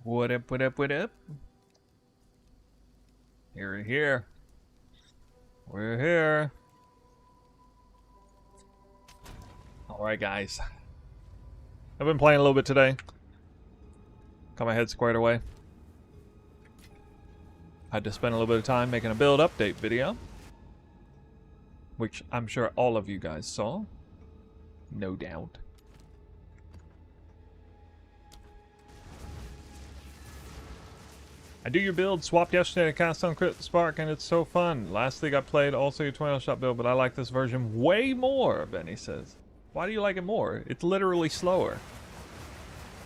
What up, what up, what up? We're here. We're here. Alright, guys. I've been playing a little bit today. Got my head squared away. Had to spend a little bit of time making a build update video, which I'm sure all of you guys saw. No doubt. I do your build, swapped yesterday to cast on Crit Spark, and it's so fun. Last league I played, also your 20 shot build, but I like this version way more, Benny says. Why do you like it more? It's literally slower.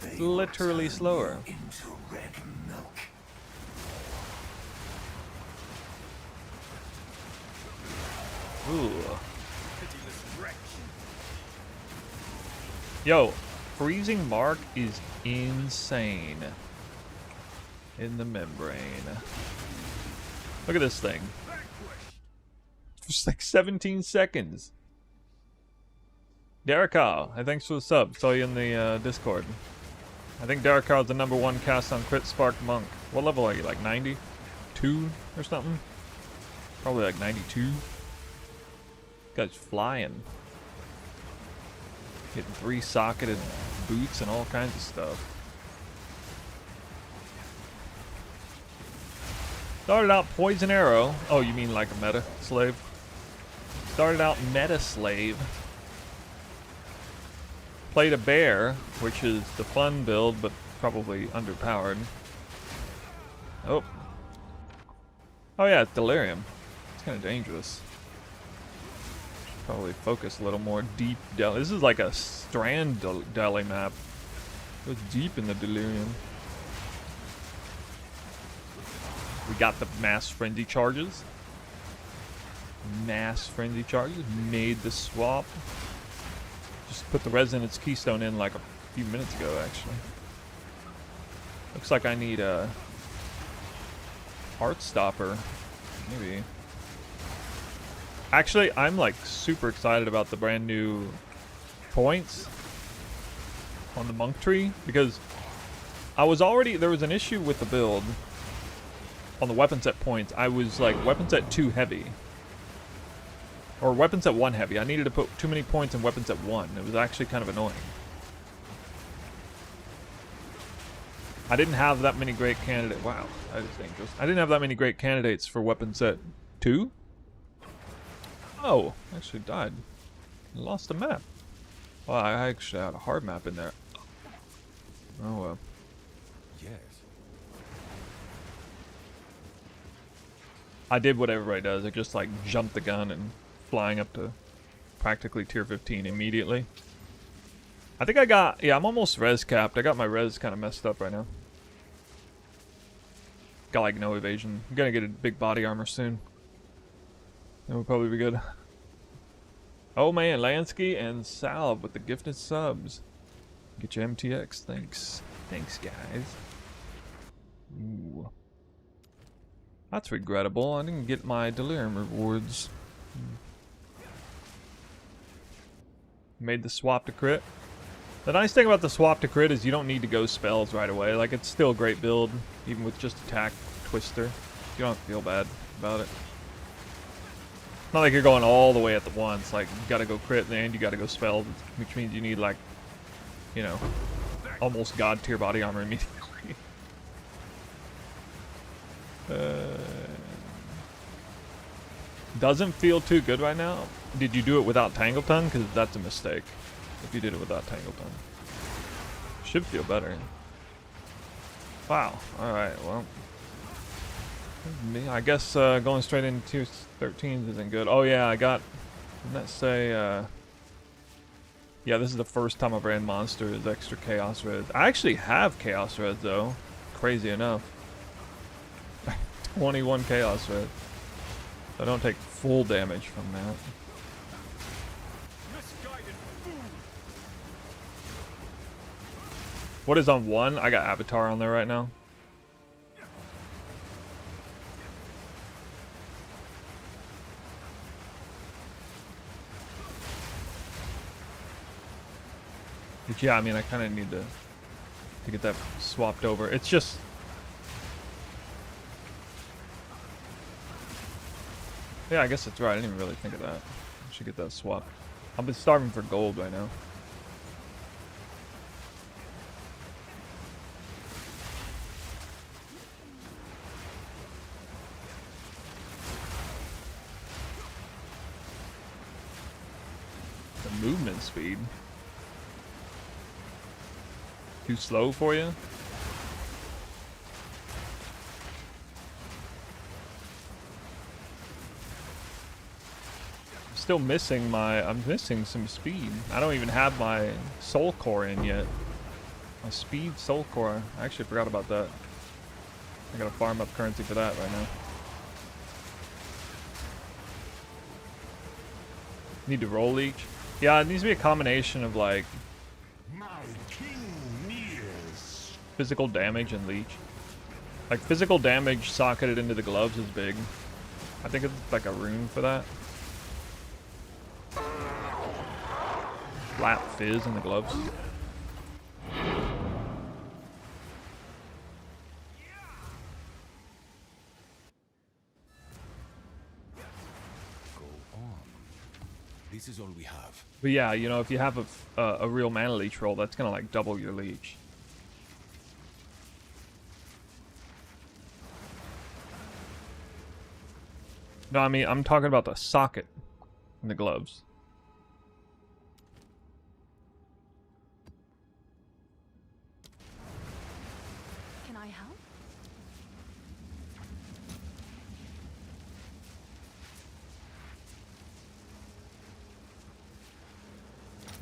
It's literally slower. Into red milk. Ooh. Yo, freezing mark is insane. In the membrane. Look at this thing. Just like 17 seconds. Derek, thanks for the sub. Saw you in the Discord. I think Derek is the #1 cast on Crit Spark Monk. What level are you? Like 92 or something? Probably like 92. Guy's flying. Hitting 3-socketed boots and all kinds of stuff. Started out Poison Arrow. Oh, you mean like a meta slave? Started out meta slave. Played a bear, which is the fun build, but probably underpowered. Oh. Oh yeah, it's Delirium. It's kind of dangerous. Probably focus a little more deep. This is like a strand deli map. It goes deep in the Delirium. We got the mass frenzy charges. Mass frenzy charges. Made the swap. Just put the resonance keystone in like a few minutes ago, actually. Looks like I need a heart stopper. Maybe. Actually, I'm like super excited about the brand new points on the monk tree because there was an issue with the build. On the weapon set points, I was like weapon set 2 heavy. Or weapon set 1 heavy. I needed to put too many points in weapon set 1. It was actually kind of annoying. I didn't have that many great candidates. Wow, that is dangerous. I didn't have that many great candidates for weapon set 2. Oh, I actually died. I lost a map. Well, I actually had a hard map in there. Oh well. Yes. I did what everybody does. I just like jumped the gun and flying up to practically tier 15 immediately. I think I'm almost res capped. I got my res kind of messed up right now. Got like no evasion. I'm gonna get a big body armor soon. That would probably be good. Oh man, Lansky and Salve with the gifted subs. Get your MTX. Thanks. Thanks, guys. Ooh. That's regrettable. I didn't get my Delirium rewards. Made the swap to crit. The nice thing about the swap to crit is you don't need to go spells right away. Like, it's still a great build, even with just attack twister. You don't have to feel bad about it. Not like you're going all the way at the once. Like, you gotta go crit and you gotta go spell, which means you need, like, you know, almost god tier body armor immediately. Doesn't feel too good right now. Did you do it without Tangleton? Because that's a mistake. If you did it without Tangleton, should feel better. Wow. All right. Well, me. I guess going straight into tier 13s isn't good. Oh yeah, I got. Didn't that say? Yeah, this is the first time I've ran monsters extra chaos res. I actually have chaos res though. Crazy enough. 21 chaos red. I don't take full damage from that. What is on 1? I got Avatar on there right now. But yeah, I mean, I kind of need to to get that swapped over. It's just... Yeah, I guess that's right. I didn't even really think of that. I should get that swapped. I've been starving for gold right now. The movement speed. Too slow for you? Still missing I'm missing some speed. I don't even have my soul core in yet. My speed soul core. I actually forgot about that. I gotta farm up currency for that right now. Need to roll leech. Yeah, it needs to be a combination of like My king nears. physical damage and leech. Like physical damage socketed into the gloves is big. I think it's like a rune for that. Flat fizz in the gloves. Go on. This is all we have. But yeah, you know, if you have a real mana leech roll, that's gonna like double your leech. No, I mean, I'm talking about the socket in the gloves. Can I help?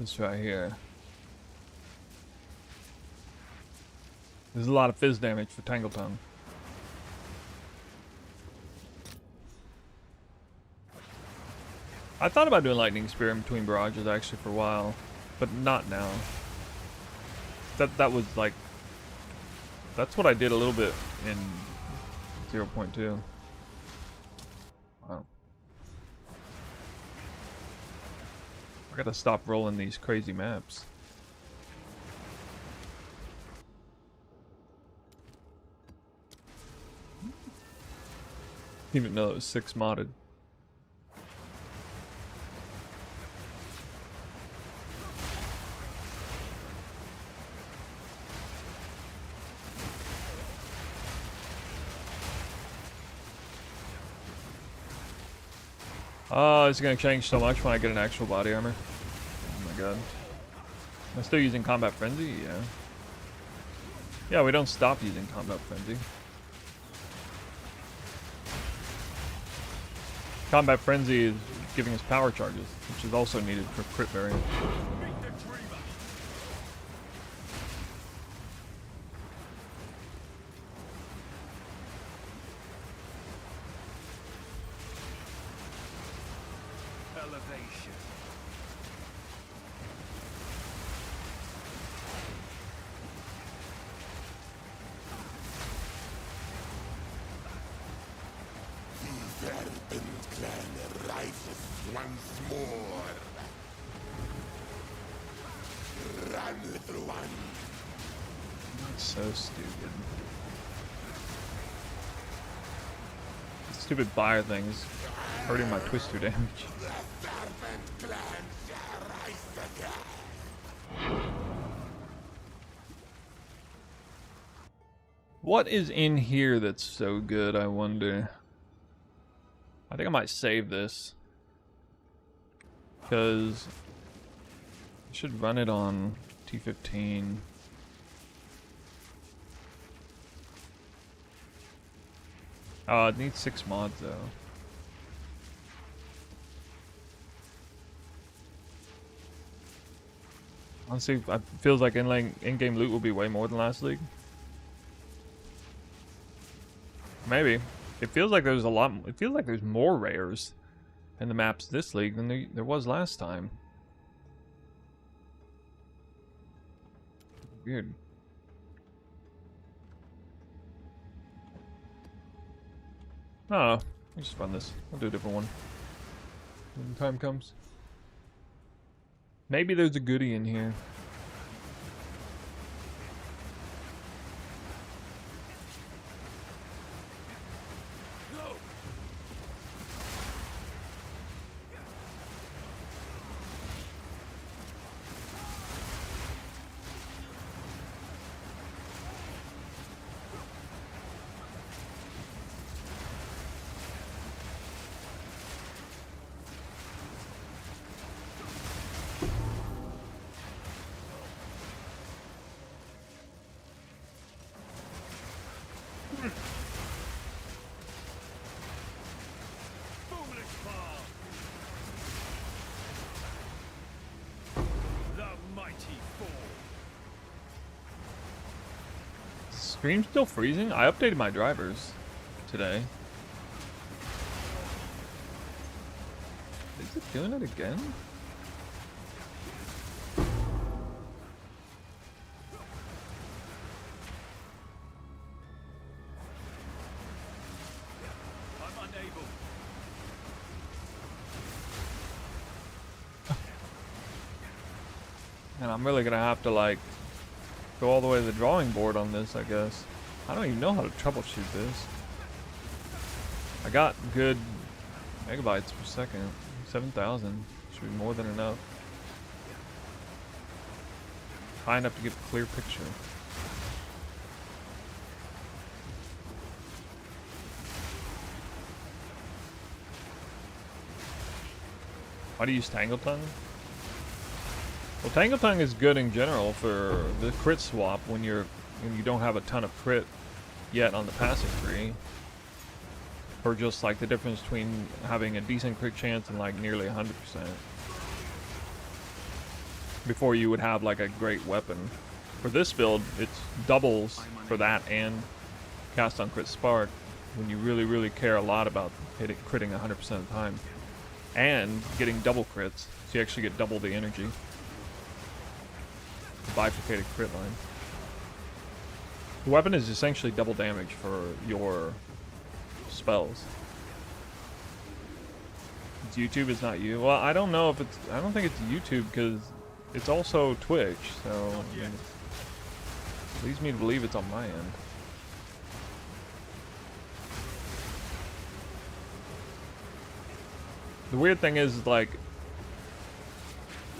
This right here. There's a lot of fizz damage for Tangle Tongue. I thought about doing Lightning Spear in between barrages actually for a while, but not now. That was like, that's what I did a little bit in 0.2. Wow. I gotta stop rolling these crazy maps. Didn't even know it was 6 modded. Oh, it's gonna change so much when I get an actual body armor. Oh my god. Am I still using Combat Frenzy? Yeah. Yeah, we don't stop using Combat Frenzy. Combat Frenzy is giving us power charges, which is also needed for crit variant. Elevation. The Serpent Clan rises once more. Run, little one. That's so stupid. Stupid buyer things hurting my twister damage. The Serpent Clan shall rise again. What is in here that's so good, I wonder? I think I might save this. Because I should run it on T15. It needs 6 mods though. Honestly, it feels like in-game loot will be way more than last league. Maybe. It feels like there's a lot. It feels like there's more rares in the maps this league than there was last time. Weird. I don't know. I'll just run this. I'll do a different one when the time comes. Maybe there's a goodie in here. Foolish fall. The mighty fall. Stream still freezing? I updated my drivers today. Is it doing it again? I'm unable. And I'm really gonna have to like go all the way to the drawing board on this, I guess. I don't even know how to troubleshoot this. I got good megabytes per second. 7,000 should be more than enough. High enough to get a clear picture. Why do you use Tangle Tongue? Well, Tangle Tongue is good in general for the crit swap when you don't have a ton of crit yet on the passive tree. Or just like the difference between having a decent crit chance and like nearly 100%. Before you would have like a great weapon. For this build, it's doubles for that and cast on crit spark when you really care a lot about critting 100% of the time. And getting double crits, so you actually get double the energy. The bifurcated crit line. The weapon is essentially double damage for your spells. It's YouTube, it's not you. Well, I don't know if it's. I don't think it's YouTube because it's also Twitch, so I mean, it leads me to believe it's on my end. The weird thing is, like,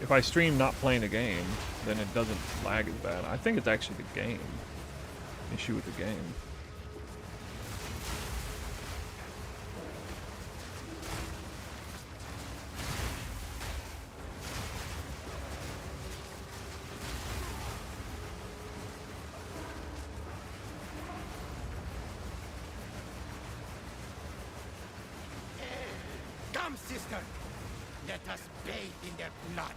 if I stream not playing a game, then it doesn't lag as bad. I think it's actually the game. Issue with the game. Come, sister. Let us bathe in their blood.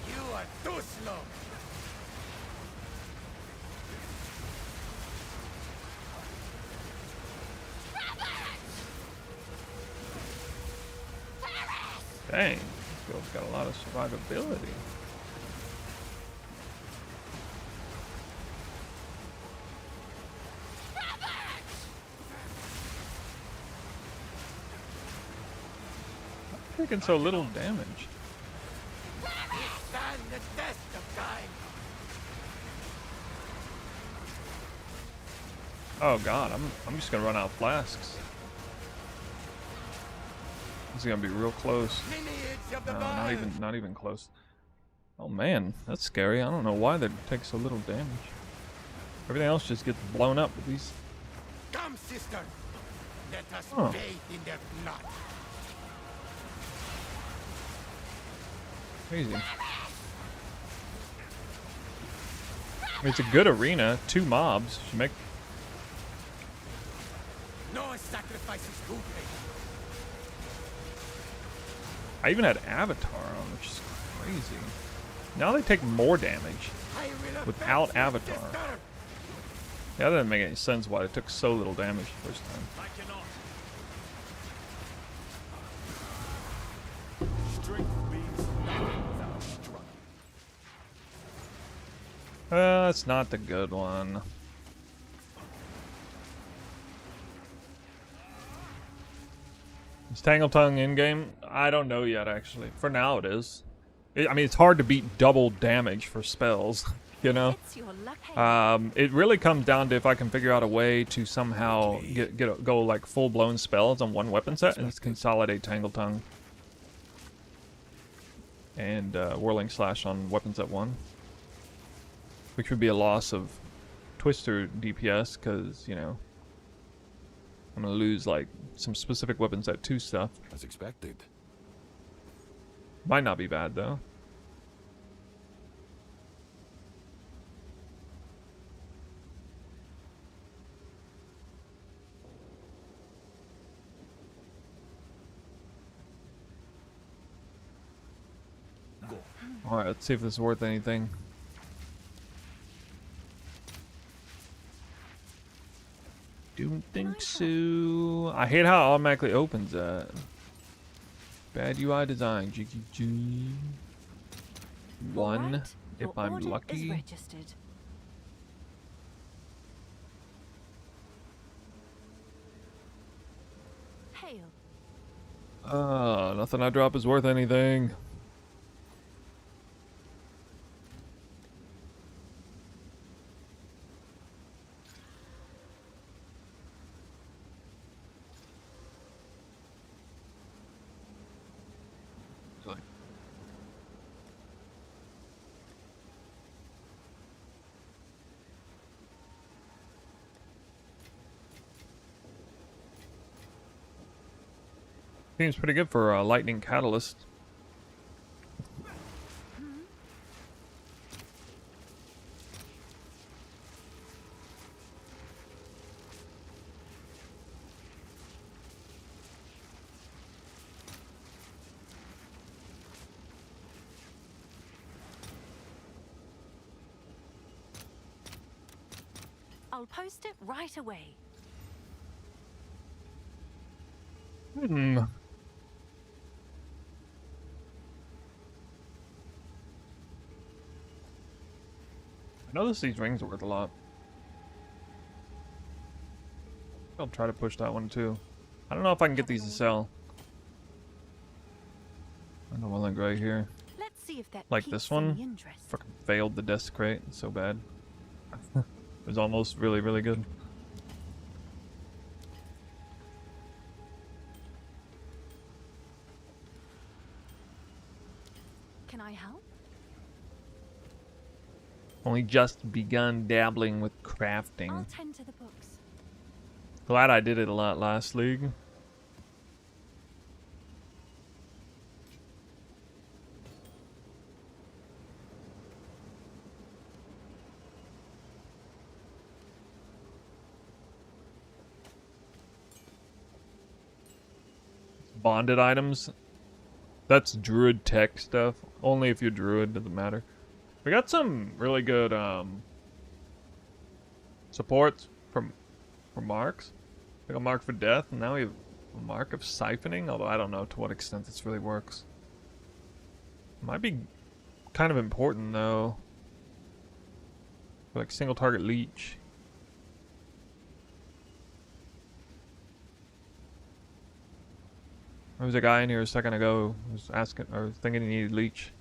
You are too slow. Dang, this build's got a lot of survivability. I'm taking so little damage. Stand the test of time. Oh god, I'm just gonna run out of flasks. This is gonna be real close. Lineage of the No, vine. not even close. Oh man, that's scary. I don't know why they take so little damage. Everything else just gets blown up with these. Come, sister. Let us Huh. bathe in their blood. Crazy. I mean, it's a good arena. 2 mobs should make. No sacrifice is too great. I even had Avatar on, which is crazy. Now they take more damage I will without avenge you, Avatar. sister. Yeah, that doesn't make any sense why it took so little damage the first time. I cannot. Strength means nothing without struggle. That's not the good one. Is Tangle Tongue in-game? I don't know yet, actually. For now, it is. I mean, it's hard to beat double damage for spells, you know? It's your luck. It really comes down to if I can figure out a way to somehow go like full-blown spells on one weapon set and just consolidate Tangle Tongue and Whirling Slash on weapon set 1. Which would be a loss of Twister DPS because, you know, I'm going to lose like some specific weapon set 2 stuff. As expected. Might not be bad though. Alright, let's see if this is worth anything. Don't think so. I hate how it automatically opens that. Bad UI design. GGG. One, Alright, if your I'm order is lucky. registered. Hail. Nothing I drop is worth anything. Seems pretty good for a lightning catalyst. I'll post it right away. Hmm. I noticed these rings are worth a lot. I'll try to push that one too. I don't know if I can get these to sell. I know one like right here. Let's see if that Like piques this one? any interest. Fucking failed the desecrate. It's so bad. It was almost really, really good. Can I help? Only just begun dabbling with crafting. I'll tend to the books. Glad I did it a lot last league. Bonded items. That's druid tech stuff. Only if you're druid, doesn't matter. We got some really good supports from marks. Like a mark for death, and now we have a mark of siphoning, although I don't know to what extent this really works. Might be kind of important though. Like single target leech. There was a guy in here a second ago who was asking or thinking he needed leech.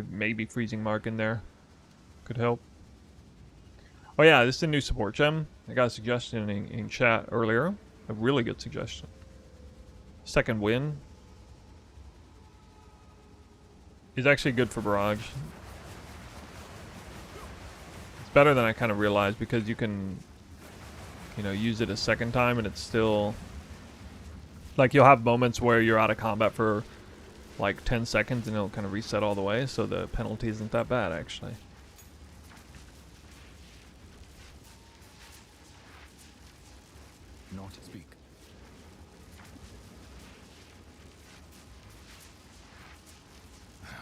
Maybe freezing mark in there could help. Oh yeah, this is a new support gem. I got a suggestion in chat earlier. A really good suggestion. Second Wind is actually good for barrage. It's better than I kind of realized because you can, you know, use it a second time and it's still like you'll have moments where you're out of combat for like 10 seconds and it'll kind of reset all the way, so the penalty isn't that bad actually. Not speak.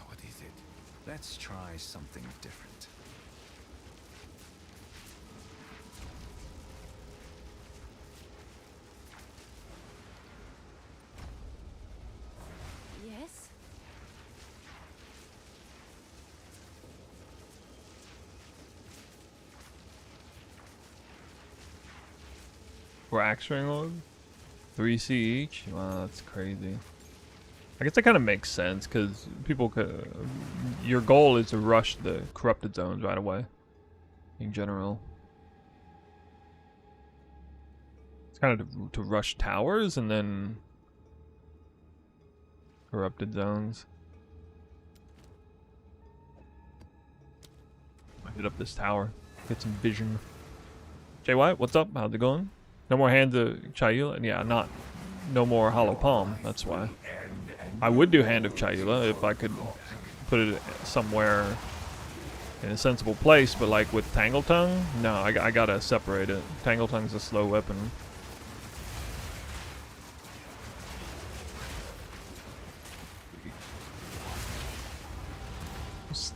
What is it? Let's try something different. Yes? We're axing log? 3C each? Wow, that's crazy. I guess that kind of makes sense because people could. Your goal is to rush the corrupted zones right away. In general, it's kind of to rush towers and then corrupted zones. Might hit up this tower, get some vision. Jay White, what's up? How's it going? No more Hands of Chayula? Yeah, no more Hollow Palm, that's why. I would do Hand of Chayula if I could put it somewhere in a sensible place, but like with Tangle Tongue, no, I gotta separate it. Tangle Tongue's a slow weapon.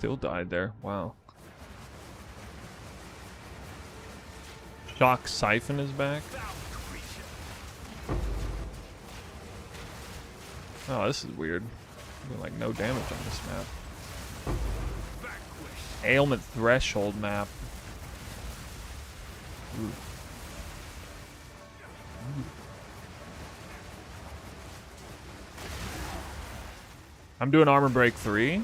Still died there. Wow. Shock Siphon is back. Oh, this is weird. Doing, like, no damage on this map. Ailment Threshold map. Ooh. I'm doing Armor Break 3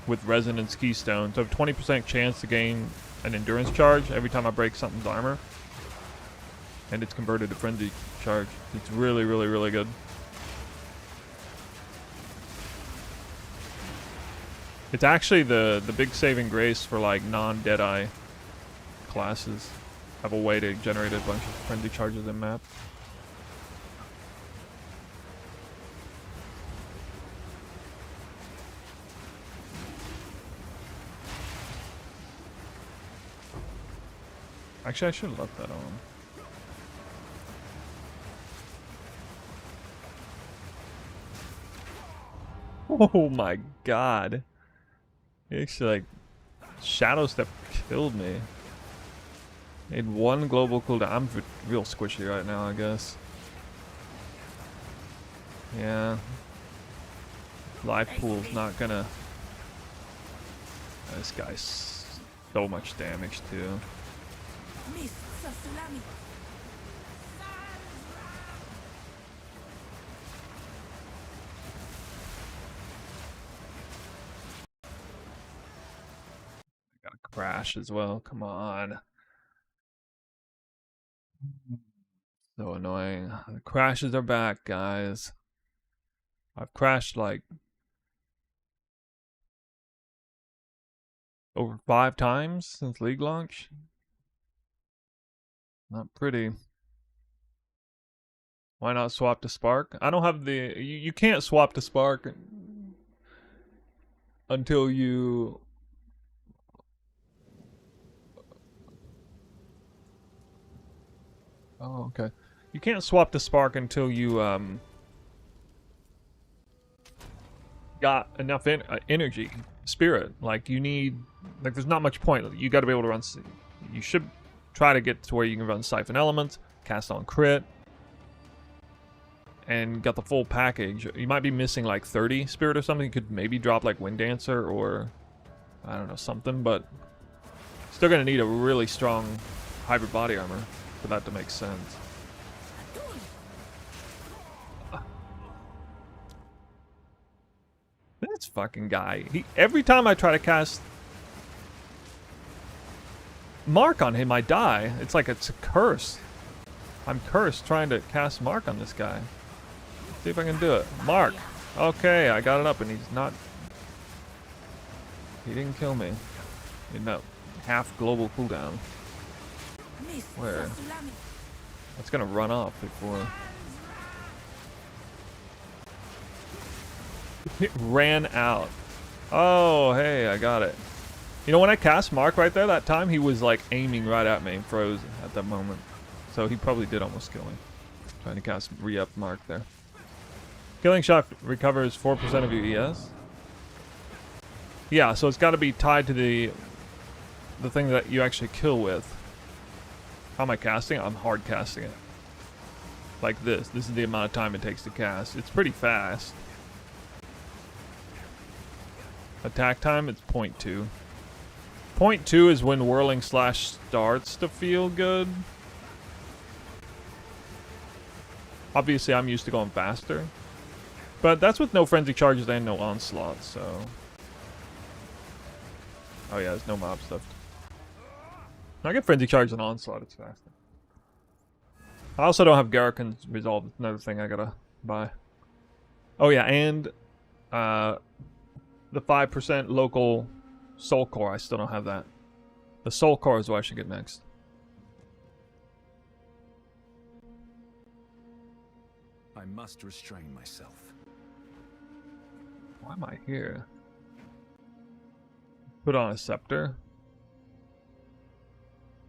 with Resonance Keystone. So I have 20% chance to gain an Endurance charge every time I break something's armor. And it's converted to Frenzy charge. It's really, really, really good. It's actually the big saving grace for like non-Deadeye classes. Have a way to generate a bunch of Frenzy charges in map. Actually, I should have left that on. Oh my god. He actually, like, Shadow Step killed me. Made one global cooldown. I'm real squishy right now, I guess. Yeah. Life pool's not gonna... This guy's so much damage, too. Gotta crash as well. Come on. So annoying. The crashes are back, guys. I've crashed like over 5 times since League launch. Not pretty. Why not swap to Spark? I don't have the... You can't swap to Spark until you... Oh, okay. You can't swap to Spark until you got enough energy, spirit. Like you need... Like there's not much point. You got to be able to run... You should try to get to where you can run Siphon Elements, cast on crit, and got the full package. You might be missing like 30 spirit or something. You could maybe drop like Wind Dancer or I don't know, something, but still gonna need a really strong hybrid body armor for that to make sense. This fucking guy. Every time I try to cast Mark on him, I die. It's like it's a curse. I'm cursed trying to cast Mark on this guy. See if I can do it. Mark. Okay, I got it up and he's not... He didn't kill me. No, half global cooldown. Where? That's gonna run off before... It ran out. Oh, hey, I got it. You know, when I cast Mark right there that time, he was like aiming right at me and froze at that moment. So he probably did almost kill me. Trying to cast re-up Mark there. Killing shot recovers 4% of your ES. Yeah, so it's got to be tied to the thing that you actually kill with. How am I casting? I'm hard casting it. Like this. This is the amount of time it takes to cast. It's pretty fast. Attack time, it's 0.2. 0.2 is when Whirling Slash starts to feel good. Obviously, I'm used to going faster. But that's with no Frenzy Charges and no Onslaught, so... Oh yeah, there's no mob stuff. When I get Frenzy Charge and Onslaught, it's faster. I also don't have Garrican's Resolve. It's another thing I gotta buy. Oh yeah, and... the 5% local Soul Core, I still don't have that. The Soul Core is what I should get next. I must restrain myself. Why am I here? Put on a scepter.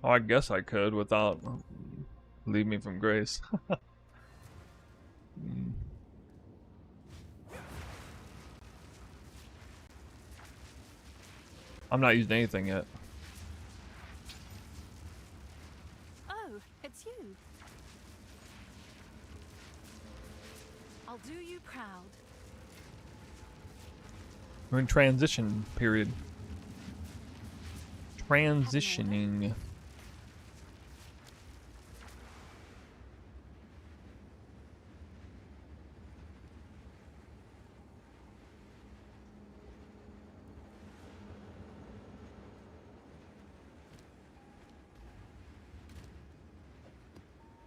Oh, I guess I could without leave me from grace. I'm not using anything yet. Oh, it's you. I'll do you proud. We're in transition period. Transitioning.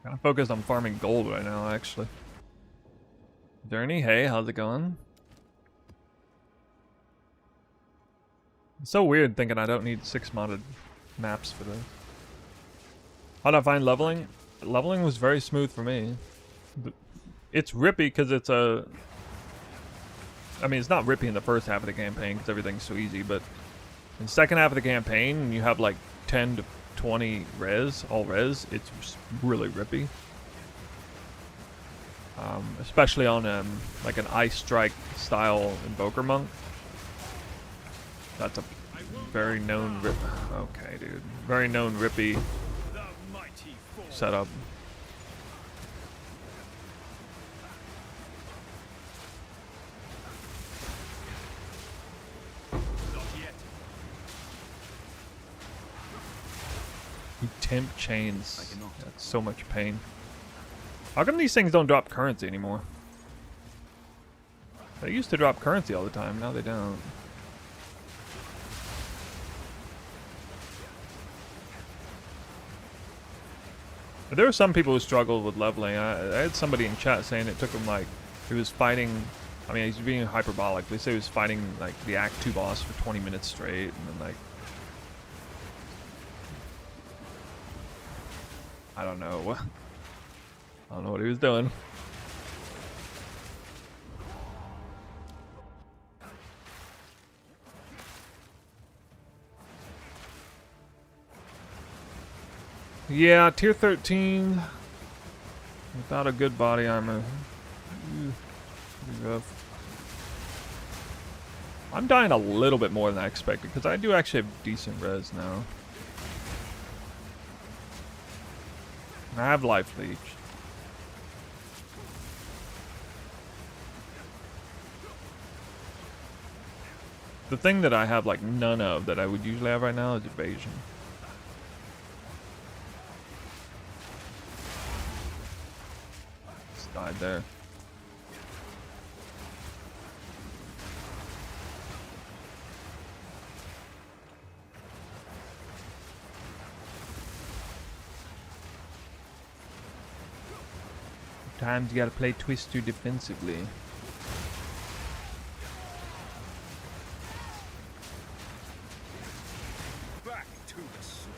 Kind of focused on farming gold right now, actually. Journey, hey, how's it going? It's so weird thinking I don't need 6 modded maps for this. How did I find leveling? Leveling was very smooth for me. It's rippy because it's a... I mean, it's not rippy in the first half of the campaign because everything's so easy, but in the second half of the campaign, you have like 10 to 20 res, all res. It's really rippy. Especially on like an Ice Strike style Invoker Monk. That's a very known rip. Okay, dude. Very known rippy setup. You temp chains. That's so much pain. How come these things don't drop currency anymore? They used to drop currency all the time. Now they don't. But there were some people who struggled with leveling. I had somebody in chat saying it took him like, he was fighting, I mean he's being hyperbolic, they say he was fighting like the Act 2 boss for 20 minutes straight and then like, I don't know. I don't know what he was doing. Yeah, tier 13 without a good body armor. Pretty rough. I'm dying a little bit more than I expected because I do actually have decent res now. I have life leech. The thing that I have like none of that I would usually have right now is evasion. Just died there. Sometimes you gotta play Twister defensively. Back to the sword.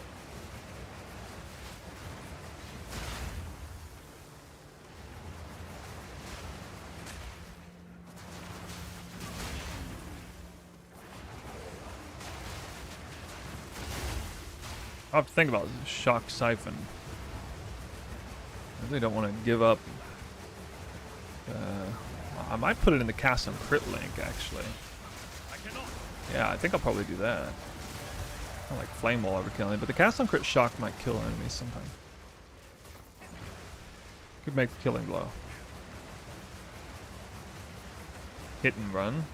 I have to think about Shock Siphon. I really don't want to give up. I might put it in the cast on crit link, actually. Yeah, I think I'll probably do that. I don't like flame wall overkilling, but the cast on crit shock might kill enemies sometimes. Could make the killing blow. Hit and run.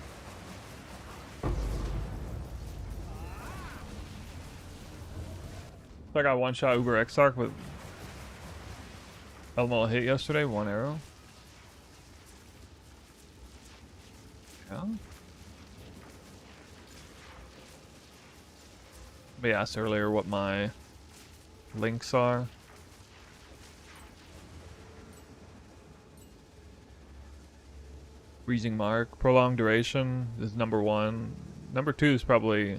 So I got one shot Uber Exarch with elemental hit yesterday, 1 arrow. Yeah. Somebody asked earlier what my links are. Freezing Mark. Prolonged Duration is number 1. Number 2 is probably,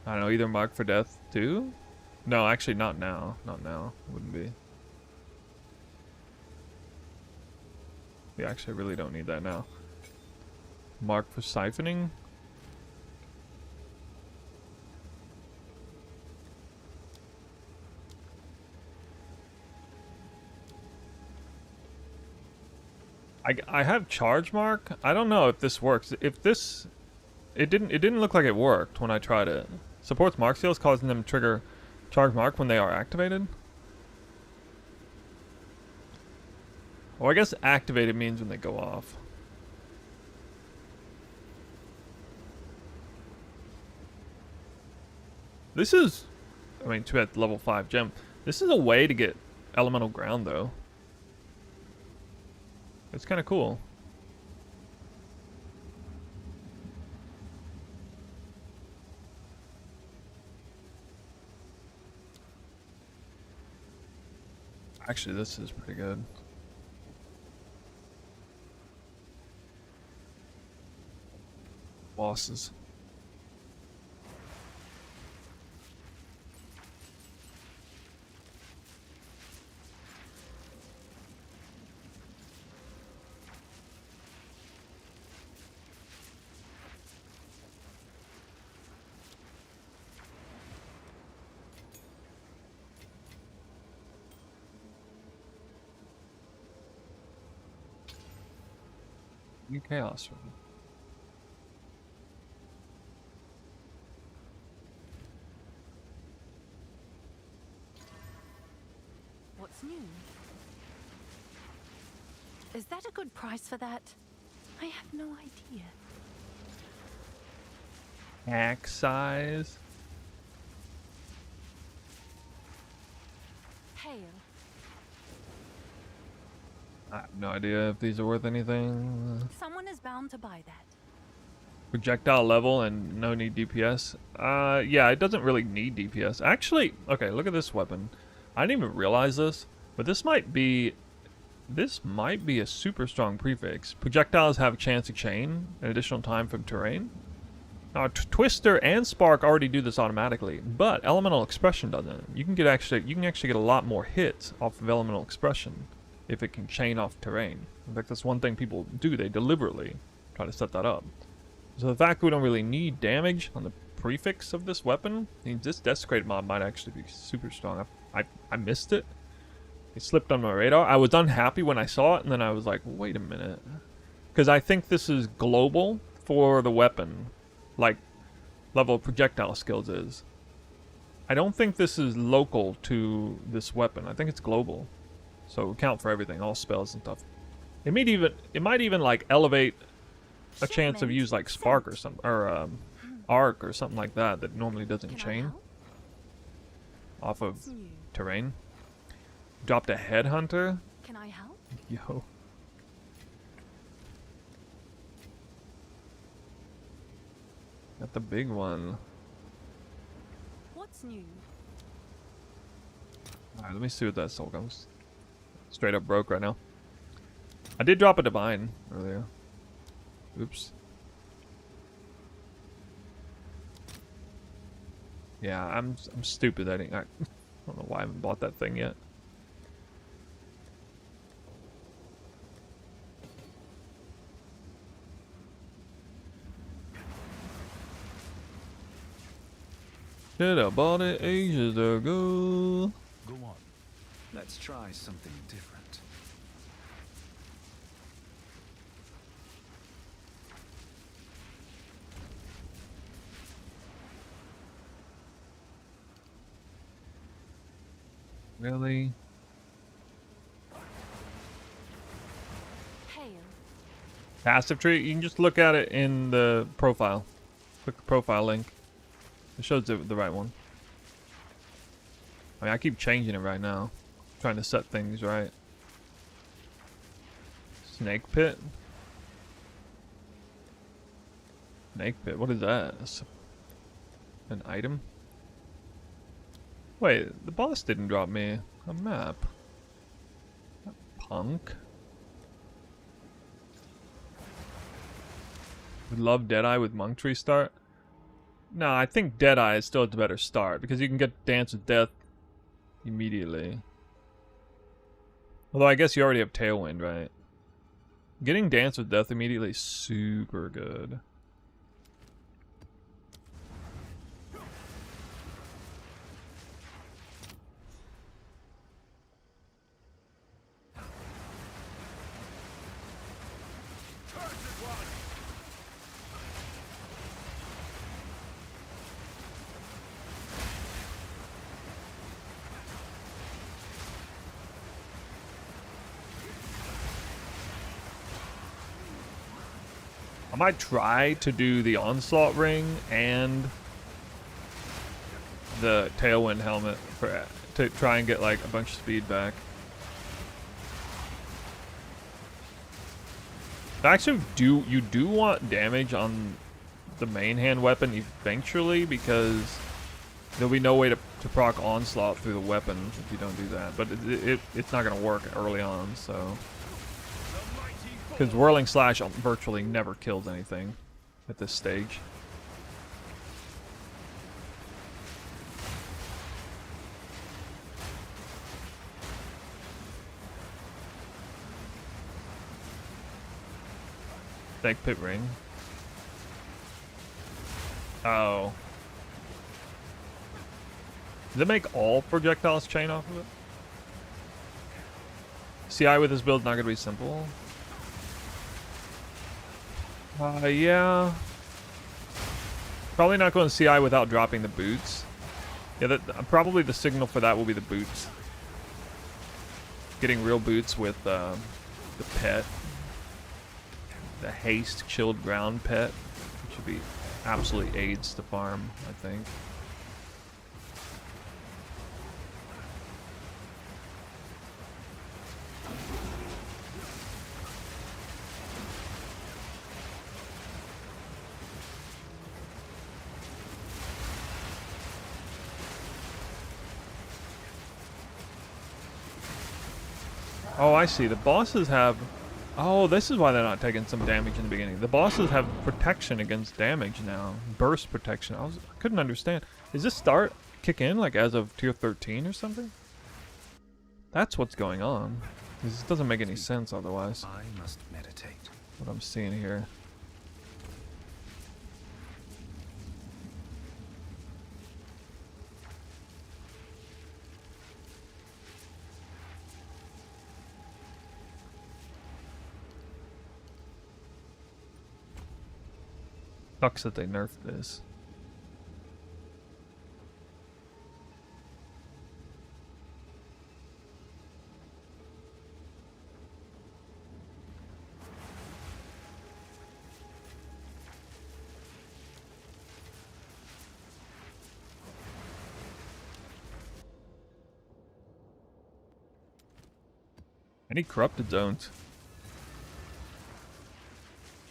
I don't know, either Mark for Death 2? No, actually not now. Not now. Wouldn't be. Yeah, actually I really don't need that now. Mark for Siphoning? I have Charge Mark. I don't know if this works. If this, it didn't look like it worked when I tried it. Supports mark skills, causing them to trigger charge mark when they are activated. Well, I guess activated means when they go off. This is, I mean, too bad level 5 gem. This is a way to get elemental ground, though. It's kind of cool. Actually, this is pretty good. Bosses. New chaos room. What's new? Is that a good price for that? I have no idea. Axe size. Hail. I have no idea if these are worth anything. Someone is bound to buy that. Projectile level and no need DPS. Yeah, it doesn't really need DPS. Actually, okay, look at this weapon. I didn't even realize this, but this might be a super strong prefix. Projectiles have a chance to chain an additional time from terrain. Now, Twister and Spark already do this automatically, but Elemental Expression doesn't. You can actually get a lot more hits off of Elemental Expression if it can chain off terrain. In fact, that's one thing people do. They deliberately try to set that up. So the fact we don't really need damage on the prefix of this weapon means this Desecrated mob might actually be super strong. I missed it. It slipped on my radar. I was unhappy when I saw it, and then I was like, wait a minute. Because I think this is global for the weapon, like level of projectile skills is. I don't think this is local to this weapon. I think it's global. So count for everything, all spells and stuff. It might even like elevate a chance of use like Spark or something, or Arc or something like that that normally doesn't chain off of terrain. Dropped a Headhunter. Can I help? Yo. Got the big one. What's new? Alright, let me see what that soul comes. Straight up broke right now. I did drop a Divine earlier. Oops. Yeah, I'm stupid. I don't know why I haven't bought that thing yet. Should have bought it ages ago. Go on. Let's try something different. Really? Hail. Passive tree? You can just look at it in the profile. Click the profile link. It shows the right one. I mean, I keep changing it right now. Trying to set things right. Snake pit? Snake pit, what is that? An item? Wait, the boss didn't drop me a map. Punk. Would love Deadeye with Monk Tree start. No, I think Deadeye is still a better start because you can get Dance with Death immediately. Although I guess you already have Tailwind, right? Getting Dance with Death immediately is super good. I might try to do the Onslaught Ring and the Tailwind Helmet to try and get like a bunch of speed back. Actually, you do want damage on the main hand weapon eventually, because there'll be no way to proc Onslaught through the weapon if you don't do that. But it's not going to work early on, so... Because Whirling Slash virtually never kills anything at this stage. Thank Pit Ring. Oh. Does it make all projectiles chain off of it? CI with this build not gonna be simple. Yeah. Probably not going to CI without dropping the boots. Yeah, probably the signal for that will be the boots. Getting real boots with the pet. The haste chilled ground pet, which would be absolutely aids to farm, I think. Oh, I see. The bosses have... Oh, this is why they're not taking some damage in the beginning. The bosses have protection against damage now. Burst protection. I couldn't understand. Does this kick in like as of tier 13 or something? That's what's going on. This doesn't make any sense otherwise. I must meditate. What I'm seeing here. Sucks that they nerfed this. Any corrupted zones?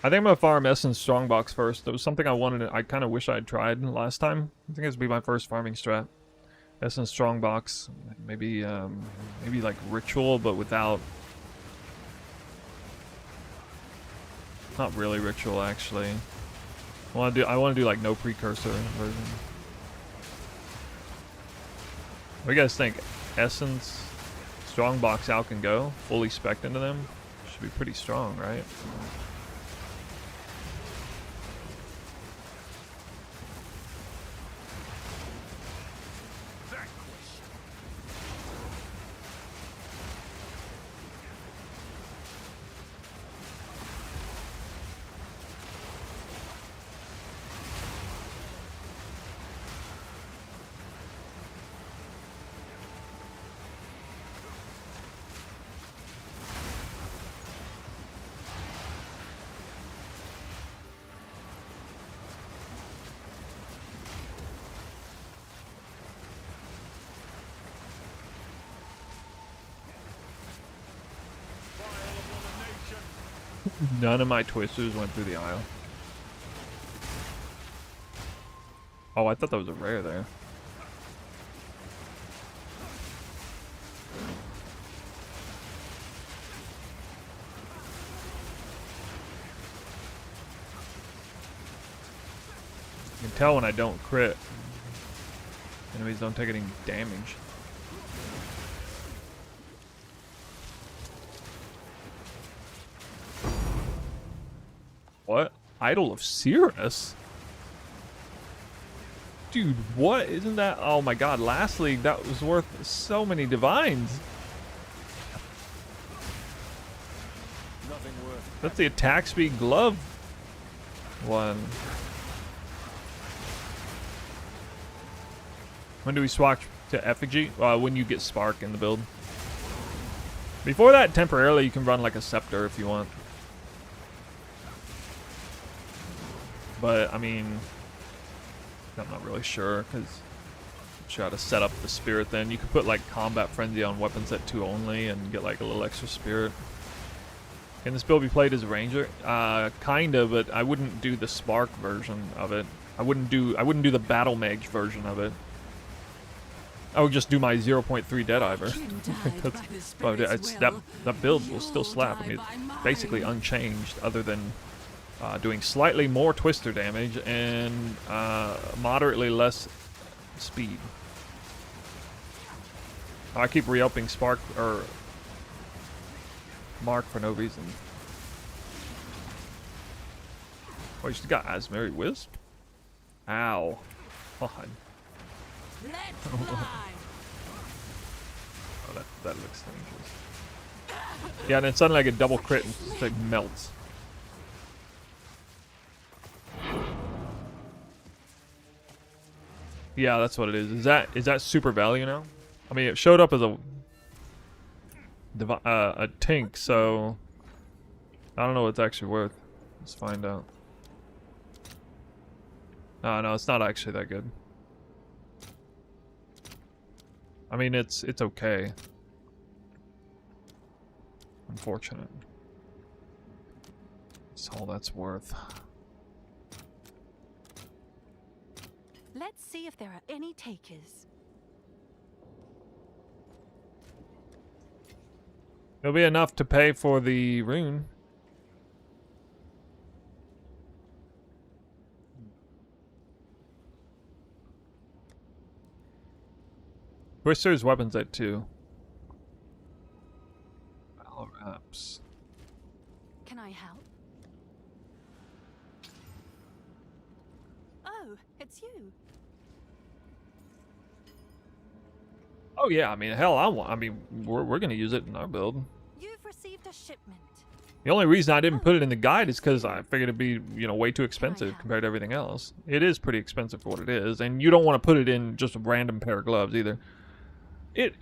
I think I'm gonna farm Essence Strongbox first. That was something I wanted. I kind of wish I had tried last time. I think this would be my first farming strat. Essence Strongbox, maybe maybe like Ritual, but without. Not really Ritual, actually. I want to do like no precursor version. What do you guys think? Essence Strongbox out can go fully spec'd into them. Should be pretty strong, right? None of my twisters went through the aisle. Oh, I thought that was a rare there. You can tell when I don't crit. Enemies don't take any damage. What? Idol of Cirrus? Dude, what? Isn't that... Oh my god, last league, that was worth so many divines. Nothing worth. That's the attack speed glove one. When do we swatch to Effigy? When you get Spark in the build. Before that, temporarily, you can run like a Scepter if you want. But I mean, I'm not really sure because try to set up the spirit. Then you could put like combat frenzy on weapons at 2 only and get like a little extra spirit. Can this build be played as a ranger? Kinda, but I wouldn't do the spark version of it. I wouldn't do the battle mage version of it. I would just do my 0.3 Deadeye version. That build will still slap. I mean, it's basically unchanged, other than doing slightly more twister damage and moderately less speed. I keep re-upping Spark or Mark for no reason. Oh, you still got Asmeri Wisp? Ow. God. Oh, that looks dangerous. Yeah, and then suddenly I get double crit and it like melts. Yeah, that's what it is. Is that super value now? I mean, it showed up as a tink, so I don't know what it's actually worth. Let's find out. No, it's not actually that good. I mean, it's okay. Unfortunate. That's all that's worth. Let's see if there are any takers. It'll be enough to pay for the rune. Twister's weapons at 2. Valor apps. Can I help? Oh, it's you. Oh yeah, I mean, hell, I mean, we're gonna use it in our build. You've received a shipment. The only reason I didn't put it in the guide is because I figured it'd be, you know, way too expensive compared to everything else. It is pretty expensive for what it is, and you don't want to put it in just a random pair of gloves either. It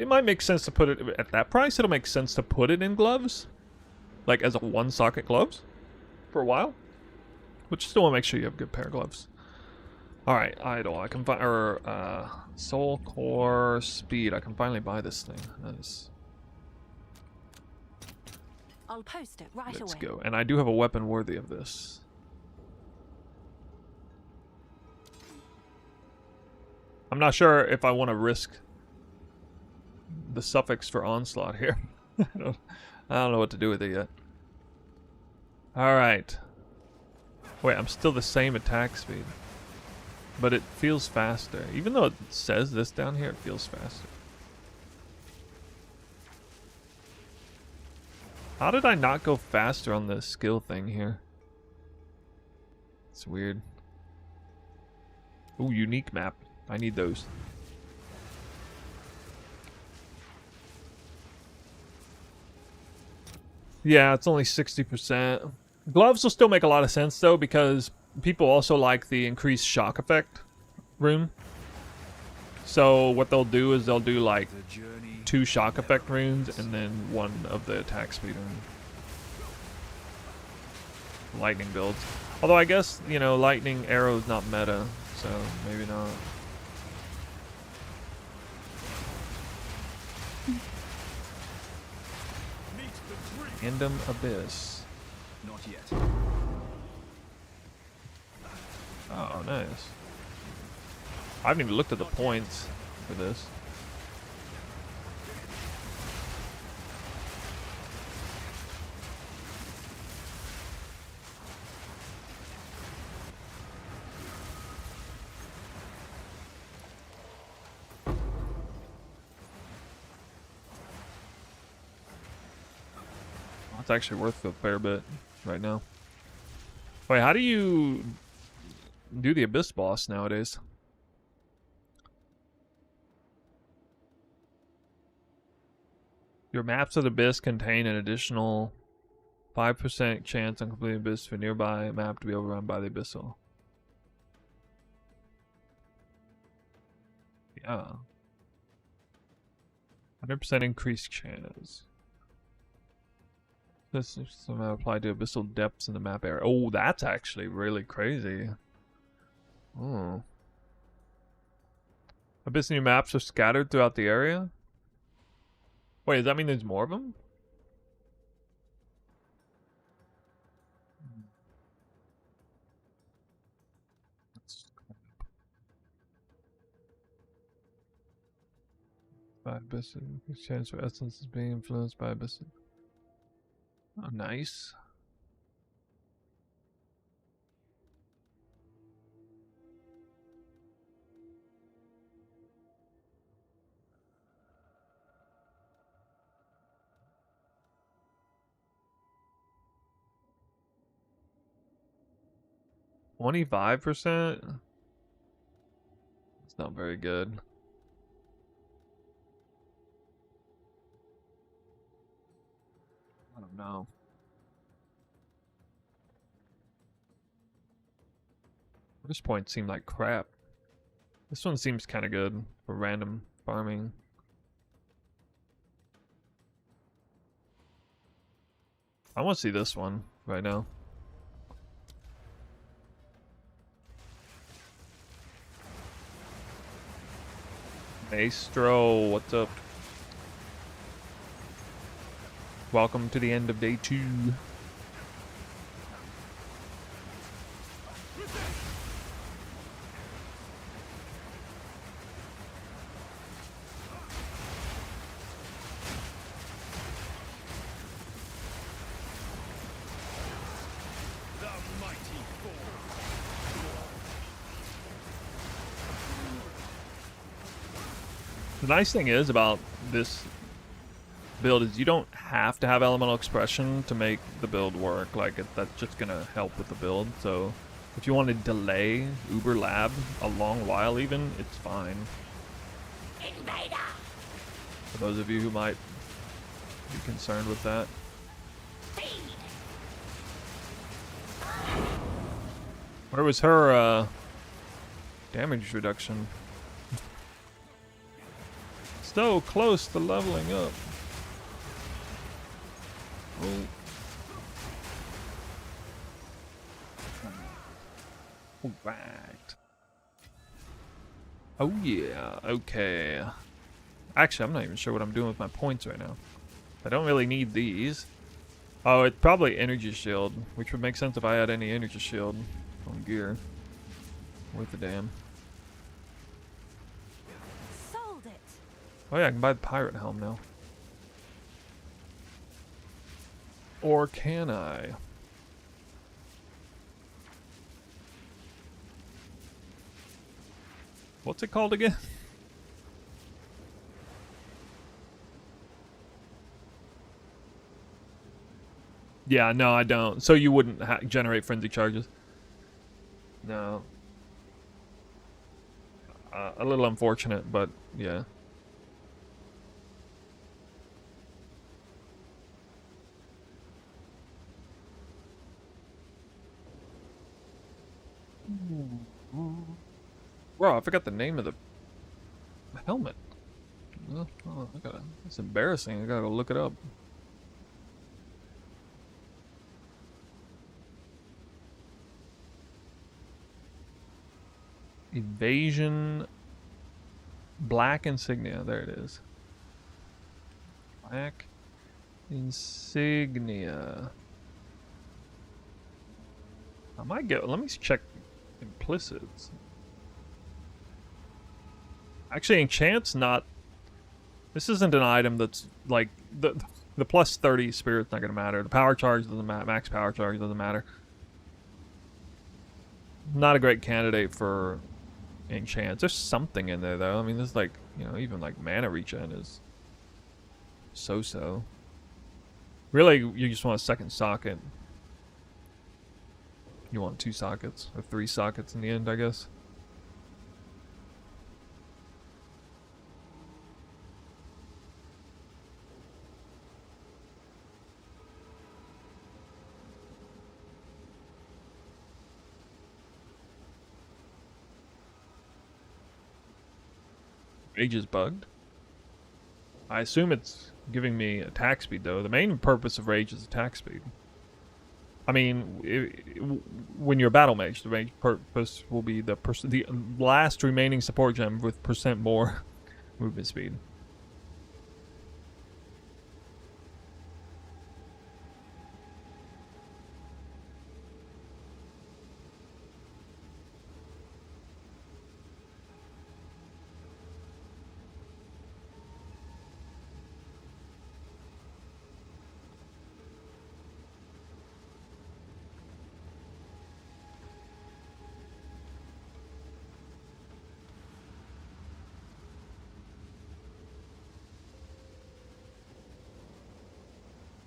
might make sense to put it at that price. It'll make sense to put it in gloves, like as a 1-socket gloves, for a while. But you still want to make sure you have a good pair of gloves. All right, idle. I can find soul core speed. I can finally buy this thing. Nice. I'll post it right away. Let's go. And I do have a weapon worthy of this. I'm not sure if I want to risk the suffix for onslaught here. I don't know what to do with it yet. All right. Wait, I'm still the same attack speed, but it feels faster. Even though it says this down here, it feels faster. How did I not go faster on the skill thing here? It's weird. Ooh, unique map. I need those. Yeah, it's only 60%. Gloves will still make a lot of sense though, because people also like the increased shock effect rune. So what they'll do is they'll do like 2 shock effect runes and then 1 of the attack speed rune. Lightning builds. Although I guess, you know, lightning arrow is not meta, so maybe not. Endgame Abyss. Not yet. Oh, nice. I haven't even looked at the points for this. It's actually worth a fair bit right now. Wait, how do you do the Abyss boss nowadays? Your maps of the Abyss contain an additional 5% chance on completing Abyss for nearby map to be overrun by the Abyssal. Yeah. 100% increased chance. This is somehow applied to abyssal depths in the map area. Oh, that's actually really crazy. Oh. Abyssal maps are scattered throughout the area? Wait, does that mean there's more of them? By abyssal. Chance for essences being influenced by abyssal. Oh, nice. $25%? It's not very good. I don't know. This point seemed like crap. This one seems kind of good for random farming. I want to see this one right now. Maestro, what's up? Welcome to the end of day 2. The nice thing is about this build is you don't have to have elemental expression to make the build work. Like, that's just gonna help with the build. So if you want to delay Uber Lab a long while even, it's fine. Invader! For those of you who might be concerned with that. Where was her damage reduction? So close to leveling up. Oh. Alright. Oh yeah, okay. Actually, I'm not even sure what I'm doing with my points right now. I don't really need these. Oh, it's probably energy shield, which would make sense if I had any energy shield on gear. Worth a damn. Sold it. Oh yeah, I can buy the pirate helm now. Or can I? What's it called again? Yeah, no, I don't. So you wouldn't generate frenzy charges? No. A little unfortunate, but yeah. Bro, I forgot the name of the helmet. Oh, it's embarrassing. I gotta go look it up. Evasion Black Insignia. There it is. Black Insignia. I might get. Let me check implicits. Actually, enchant's not. This isn't an item that's like the plus 30 spirit's not gonna matter. The power charge doesn't matter. Max power charge doesn't matter. Not a great candidate for enchants. There's something in there though. I mean, there's like, you know, even like mana regen is so-so. Really, you just want a second socket. You want 2 sockets or 3 sockets in the end, I guess. Rage is bugged. I assume it's giving me attack speed, though. The main purpose of rage is attack speed. I mean, when you're a battle mage, the main purpose will be the last remaining support gem with % more movement speed.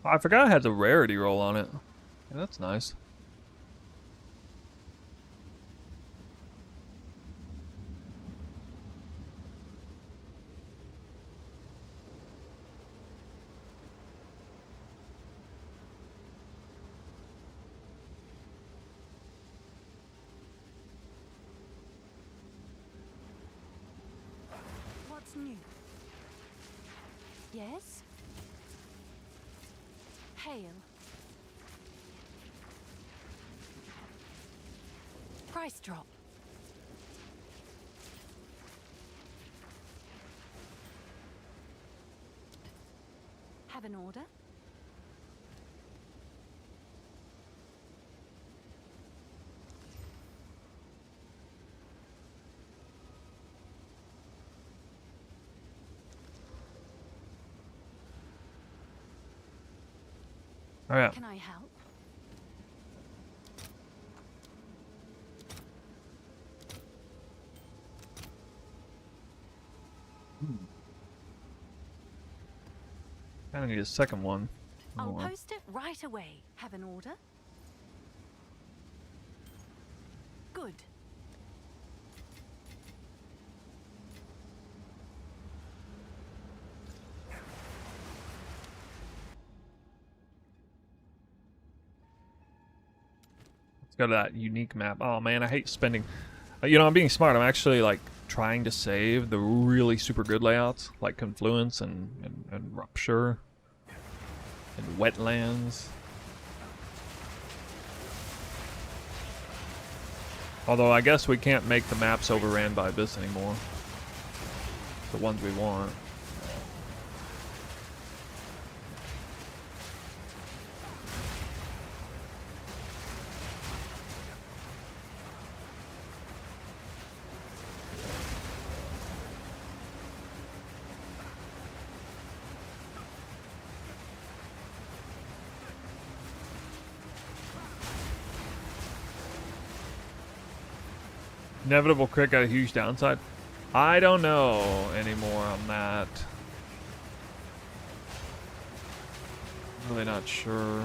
I forgot I had the rarity roll on it. Yeah, that's nice. What's new? Yes? Hail. Price drop. Have an order? All right. Can I help? Kind of need a second one. I'll More. post it right away. Have an order? Good. Let's go to that unique map. Oh man, I hate spending. You know, I'm being smart. I'm actually like trying to save the really super good layouts, like Confluence and Rupture and Wetlands. Although I guess we can't make the maps overran by Abyss anymore. The ones we want. Inevitable crit got a huge downside. I don't know anymore on that. Really not sure.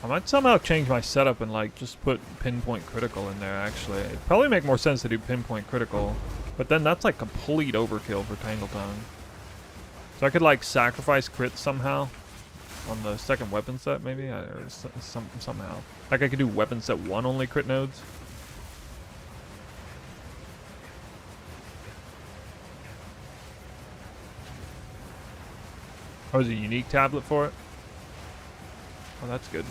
I might somehow change my setup and like just put pinpoint critical in there actually. It'd probably make more sense to do pinpoint critical. But then that's like complete overkill for Tangle Tongue. So I could like sacrifice crit somehow on the second weapon set maybe? Or somehow. Like I could do weapon set 1 only crit nodes. Oh, there's a unique tablet for it? Oh, that's good.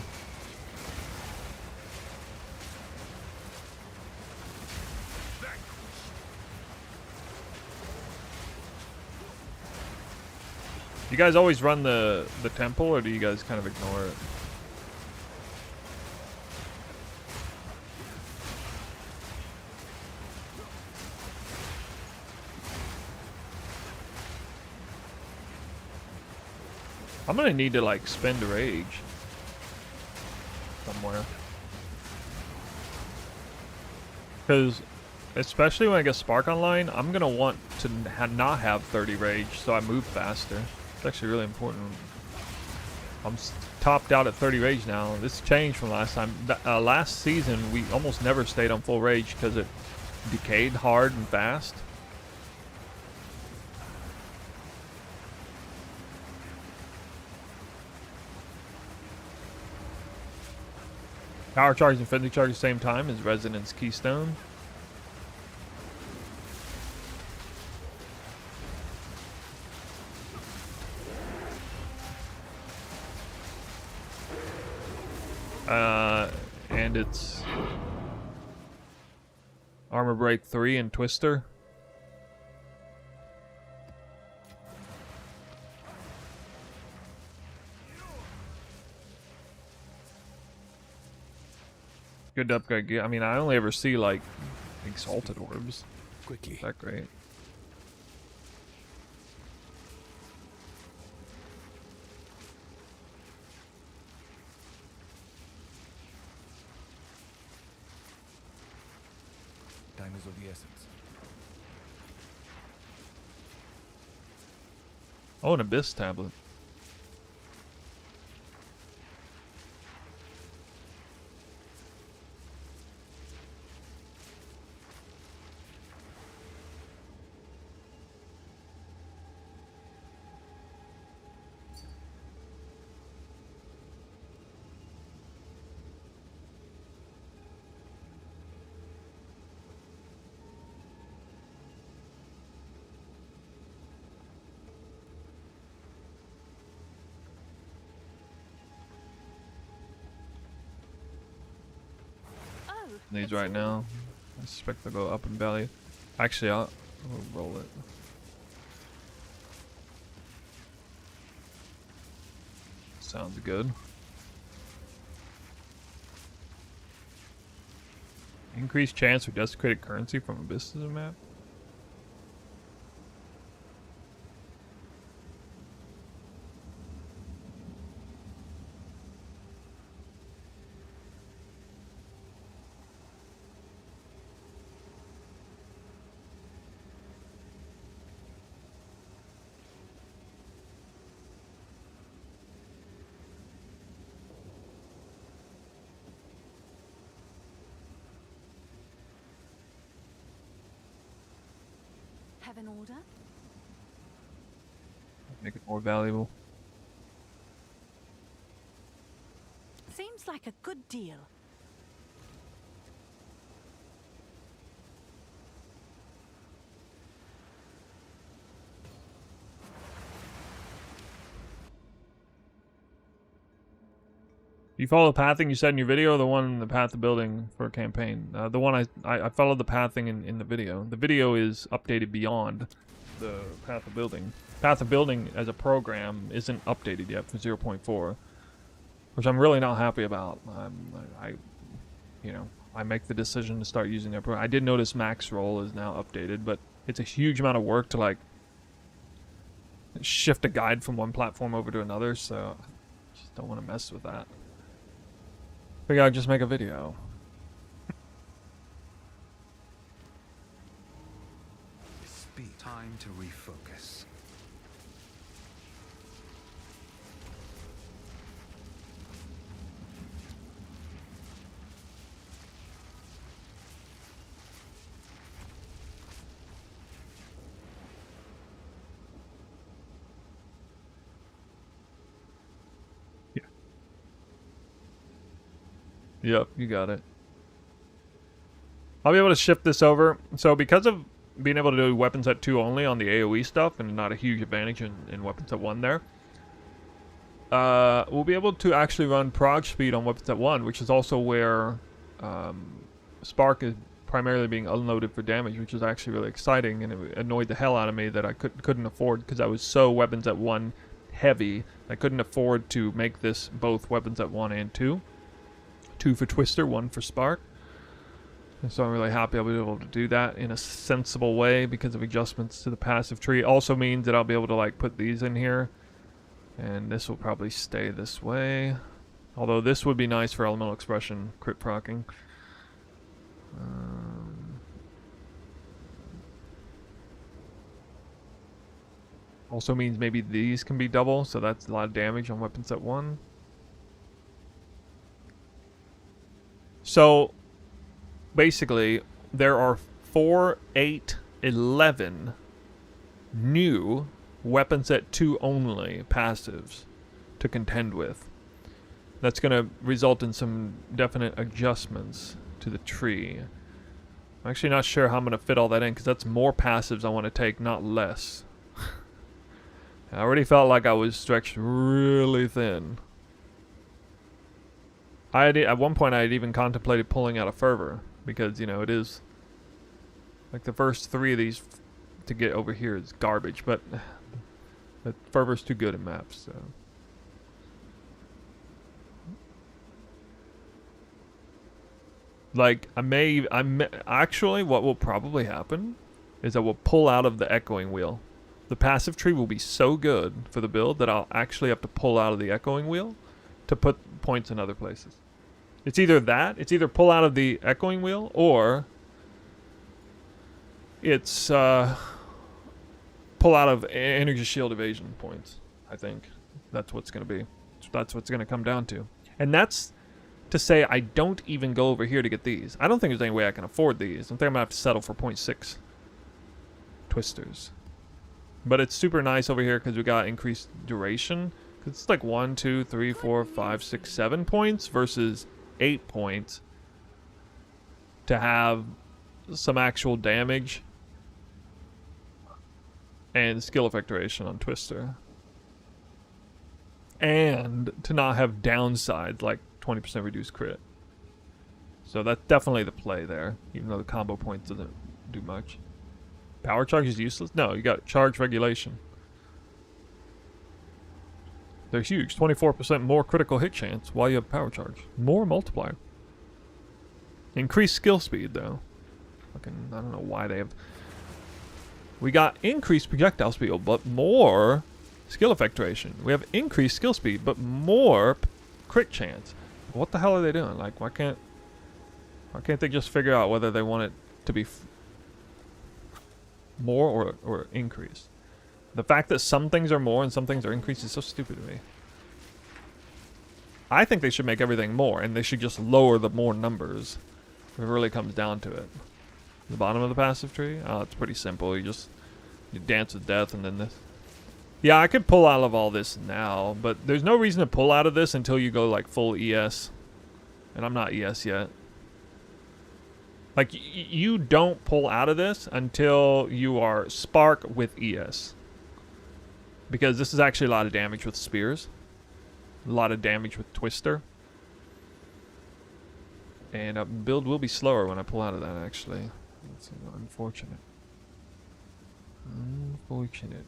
You guys always run the temple, or do you guys kind of ignore it? I'm gonna need to like spend a rage somewhere, because especially when I get Spark online, I'm gonna want to not have 30 rage, so I move faster. It's actually really important. I'm topped out at 30 rage now. This changed from last time. Last season we almost never stayed on full rage because it decayed hard and fast. Power charge and Frenzy charge at the same time is Resonance Keystone. And it's Armor Break 3 and Twister. Good to upgrade gear. I mean, I only ever see like exalted orbs. Quickly. Is that great? Time is of the essence. Oh, an Abyss tablet. Oh, These it's right you. now. I suspect they'll go up in value. Actually, I'll roll it. Sounds good. Increased chance for desecrated currency from Abyss as a map. Have an order? Make it more valuable. Seems like a good deal. You follow the pathing you said in your video, or the one in the path of building for a campaign? The one I followed the pathing in the video. The video is updated beyond the path of building. Path of building as a program isn't updated yet for 0.4, which I'm really not happy about. I make the decision to start using that program. I did notice max roll is now updated, but it's a huge amount of work to like shift a guide from one platform over to another, so I just don't want to mess with that. Figure I'd just make a video. Speed. Time to refocus. Yep, you got it. I'll be able to shift this over. So because of being able to do weapons at 2 only on the AoE stuff, and not a huge advantage in weapons at 1 there, we'll be able to actually run prog speed on weapons at 1, which is also where Spark is primarily being unloaded for damage, which is actually really exciting, and it annoyed the hell out of me that I couldn't afford, because I was so weapons at 1 heavy, I couldn't afford to make this both weapons at 1 and 2. 2 for Twister, 1 for Spark. And so I'm really happy I'll be able to do that in a sensible way because of adjustments to the passive tree. It also means that I'll be able to like put these in here, and this will probably stay this way. Although this would be nice for elemental expression crit procking. Also means maybe these can be double, so that's a lot of damage on weapons at 1. So, basically, there are 4, 8, 11 new weapons at 2 only passives to contend with. That's going to result in some definite adjustments to the tree. I'm actually not sure how I'm going to fit all that in, because that's more passives I want to take, not less. I already felt like I was stretched really thin. At one point I had even contemplated pulling out a fervor because, you know, it is like the first 3 of these to get over here is garbage, but the fervor's too good in maps, so. Like, actually, what will probably happen is I will pull out of the echoing wheel. The passive tree will be so good for the build that I'll actually have to pull out of the echoing wheel to put points in other places. It's either that, it's either pull out of the echoing wheel, or it's pull out of energy shield evasion points, I think. That's what's going to be. That's what's going to come down to. And that's to say I don't even go over here to get these. I don't think there's any way I can afford these. I think I'm going to have to settle for 0.6 twisters. But it's super nice over here because we got increased duration. Cause it's like 1, 2, 3, 4, 5, 6, 7 points versus 8 points to have some actual damage and skill effect duration on Twister. And to not have downsides like 20% reduced crit. So that's definitely the play there, even though the combo points doesn't do much. Power charge is useless? No, you got charge regulation. They're huge. 24% more critical hit chance while you have power charge. More multiplier. Increased skill speed, though. Fucking, I don't know why they have... We got increased projectile speed, but more skill effect duration. We have increased skill speed, but more crit chance. What the hell are they doing? Like, why can't they just figure out whether they want it to be more or increased? The fact that some things are more and some things are increased is so stupid to me. I think they should make everything more, and they should just lower the more numbers if it really comes down to it. The bottom of the passive tree? Oh, it's pretty simple. You dance with death and then this. Yeah, I could pull out of all this now, but there's no reason to pull out of this until you go like full ES. And I'm not ES yet. Like, you don't pull out of this until you are Spark with ES. Because this is actually a lot of damage with spears. A lot of damage with Twister. And build will be slower when I pull out of that, actually. That's unfortunate. Unfortunate.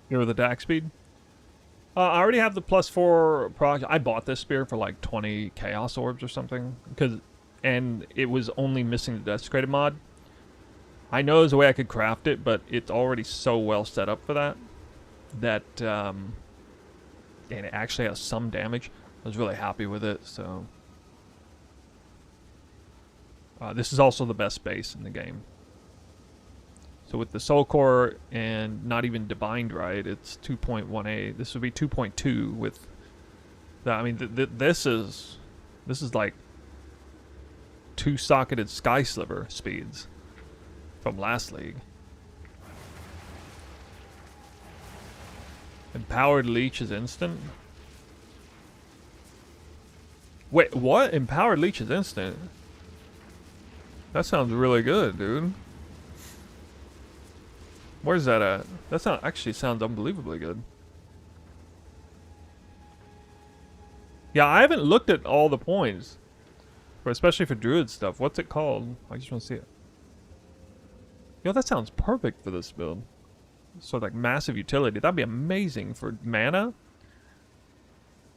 You know the DAC speed? I already have the +4 project. I bought this spear for like 20 chaos orbs or something, and it was only missing the desecrated mod. I know there's a way I could craft it, but it's already so well set up for that and it actually has some damage. I was really happy with it. So this is also the best base in the game. So with the Soul Core and not even Divined right, it's 2.18. This would be 2.2 with that. I mean, this is like 2-socketed Sky Sliver speeds from last league. Empowered Leech is instant. Wait, what? Empowered Leech is instant? That sounds really good, dude. Where's that at? That actually sounds unbelievably good. Yeah, I haven't looked at all the points, especially for druid stuff. What's it called? I just want to see it. Yo, that sounds perfect for this build. So like massive utility. That'd be amazing for mana.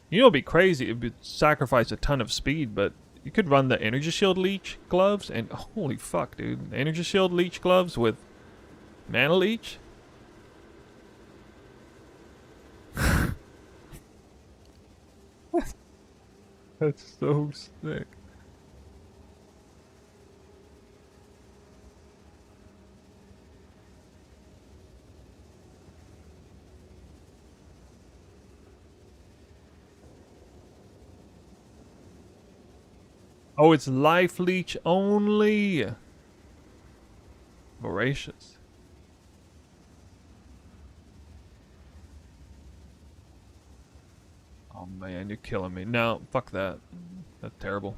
You know, it'd be crazy. It'd be sacrifice a ton of speed, but you could run the Energy Shield Leech gloves, and holy fuck, dude! The Energy Shield Leech gloves with Mana Leech? That's so sick. Oh, it's life leech only. Voracious. Oh man, you're killing me. No, fuck that. That's terrible.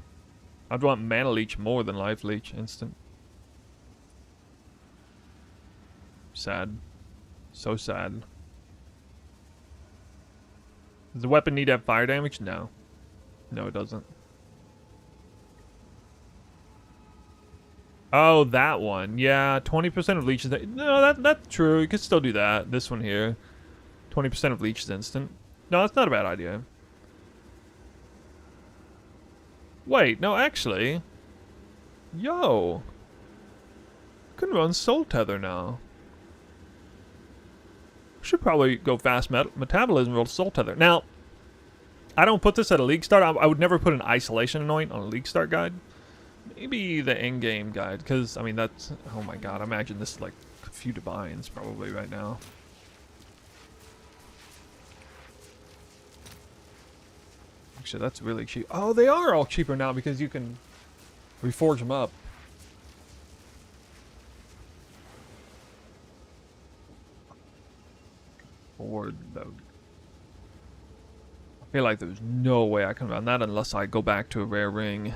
I'd want mana leech more than life leech instant. Sad. So sad. Does the weapon need to have fire damage? No. No, it doesn't. Oh, that one. Yeah, 20% of leech is... No, that's true. You could still do that. This one here. 20% of leech is instant. No, that's not a bad idea. Wait, no, actually. Yo. I can run Soul Tether now. Should probably go fast metabolism, roll Soul Tether. Now, I don't put this at a league start. I would never put an isolation anoint on a league start guide. Maybe the in-game guide, because, I mean, that's... Oh my god, I imagine this is like a few divines probably right now. Actually, that's really cheap. Oh, they are all cheaper now because you can reforge them up. Or the... I feel like there's no way I can run that unless I go back to a rare ring.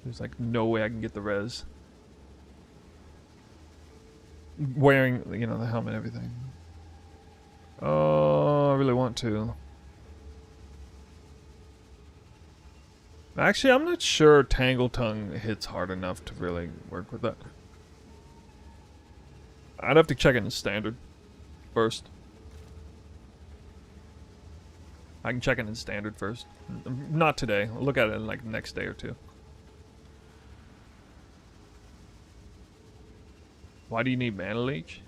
There's like no way I can get the res. Wearing, you know, the helmet and everything. Oh, I really want to. Actually, I'm not sure Tangle Tongue hits hard enough to really work with that. I'd have to check it in standard first. I can check it in standard first. Not today. I'll look at it in like the next day or two. Why do you need mana leech?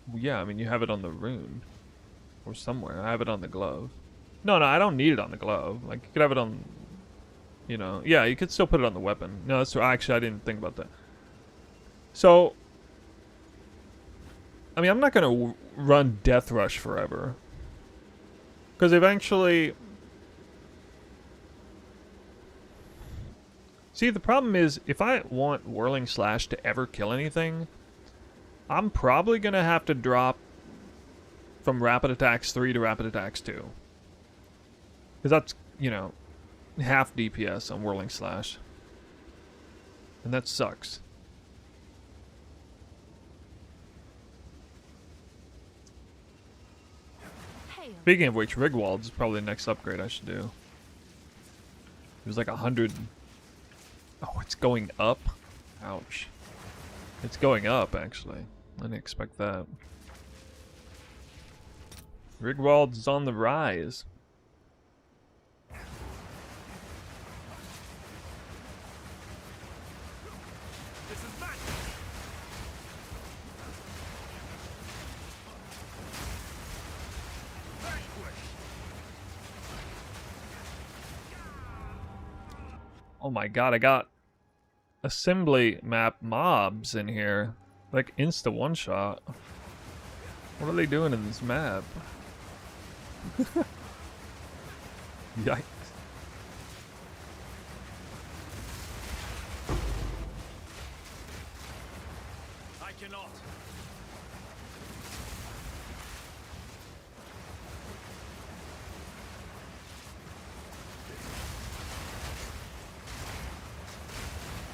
Well, yeah, I mean you have it on the rune. Or somewhere. I have it on the glove. No, I don't need it on the glove. Like, you could have it on... You know... Yeah, you could still put it on the weapon. No, that's... Actually, I didn't think about that. So... I mean, I'm not gonna run Death Rush forever. Because eventually... See, the problem is, if I want Whirling Slash to ever kill anything, I'm probably gonna have to drop from Rapid Attacks 3 to Rapid Attacks 2. Because that's, you know, half DPS on Whirling Slash. And that sucks. Speaking of which, Rigwald is probably the next upgrade I should do. It was like 100... Oh, it's going up? Ouch. It's going up, actually. I didn't expect that. Rigwald's on the rise. Oh my god, I got assembly map mobs in here. Like insta one shot. What are they doing in this map? Yikes. I cannot.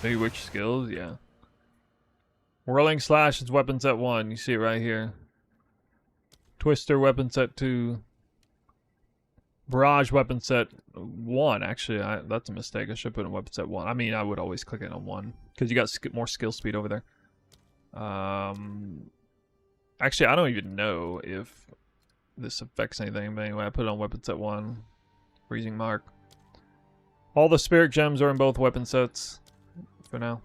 Maybe which skills? Yeah. Whirling Slash is weapon set 1. You see it right here. Twister weapon set 2. Barrage weapon set 1. Actually, that's a mistake. I should put in weapon set 1. I mean, I would always click it on 1 because you got more skill speed over there. Actually, I don't even know if this affects anything. But anyway, I put it on weapon set 1. Freezing Mark. All the spirit gems are in both weapon sets for now.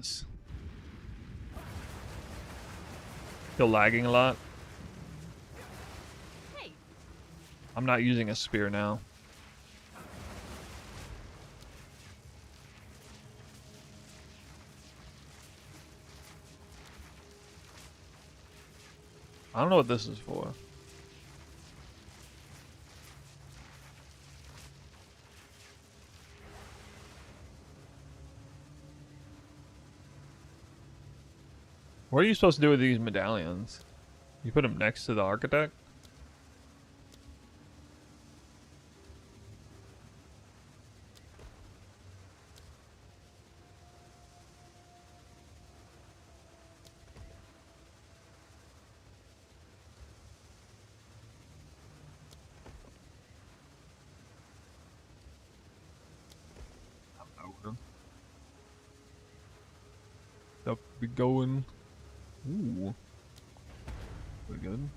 Nice. Still lagging a lot. Hey, I'm not using a spear now. I don't know what this is for. What are you supposed to do with these medallions? You put them next to the architect? Stuff be going. Ooh. Pretty good.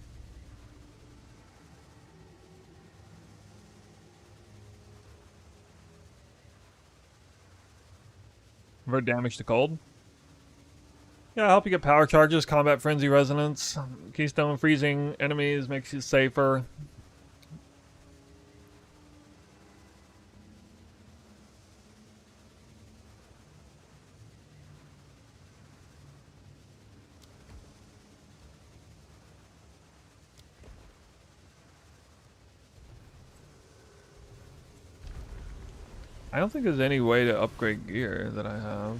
Convert damage to cold. Yeah, help you get power charges, combat frenzy resonance, keystone freezing enemies makes you safer. I don't think there's any way to upgrade gear that I have.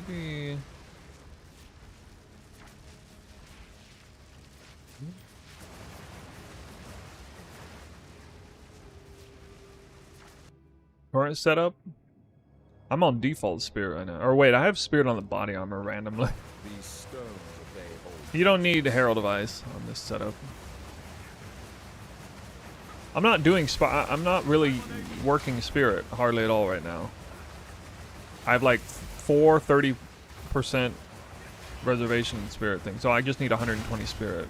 Maybe... Current setup? I'm on default spirit right now. Or wait, I have spirit on the body armor randomly. These stones obey old. You don't need Herald of Ice on this setup. I'm not doing I'm not really working spirit hardly at all right now. I have like 30% reservation in spirit thing, so I just need 120 spirit.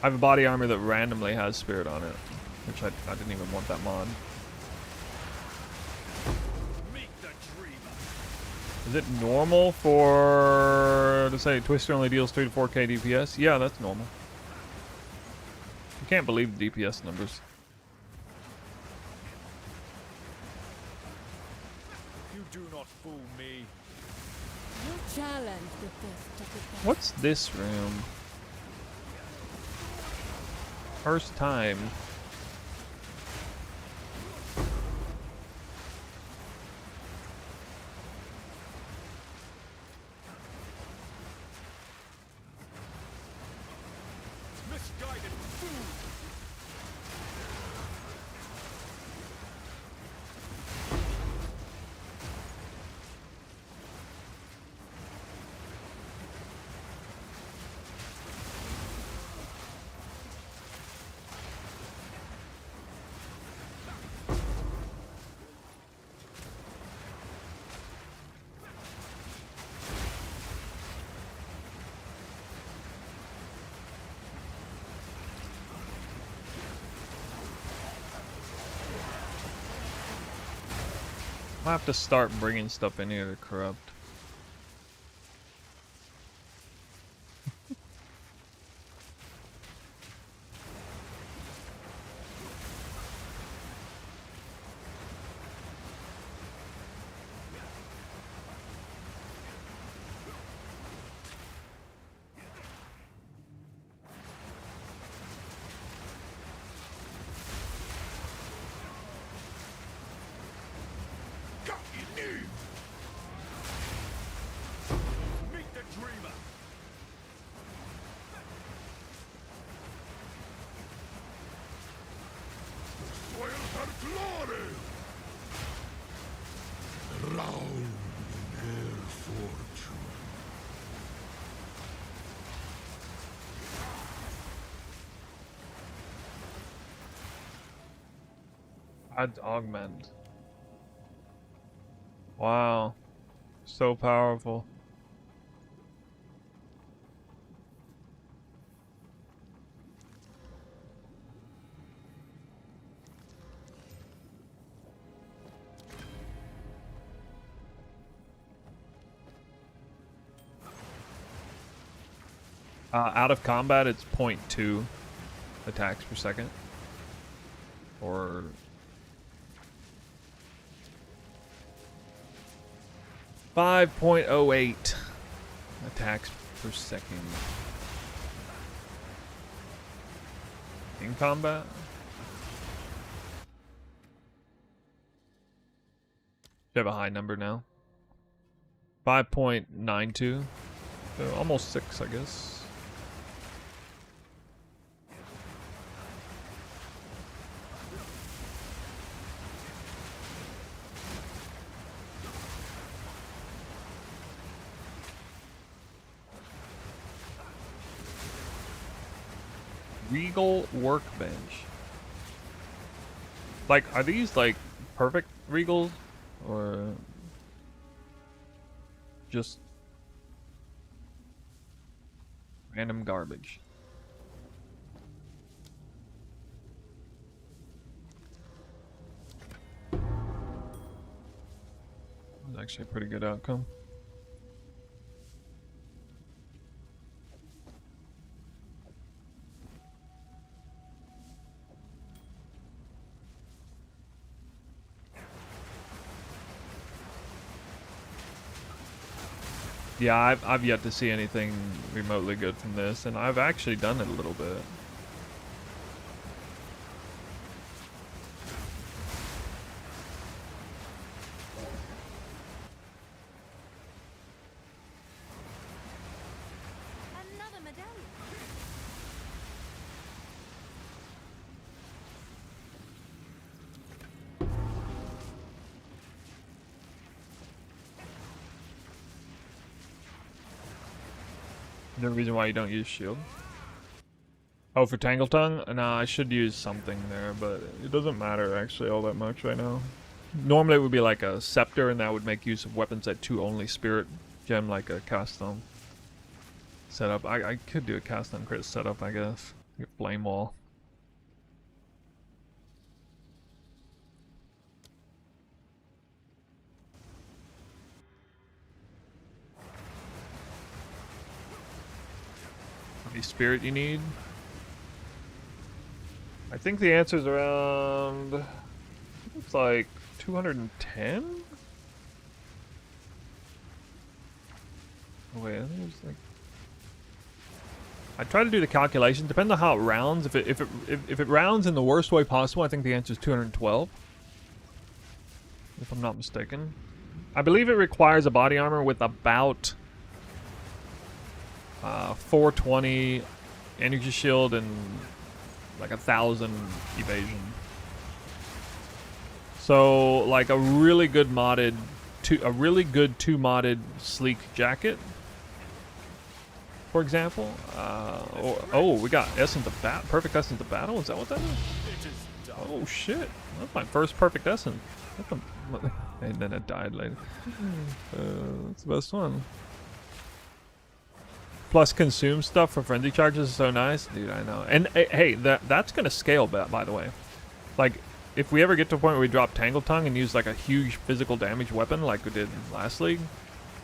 I have a body armor that randomly has spirit on it, which I didn't even want that mod. Is it normal to say Twister only deals 3 to 4k DPS? Yeah, that's normal. You can't believe the DPS numbers. You do not fool me. You challenge the best of the best. What's this room? First time. Misguided fool. I have to start bringing stuff in here to corrupt. Meet the dreamer. Soil her glory! Round in her fortune. Add augment. Wow. So powerful. Out of combat, it's 0.2 attacks per second. Or 5.08 attacks per second. In combat? You have a high number now. 5.92. So almost 6, I guess. Regal Workbench. Like, are these like perfect regals or just random garbage? That's actually a pretty good outcome. Yeah, I've yet to see anything remotely good from this, and I've actually done it a little bit. Another medallion. The reason why you don't use shield. Oh, for Tangle Tongue? Nah, I should use something there, but it doesn't matter actually all that much right now. Normally it would be like a scepter, and that would make use of weapons that 2 only spirit gem, like a cast on setup. I could do a cast on crit setup, I guess. Flame wall. How many spirit you need? I think the answer's around... It's like 210? Oh wait, I think it's like... I try to do the calculation. Depends on how it rounds. If it rounds in the worst way possible, I think the answer is 212. If I'm not mistaken. I believe it requires a body armor with about 420 energy shield and like 1,000 evasion. So like a really good modded, two modded sleek jacket, for example. Oh, we got essence of perfect essence of battle. Is that what that is? Oh shit! That's my first perfect essence. And then it died later. That's the best one. Plus consume stuff for frenzy charges is so nice, dude. I know. And hey, that's gonna scale, by the way. Like, if we ever get to a point where we drop Tangle Tongue and use like a huge physical damage weapon like we did last league,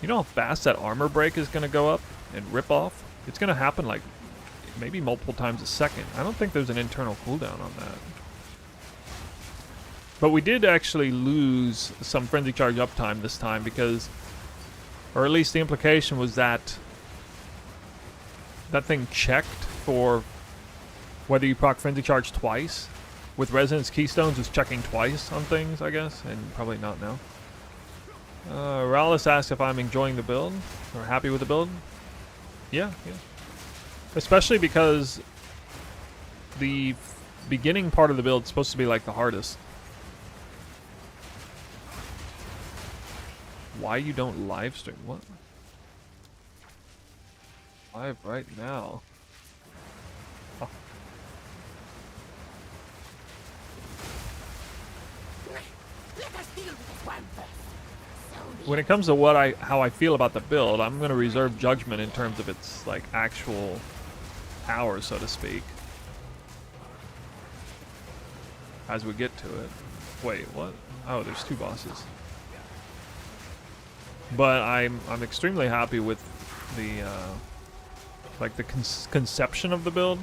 you know how fast that armor break is gonna go up and rip off? It's gonna happen like maybe multiple times a second. I don't think there's an internal cooldown on that. But we did actually lose some frenzy charge uptime this time because, or at least the implication was that that thing checked for whether you proc frenzy charge twice. With Resonance Keystones, it's checking twice on things, I guess, and probably not now. Rallis asked if I'm enjoying the build, or happy with the build. Yeah. Especially because the beginning part of the build is supposed to be like the hardest. Why you don't live stream? What? Live right now. Oh. When it comes to how I feel about the build, I'm gonna reserve judgment in terms of its like actual power, so to speak, as we get to it. Wait, what? Oh, there's 2 bosses. But I'm extremely happy with the like the conception of the build.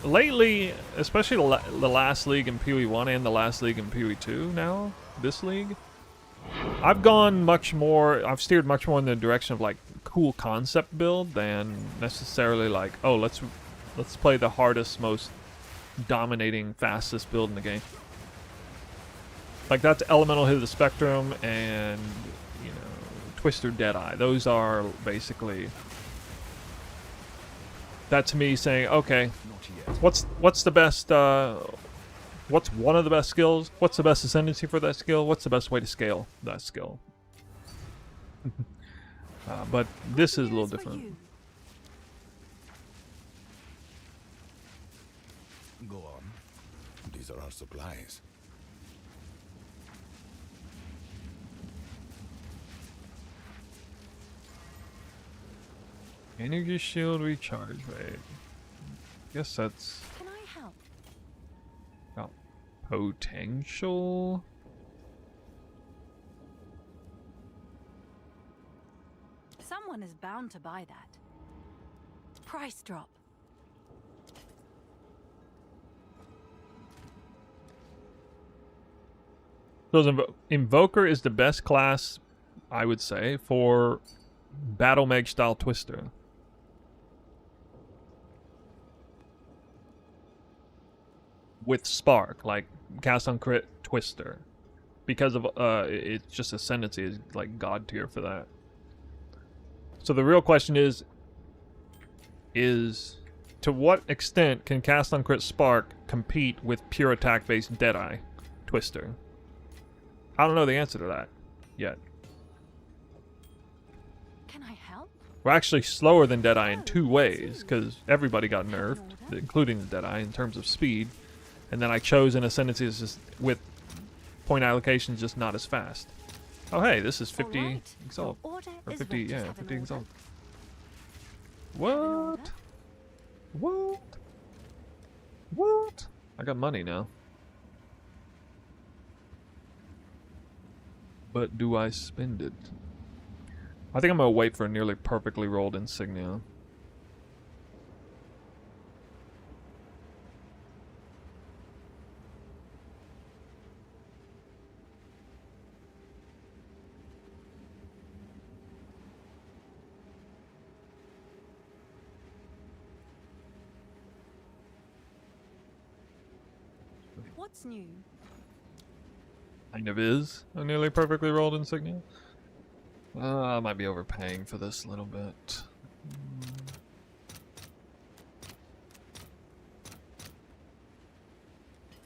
Lately, especially the last league in PoE 1 and the last league in PoE 2 now, this league, I've steered much more in the direction of like cool concept build than necessarily like, oh, let's play the hardest, most dominating, fastest build in the game. Like that's Elemental Hit of the Spectrum and, you know, Twister Deadeye. Those are basically, that's me saying, okay, what's the best, what's one of the best skills? What's the best ascendancy for that skill? What's the best way to scale that skill? But this is a little different. Go on. These are our supplies. Energy shield recharge rate. Guess that's Can I help? about potential. Someone is bound to buy that. Price drop. So Invoker is the best class, I would say, for Battle Meg style Twister. With Spark, like cast on crit Twister. Because of it's just Ascendancy is like god tier for that. So the real question is to what extent can cast on crit Spark compete with pure attack based Deadeye Twister? I don't know the answer to that yet. Can I help? We're actually slower than Deadeye in two ways, because everybody got nerfed, including the Deadeye, in terms of speed. And then I chose an Ascendancy that's just with point allocation just not as fast. Oh hey, this is 50 right. Exalt. Your order Or is 50, ready. yeah, Have 50 an Exalt. order? What? What? What? I got money now. But do I spend it? I think I'm gonna wait for a nearly perfectly rolled insignia. What's new? Kind of is a nearly perfectly rolled insignia. I might be overpaying for this a little bit.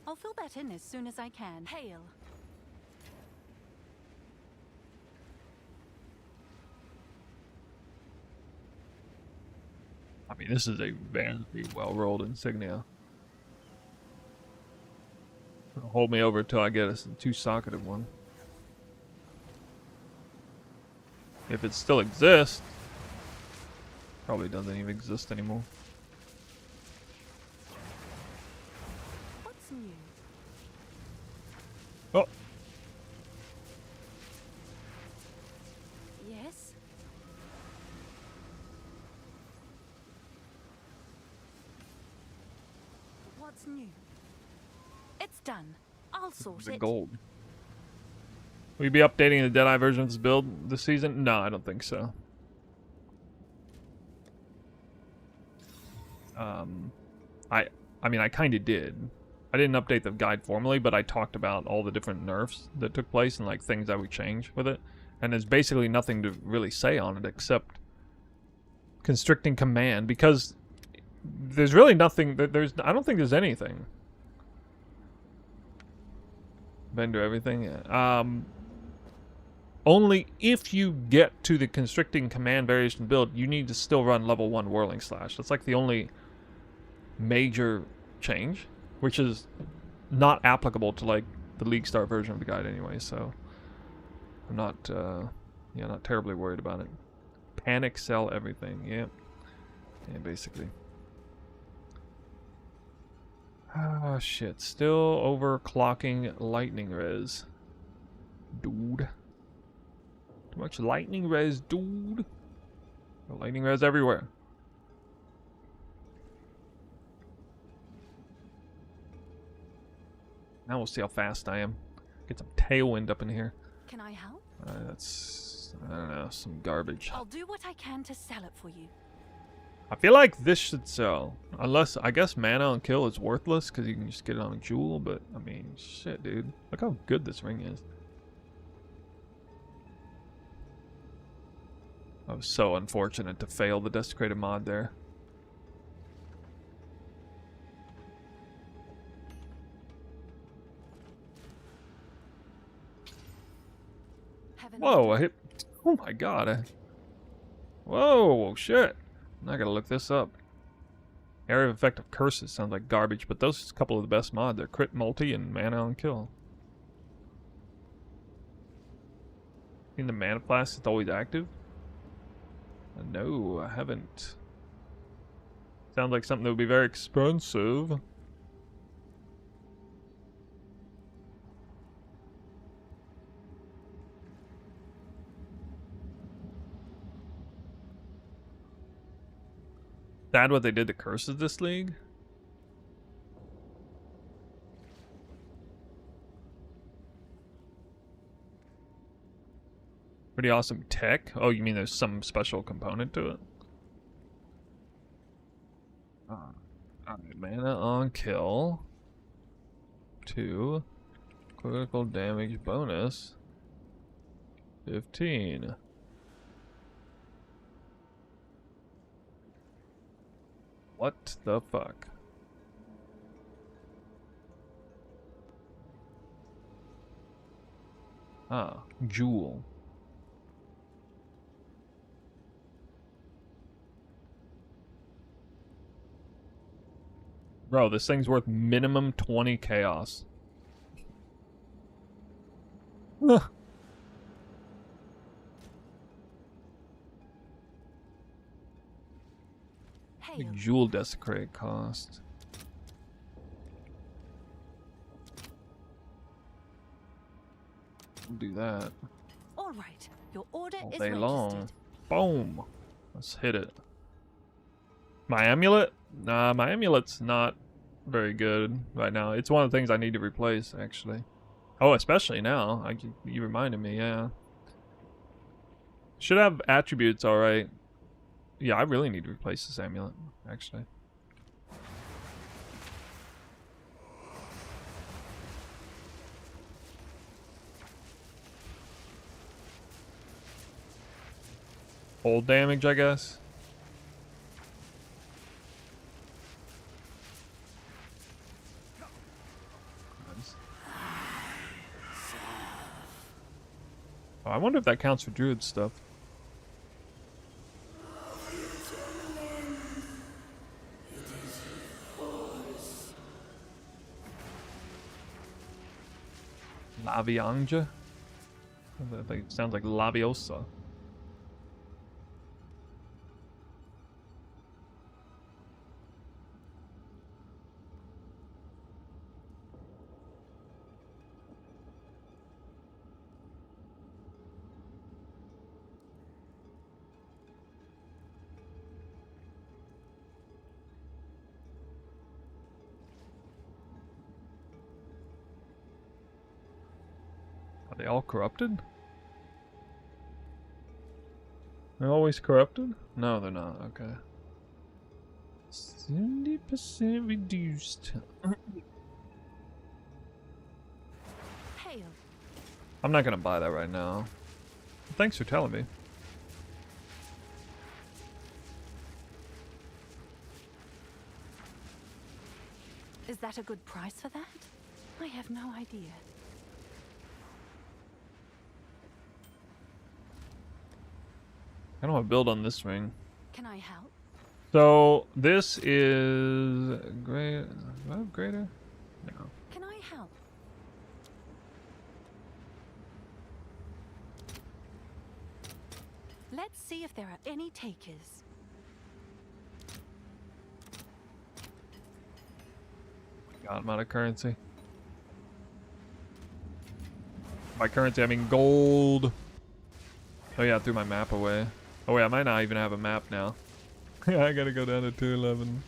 I'll fill that in as soon as I can. Hail. I mean, this is a very well rolled insignia. It'll hold me over till I get a two-socketed one. If it still exists. Probably doesn't even exist anymore. What's new? Oh, Yes? What's new? It's done. I'll sort the it. gold. Will you be updating the Deadeye version of this build this season? No, I don't think so. I mean, I kind of did. I didn't update the guide formally, but I talked about all the different nerfs that took place and like things that would change with it. And there's basically nothing to really say on it except constricting command, because there's really nothing. I don't think there's anything. Vendor everything. Yeah. Only if you get to the constricting command variation build, you need to still run level 1 Whirling Slash. That's like the only major change, which is not applicable to like the League Star version of the guide anyway, so I'm not not terribly worried about it. Panic sell everything, yeah. Yeah, basically. Ah, shit. Still overclocking lightning res. Dude. Too much lightning res, dude. Lightning res everywhere. Now we'll see how fast I am. Get some tailwind up in here. Can I help? That's, I don't know, some garbage. I'll do what I can to sell it for you. I feel like this should sell. Unless, I guess mana on kill is worthless because you can just get it on a jewel. But, I mean, shit, dude. Look how good this ring is. I was so unfortunate to fail the desecrated mod there. Whoa, I hit... Oh my god. Whoa, shit. I gotta look this up. Area of effect of curses sounds like garbage, but those are a couple of the best mods. They're crit multi and mana on kill. In the mana flask, it's always active? No, I haven't. Sounds like something that would be very expensive. Sad what they did to curses this league. Pretty awesome tech. Oh, you mean there's some special component to it? Alright, mana on kill. 2. Critical damage bonus. 15. What the fuck? Ah, jewel. Bro, this thing's worth minimum 20 chaos. Ugh. Hail. Jewel desecrate cost. We'll do that All right, your order all is day registered. long. Boom. Let's hit it. My amulet? Nah, my amulet's not very good right now. It's one of the things I need to replace, actually. Oh, especially now. You reminded me, yeah. Should have attributes, alright. Yeah, I really need to replace this amulet, actually. Hold damage, I guess. Oh, I wonder if that counts for druid stuff. Lavianja? That thing sounds like Laviosa. Are they all corrupted? They're always corrupted? No, they're not. Okay. 70% reduced. Hail. I'm not gonna buy that right now. Thanks for telling me. Is that a good price for that? I have no idea. I don't want to build on this ring. Can I help? So this is great. Do I have greater? No. Can I help? Let's see if there are any takers. God, I'm out of currency. By currency, I mean gold. Oh yeah, I threw my map away. Oh wait, I might not even have a map now. I gotta go down to 211.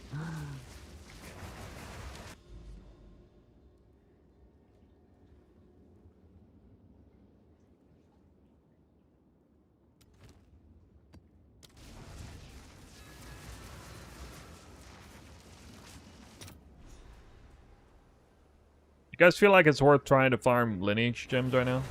You guys feel like it's worth trying to farm lineage gems right now?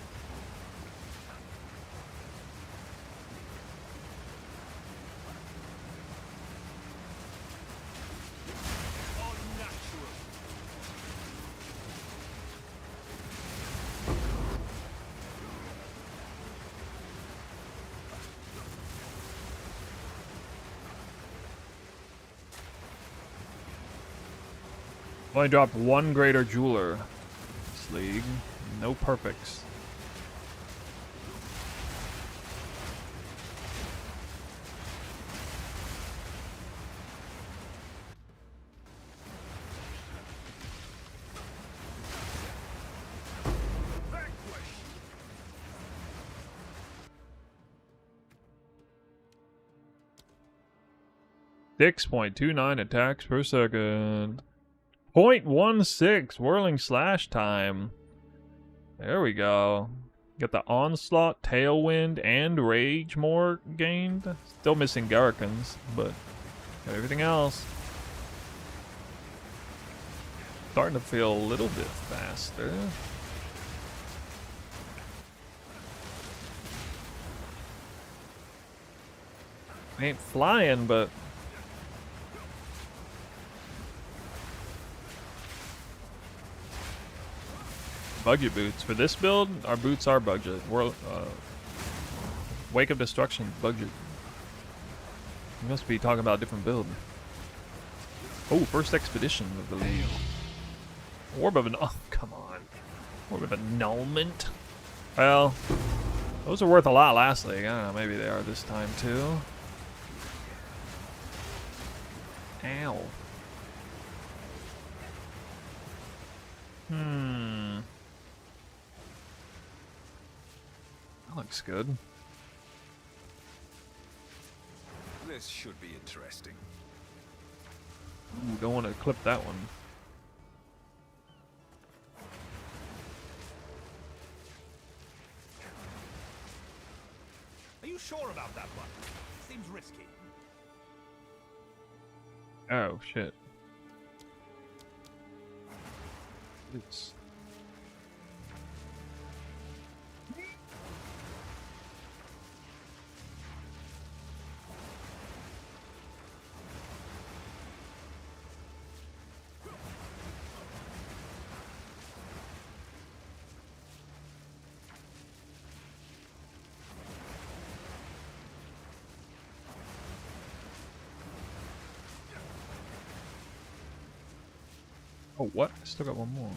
Only dropped one greater jeweler this league. No perfects. .29 attacks per second. 0.16 whirling slash time. There we go. Got the onslaught, tailwind, and rage more gained. Still missing Garrikans, but got everything else. Starting to feel a little bit faster. Ain't flying, but budget boots. For this build, our boots are budget. Wake of Destruction budget. You must be talking about a different build. Oh, first expedition of the league. Orb of an... Oh, come on. Orb of annulment. Well, those are worth a lot last league. I don't know, maybe they are this time too. Ow. That looks good. This should be interesting. Ooh, don't want to clip that one. Are you sure about that one? Seems risky. Oh, shit. It's... Oh, what? I still got one more.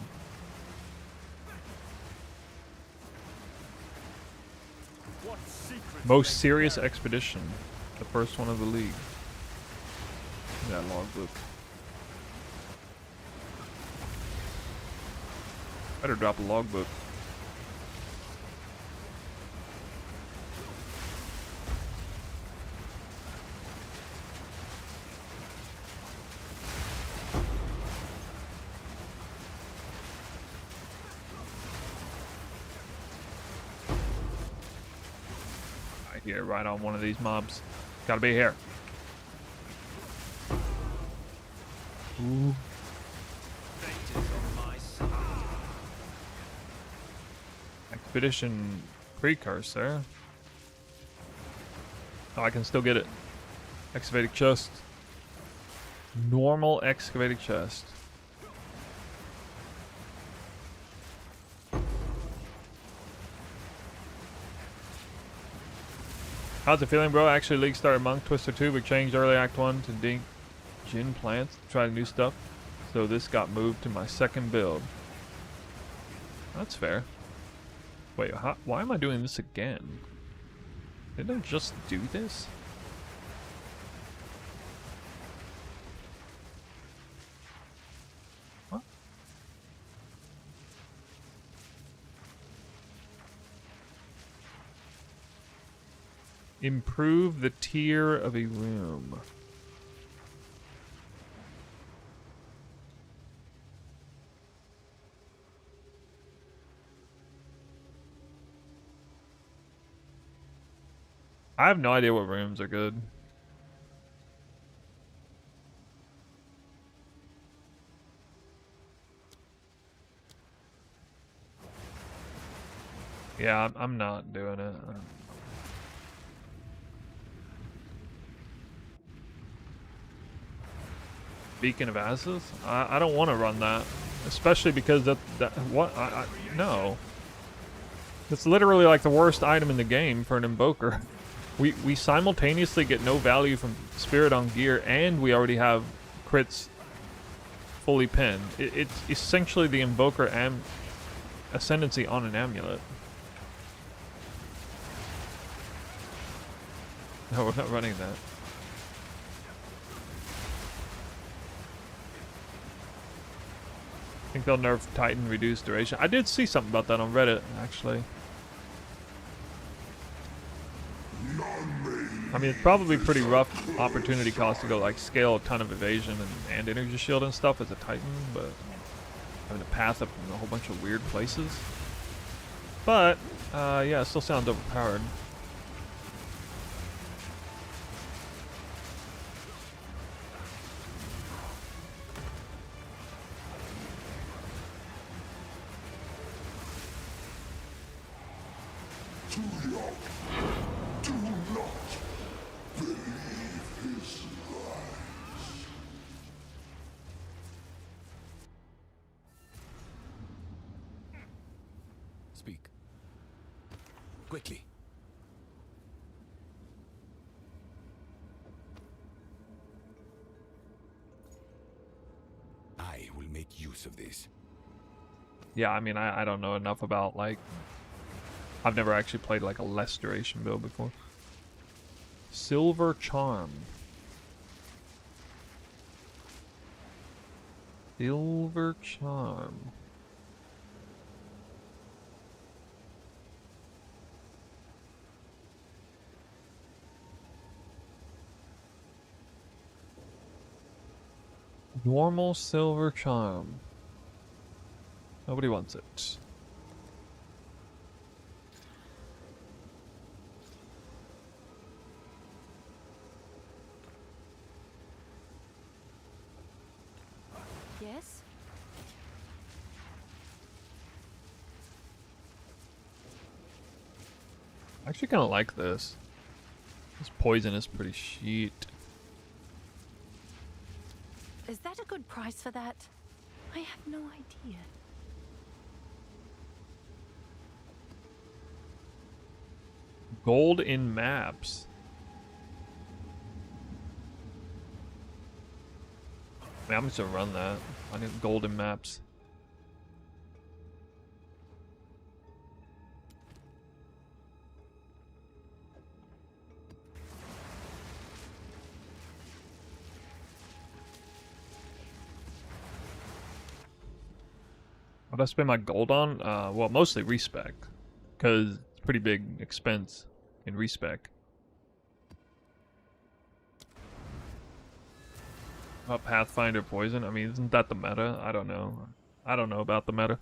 Most serious expedition. The first one of the league. That logbook. Better drop a logbook. Here, right on one of these mobs. Gotta be here. Ooh. Expedition precursor. Oh, I can still get it. Excavated chest. Normal excavated chest. How's it feeling, bro? Actually, League started Monk Twister 2. We changed early Act 1 to Dink Gin plants to try new stuff. So this got moved to my second build. That's fair. Wait, why am I doing this again? Didn't I just do this? What? Improve the tier of a room. I have no idea what rooms are good. Yeah, I'm not doing it. Beacon of Asses? I don't want to run that. Especially because what? No. It's literally like the worst item in the game for an Invoker. We simultaneously get no value from Spirit on gear, and we already have crits fully pinned. It's essentially the Invoker Ascendancy on an amulet. No, we're not running that. I think they'll nerf Titan reduce duration. I did see something about that on Reddit, actually. I mean, it's probably pretty rough opportunity cost to go like scale a ton of evasion and energy shield and stuff as a Titan, but having to path up in a whole bunch of weird places. But, yeah, it still sounds overpowered. Speak. Quickly. I will make use of this. Yeah, I mean, I don't know enough about, like... I've never actually played, like, a less duration build before. Silver Charm. Silver Charm. Normal Silver Charm. Nobody wants it. Yes? I actually kind of like this. This poison is pretty shit. Is that a good price for that? I have no idea. Gold in maps. Man, I'm just gonna run that. I need gold in maps. What I spend my gold on? Well, mostly respec, because it's a pretty big expense in respec. Pathfinder poison? I mean, isn't that the meta? I don't know. I don't know about the meta.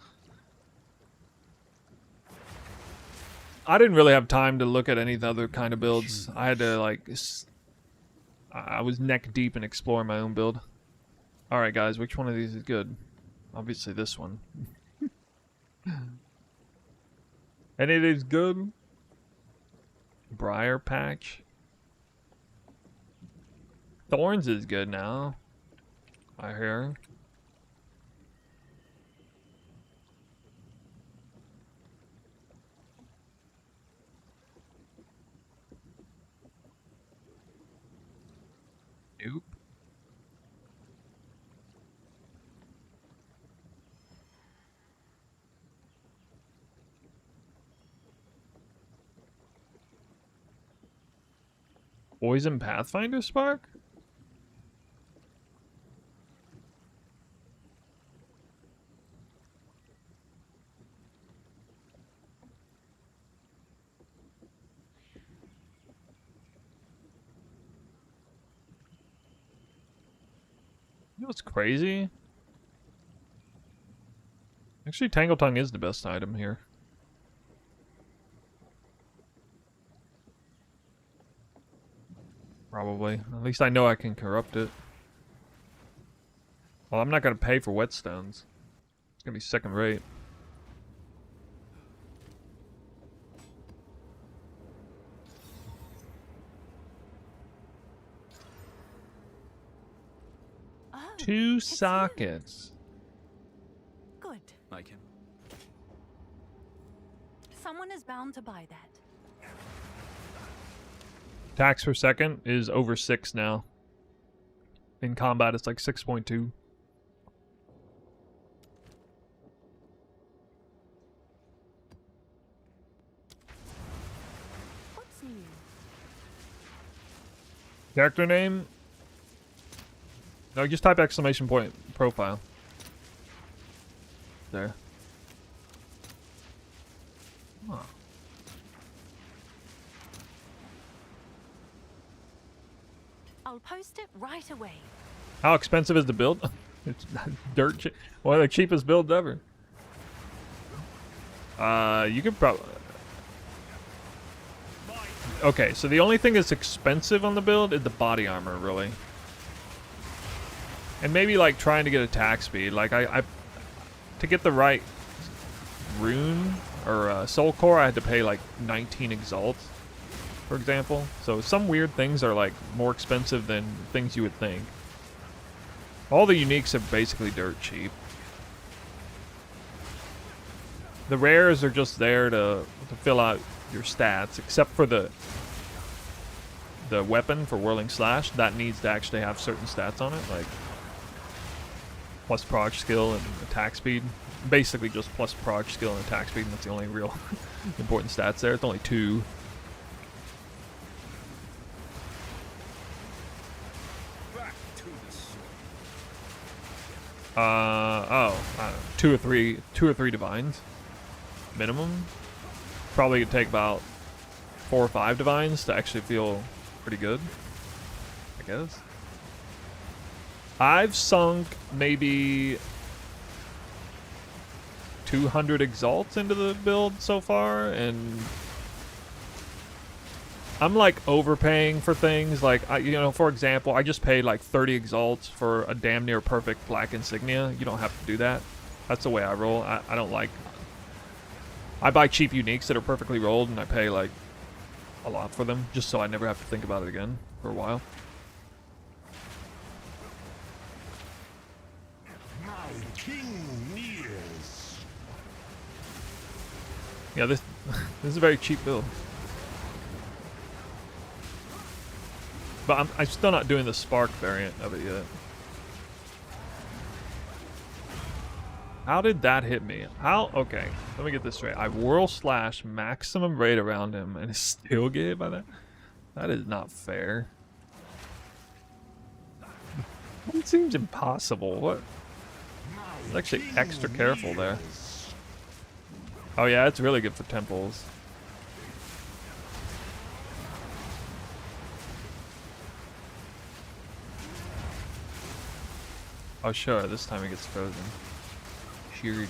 I didn't really have time to look at any other kind of builds. I had to, like... I was neck deep in exploring my own build. Alright, guys, which one of these is good? Obviously this one. And it is good. Briar Patch. Thorns is good now, I hear. Nope. Poison Pathfinder Spark? You know what's crazy? Actually, Tangle Tongue is the best item here. Probably. At least I know I can corrupt it. Well, I'm not going to pay for whetstones. It's going to be second rate. 2 sockets. Good. Like him? Someone is bound to buy that. Attacks per second is over 6 now. In combat, it's like 6.2. What's new? Character name? No, just type exclamation point profile. There. Huh. I'll post it right away. How expensive is the build? It's dirt cheap. One of the cheapest builds ever. You could probably... Okay, so the only thing that's expensive on the build is the body armor, really. And maybe, like, trying to get attack speed. Like, to get the right rune or soul core, I had to pay, like, 19 exalts, for example. So some weird things are, like, more expensive than things you would think. All the uniques are basically dirt cheap. The rares are just there to fill out your stats, except for the weapon for Whirling Slash. That needs to actually have certain stats on it, like plus prog skill and attack speed. Basically just plus prog skill and attack speed, and that's the only real important stats there. It's only 2. Back to the sword. 2 or 3 divines minimum. Probably could take about 4 or 5 divines to actually feel pretty good, I guess. I've sunk maybe 200 exalts into the build so far, and I'm like overpaying for things. Like, for example, I just paid like 30 exalts for a damn near perfect black insignia. You don't have to do that. That's the way I roll. I don't like... I buy cheap uniques that are perfectly rolled, and I pay like a lot for them, just so I never have to think about it again for a while. My king nears. Yeah, this is a very cheap build. But I'm still not doing the Spark variant of it yet. How did that hit me? How? Okay, let me get this straight. I Whirl Slash maximum rate around him and still get hit by that? That is not fair. It seems impossible. What? It's actually extra careful there. Oh yeah, it's really good for temples. Oh sure, this time it gets frozen. Sure, dude.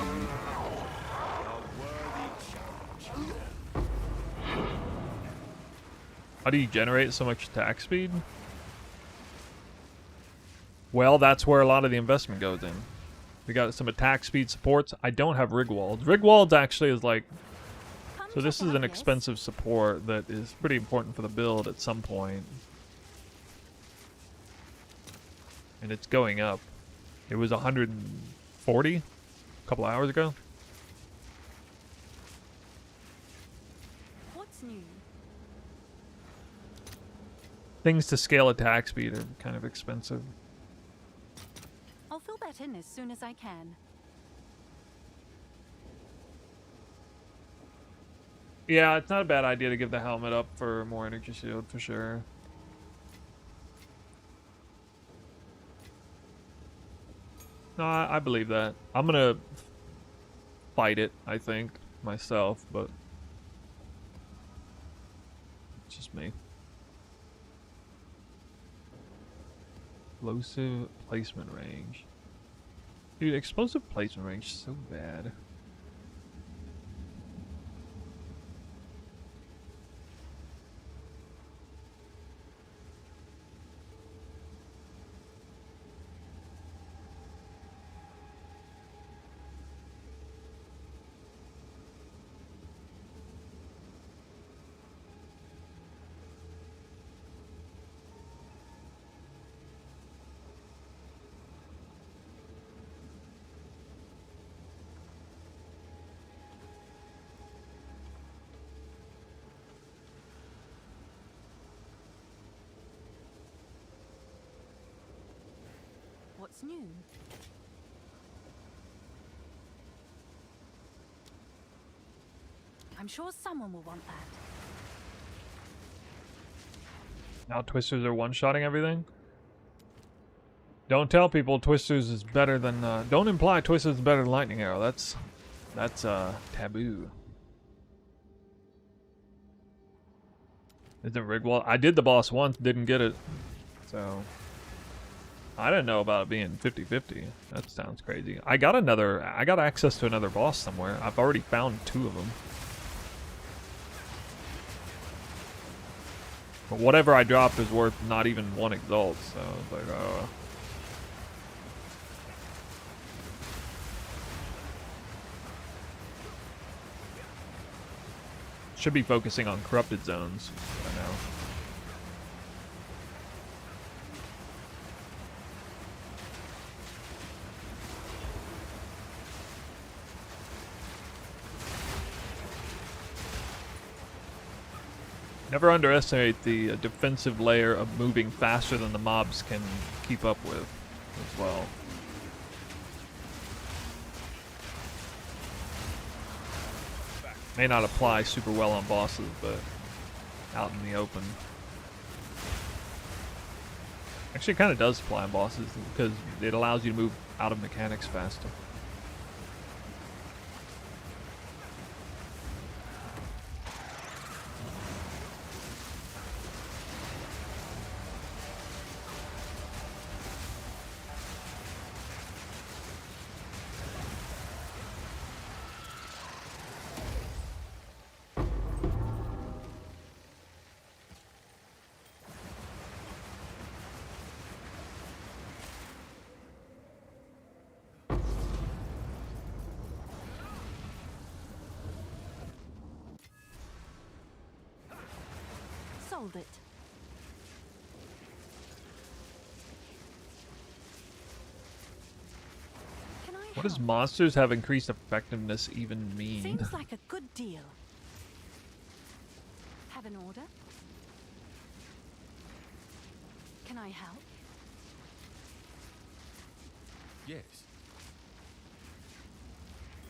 How do you generate so much attack speed? Well, that's where a lot of the investment goes in. We got some attack speed supports. I don't have Rigwald. Rigwald actually is like... So this is an expensive support that is pretty important for the build at some point. And it's going up. It was 140 a couple hours ago. What's new? Things to scale attack speed are kind of expensive. I'll fill that in as soon as I can. Yeah, it's not a bad idea to give the helmet up for more energy shield, for sure. No, I believe that. I'm gonna fight it, I think, myself, but it's just me. Explosive placement range. Dude, explosive placement range is so bad. What's new? I'm sure someone will want that. Now twisters are one-shotting everything? Don't tell people twisters is better than, don't imply twisters is better than lightning arrow. That's taboo. Isn't rigged well? I did the boss once, didn't get it. So, I didn't know about it being 50-50. That sounds crazy. I got access to another boss somewhere. I've already found 2 of them. But whatever I dropped is worth not even 1 exalt, so I was like, should be focusing on corrupted zones right now. Never underestimate the defensive layer of moving faster than the mobs can keep up with as well. May not apply super well on bosses, but out in the open. Actually, it kind of does apply on bosses because it allows you to move out of mechanics faster. Sold it. Can I What does help? monsters have increased effectiveness even mean? Seems like a good deal. Have an order? Can I help? Yes.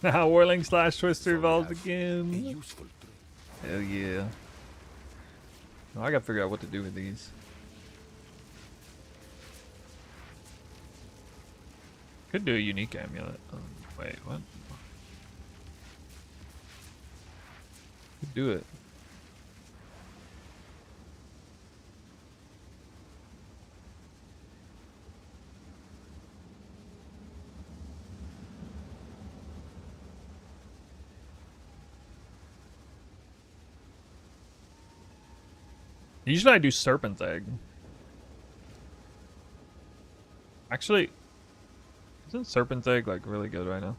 Now Whirling Slash Twister So we evolves have again. A useful trick. Hell yeah. Oh, I gotta figure out what to do with these. Could do a unique amulet. Wait, what? Could do it. Usually I do Serpent's Egg. Actually, isn't Serpent's Egg like really good right now?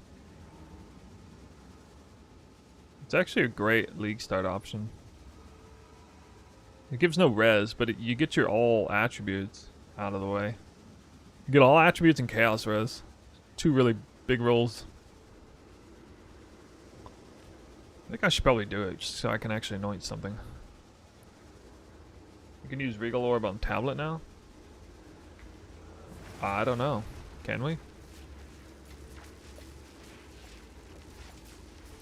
It's actually a great league start option. It gives no res, but you get your all attributes out of the way. You get all attributes and chaos res. 2 really big rolls. I think I should probably do it just so I can actually anoint something. You can use Regal Orb on tablet now? I don't know. Can we?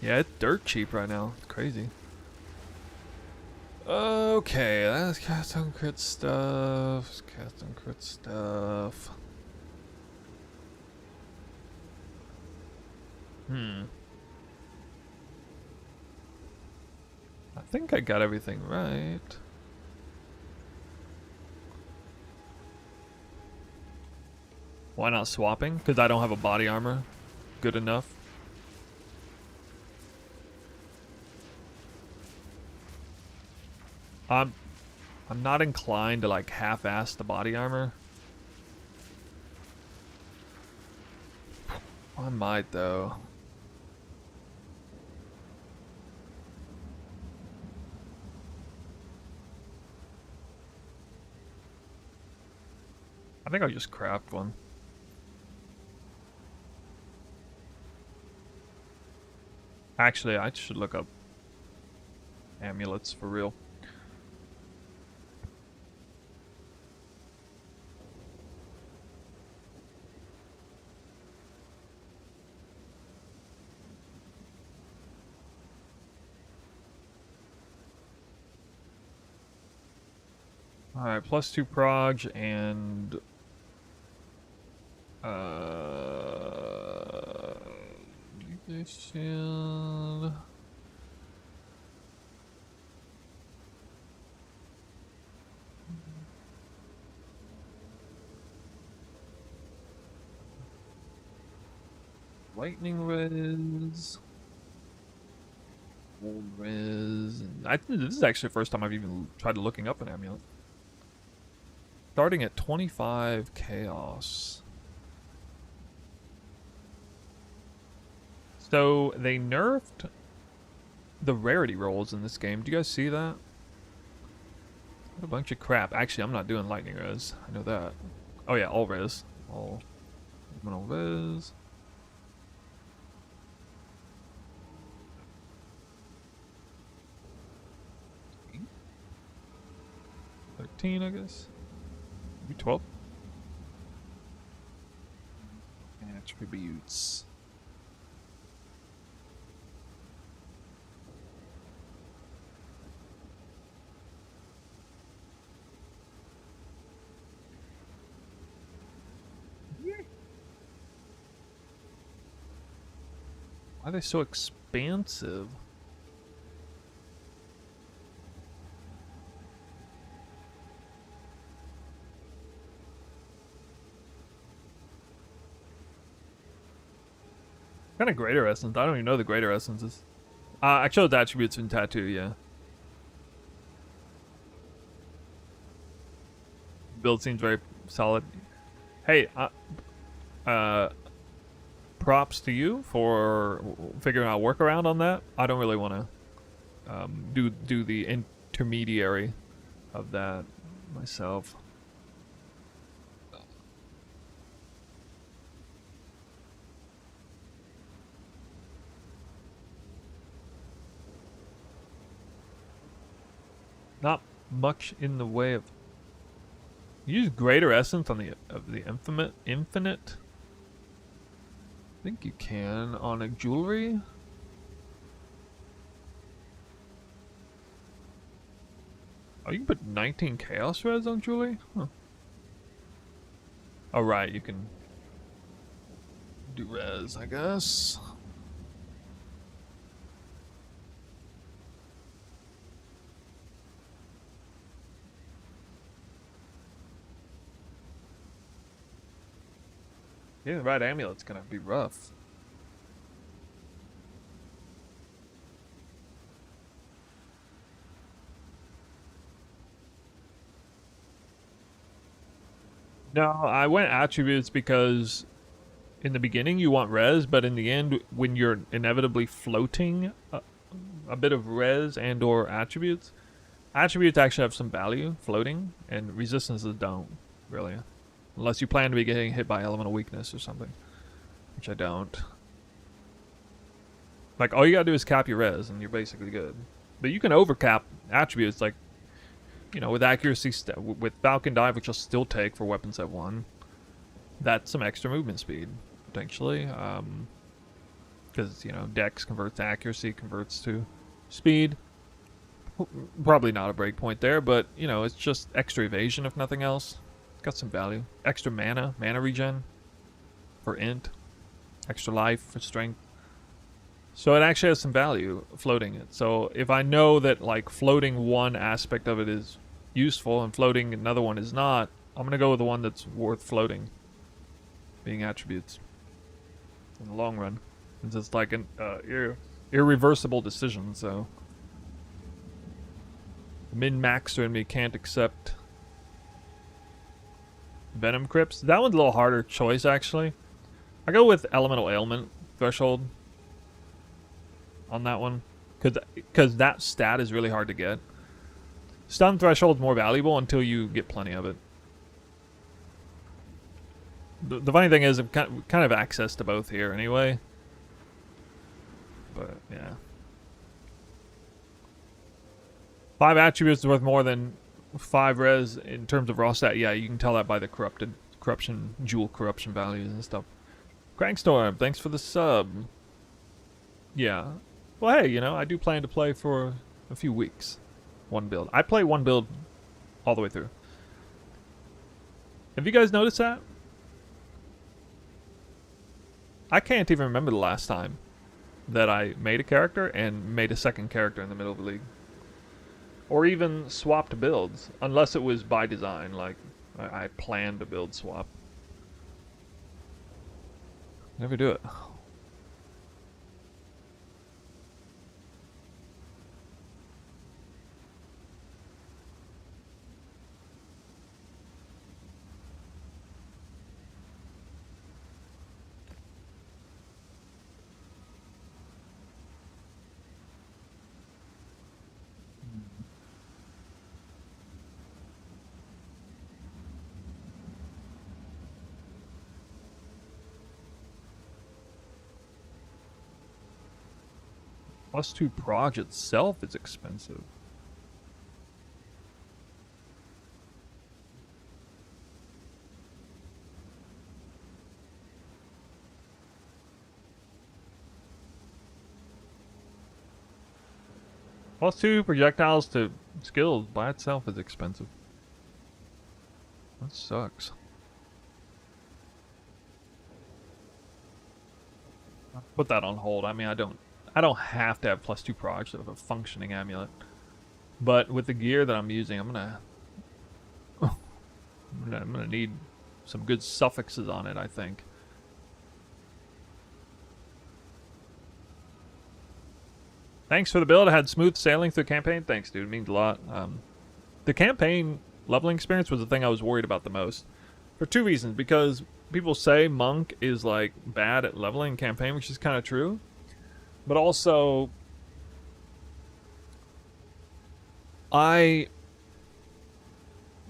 Yeah, it's dirt cheap right now. It's crazy. Okay, that's cast on crit stuff. Cast on crit stuff. I think I got everything right. Why not swapping? Because I don't have a body armor good enough. I'm not inclined to like half-ass the body armor. I might though. I think I'll just craft one. Actually, I should look up amulets for real. Alright, +2 prog and shield. Lightning res. Old res. I think this is actually the first time I've even tried looking up an amulet. Starting at 25 chaos. So they nerfed the rarity rolls in this game. Do you guys see that? What a bunch of crap. Actually, I'm not doing lightning res. I know that. Oh yeah, all res. All res. 13, I guess. Maybe 12. Attributes. Why are they so expansive? Kind of greater essence. I don't even know the greater essences. I chose attributes in tattoo, yeah. Build seems very solid. Hey, props to you for figuring out a workaround on that. I don't really want to do the intermediary of that myself. Not much in the way of. Use greater essence on the infinite. I think you can on a jewelry. Oh, you can put 19 chaos res on jewelry? Huh. Oh right, you can do res, I guess. Yeah, the right amulet's gonna be rough. No, I went attributes because in the beginning you want res, but in the end, when you're inevitably floating a bit of res and or attributes actually have some value floating, and resistances don't, really. Unless you plan to be getting hit by elemental weakness or something. Which I don't. Like, all you gotta do is cap your res, and you're basically good. But you can overcap attributes, like, you know, with accuracy, with Falcon Dive, which you'll still take for weapons at 1. That's some extra movement speed, potentially. Because, you know, Dex converts to accuracy, converts to speed. Probably not a breakpoint there, but, you know, it's just extra evasion, if nothing else. Got some value. Extra mana regen for int. Extra life for strength. So it actually has some value floating it. So if I know that like floating one aspect of it is useful and floating another one is not, I'm going to go with the one that's worth floating. Being attributes. In the long run. Since it's like an irreversible decision, so. The min-maxer in me can't accept Venom Crypts. That one's a little harder choice, actually. I go with Elemental Ailment Threshold on that one. Because that stat is really hard to get. Stun Threshold's more valuable until you get plenty of it. The funny thing is, I've kind of access to both here anyway. But, yeah. 5 attributes is worth more than 5 res in terms of raw stat. Yeah, you can tell that by the jewel corruption values and stuff. Crankstorm, thanks for the sub. Yeah. Well, hey, you know, I do plan to play for a few weeks. One build. I play one build all the way through. Have you guys noticed that? I can't even remember the last time that I made a character and made a second character in the middle of the league. Or even swapped builds, unless it was by design, like I planned to build swap. Never do it. +2 proj itself is expensive. +2 projectiles to skills by itself is expensive. That sucks. I'll put that on hold. I mean, I don't have to have +2 proj of a functioning amulet. But with the gear that I'm using, I'm gonna need some good suffixes on it, I think. Thanks for the build. I had smooth sailing through the campaign. Thanks, dude. It means a lot. The campaign leveling experience was the thing I was worried about the most. For two reasons. Because people say Monk is, like, bad at leveling campaign, which is kind of true. But also, I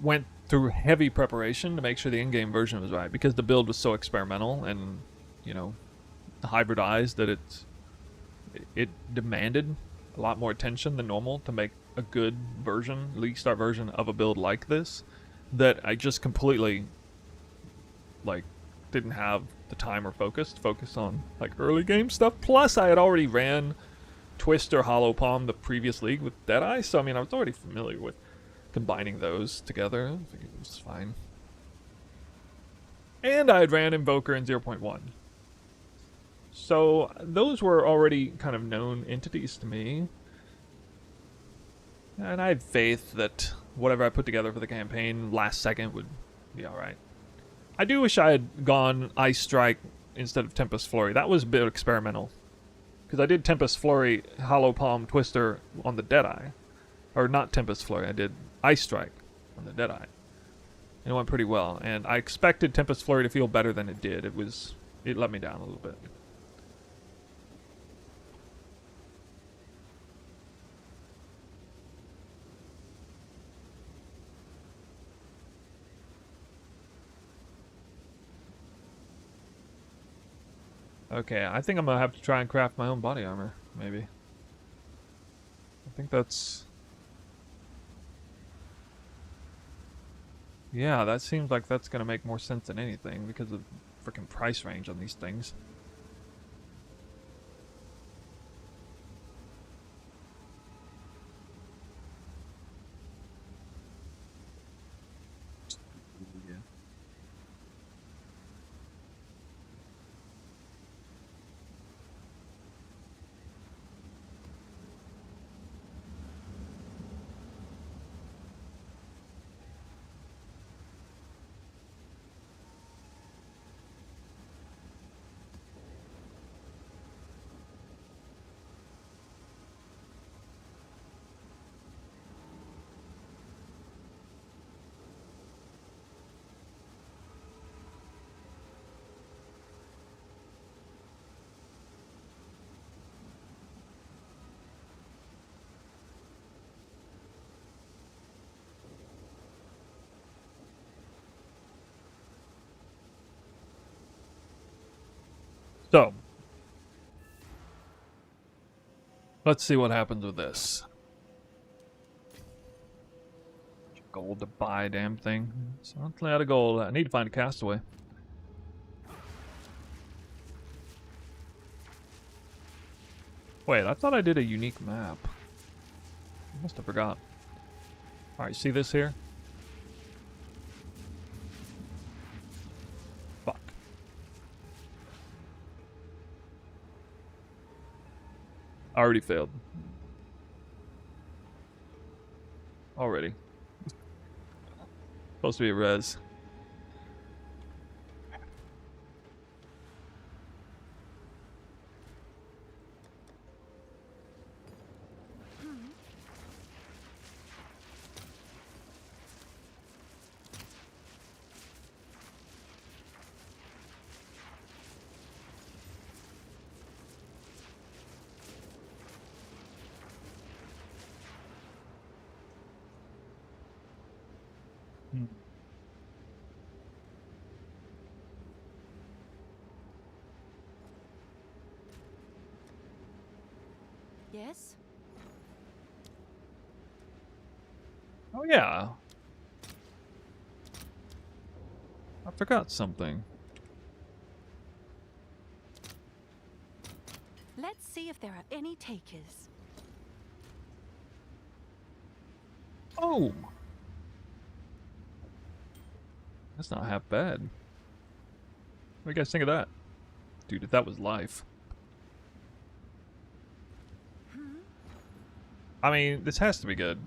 went through heavy preparation to make sure the in-game version was right. Because the build was so experimental and, you know, hybridized that it demanded a lot more attention than normal to make a good version, league start version of a build like this, that I just completely, like, didn't have the time or focus to focus on, like, early game stuff. Plus, I had already ran Twister Hollow Palm the previous league with Deadeye, so I mean, I was already familiar with combining those together. I figured it was fine. And I had ran Invoker in 0.1. So those were already kind of known entities to me. And I had faith that whatever I put together for the campaign last second would be alright. I do wish I had gone Ice Strike instead of Tempest Flurry. That was a bit experimental. Because I did Tempest Flurry, Hollow Palm, Twister on the Deadeye. Or not Tempest Flurry, I did Ice Strike on the Deadeye. And it went pretty well. And I expected Tempest Flurry to feel better than it did. It let me down a little bit. Okay, I think I'm gonna have to try and craft my own body armor, maybe. I think that's... Yeah, that seems like that's gonna make more sense than anything because of freaking price range on these things. So, let's see what happens with this. Gold to buy a damn thing. Something out of gold. I need to find a castaway. Wait, I thought I did a unique map. I must have forgot. Alright, see this here? Already failed. Already. Supposed to be a res. Yes? Oh yeah. I forgot something. Let's see if there are any takers. Oh. That's not half bad. What do you guys think of that? Dude, if that was life. I mean, this has to be good.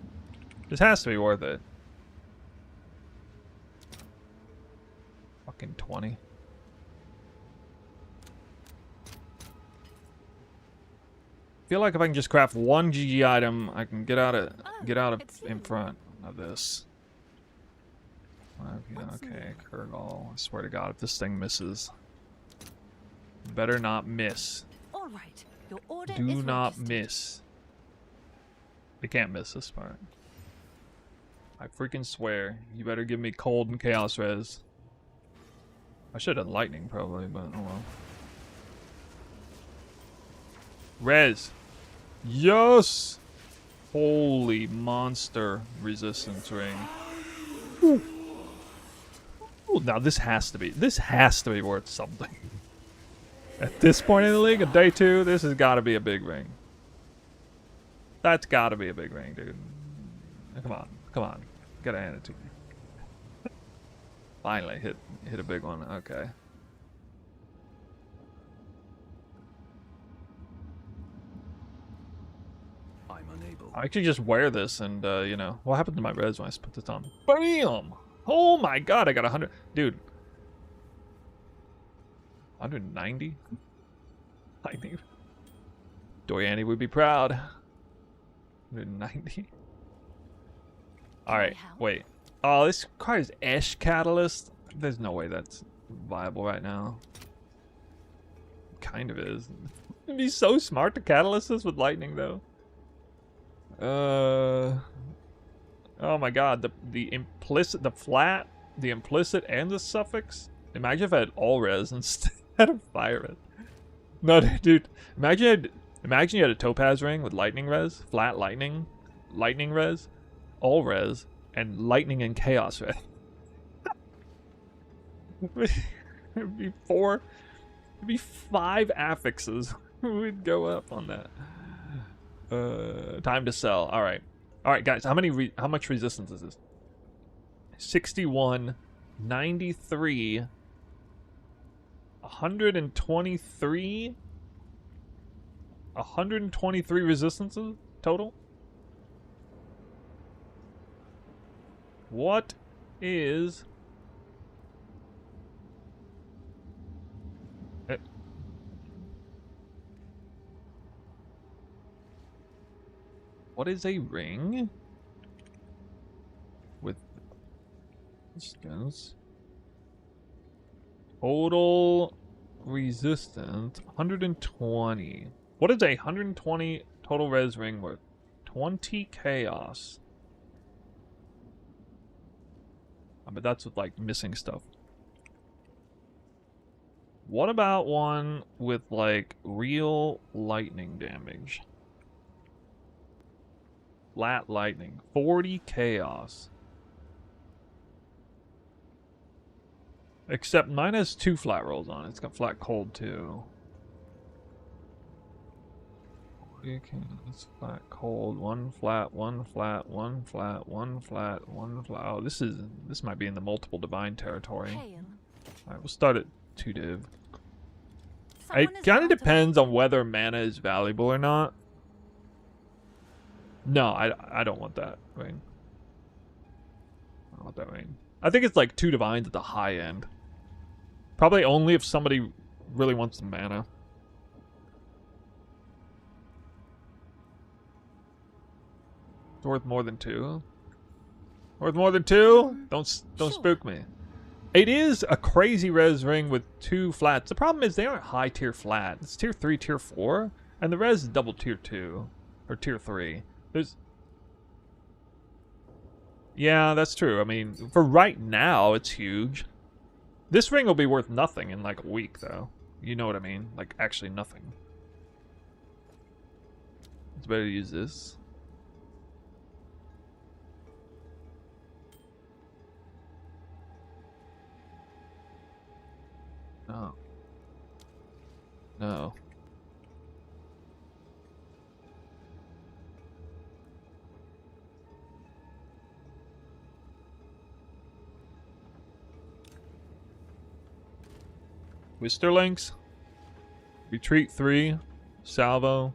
This has to be worth it. Fucking 20. Feel like if I can just craft one GG item, I can get out of in front of this. Okay, Kurgal. I swear to God, if this thing misses, better not miss. All right. Your order Do is not registered. miss. They can't miss this part. I freaking swear. You better give me cold and chaos res. I should have lightning probably, but oh well. Res. Yes! Holy monster resistance ring. Ooh. Ooh, now this has to be worth something. At this point in the league, at day 2, this has got to be a big ring. That's got to be a big ring, dude. Come on, come on. Gotta hand it to me. Finally hit a big one. Okay. I'm unable. I could just wear this and, you know, what happened to my res when I put this on? BAM! Oh my god, I got 100. Dude. 190? I think Doyani would be proud. 190. Alright, wait. Oh, this requires Ash Catalyst? There's no way that's viable right now. Kind of is. It'd be so smart to catalyst this with lightning, though. Oh my god, the implicit, the flat, the implicit, and the suffix. Imagine if I had all res instead of fire res. No, dude. Imagine you had a topaz ring with lightning res, flat lightning, lightning res, all res, and lightning and chaos res. It'd be 5 affixes would go up on that. Time to sell. All right, guys. How much resistance is this? 61, 93, 123, 123 resistances total. What is it? What is a ring with distance? Total resistance 120. What is a 120 total res ring with 20 chaos? But that's with like missing stuff. What about one with like real lightning damage? Flat lightning, 40 chaos. Except mine has 2 flat rolls on it. It's got flat cold too. It's flat cold, 1 flat, 1 flat, 1 flat, 1 flat, 1 flat. Oh, this might be in the multiple divine territory. Alright, we'll start at 2 div. It kind of depends on whether mana is valuable or not. No, I don't want that ring. I don't want that ring. I think it's like 2 divines at the high end. Probably only if somebody really wants some mana. It's worth more than 2. Worth more than 2? Don't Sure. spook me. It is a crazy res ring with 2 flats. The problem is they aren't high tier flat. It's tier 3, tier 4, and the res is double tier 2 or tier 3. There's Yeah, that's true. I mean, for right now, it's huge. This ring will be worth nothing in like a week, though. You know what I mean? Like, actually nothing. It's better to use this. No. No. Wisterlinks. Retreat 3. Salvo.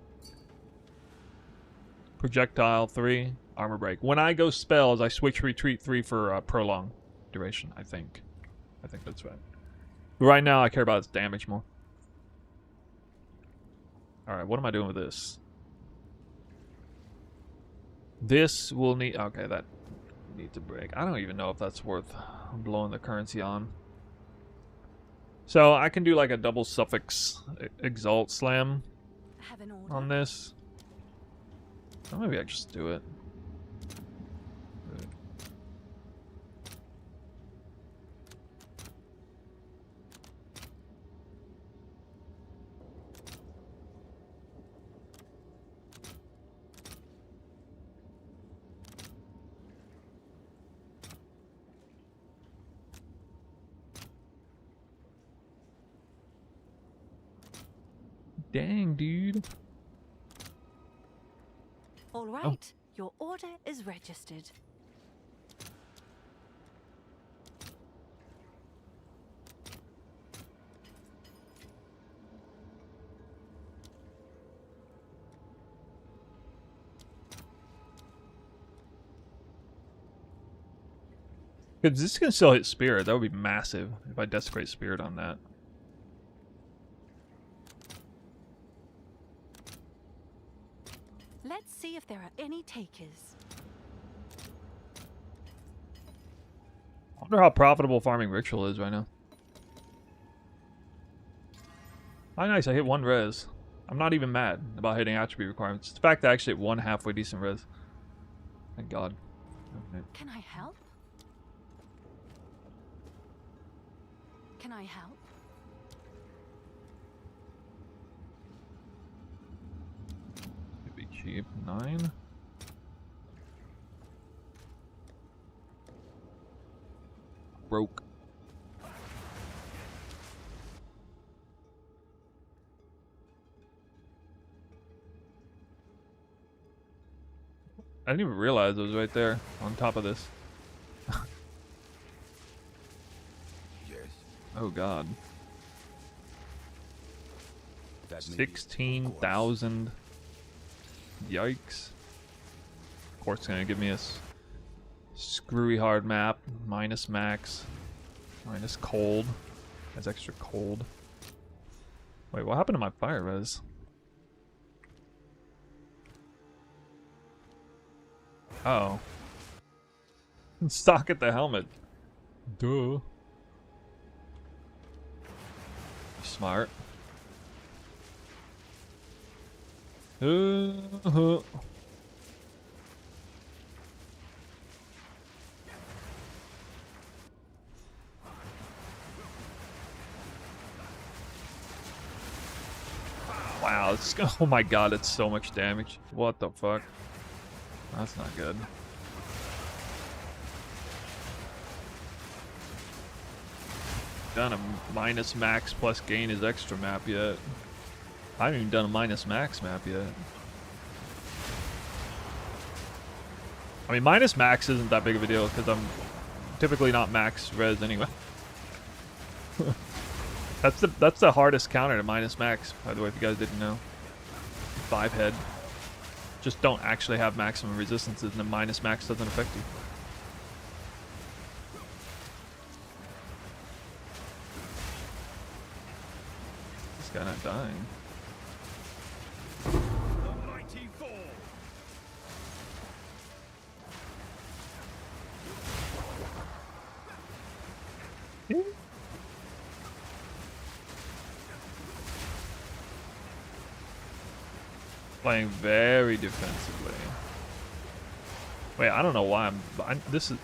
Projectile 3. Armor break. When I go spells, I switch Retreat 3 for prolong duration, I think. I think that's right. But right now, I care about its damage more. Alright, what am I doing with this? This will need... Okay, that needs a break. I don't even know if that's worth blowing the currency on. So, I can do like a double suffix exalt slam Have an order. on this. Or maybe I just do it. Dang, dude. All right, your order is registered. Because this can still hit Spirit. That would be massive if I Desecrate Spirit on that. Let's see if there are any takers. I wonder how profitable farming Ritual is right now. Oh, nice. I hit 1 res. I'm not even mad about hitting attribute requirements. It's the fact that I actually hit 1 halfway decent res. Thank God. Okay. Can I help? Can I help? Could be cheap. 9. Broke. I didn't even realize it was right there on top of this. Yes. Oh God. That may be, of course. 16,000. Yikes. Of course it's gonna give me a screwy hard map. Minus max. Minus cold. Has extra cold. Wait, what happened to my fire res? Oh. Stock at the helmet. Duh. Smart. Wow, it's, oh my God, it's so much damage. What the fuck? That's not good. Done a minus max plus gain his extra map yet. I haven't even done a minus max map yet. I mean, minus max isn't that big of a deal because I'm typically not max res anyway. That's the hardest counter to minus max, by the way, if you guys didn't know. 5 head. just don't actually have maximum resistances, and the minus max doesn't affect you. This guy not dying. The mighty fall. Playing very defensively. Wait, I don't know why this is.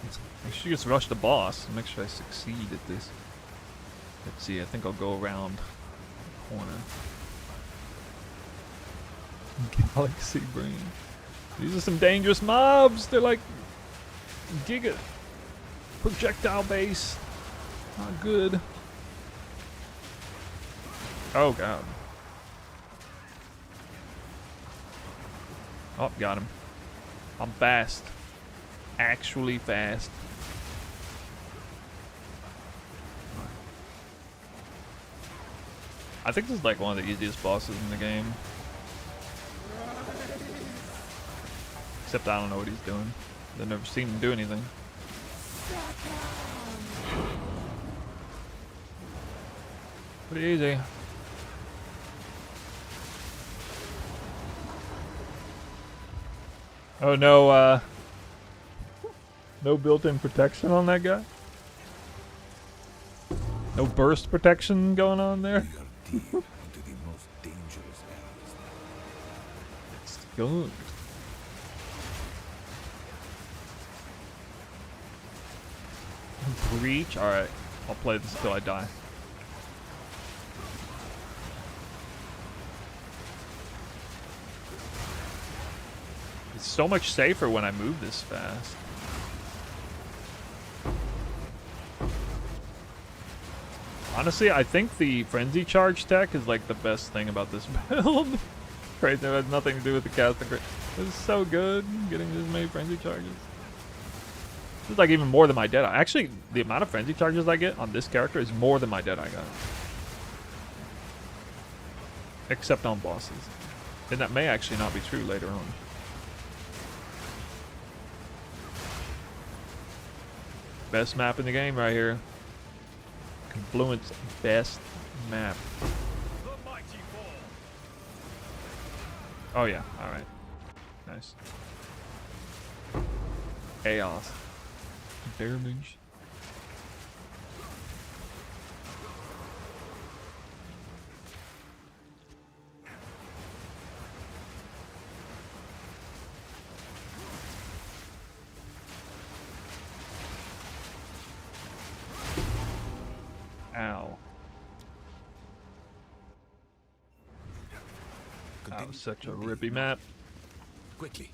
I should just rush the boss and make sure I succeed at this. Let's see. I think I'll go around the corner. Galaxy Brain. These are some dangerous mobs. They're like giga projectile base. Not good. Oh god. Oh, got him. I'm fast. Actually fast. I think this is like one of the easiest bosses in the game. Except I don't know what he's doing. I've never seen him do anything. Pretty easy. Oh no, no built-in protection on that guy? No burst protection going on there? We are deep into the most dangerous areas. It's good. Breach? Alright, I'll play this until I die. It's so much safer when I move this fast. Honestly, I think the Frenzy Charge tech is like the best thing about this build. Right, that has nothing to do with the casting. This is so good, getting this many Frenzy Charges. This is like even more than my Deadeye. Actually, the amount of Frenzy Charges I get on this character is more than my Deadeye got. Except on bosses. And that may actually not be true later on. Best map in the game right here. Confluence best map. The mighty fall. Oh yeah, alright. Nice. Chaos. Damage. Ow. That was such a rippy map. Quickly.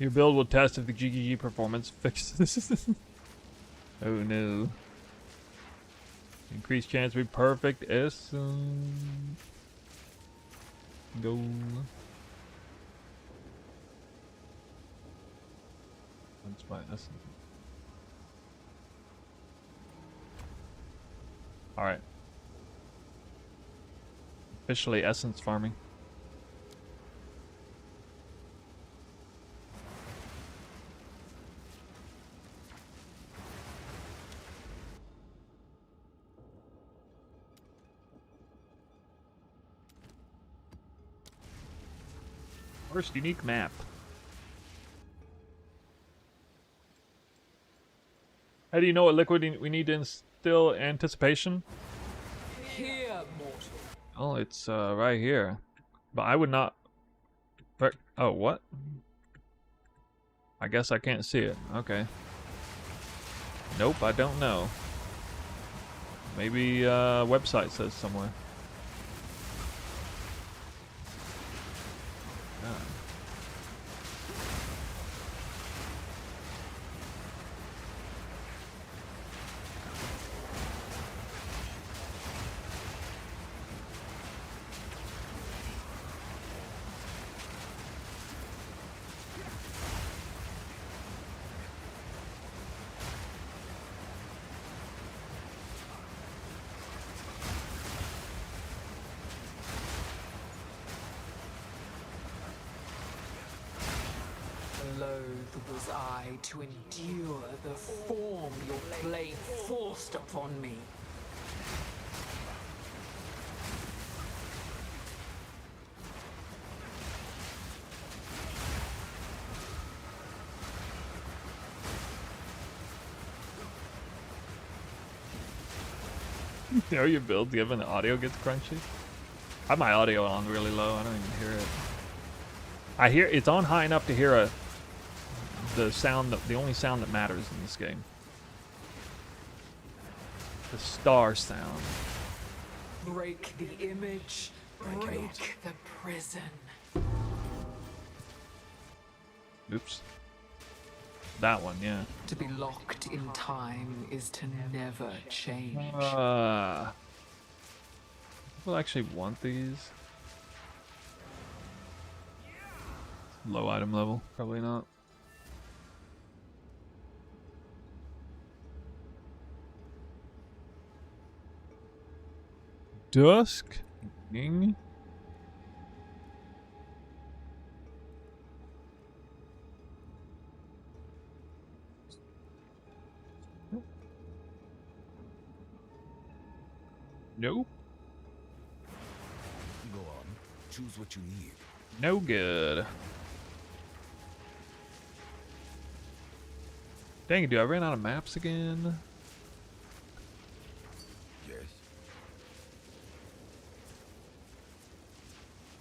Your build will test if the GGG performance fixes. Oh no. Increased chance to be perfect. Go. That's my essence. Alright. Officially essence farming. First unique map. How do you know what liquid we need to instill anticipation? Here, mortal. Oh, it's right here. But I would not. Oh, what? I guess I can't see it. Okay. Nope, I don't know. Maybe website says somewhere. Loath was I to endure the form your blade forced upon me. You know your build even the audio gets crunchy? I have my audio on really low, I don't even hear it. I hear it's on high enough to hear the sound the only sound that matters in this game. The star sound. Break the image, break the prison. Oops. That one, yeah. To be locked in time is to never change. People actually want these. Low item level, probably not. Dusk? Ning? Nope. Go on. Choose what you need. No good. Dang it, dude, I ran out of maps again. Yes.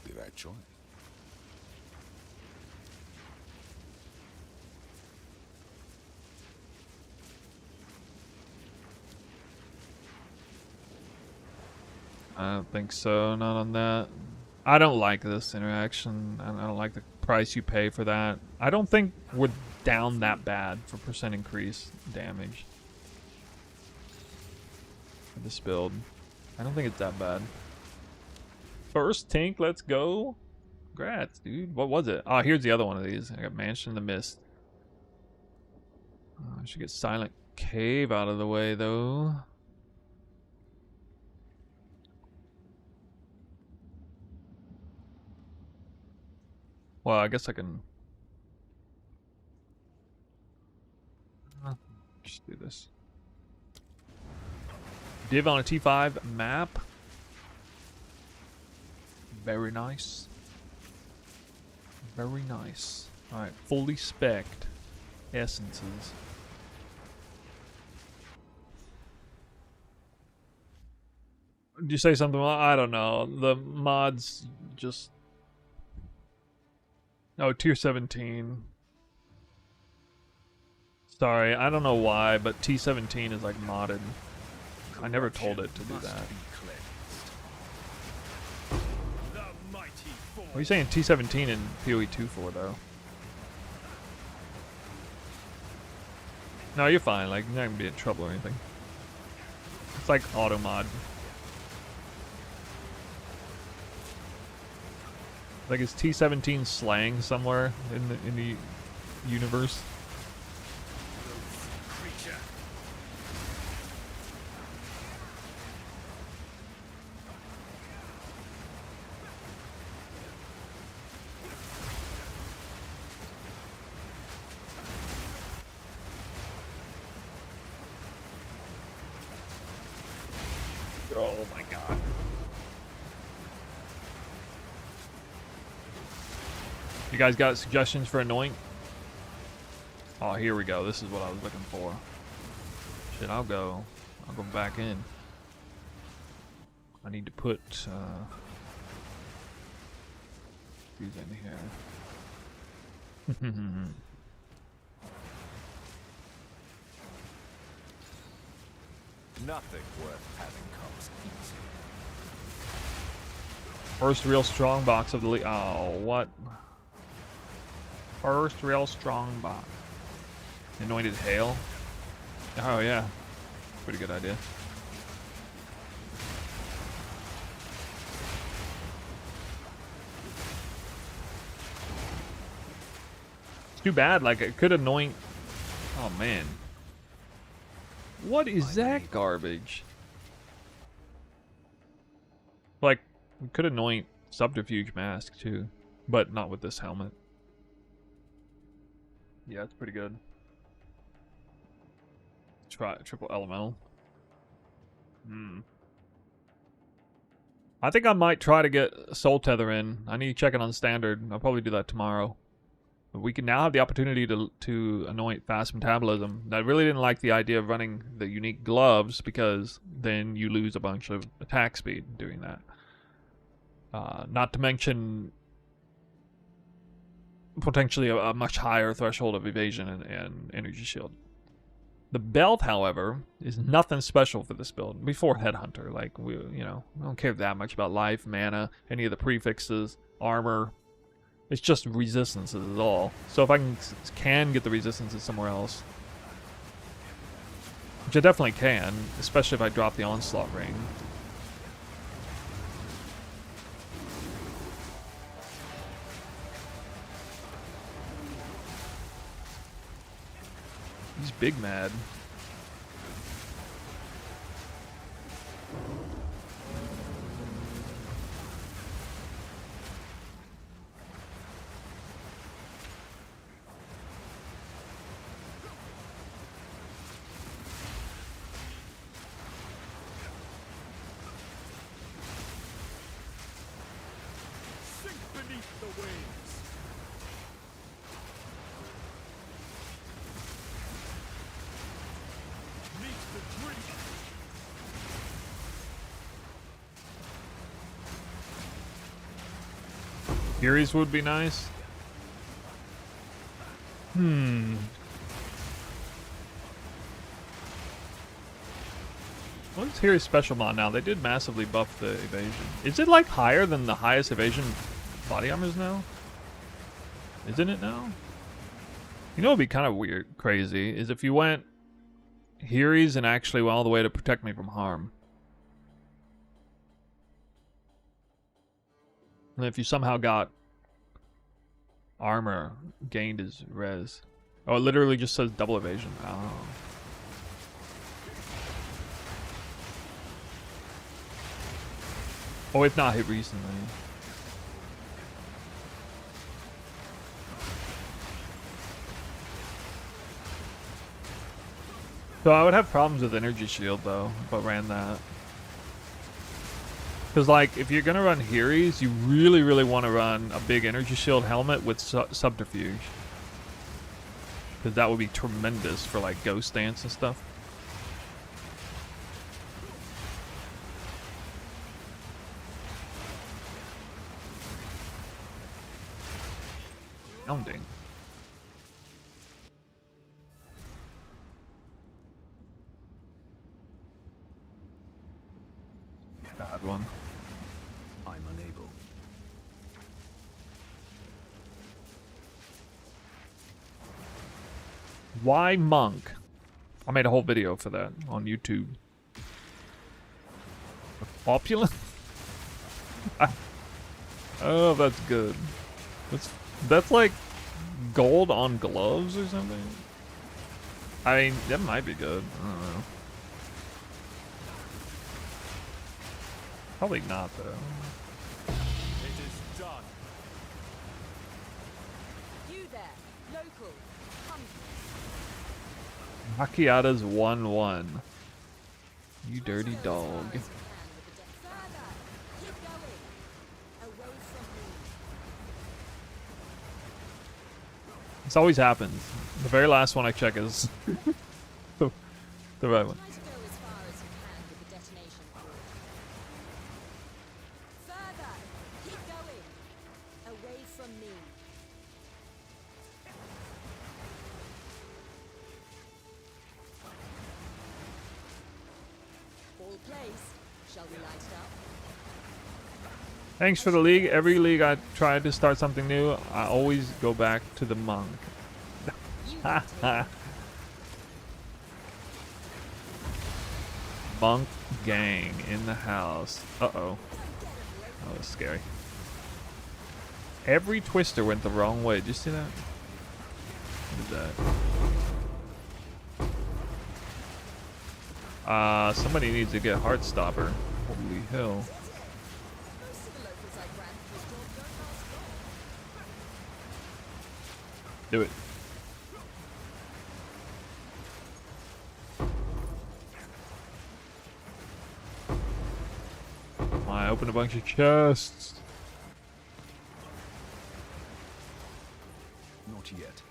The right choice. I don't think so, not on that. I don't like this interaction. I don't like the price you pay for that. I don't think we're down that bad for percent increase damage for this build. I don't think it's that bad. First tank, let's go. Congrats, dude. What was it? Oh, here's the other one of these. I got Mansion in the Mist. I should get Silent Cave out of the way, though. Well, I guess I can just do this. Div on a T5 map. Very nice. Very nice. Alright, fully spec'd essences. Did you say something? I don't know. The mods just... Oh, tier 17. Sorry, I don't know why, but T17 is like modded. I never told it to do that. What are you saying T17 in PoE 2 for, though? No, you're fine. Like, you're not gonna be in trouble or anything. It's like auto mod. Like, is T17 slang somewhere in the universe? Oh my god. You guys got suggestions for Anoint? Oh, here we go. This is what I was looking for. Shit, I'll go back in. I need to put these in here. Nothing worth having comes easy. First real strong box of the league. Oh, what? First real strong box. Anointed Hail. Oh, yeah. Pretty good idea. It's too bad. Like, it could anoint. Oh, man. What is that garbage? Like, we could anoint Subterfuge Mask too, but not with this helmet. Yeah, it's pretty good. Try triple elemental. I think I might try to get Soul Tether in. I need to check it on standard. I'll probably do that tomorrow. But we can now have the opportunity to anoint fast metabolism. I really didn't like the idea of running the unique gloves because then you lose a bunch of attack speed doing that. Not to mention potentially a much higher threshold of evasion and energy shield. The belt, however, is nothing special for this build. Before Headhunter, like we don't care that much about life, mana, any of the prefixes, armor. It's just resistances is all. So if I can get the resistances somewhere else, which I definitely can, especially if I drop the onslaught ring. He's big mad. Sink beneath the waves. Meet the dream. Furies would be nice. What's Fury's special mod now? They did massively buff the evasion. Is it like higher than the highest evasion body armors now? Isn't it now? You know what would be kind of weird, crazy, is if you went Furies and actually went all the way to protect me from harm. And if you somehow got armor gained as res. Oh, it literally just says double evasion. Oh. Oh, it's not hit recently. So I would have problems with energy shield though if I ran that. Because like if you're gonna run Heries, you really want to run a big energy shield helmet with subterfuge. Because that would be tremendous for like ghost dance and stuff. Pounding. Bad one. I'm unable. Why monk? I made a whole video for that on YouTube. Opulent? Oh, that's good. That's like gold on gloves or something. I mean, that might be good. I don't know. Probably not though. It is done. You there, local, come. Macchiata's 1-1. You dirty dog. Further, keep going. Away from me. This always happens. The very last one I check is the right one. Try to go as far as you can with the detonation cord. Further, keep going. Away from me. All place. Shall we light it up? Thanks for the league. Every league I try to start something new, I always go back to the monk. You can take it. Monk gang in the house. Uh-oh. That was scary. Every twister went the wrong way. Did you see that? What is that? Somebody needs to get Heartstopper. Holy hell. Most of the locals I ran through don't last long. Do it. open a bunch of chests. Not yet.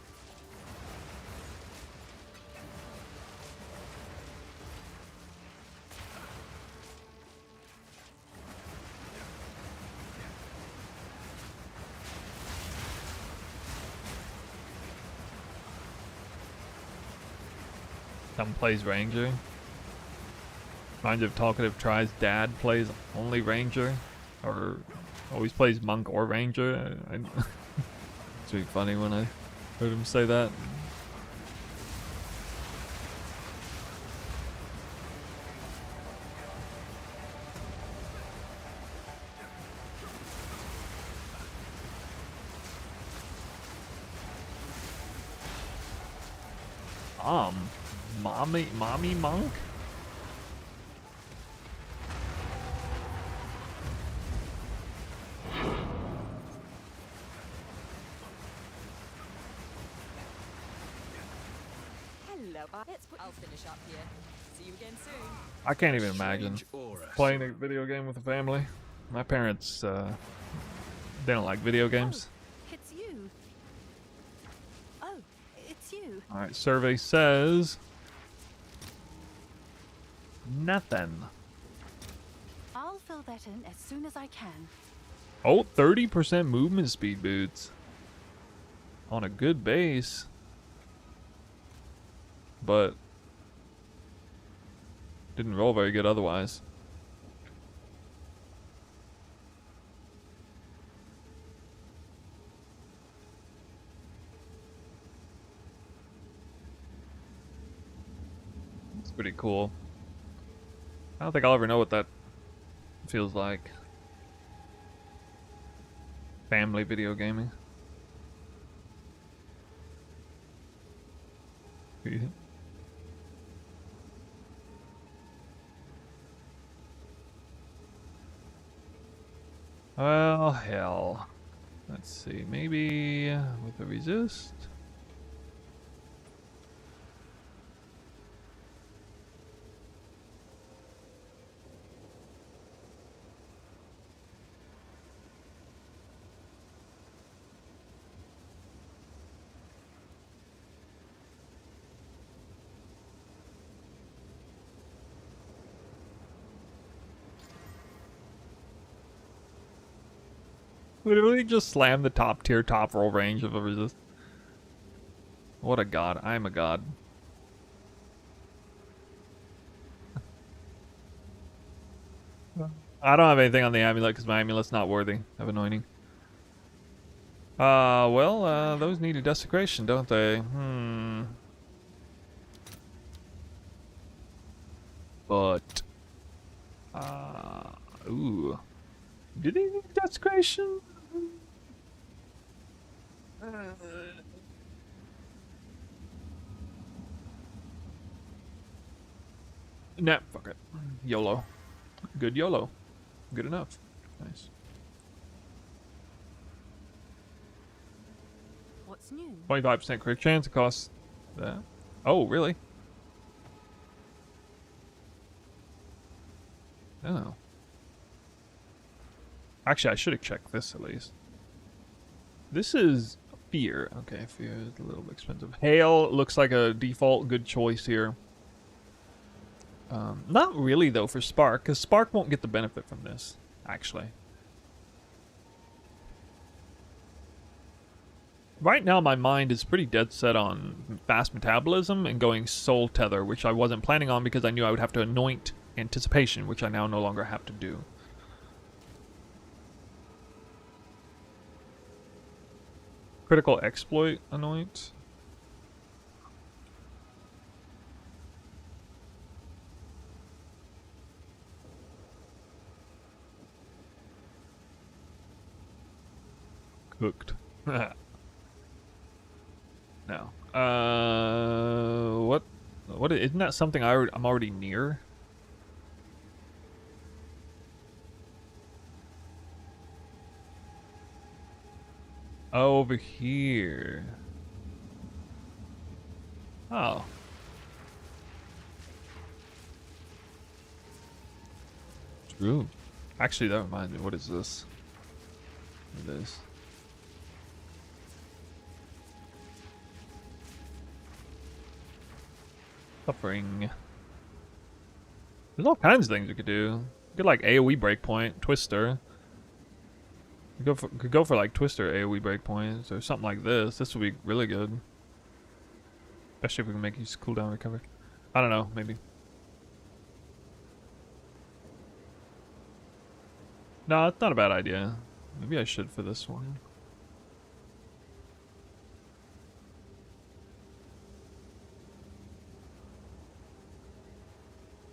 Someone plays Ranger. Reminds of Talkative Try's dad plays only Ranger. Or always plays Monk or Ranger. It's really funny when I heard him say that. Mommy Monk? Hello. I'll finish up here. See you again soon. I can't even imagine Strange aura playing a video game with a family. My parents, they don't like video games. Oh, it's you. Oh, it's you. Alright, survey says... nothing. I'll fill that in as soon as I can. Oh, 30% movement speed boots. On a good base. But... didn't roll very good otherwise. It's pretty cool. I don't think I'll ever know what that feels like. Family video gaming. Well, hell. Let's see. Maybe with a resist. Literally just slam the top tier, top roll range of a resist. What a god. I am a god. I don't have anything on the amulet because my amulet's not worthy of anointing. Well, those need a desecration, don't they? But, ooh. Do they need desecration? Nah, fuck it. YOLO. Good YOLO. Good enough. Nice. What's new? 25% crit chance. It costs that. Oh, really? Oh. Actually, I should have checked this at least. This is fear. Okay, fear is a little bit expensive. Hail looks like a default good choice here. Not really, though, for Spark, because Spark won't get the benefit from this, actually. Right now, my mind is pretty dead set on fast metabolism and going Soul Tether, which I wasn't planning on because I knew I would have to anoint Anticipation, which I now no longer have to do. Critical Exploit anoint. Cooked. No. What isn't that something I'm already near? Over here. Oh. True. Actually, that reminds me. What is this? It is. Suffering. There's all kinds of things you could do. You could like AoE breakpoint, Twister. You could go for like Twister AoE breakpoints or something like this. This would be really good. Especially if we can make use cooldown recover. I don't know, maybe. No, it's not a bad idea. Maybe I should for this one.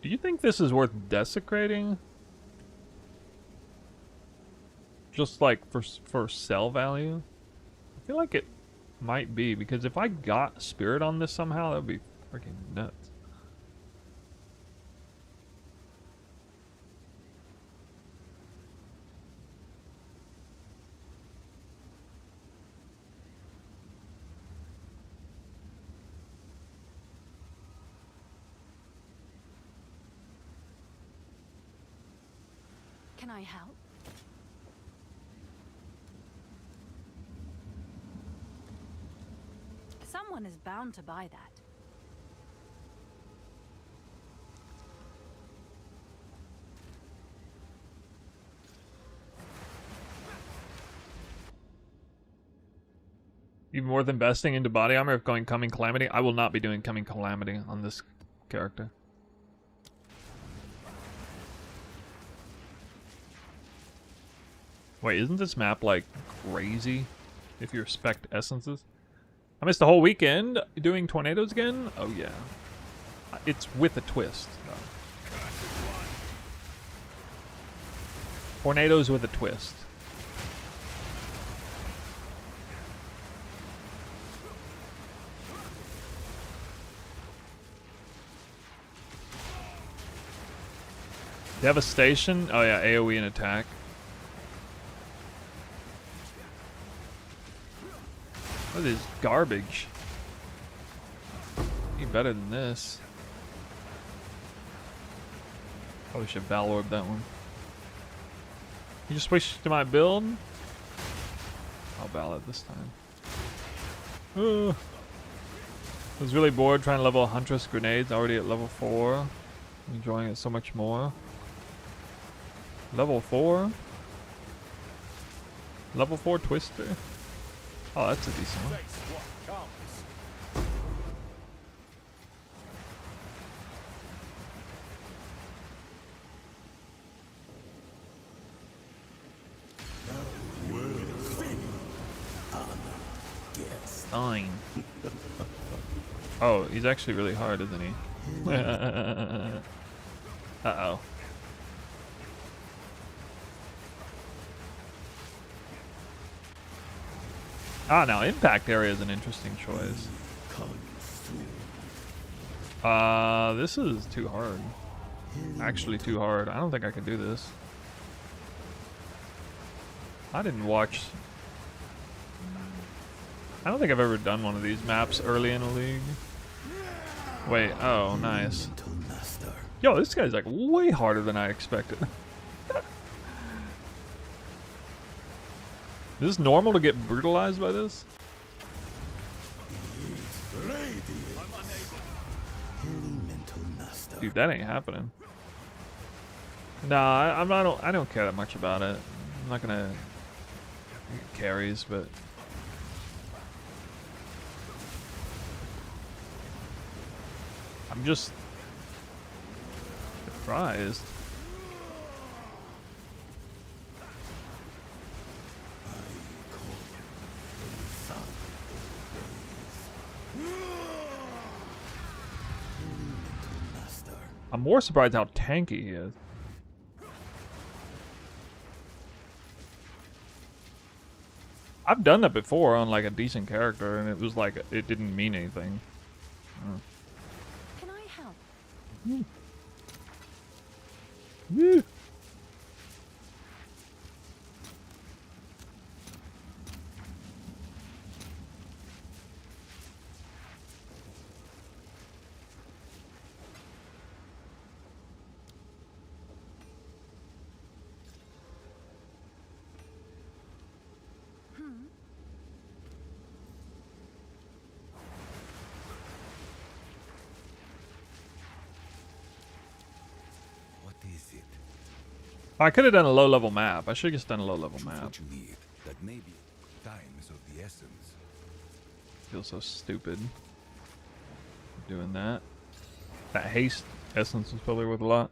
Do you think this is worth desecrating? Just like for sell value? I feel like it might be, because if I got spirit on this somehow, that would be freaking nuts. Can I help? Someone is bound to buy that. Even more than investing into body armor if going Coming Calamity? I will not be doing Coming Calamity on this character. Wait, isn't this map like crazy if you respect essences? I missed the whole weekend doing tornadoes again? Oh yeah. It's with a twist, though. Tornadoes with a twist. Devastation? Oh yeah, AoE and attack. What is garbage? Be better than this. Probably should Battle Orb that one. You just switch to my build? I'll ballot this time. I was really bored trying to level Huntress Grenades, already at level 4. Enjoying it so much more. Level 4? Level 4 Twister? Oh, that's a decent one. Fine. Oh, he's actually really hard, isn't he? Uh-oh. Ah, now impact area is an interesting choice. This is too hard. Actually too hard. I don't think I can do this. I didn't watch... I don't think I've ever done one of these maps early in a league. Wait, oh, nice. Yo, this guy's like way harder than I expected. Is this normal to get brutalized by this? Dude, that ain't happening. Nah, I don't care that much about it. I'm not gonna get carries, but I'm just surprised. I'm more surprised how tanky he is. I've done that before on like a decent character, and it was like it didn't mean anything. Can I help? Woo. I could have done a low-level map. I should have just done a low-level Choose map. what you need. That may be time is of the essence. Feels so stupid doing that. That haste essence is probably worth a lot.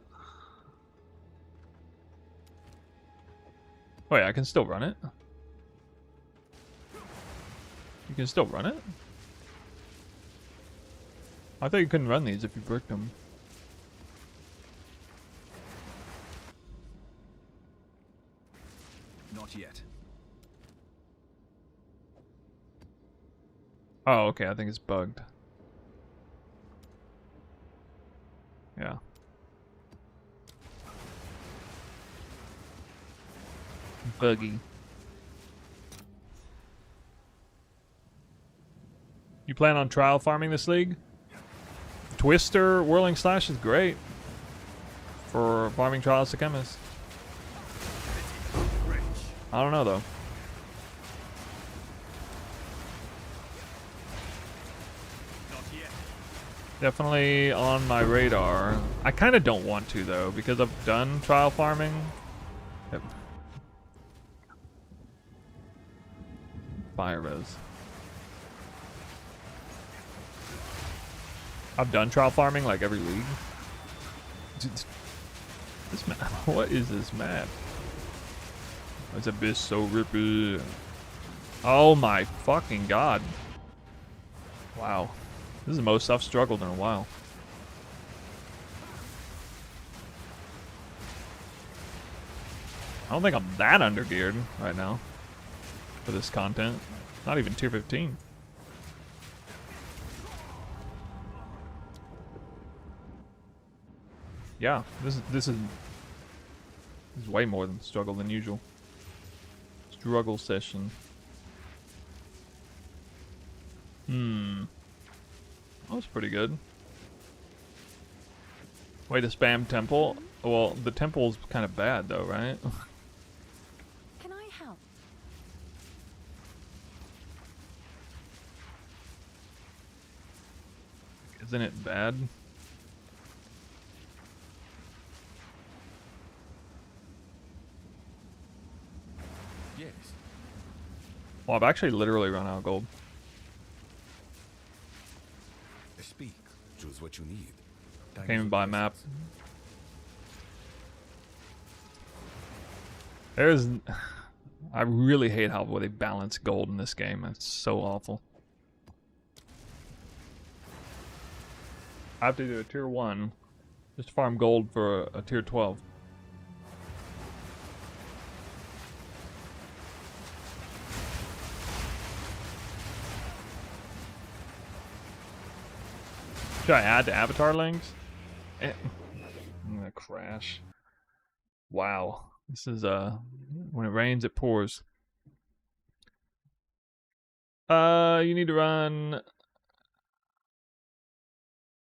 Oh yeah, I can still run it. You can still run it? I thought you couldn't run these if you bricked them. Not yet. Oh, okay, I think it's bugged. Yeah. Buggy. You plan on trial farming this league? Twister Whirling Slash is great for farming trials to chemists. I don't know though. Definitely on my radar. I kind of don't want to though because I've done trial farming. Yep. Fire res. I've done trial farming like every league. This map. What is this map? This abyss so rippy. Oh my fucking god. Wow. This is the most I've struggled in a while. I don't think I'm that undergeared right now for this content. Not even tier 15. Yeah, this is way more than struggle than usual. Struggle session. That was pretty good. Way to spam temple. Well, the temple's kind of bad though, right? Can I help? Isn't it bad? Yes. Well, I've actually literally run out of gold. Speak. Choose what you need. Time Came is in of by the map. essence. There's... I really hate how they balance gold in this game. It's so awful. I have to do a tier 1 just to farm gold for a tier 12. Should I add to avatar links? I'm gonna crash. Wow. This is when it rains it pours. You need to run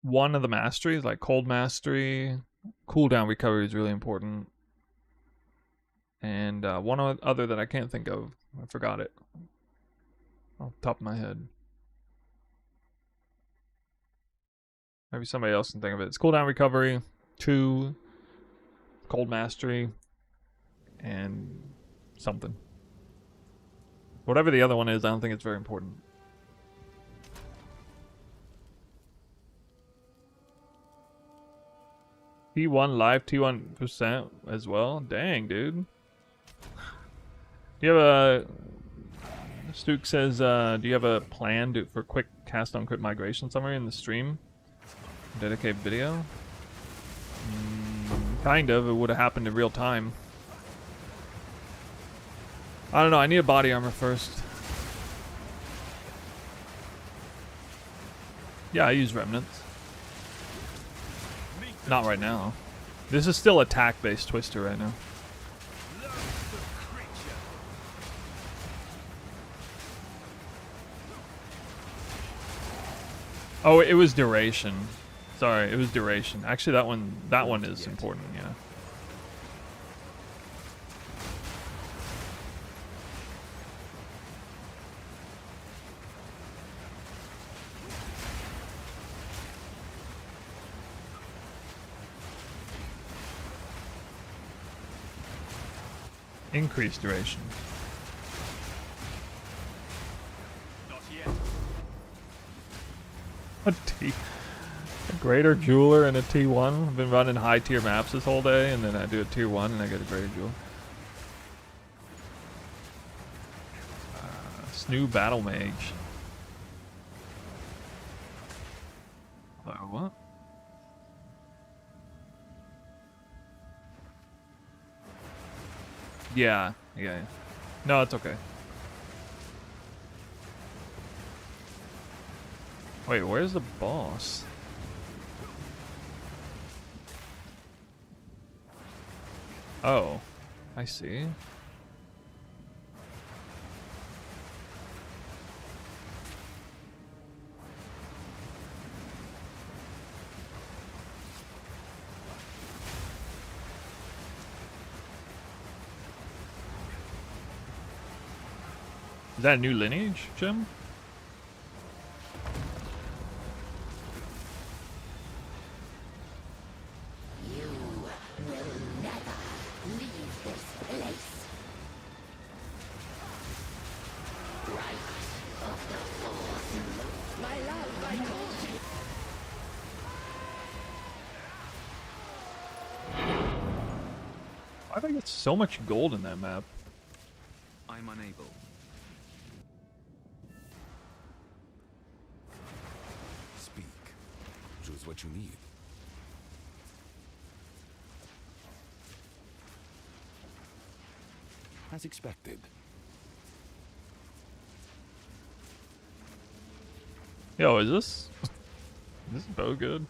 one of the masteries, like cold mastery. Cooldown recovery is really important. And one other that I can't think of. I forgot it. Off the top of my head. Maybe somebody else can think of it. It's cooldown recovery, 2, cold mastery, and something. Whatever the other one is, I don't think it's very important. T1 live, T1% as well. Dang, dude. Do you have a... Stuke says, do you have a plan for quick cast on crit migration summary in the stream? Dedicated video? Kind of. It would have happened in real time. I don't know. I need a body armor first. Yeah, I use remnants. Not right now. This is still attack-based Twister right now. Oh, it was duration. Sorry, it was duration. Actually, that one is important, yeah. Increased duration. A T. A greater jeweler and a T1. I've been running high tier maps this whole day, and then I do a tier 1 and I get a greater jeweler. Snoo battle mage. What? Yeah. No, it's okay. Wait, where's the boss? Oh, I see. Is that a new lineage, Jim? You will never leave this place. Right of the Force. My love, I called you. Why did I get so much gold in that map? I'm unable. Speak. Choose what you need. As expected. Yo, is this bow good?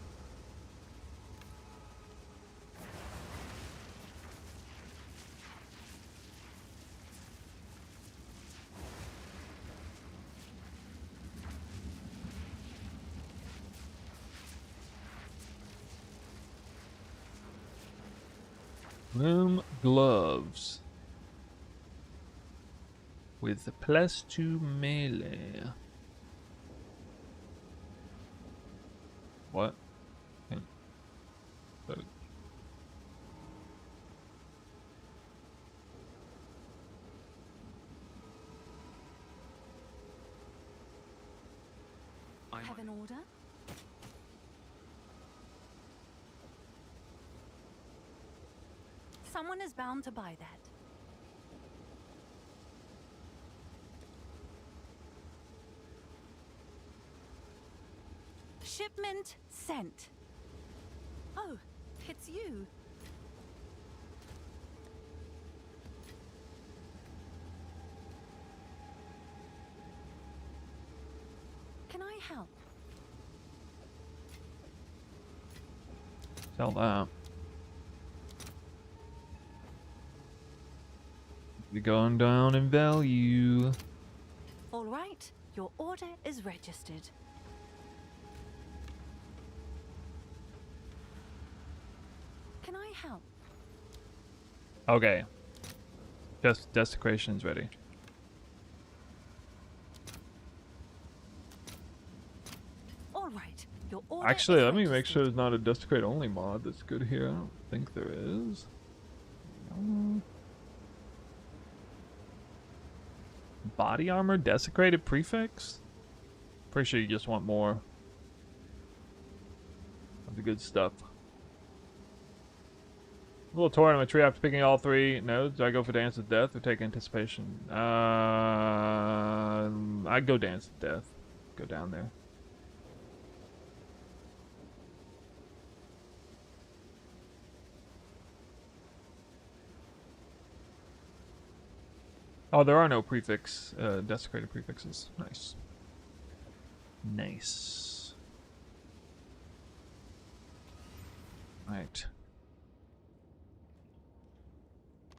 Loom gloves with the +2 melee. What? So- Have an order? Someone is bound to buy that. Shipment sent. Oh, it's you. Can I help? Sell that. You're going down in value. All right, your order is registered. Can I help? Okay. Just desecration's ready. All right, your order Actually, is let me make registered. sure there's not a desecrate only mod that's good here. I don't think there is. Body armor desecrated prefix? Pretty sure you just want more of the good stuff. A little tournament tree after picking all 3 nodes. Do I go for Dance of Death or take Anticipation? I'd go Dance of Death. Go down there. Oh, there are no prefix, desecrated prefixes. Nice. Nice. Right.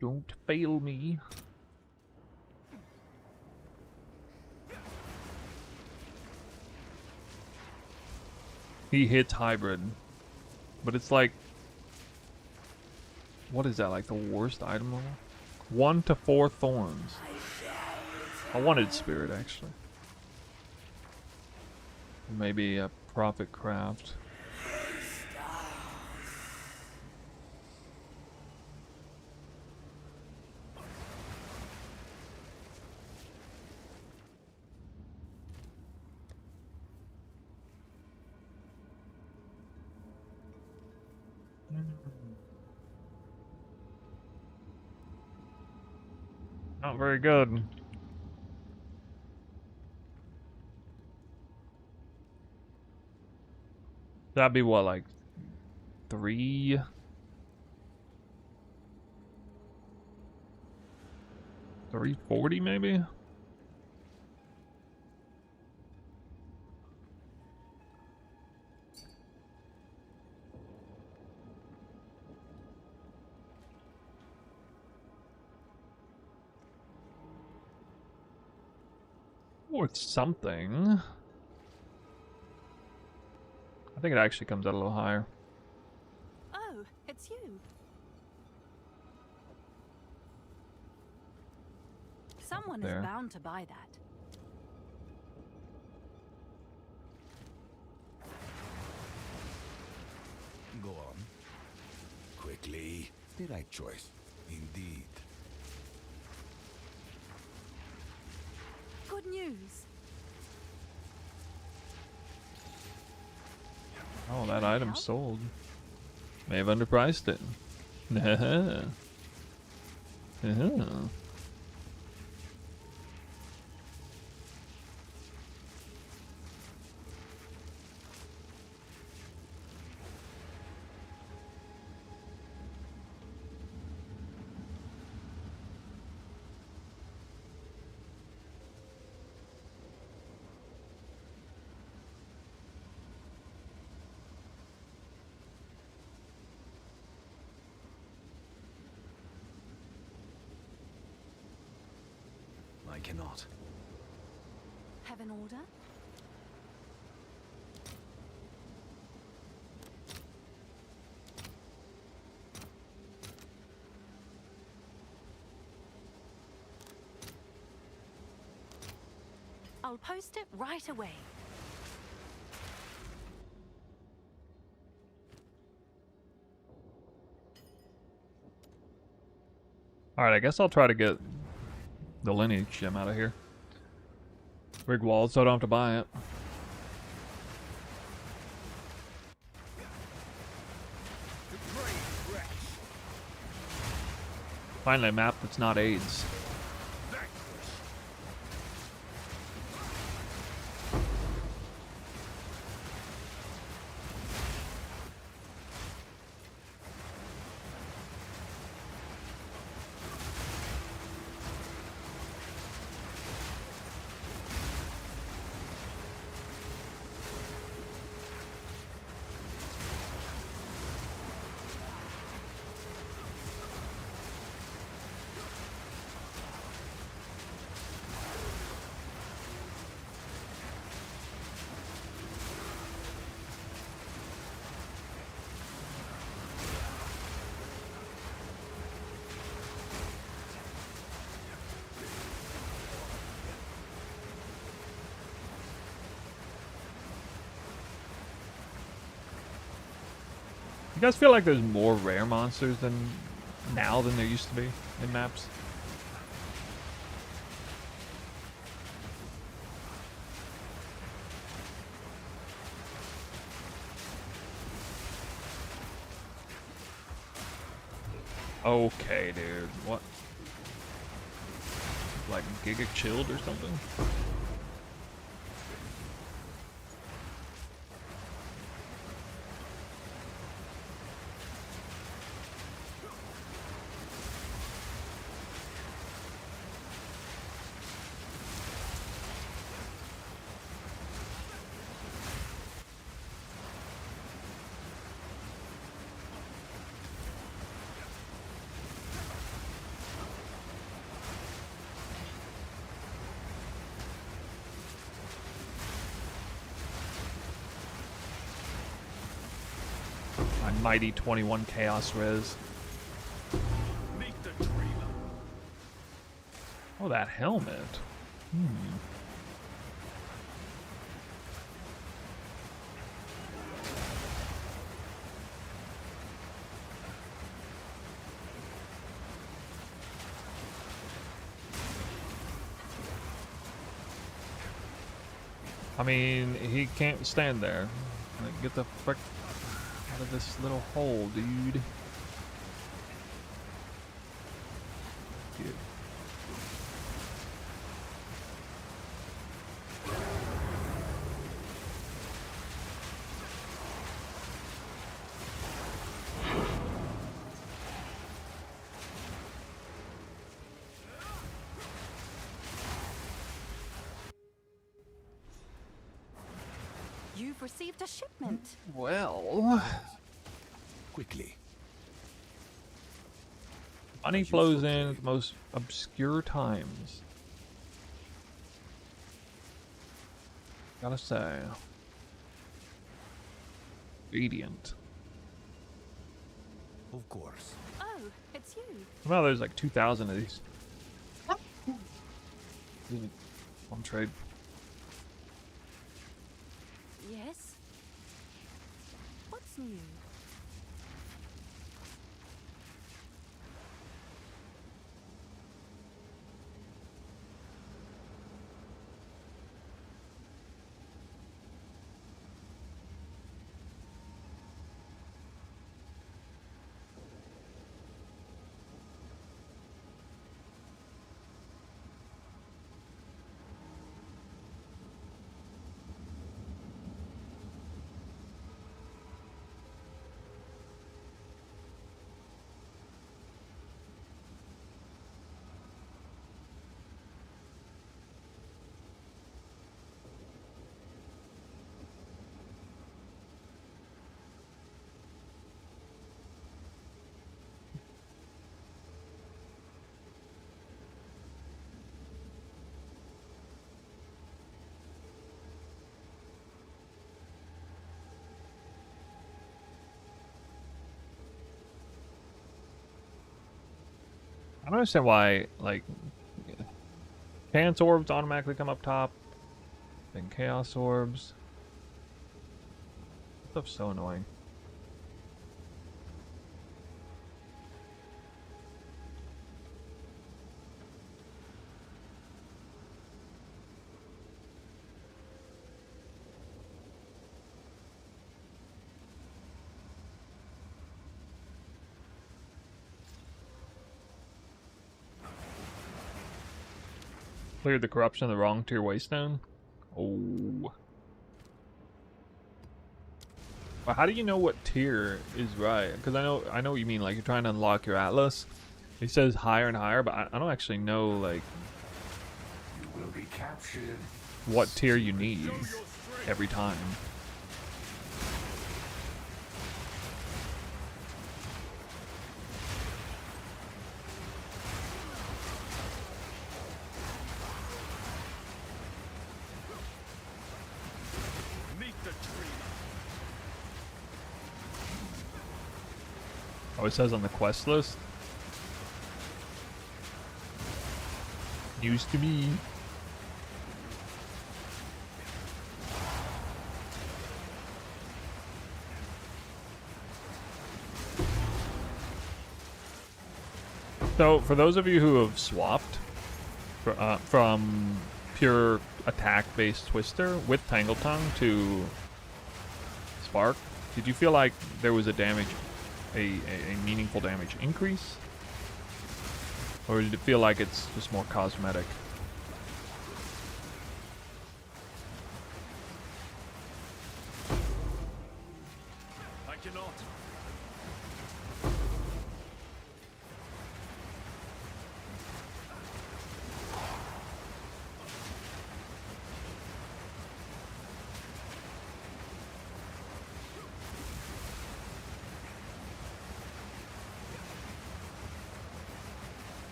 Don't fail me. He hits hybrid. But it's like... What is that, like the worst item level? 1 to 4 thorns. I wanted spirit, actually. Maybe a profit craft. Not very good. That'd be what, like 3? 340 maybe? Worth something. I think it actually comes out a little higher. Oh, it's you. Someone is there. bound to buy that. Go on. Quickly. The right choice. Indeed. Good news. Oh, that item sold. May have underpriced it. I cannot. Have an order? I'll post it right away. Alright, I guess I'll try to get the lineage gem out of here. Rig walls, so I don't have to buy it. Finally, a map that's not AIDS. You guys feel like there's more rare monsters than now than there used to be in maps? Okay, dude. What? Like Giga Chilled or something? My mighty 21 Chaos Res. Oh, that helmet. I mean, he can't stand there. Like, get the frick Out of this little hole, dude. Dude. You've received a shipment. Well, Quickly. money flows in at the most obscure times. Gotta say. Radiant. Of course. Oh, it's you. Well, there's like 2,000 of these. One trade. Yes. What's new? I don't understand why, like, Chaos Orbs automatically come up top, then Chaos Orbs. That stuff's so annoying. Cleared the corruption of the wrong tier waystone. Oh. Well, how do you know what tier is right? Because I know what you mean. Like, you're trying to unlock your Atlas. It says higher and higher, but I don't actually know, like, You will be captured. what tier you need every time. Oh, it says on the quest list. News to me. So, for those of you who have swapped from pure attack-based Twister with Tangle Tongue to Spark, did you feel like there was a meaningful damage increase? Or did it feel like it's just more cosmetic? I cannot.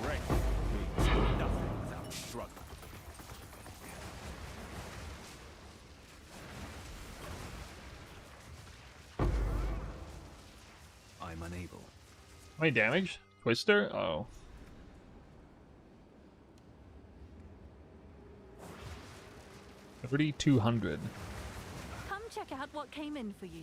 Strength means nothing without struggle. I'm unable. How many damage? Twister? Oh. $3,200. Come check out what came in for you.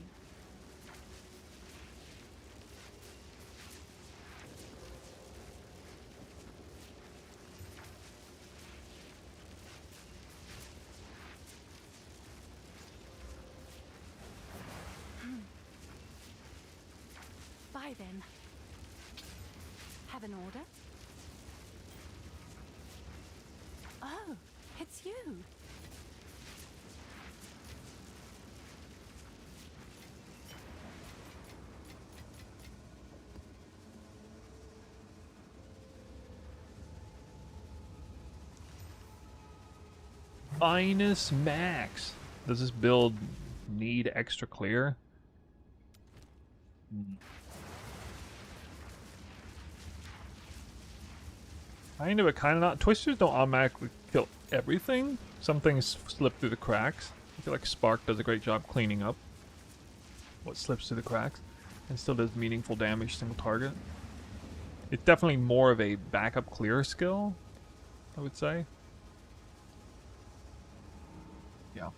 Bye then. Have an order? Oh, it's you. Minus max. Does this build need extra clear? Kind of, but kind of not. Twisters don't automatically kill everything. Some things slip through the cracks. I feel like Spark does a great job cleaning up what slips through the cracks and still does meaningful damage single target. It's definitely more of a backup clear skill, I would say. Yeah.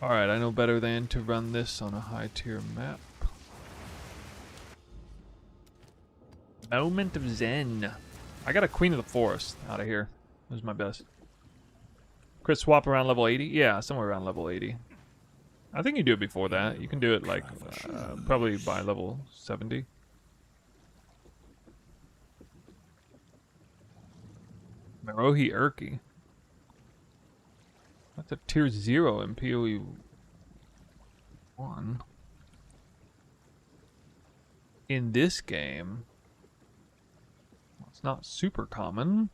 Alright, I know better than to run this on a high tier map. Moment of Zen. I got a Queen of the Forest out of here. That was my best. Crit swap around level 80? Yeah, somewhere around level 80. I think you do it before that. You can do it like probably by level 70. Marohi Urki. That's a tier 0 in PoE 1. In this game, it's not super common.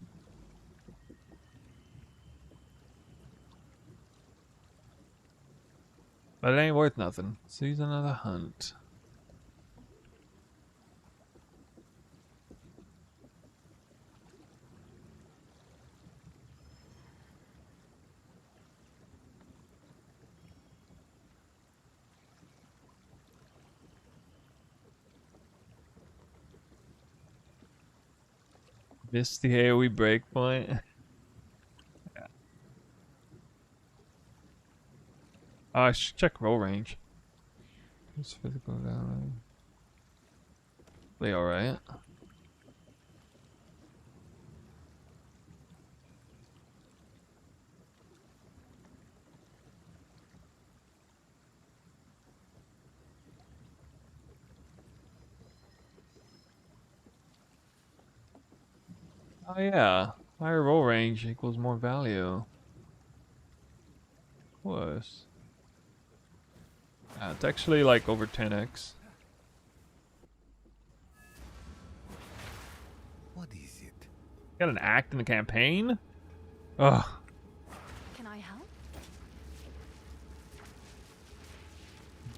But it ain't worth nothing. Season of the Hunt. Missed the AoE breakpoint. Yeah. I should check roll range. What's physical damage? They alright? Oh yeah, higher roll range equals more value. Of course. Yeah, it's actually like over 10x. What is it? Got an act in the campaign? Ugh. Can I help?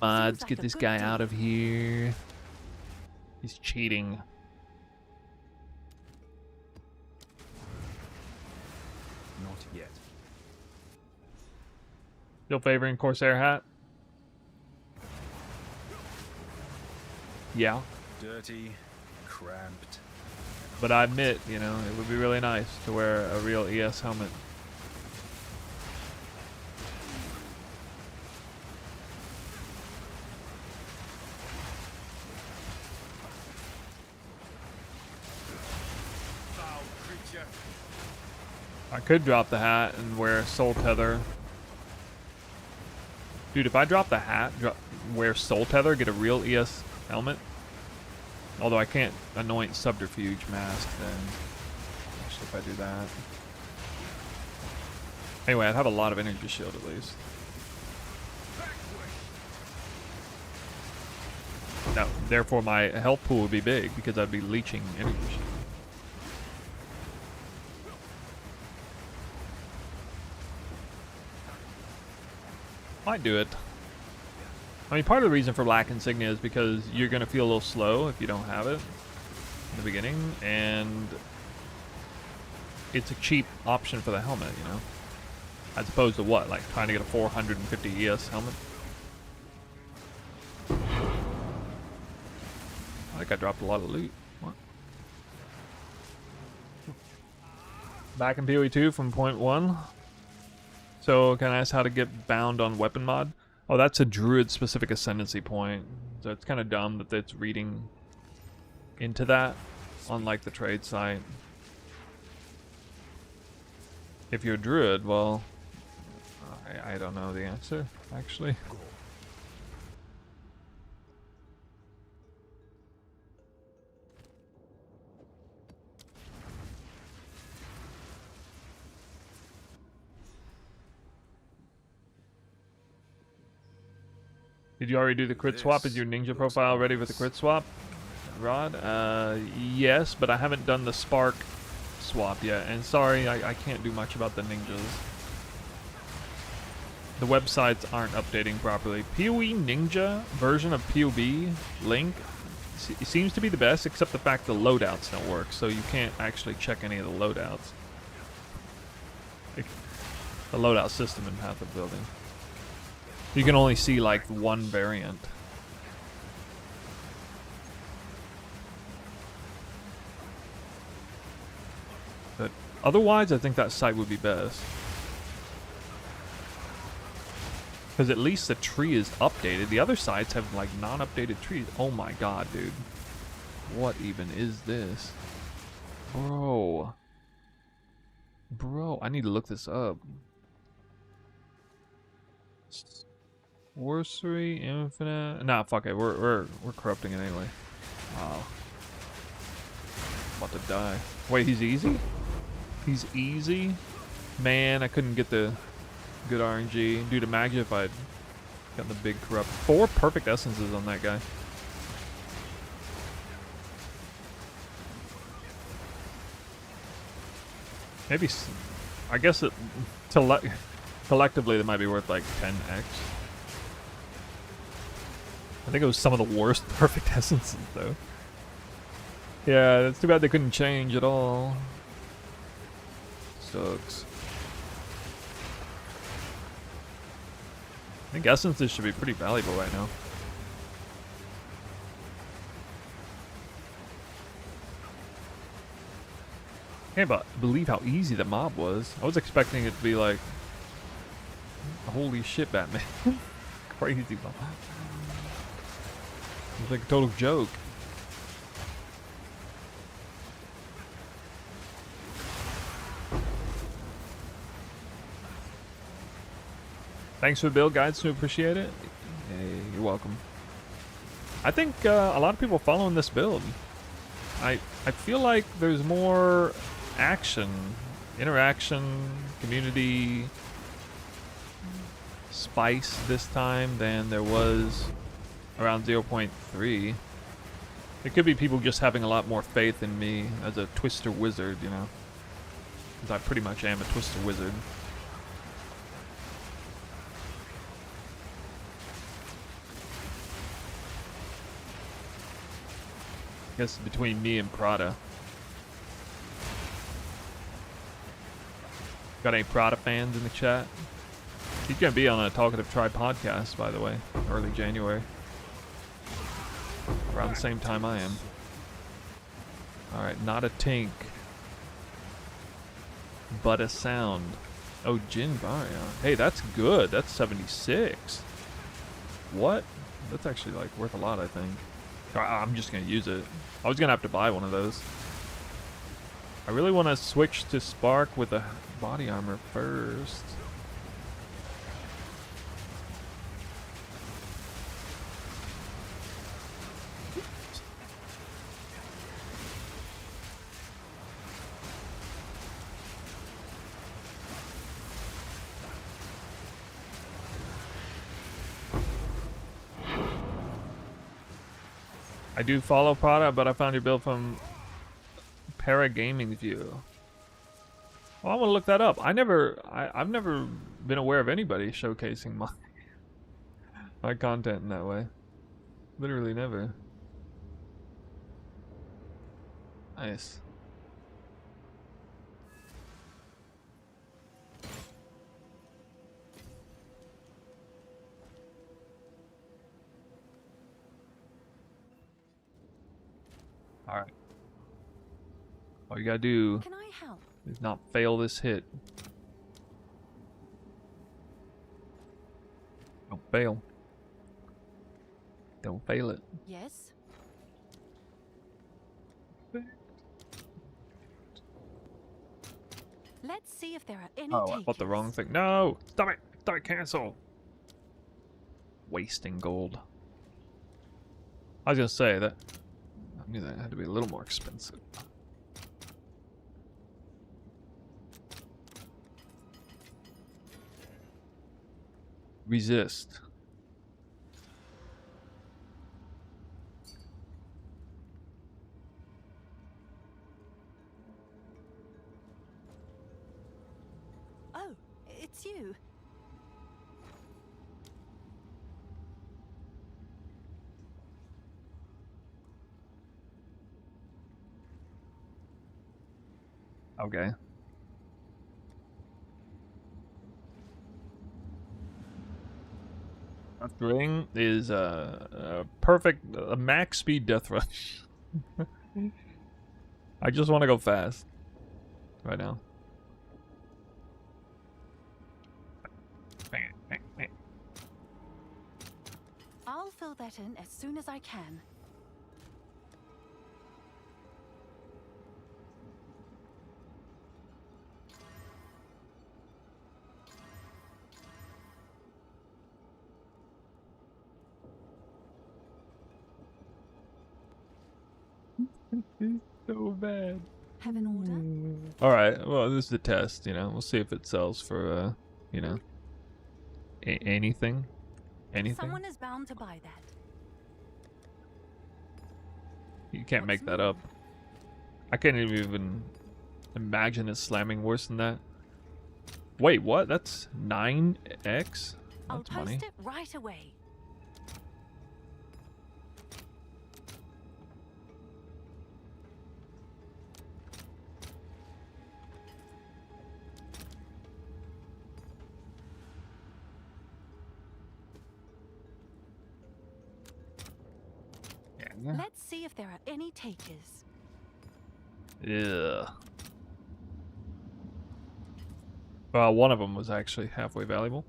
Mods, like get a this good guy deal. out of here. He's cheating. Not yet. Still favoring Corsair hat? Yeah. Dirty, cramped. But I admit, you know, it would be really nice to wear a real ES helmet. Foul creature. I could drop the hat and wear Soul Tether. Dude, if I drop the hat, wear Soul Tether, get a real ES helmet. Although I can't anoint Subterfuge Mask then. Actually, if I do that. Anyway, I'd have a lot of energy shield at least. No, therefore my health pool would be big because I'd be leeching energy shield. Might do it. I mean, part of the reason for Black Insignia is because you're going to feel a little slow if you don't have it in the beginning, and it's a cheap option for the helmet, you know? As opposed to what? Like trying to get a 450 ES helmet? I think I dropped a lot of loot. What? Back in PoE 2 from point 1. So can I ask how to get bound on weapon mod? Oh, that's a druid specific ascendancy point. So it's kind of dumb that it's reading into that on like the trade site. If you're a druid, well, I don't know the answer actually. Did you already do the crit swap? Is your ninja profile ready for the crit swap, Rod? Yes, but I haven't done the spark swap yet. And sorry, I can't do much about the ninjas. The websites aren't updating properly. PoE Ninja version of PoB link seems to be the best, except the fact the loadouts don't work, so you can't actually check any of the loadouts. Like, the loadout system in Path of Building. You can only see like one variant. But otherwise, I think that site would be best. Because at least the tree is updated. The other sites have like non-updated trees. Oh my god, dude. What even is this? Bro. Bro, I need to look this up. Sorcery, infinite. Nah, fuck it. We're corrupting it anyway. Wow. About to die. Wait, he's easy? He's easy? Man, I couldn't get the good RNG. Dude, imagine if I'd gotten the big corrupt. 4 perfect essences on that guy. Maybe, I guess it, collectively, they might be worth like 10x. I think it was some of the worst perfect essences, though. Yeah, it's too bad they couldn't change at all. Sucks. I think essences should be pretty valuable right now. Can't believe how easy the mob was. I was expecting it to be like, holy shit, Batman. Crazy mob. It's like a total joke. Thanks for the build, guys. So appreciate it. Hey, you're welcome. I think a lot of people following this build. I feel like there's more action, interaction, community spice this time than there was around 0.3. It could be people just having a lot more faith in me as a twister wizard, you know. Because I pretty much am a twister wizard. I guess between me and Prada. Got any Prada fans in the chat? He's gonna be on a Talkative Tribe podcast, by the way, early January. Around the same time I am. Alright, not a tink. But a sound. Oh, Jin Varya. Hey, that's good. That's 76. What? That's actually like worth a lot, I think. I'm just gonna use it. I was gonna have to buy one of those. I really want to switch to Spark with a body armor first. I do follow Prada, but I found your build from Paragaming View. Well, I want to look that up. I've never been aware of anybody showcasing my content in that way. Literally never. Nice. All right. All you gotta do. Can I help? Did not fail this hit. Don't fail. Don't fail it. Yes? Let's see if there are any Oh, I takers. bought the wrong thing. No! Stop it! Stop it! Cancel! Wasting gold. I was gonna say that. I knew that had to be a little more expensive. Resist. Oh, it's you. Okay. Ring is a perfect, a max speed death rush. I just want to go fast right now. I'll fill that in as soon as I can. So bad. Have an order? All right. Well, this is the test. You know, we'll see if it sells for you know, anything. Anything. Someone is bound to buy that. You can't make What's that new? up. I can't even imagine it slamming worse than that. Wait, what? That's 9x? I'll That's post money. it right away. Yeah. Let's see if there are any takers. Yeah. Well, one of them was actually halfway valuable.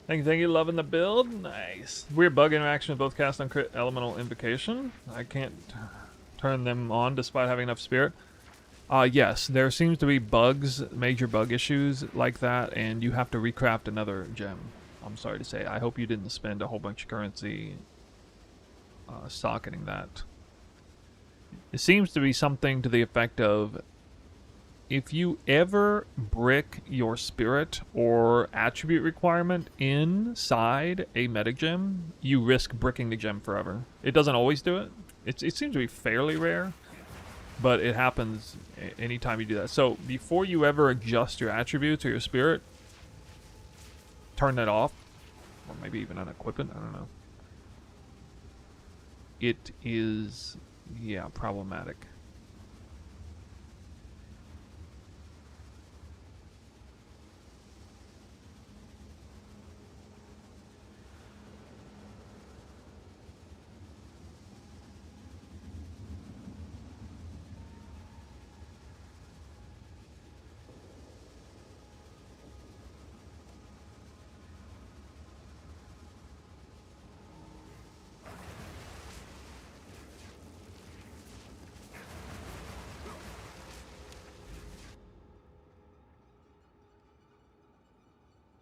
Thank you, loving the build. Nice. Weird bug interaction with both cast and crit elemental invocation. I can't turn them on despite having enough spirit. Yes, there seems to be bugs, major bug issues like that, and you have to recraft another gem. I'm sorry to say. I hope you didn't spend a whole bunch of currency socketing that. It seems to be something to the effect of, if you ever brick your spirit or attribute requirement inside a metagem, you risk bricking the gem forever. It doesn't always do it. It seems to be fairly rare, but it happens anytime you do that. So before you ever adjust your attributes or your spirit, turn that off, or maybe even unequip it. I don't know. It is, yeah, problematic.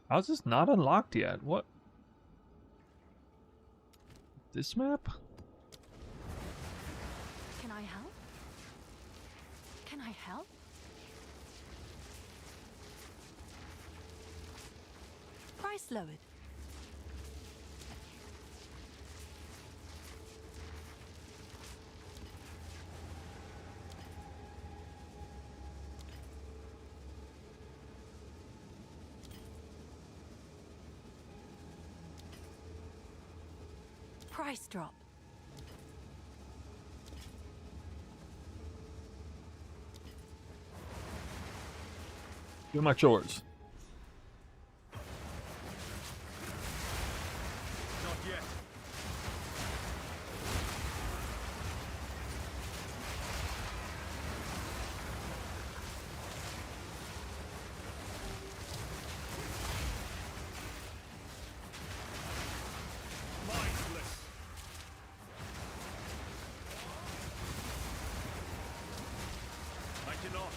How's this not unlocked yet? What? This map? Can I help? Can I help? Price lowered. Price drop. Do my chores. Not yet. Mindless. I cannot.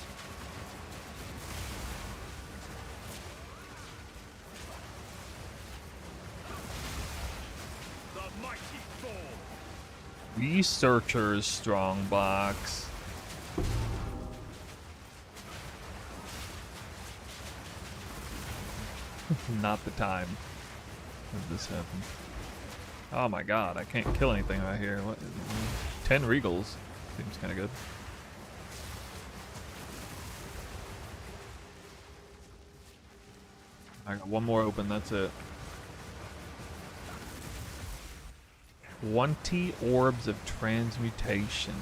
The mighty fall. Researcher's strong box. Not the time of this happen. Oh my god, I can't kill anything right here. What? 10 regals. Seems kind of good. I got one more open, that's it. 20 orbs of transmutation.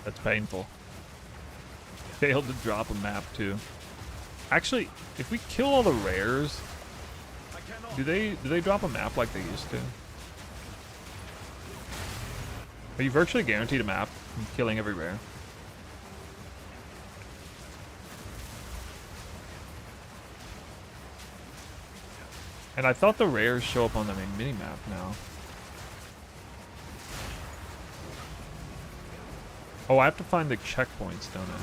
That's painful. Failed to drop a map too. Actually, if we kill all the rares, I cannot. do they drop a map like they used to? Are you virtually guaranteed a map from killing every rare? And I thought the rares show up on the main mini-map now. Oh, I have to find the checkpoints, don't I?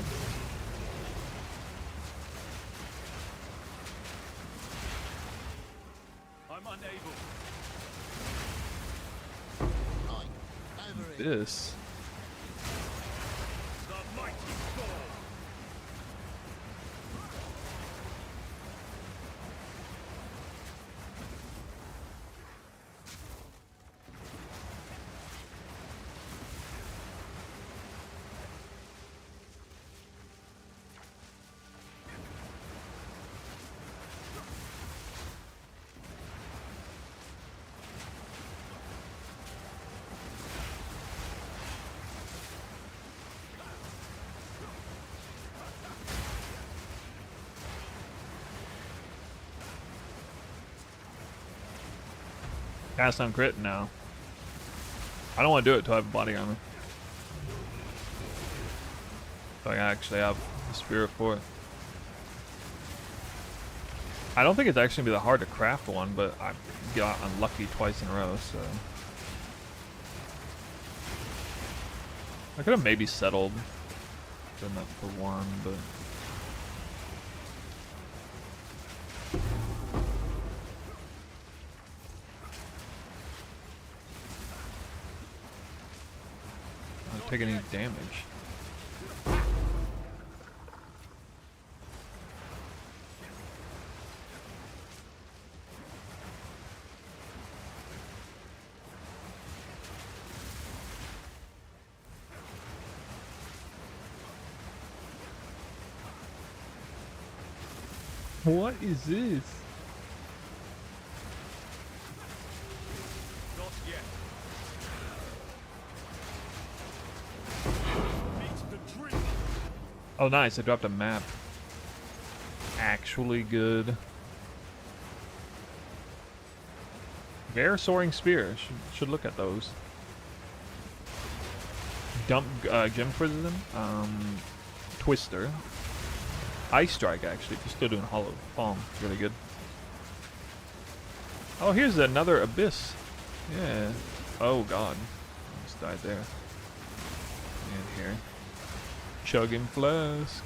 I'm unable. This. The mighty fall. Cast on crit? No. I don't want to do it till I have body armor. So I actually have the spirit for it. I don't think it's actually gonna be that hard to craft one, but I got unlucky twice in a row, so. I could have maybe settled. Done that for one, but. I don't take any damage. What is this? Not yet. Meet the dream. Oh, nice. I dropped a map. Actually good. Bear Soaring Spear. Should look at those. Dump gem prism. Twister. Ice Strike, actually, if you're still doing Hollow Palm. Really good. Oh, here's another Abyss. Yeah. Oh, God. Almost died there. And here. Chugging flasks.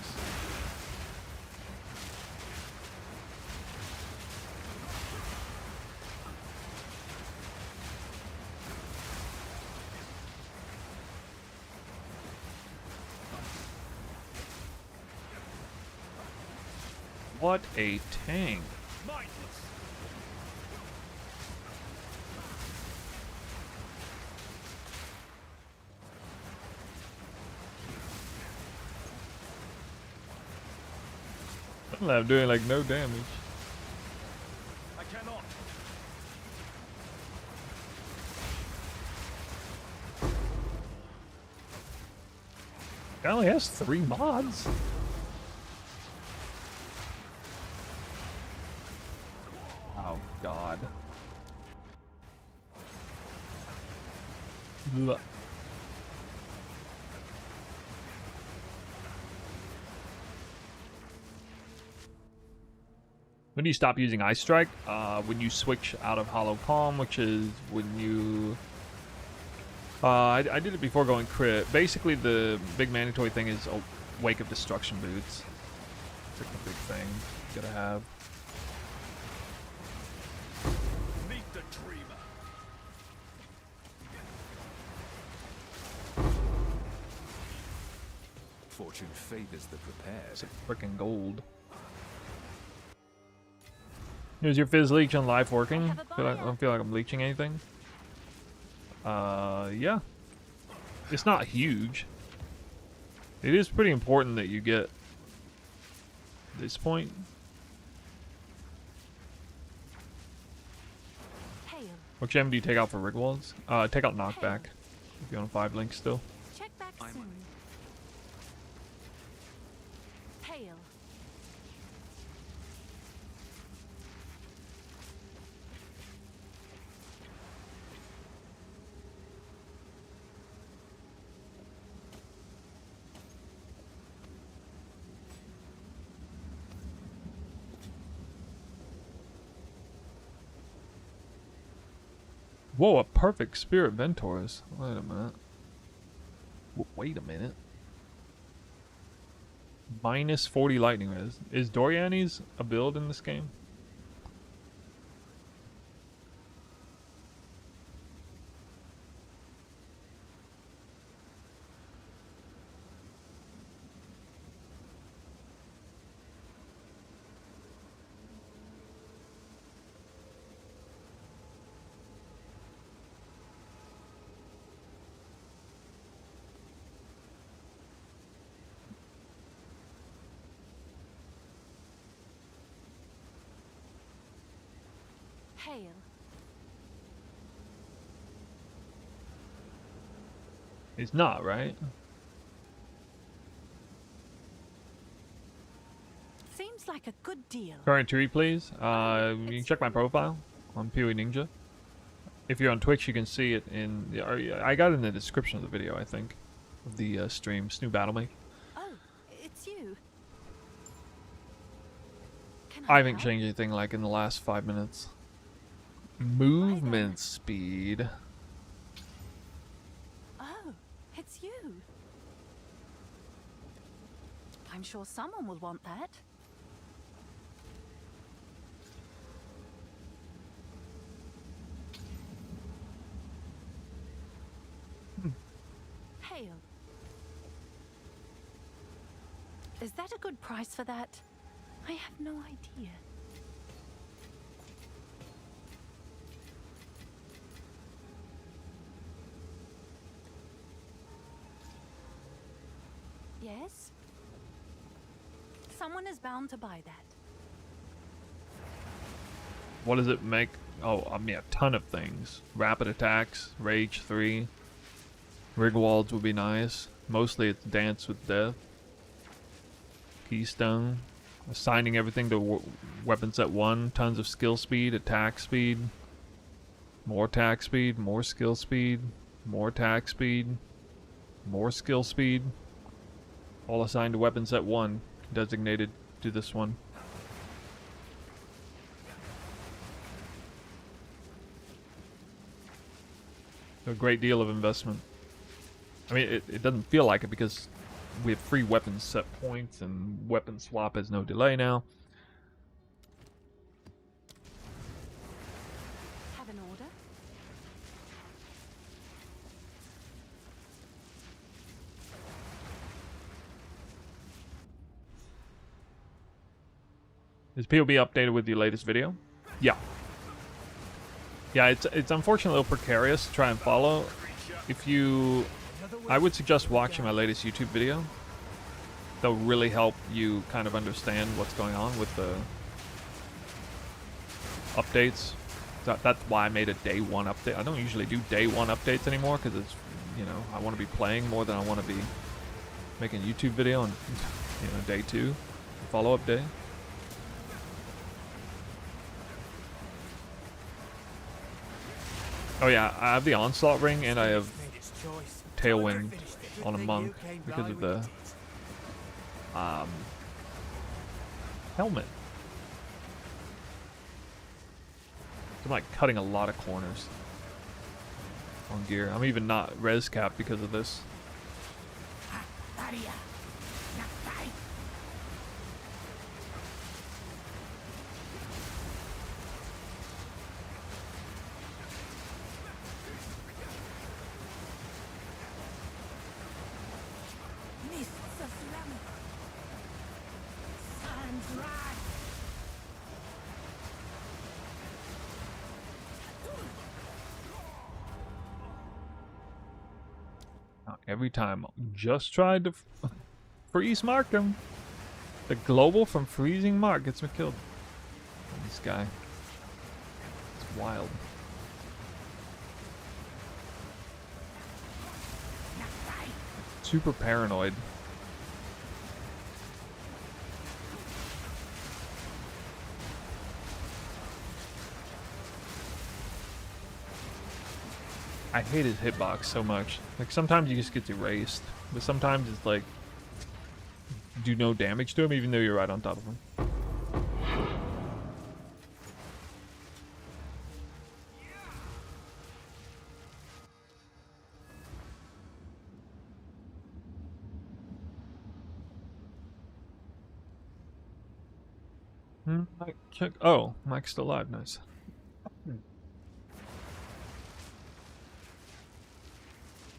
What a tank. I'm doing like no damage. I cannot. It only has 3 mods. Oh god. Ugh. When do you stop using Ice Strike? When you switch out of Hollow Palm, which is when you... I did it before going crit. Basically, the big mandatory thing is Wake of Destruction boots. It's like a big thing you gotta have. Meet the dreamer. Fortune favors the prepared. It's like freaking gold. Is your Fizz Leech on life working? I don't feel like I'm leeching anything. Yeah. It's not huge. It is pretty important that you get this point. Hail. Which gem do you take out for Rigwalds? Take out Knockback. If you're on 5 links still. Check back soon. Hail. Whoa, a perfect Spirit Ventors. Wait a minute. Wait a minute. Minus 40 lightning res. Is Doriani's a build in this game? Hail. It's not, right? Seems like a good deal. Current tree, please. You can check my profile on Peewee Ninja. If you're on Twitch, you can see it in... I got it in the description of the video, I think. Of the stream. Snoo Battle Make. Oh, it's you. Can I haven't help? changed anything like in the last 5 minutes. Movement speed. Oh, it's you. I'm sure someone will want that. Hail. Is that a good price for that? I have no idea. Yes? Someone is bound to buy that. What does it make? Oh, I mean a ton of things. Rapid attacks, Rage 3. Rigwalds would be nice. Mostly it's Dance with Death. Keystone. Assigning everything to weapon set 1. Tons of skill speed, attack speed. More attack speed, more skill speed. More attack speed. More skill speed. All assigned to weapon set 1. Designated to this one. A great deal of investment. I mean, it doesn't feel like it because we have free weapon set points and weapon swap has no delay now. Have an order? Is POB updated with your latest video? Yeah. Yeah, it's unfortunately a little precarious to try and follow. If you... I would suggest watching my latest YouTube video. That'll really help you kind of understand what's going on with the updates. That's why I made a day one update. I don't usually do day one updates anymore because it's, you know, I want to be playing more than I want to be making a YouTube video on, you know, day two, follow-up day. Oh yeah, I have the Onslaught ring and I have Tailwind on a monk because of the helmet. I'm like cutting a lot of corners on gear. I'm even not res cap because of this. Every time, just tried to freeze mark him. The global from freezing mark gets me killed. This guy, it's wild. Super paranoid. I hate his hitbox so much. Like, sometimes he just gets erased, but sometimes it's like, do no damage to him even though you're right on top of him. Mike, check. Oh, Mike's still alive. Nice.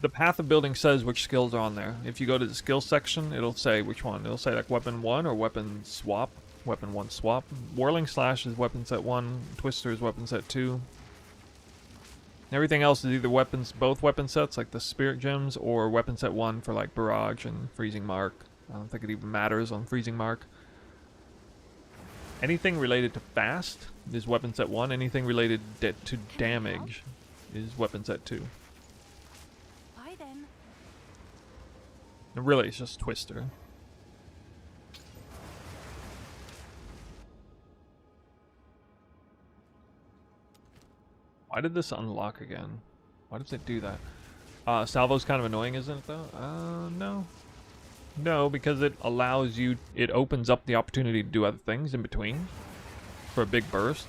The path of building says which skills are on there. If you go to the skills section, it'll say which one. It'll say like weapon 1 or weapon swap. Weapon 1 swap. Whirling Slash is weapon set 1. Twister is weapon set 2. Everything else is either weapons, both weapon sets like the Spirit Gems, or weapon set 1 for like Barrage and Freezing Mark. I don't think it even matters on Freezing Mark. Anything related to fast is weapon set 1. Anything related to damage is weapon set 2. And really, it's just Twister. Why did this unlock again? Why does it do that? Salvo's kind of annoying, isn't it, though? No. No, because it allows you... It opens up the opportunity to do other things in between. For a big burst.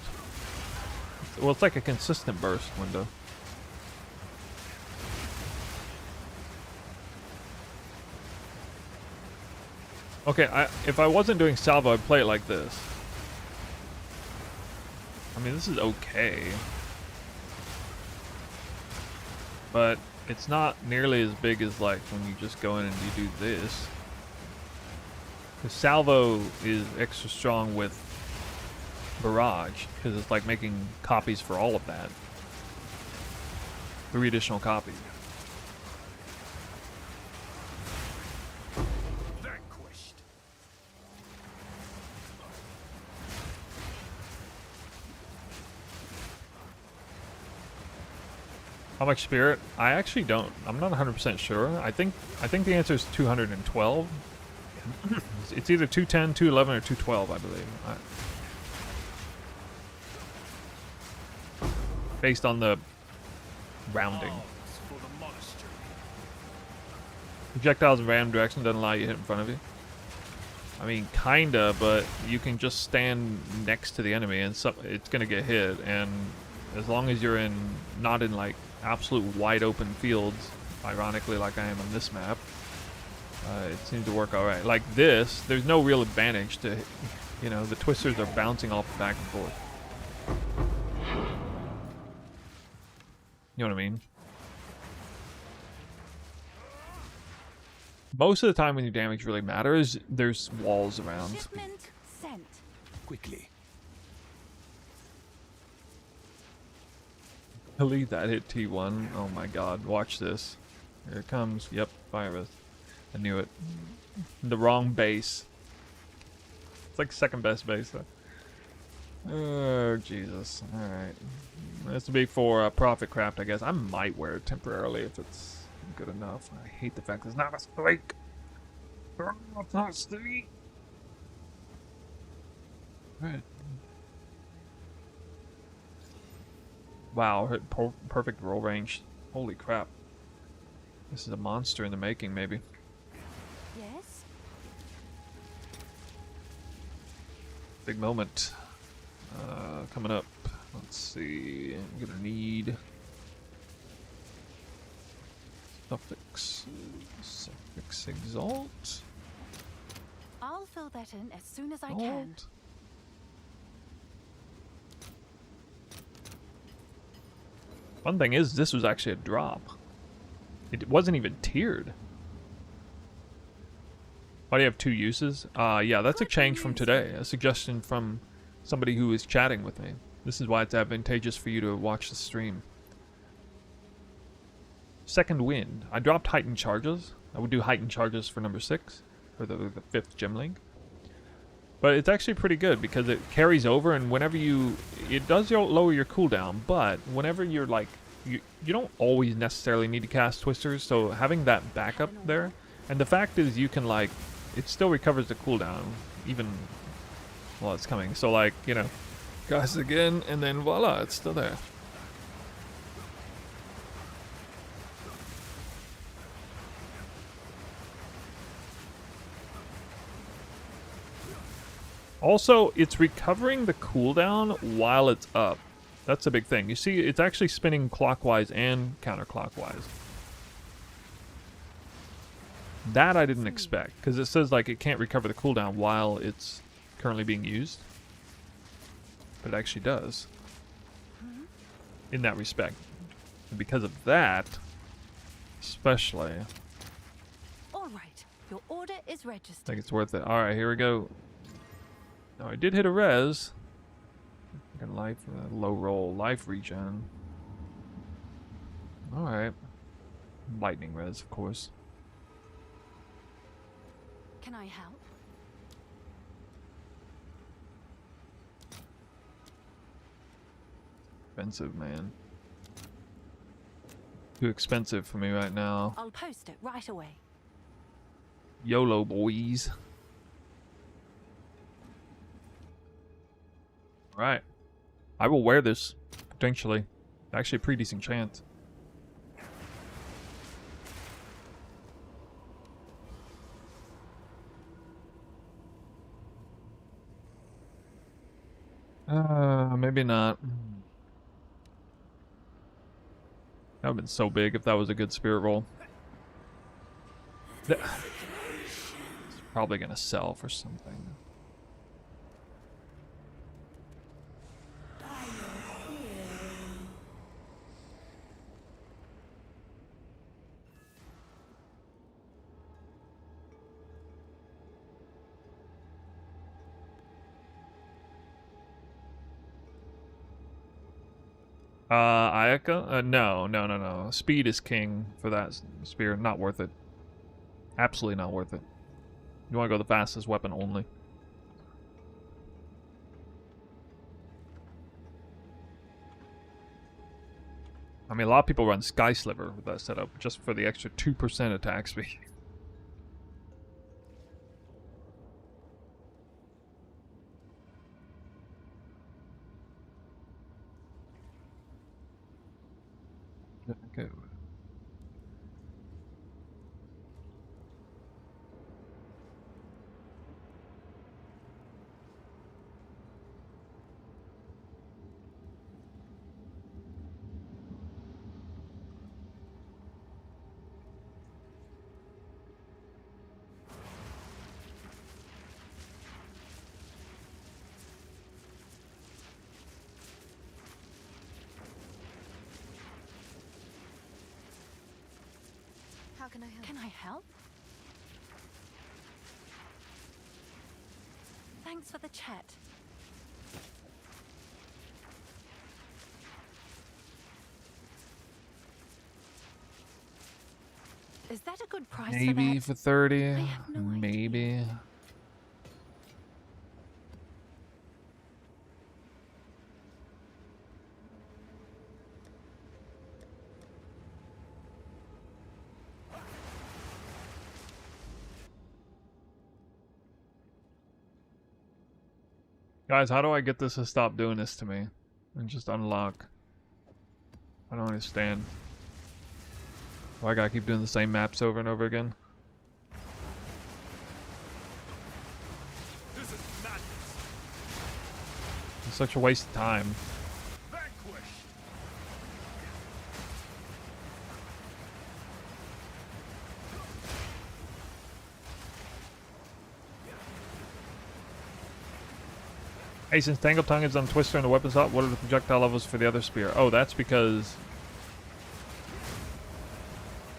Well, it's like a consistent burst window. Okay, if I wasn't doing salvo, I'd play it like this. I mean, this is okay. But it's not nearly as big as like when you just go in and you do this. The salvo is extra strong with Barrage, because it's like making copies for all of that. 3 additional copies. How much spirit? I actually don't. I'm not 100% sure. I think the answer is 212. It's either 210, 211, or 212, I believe. Based on the rounding. Projectiles in random direction doesn't allow you to hit in front of you. I mean, kinda, but you can just stand next to the enemy and it's gonna get hit. And as long as you're not in like absolute wide open fields, ironically like I am on this map, it seems to work alright. Like this, there's no real advantage to, you know, the twisters are bouncing off back and forth. You know what I mean? Most of the time when your damage really matters, there's walls around. Shipment sent. quickly. Delete that, hit T1. Oh my god, watch this. Here it comes. Yep, virus. I knew it. The wrong base. It's like second best base though. Oh, Jesus. Alright. This will be for Profit Craft, I guess. I might wear it temporarily if it's good enough. I hate the fact it's not a streak. Oh, it's not a streak. Right. Wow, hit perfect roll range. Holy crap. This is a monster in the making, maybe. Yes? Big moment. Coming up. Let's see. I'm gonna need suffix exalt. I'll fill that in as soon as I can. Exalt. One thing is, this was actually a drop. It wasn't even tiered. Why do you have 2 uses? Yeah, that's a change from today. A suggestion from somebody who is chatting with me. This is why it's advantageous for you to watch the stream. Second wind. I dropped heightened charges. I would do heightened charges for number 6, for the 5th gem link. But it's actually pretty good because it carries over, and whenever you... It does lower your cooldown, but whenever you're like... You don't always necessarily need to cast Twisters, so having that backup there... And the fact is you can like... It still recovers the cooldown, even while it's coming. So like, you know... Cast again, and then voila, it's still there. Also, it's recovering the cooldown while it's up. That's a big thing. You see, it's actually spinning clockwise and counterclockwise. That I didn't expect, because it says like it can't recover the cooldown while it's currently being used. But it actually does. In that respect. And because of that, especially, All right, your order is I registered. think it's worth it. Alright, here we go. Now I did hit a res. Life, low roll, life regen. Alright. Lightning res, of course. Can I help? Expensive, man. Too expensive for me right now. I'll post it right away. YOLO, boys. Alright. I will wear this, potentially. Actually, a pretty decent chance. Maybe not. That would have been so big if that was a good spirit roll. It's probably gonna sell for something. Ayaka? No. Speed is king for that spear. Not worth it. Absolutely not worth it. You want to go the fastest weapon only. I mean, a lot of people run Sky Sliver with that setup just for the extra 2% attack speed. Okay. How can I help? Can I help? Thanks for the chat. Is that a good price Maybe for for 30. I have no idea. Maybe. Guys, how do I get this to stop doing this to me? And just unlock? I don't understand. Why I gotta keep doing the same maps over and over again? This is madness. It's such a waste of time. Vanquish. Hey, since Tangle Tongue is on Twister and the weapon slot, what are the projectile levels for the other spear? Oh, that's because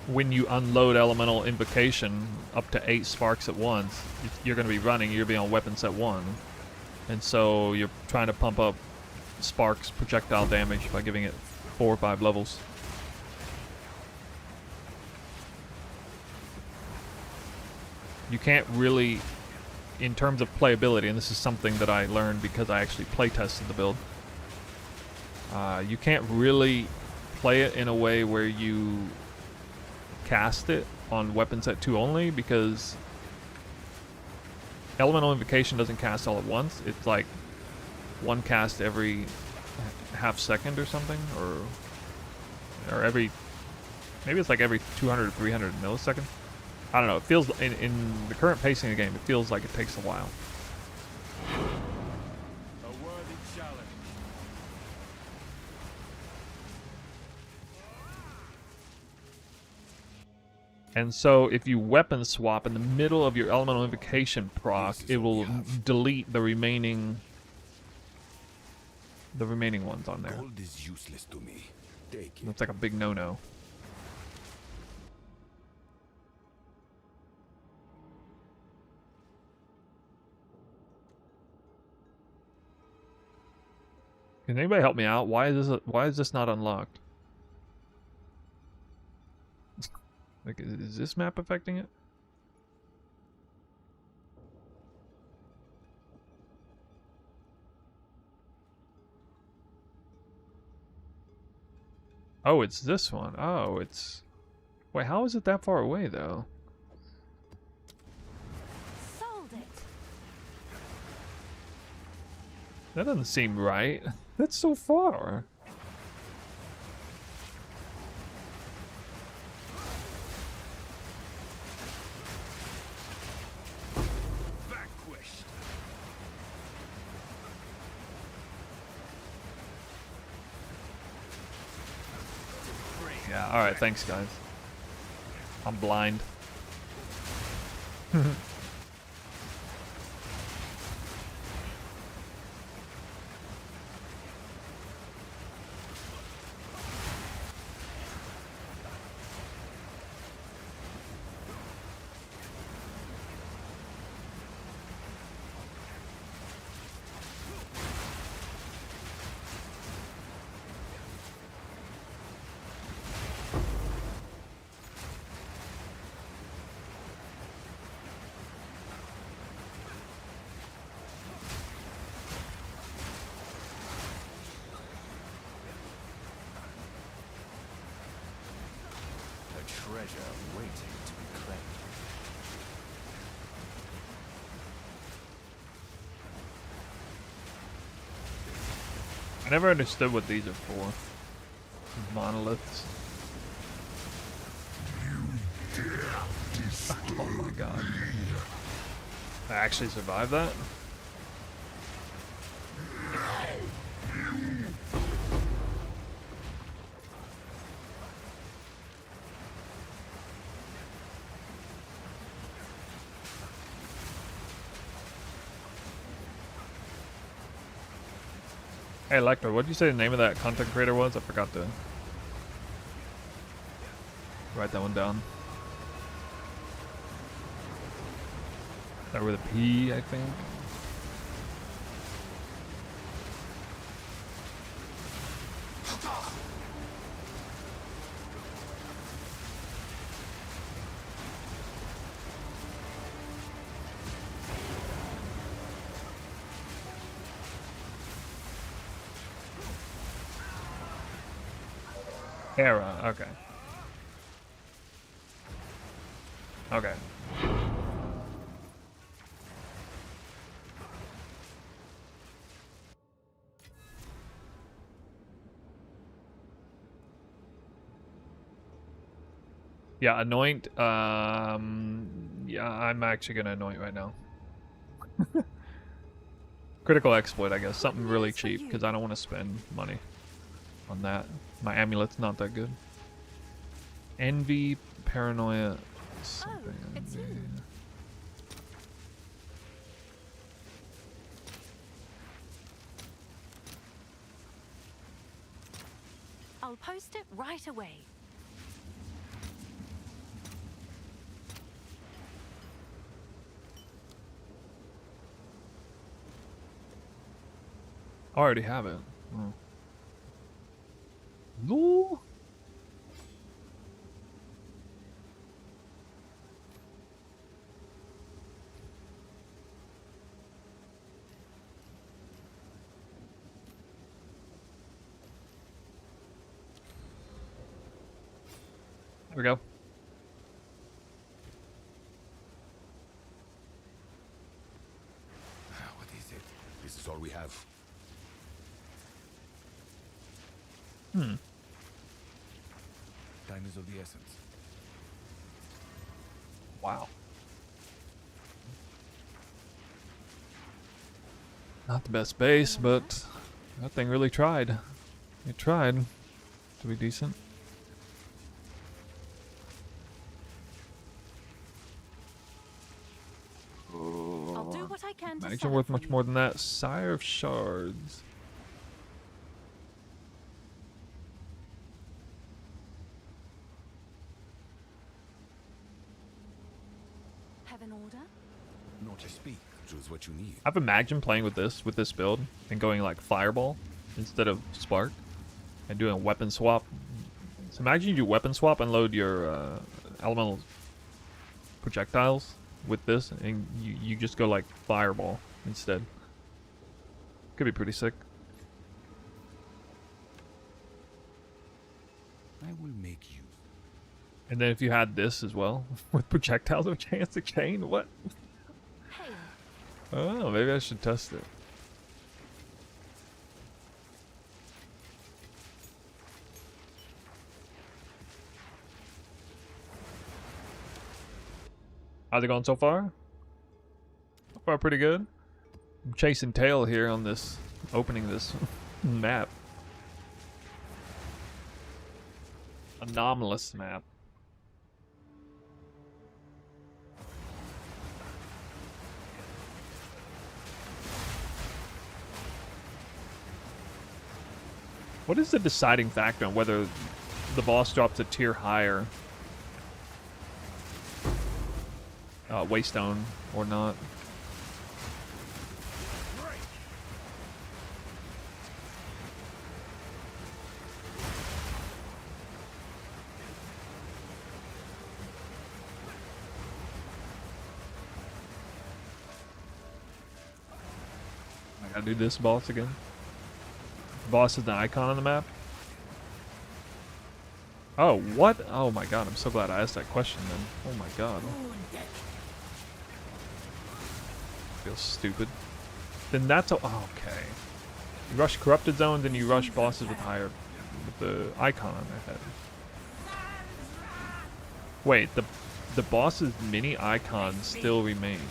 when you unload Elemental Invocation up to 8 sparks at once, you're going to be running, you're going to be on weapon set 1. And so you're trying to pump up sparks projectile damage by giving it 4 or 5 levels. You can't really, in terms of playability, and this is something that I learned because I actually play tested the build, you can't really play it in a way where you cast it on weapon set 2 only, because Elemental Invocation doesn't cast all at once. It's like one cast every half second or something, or every, maybe it's like every 200 or 300 milliseconds. I don't know. It feels, in the current pacing of the game, it feels like it takes a while. A worthy challenge. And so if you weapon swap in the middle of your Elemental Invocation proc, it will delete the remaining ones on there. Gold is useless to me. Take it. That's like a big no-no. Can anybody help me out? Why is this not unlocked? Like, is this map affecting it? Oh, it's this one. Oh, it's... Wait, how is it that far away, though? Sold it. That doesn't seem right. That's so far. Vanquished. Yeah, alright, thanks, guys. I'm blind. A treasure waiting to be claimed. I never understood what these are for. Monoliths. Oh my god. I actually survived that? Hey Electra, what did you say the name of that content creator was? I forgot to write that one down. Start with a P, I think. Era, okay. Okay. Yeah, anoint. Yeah, I'm actually gonna anoint right now. Critical exploit, I guess. Something really cheap, because I don't want to spend money on that. My amulet's not that good. Envy, paranoia, something. Oh, it's Envy. you. I'll post it right away. I already have it. Oh. Ooh. There we go. What is it? This is all we have. Hmm. Time is of the essence. Wow. Not the best base, but that thing really tried. It tried to be decent. I'll do what I can to Managing sell it worth for much you. more than that. Sire of Shards. Have an order? Not to speak. Choose what you need. I've imagined playing with this build and going like Fireball instead of Spark and doing a weapon swap. So imagine you do weapon swap, unload your elemental projectiles with this, and you just go like Fireball instead. Could be pretty sick. I will make you. And then if you had this as well with projectiles of chance to chain, what? Hail. Oh, maybe I should test it. How's it going so far? So far pretty good. I'm chasing tail here on this, opening this map. Anomalous map. What is the deciding factor on whether the boss drops a tier higher? Waystone or not? I gotta do this boss again. Boss is the icon on the map. Oh, what? Oh my god, I'm so glad I asked that question then. Oh my god. Feels stupid. Then that's a, oh, okay. You rush corrupted zone, then you rush bosses with higher, with the icon on their head. Wait, the boss's mini icon still remains.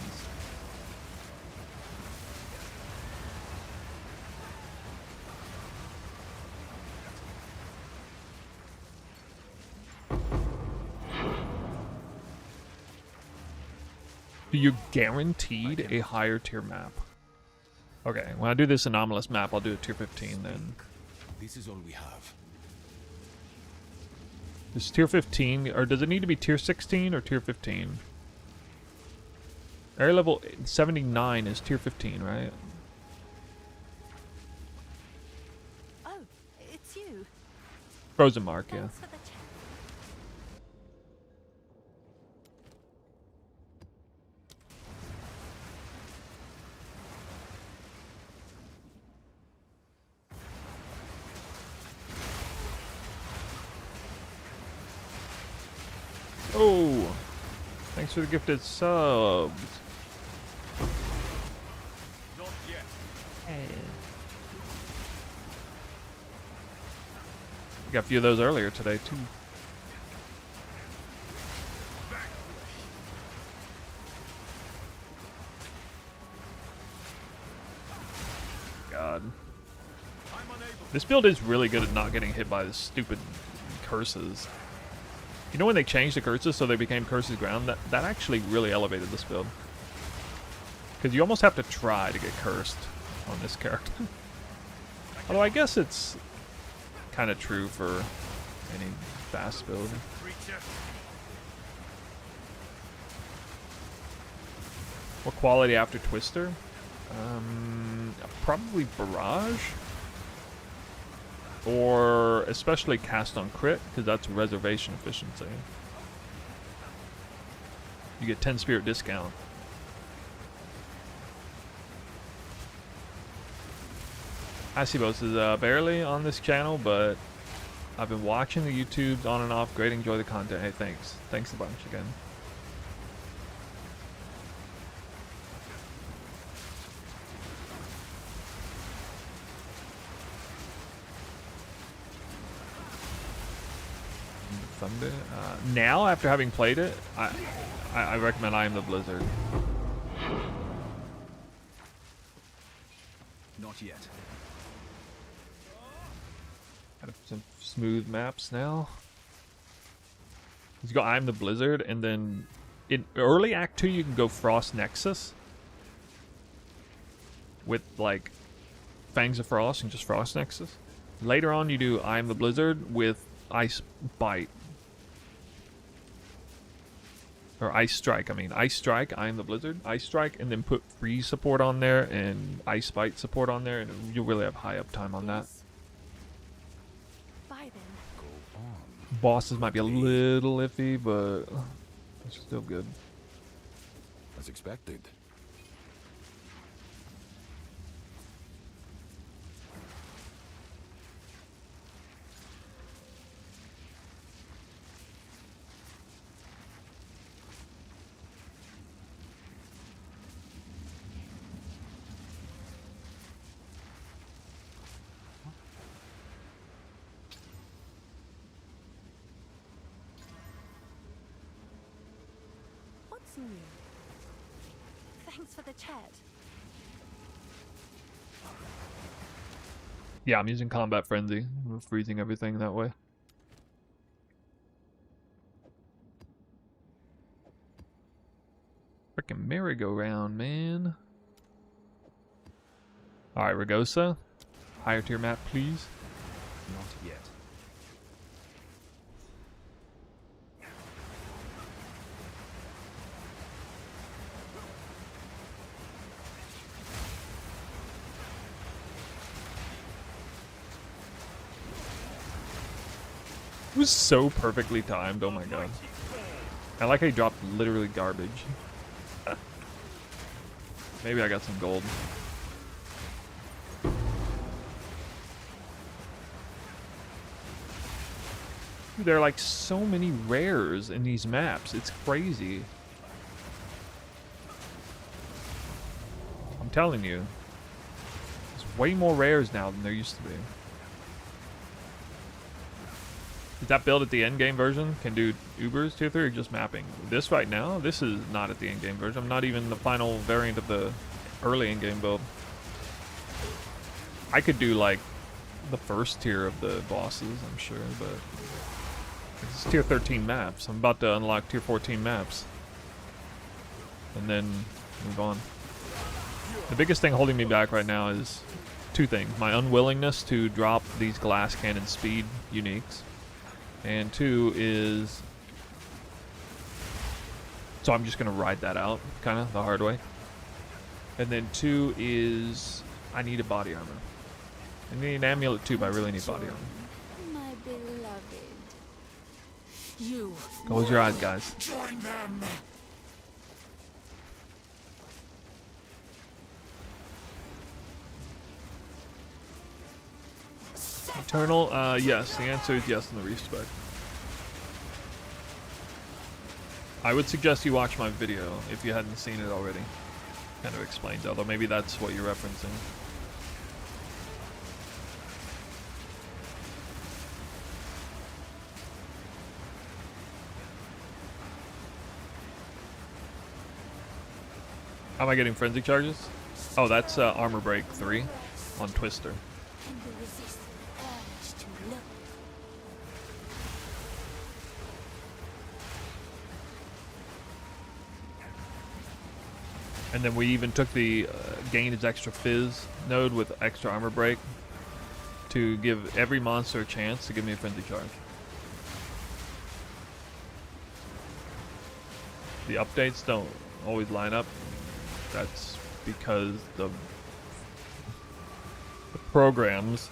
You're guaranteed a higher tier map. Okay, when I do this anomalous map, I'll do a tier 15 then. This is all we have. Is tier 15, or does it need to be tier 16 or tier 15? Area level 79 is tier 15, right? Oh, it's you. Frozen Mark, yeah. Thanks for the chat. Oh, thanks for the gifted subs. Hey. Got a few of those earlier today too. God. This build is really good at not getting hit by the stupid curses. You know when they changed the curses so they became curses ground? That actually really elevated this build. Because you almost have to try to get cursed on this character. Although I guess it's kind of true for any fast build. What quality after Twister? Probably Barrage. Or especially Cast on Crit, because that's reservation efficiency. You get 10 spirit discount. Asibos is barely on this channel, but I've been watching the YouTubes on and off. Great, enjoy the content. Hey, thanks. Thanks a bunch again. Thunder. Now, after having played it, I recommend I Am the Blizzard. Not yet. Got some smooth maps now. You go I Am the Blizzard, and then in early Act 2 you can go Frost Nexus with like Fangs of Frost and just Frost Nexus. Later on you do I Am the Blizzard with Ice Bite. Or Ice Strike, I mean. Ice Strike, I Am the Blizzard. Ice Strike, and then put Freeze support on there and Ice Bite support on there, and you'll really have high uptime on that. Bye then. Go on. Bosses might be a little iffy, but it's still good. As expected. What's new? Thanks for the chat. Yeah, I'm using Combat Frenzy. I'm freezing everything that way. Frickin' merry-go-round, man. Alright, Ragosa. Higher tier map, please. Not yet. It was so perfectly timed, oh my god. I like how he dropped literally garbage. Maybe I got some gold. Dude, there are like so many rares in these maps. It's crazy. I'm telling you. There's way more rares now than there used to be. Is that build at the endgame version? Can do Ubers tier 3 or just mapping? This right now, this is not at the endgame version. I'm not even the final variant of the early endgame build. I could do like the first tier of the bosses, I'm sure, but it's tier 13 maps. I'm about to unlock tier 14 maps. And then move on. The biggest thing holding me back right now is two things. My unwillingness to drop these glass cannon speed uniques. And two is, so I'm just gonna ride that out, kind of the hard way. And then two is, I need a body armor. I need an amulet too, but I really need body armor. My beloved. You. Close your eyes, guys. Join them! Eternal, yes. The answer is yes in the respec. I would suggest you watch my video if you hadn't seen it already. Kind of explains, although maybe that's what you're referencing. How am I getting frenzy charges? Oh, that's Armor Break 3 on Twister. And you resist the urge to look. And then we even took the gain is extra fizz node with extra armor break to give every monster a chance to give me a frenzy charge. The updates don't always line up. That's because the programs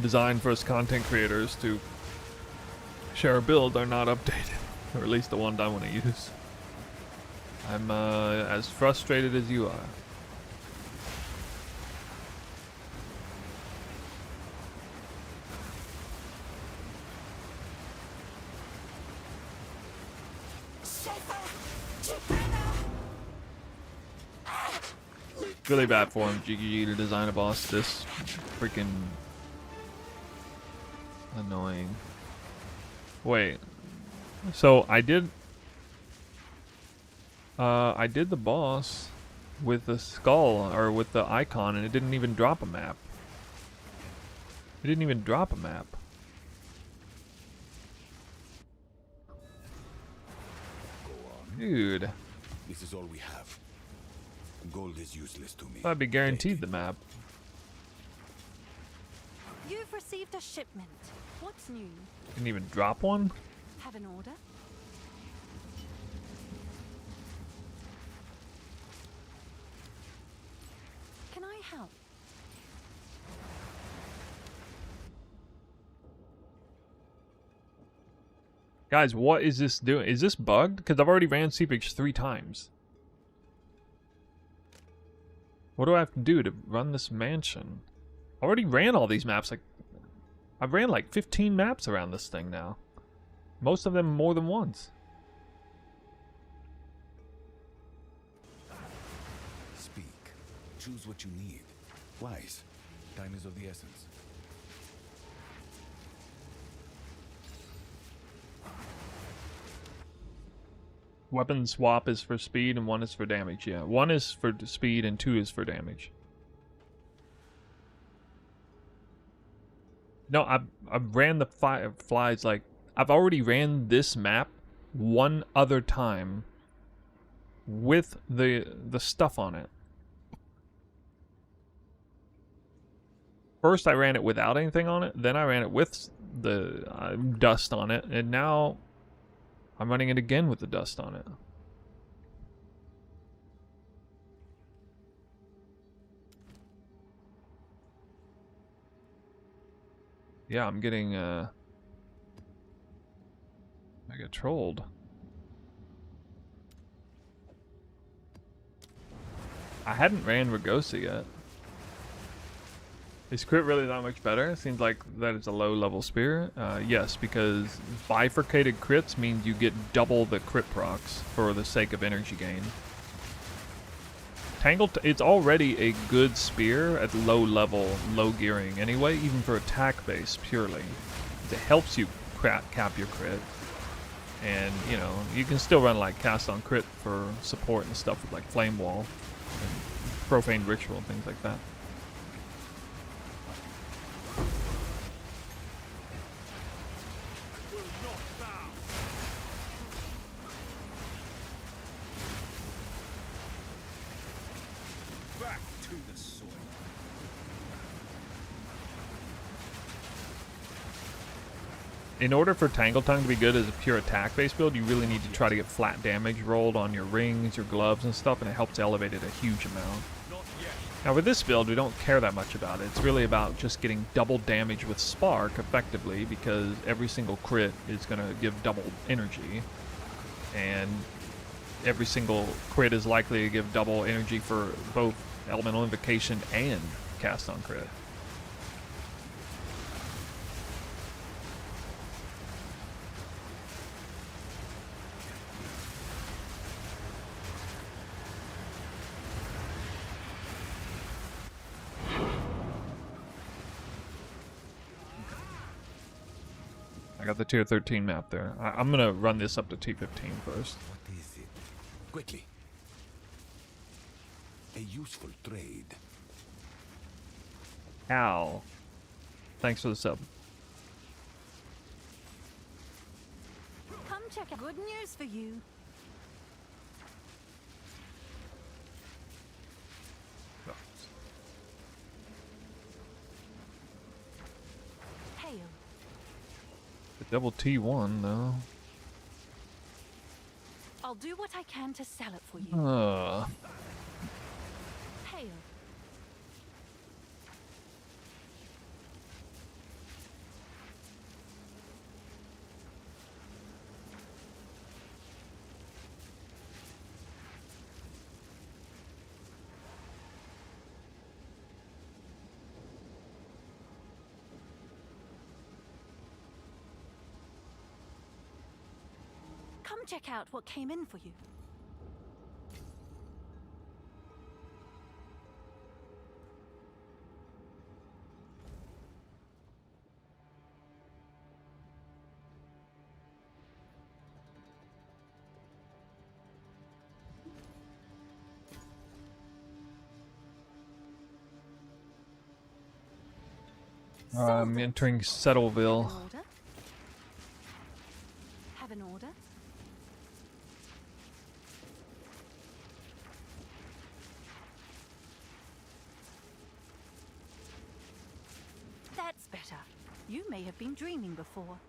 designed for us content creators to share a build are not updated, or at least the one I want to use. I'm as frustrated as you are. Really bad for him, GGG, to design a boss this freaking annoying. Wait, so I did the boss with the skull, or with the icon, and it didn't even drop a map. It didn't even drop a map. Dude, This is all we have. Gold is useless to me. I'd be guaranteed the map. You've received a shipment. What's new? Didn't even drop one? Have an order? Can I help? Guys, what is this doing? Is this bugged? Because I've already ran Seepage 3 times. What do I have to do to run this mansion? I already ran all these maps. Like, I've ran like 15 maps around this thing now. Most of them more than once. Speak. Choose what you need. Wise. Time is of the essence. Weapon swap is for speed and one is for damage. Yeah, one is for speed and two is for damage. No, I've ran the flies, like, I've already ran this map one other time with the stuff on it. First I ran it without anything on it, then I ran it with the dust on it, and now I'm running it again with the dust on it. Yeah, I'm getting, I get trolled. I hadn't ran Ragosa yet. Is crit really that much better? It seems like that is a low level spear. Yes, because bifurcated crits means you get double the crit procs for the sake of energy gain. Tangled, it's already a good spear at low level, low gearing anyway, even for attack base purely. It helps you cap your crit. And, you know, you can still run like cast on crit for support and stuff with like Flame Wall and Profane Ritual and things like that. In order for Tangle Tongue to be good as a pure attack-based build, you really need to try to get flat damage rolled on your rings, your gloves, and stuff, and it helps elevate it a huge amount. Now with this build, we don't care that much about it. It's really about just getting double damage with Spark effectively, because every single crit is going to give double energy, and every single crit is likely to give double energy for both Elemental Invocation and Cast on Crit. got the tier 13 map there. I'm gonna run this up to T15 first. What is it? Quickly. A useful trade. Al. Thanks for the sub. Come check out. Good news for you. Hail. The double T1 though. I'll do what I can to sell it for you. Hail. Come check out what came in for you. I'm entering Settleville. Have an order? Have an order? That's better. You may have been dreaming before.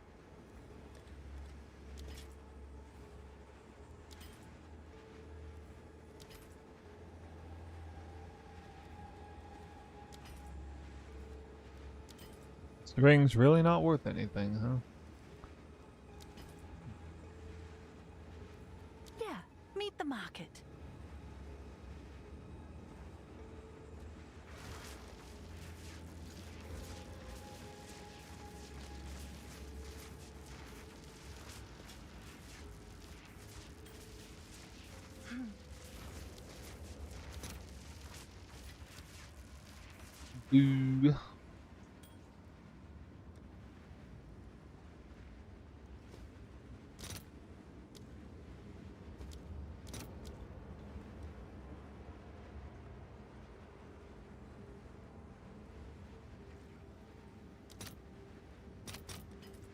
The ring's really not worth anything, huh? Yeah, meet the market. Ooh.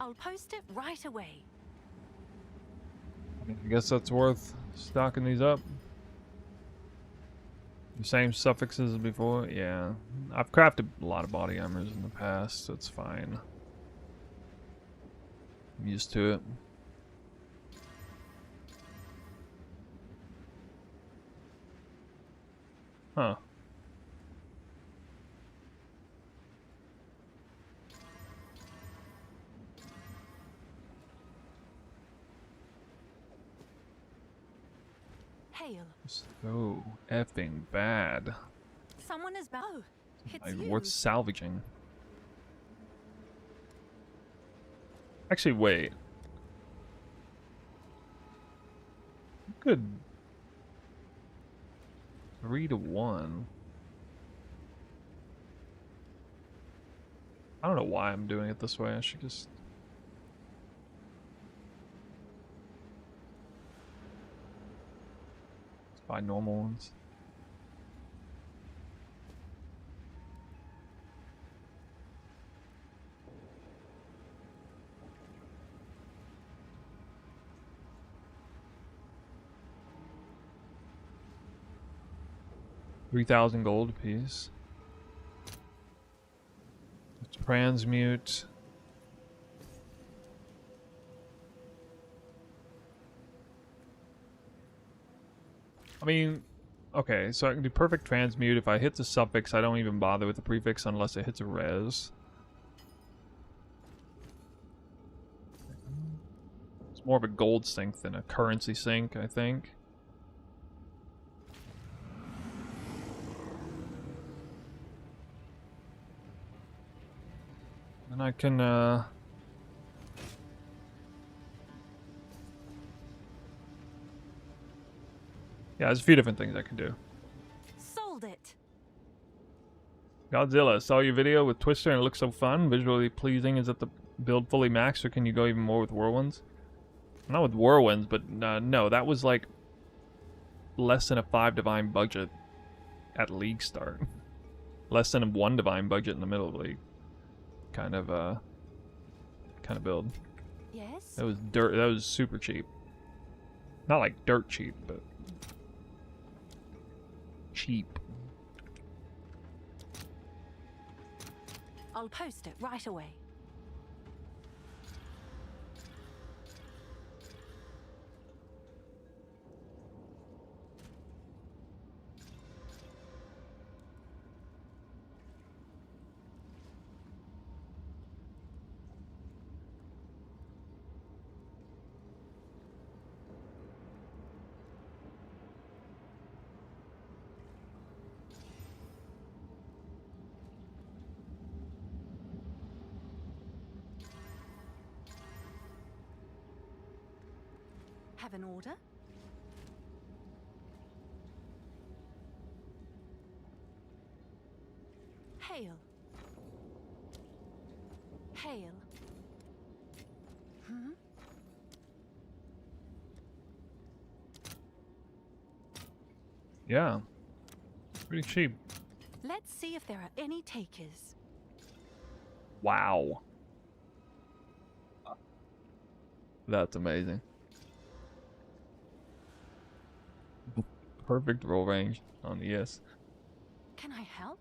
I'll post it right away. I guess that's worth stocking these up. The same suffixes as before? Yeah. I've crafted a lot of body armors in the past, so it's fine. I'm used to it. Huh. Hail. So effing bad. Someone is bow. It's Like, you. worth salvaging. Actually, wait. Good. 3-1. I don't know why I'm doing it this way. I should just... buy normal ones. $3,000 gold apiece. Let's transmute. I mean, okay, so I can do perfect transmute. If I hit the suffix, I don't even bother with the prefix unless it hits a res. It's more of a gold sink than a currency sink, I think. And I can, yeah, there's a few different things I can do. Sold it. Godzilla, saw your video with Twister and it looks so fun. Visually pleasing. Is it the build fully maxed, or can you go even more with whirlwinds? Not with whirlwinds, but no, that was like less than a 5 divine budget at league start. Less than a 1 divine budget in the middle of the league. Kind of build. Yes? That was dirt. That was super cheap. Not like dirt cheap, but cheap. I'll post it right away. Have an order? Hail. Hail. Hmm? Yeah. Pretty cheap. Let's see if there are any takers. Wow. That's amazing. Perfect roll range on the ES. Can I help?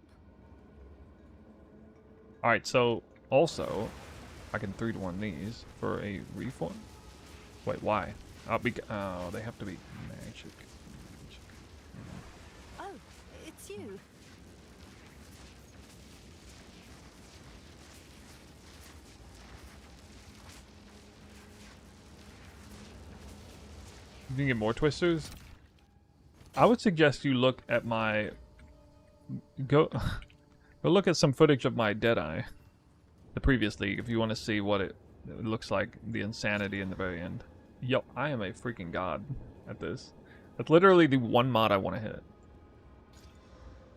Alright, so also I can 3-to-1 these for a reform. Wait, why? Oh, they have to be magic. Oh, it's you. You can get more twisters? I would suggest you look at my... Go look at some footage of my Deadeye. The previous league, if you want to see what it looks like, the insanity in the very end. Yo, I am a freaking god at this. That's literally the one mod I want to hit.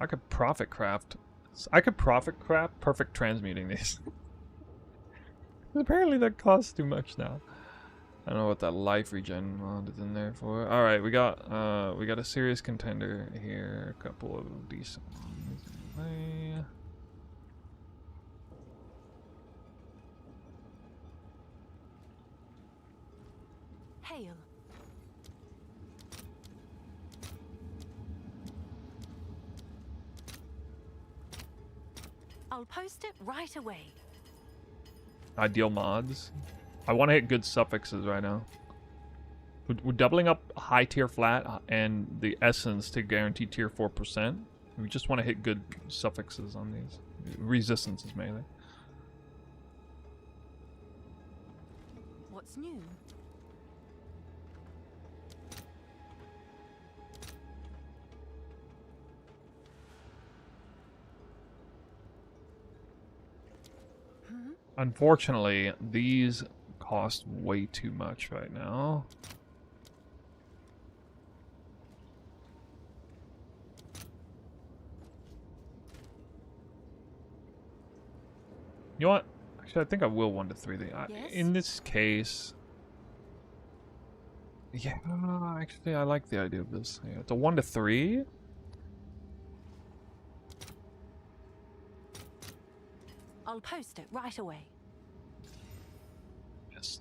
I could profit craft perfect transmuting these. Apparently that costs too much now. I don't know what that life regen mod is in there for. Alright, we got a serious contender here. A couple of decent ones. Hail. I'll post it right away. Ideal mods. I want to hit good suffixes right now. We're doubling up high tier flat and the essence to guarantee tier 4%. We just want to hit good suffixes on these. Resistances mainly. What's new? Unfortunately, these cost way too much right now. You know what? Actually, I think I will 1 to 3. Yes? In this case... Yeah, actually, I like the idea of this. Yeah, it's a 1 to 3. I'll post it right away. Yes.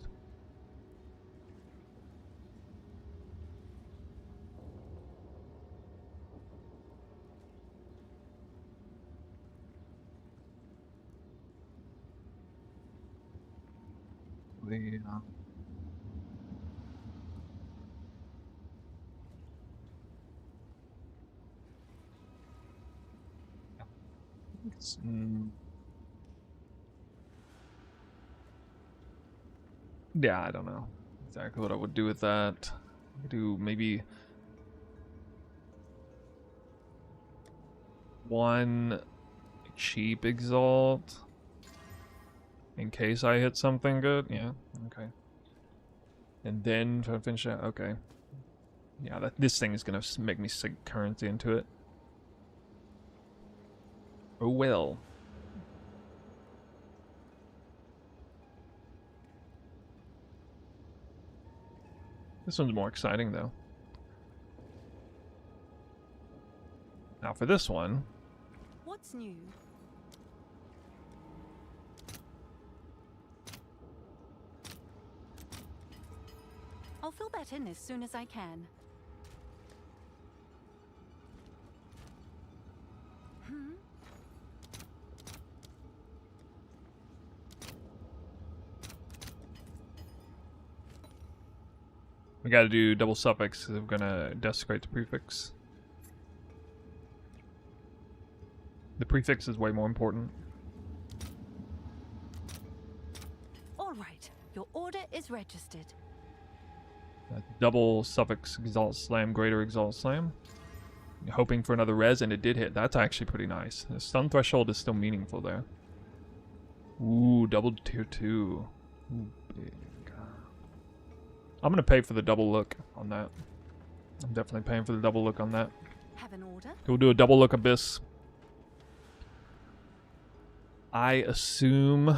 The, yeah, I don't know exactly what I would do with that. Do maybe 1 cheap exalt in case I hit something good. Yeah, okay. And then try to finish it. Okay. Yeah, this thing is gonna make me sink currency into it. Oh well. This one's more exciting, though. Now for this one. What's new? I'll fill that in as soon as I can. We gotta do double suffix, because we're gonna desecrate the prefix. The prefix is way more important. All right, your order is registered. Double suffix exalt slam, greater exalt slam. Hoping for another res, and it did hit. That's actually pretty nice. The stun threshold is still meaningful there. Ooh, double tier 2. Ooh, big. I'm gonna pay for the double look on that. I'm definitely paying for the double look on that. Have an order? We'll do a double look abyss. I assume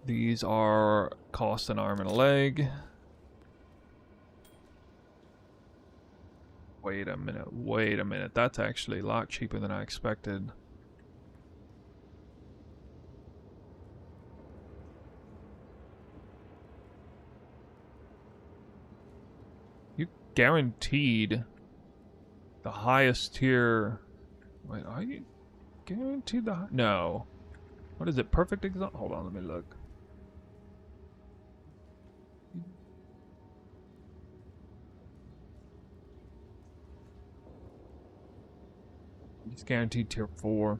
these are cost an arm and a leg. Wait a minute. That's actually a lot cheaper than I expected. You guaranteed the highest tier. Wait, are you guaranteed the no? What is it? Perfect exalt? Hold on, let me look. It's guaranteed tier 4.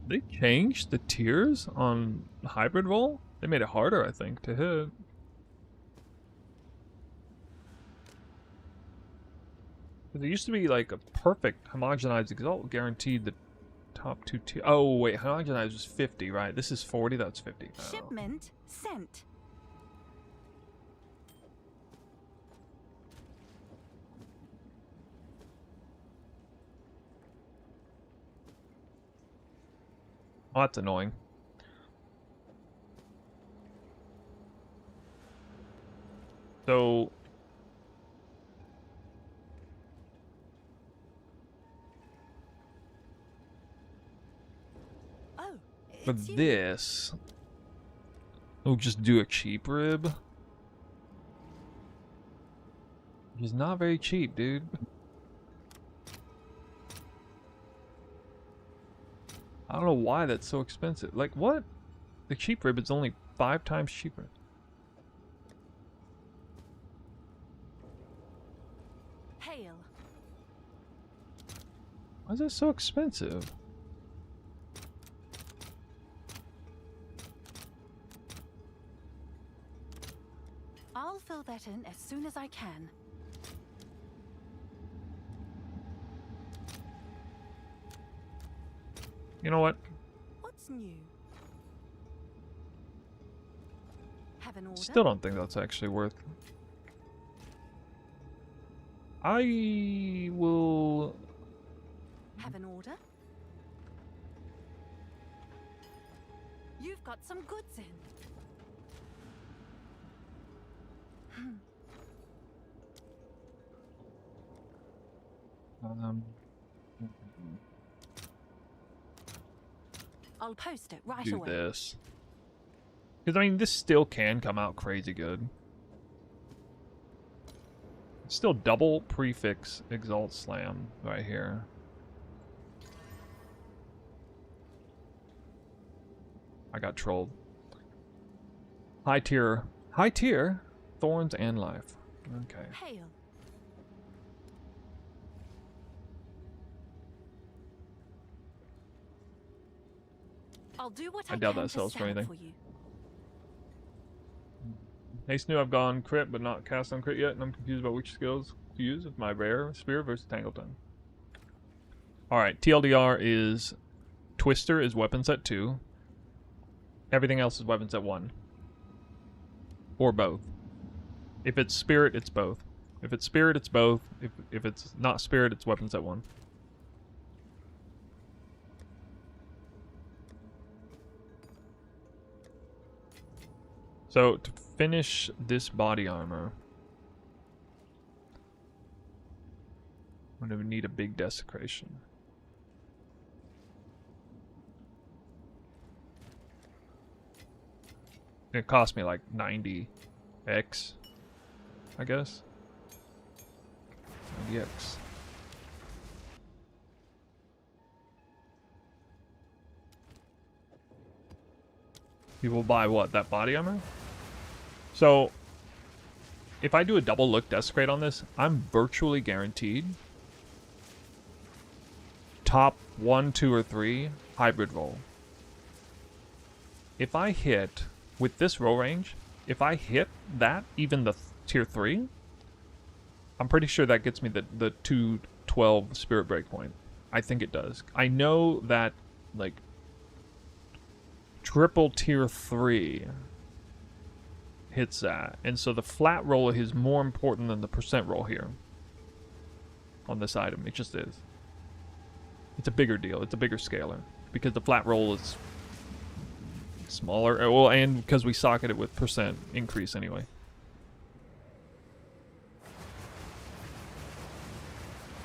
They changed the tiers on the hybrid roll? They made it harder, I think, to hit. Because it used to be like a perfect homogenized exalt guaranteed the top 2 tier. Oh, wait, homogenized was 50, right? This is 40, that's 50. Oh. Shipment sent. Oh, that's annoying. So Oh, for it's you. this, we'll just do a cheap rib. Which is not very cheap, dude. I don't know why that's so expensive. Like, what? The cheap rib is only 5 times cheaper. Hail. Why is it so expensive? I'll fill that in as soon as I can. You know what? What's new? Have an order? Still don't think that's actually worth. I will. Have an order? You've got some goods in. I'll post it right Do away. this. Because, I mean, this still can come out crazy good. It's still double prefix exalt slam right here. I got trolled. High tier, thorns and life. Okay. Hail. I'll do what I doubt can that to sells for sell it anything. for you. Haste new, I've gone crit but not cast on crit yet, and I'm confused about which skills to use with my rare spear versus Tangleton. Alright, TLDR is Twister is weapon set 2. Everything else is weapon set 1. Or both. If it's spirit, it's both. If it's spirit, it's both. If it's not spirit, it's weapons at 1. So to finish this body armor, I'm gonna need a big desecration. It cost me like 90x, I guess. 90x. People buy what? That body armor? So, if I do a double look desecrate on this, I'm virtually guaranteed top 1, 2, or 3 hybrid roll. If I hit, with this roll range, if I hit that, even the tier 3, I'm pretty sure that gets me the 212 spirit breakpoint. I think it does. I know that, like, triple tier 3 hits that. And so the flat roll is more important than the percent roll here on this item. It just is. It's a bigger deal. It's a bigger scaler. Because the flat roll is smaller. Well, and because we socket it with percent increase anyway.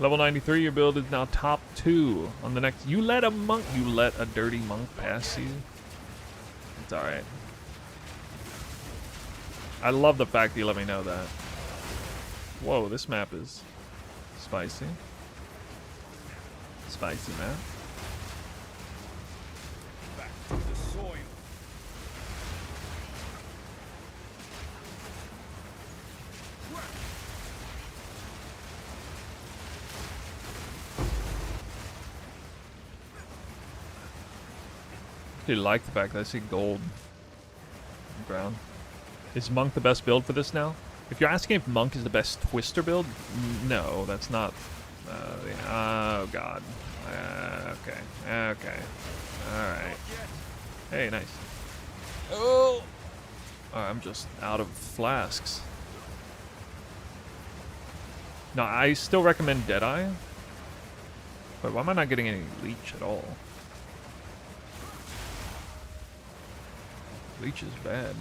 Level 93, your build is now top 2 on the next. You let a dirty monk pass you. It's alright. I love the fact that you let me know that. Whoa, this map is spicy. Spicy map. Back to the soil. I really like the fact that I see gold on the ground. Is Monk the best build for this now? If you're asking if Monk is the best Twister build, no, that's not. Oh god. Okay. Okay. Alright. Hey, nice. Oh! I'm just out of flasks. No, I still recommend Deadeye. But why am I not getting any leech at all? Leech is bad.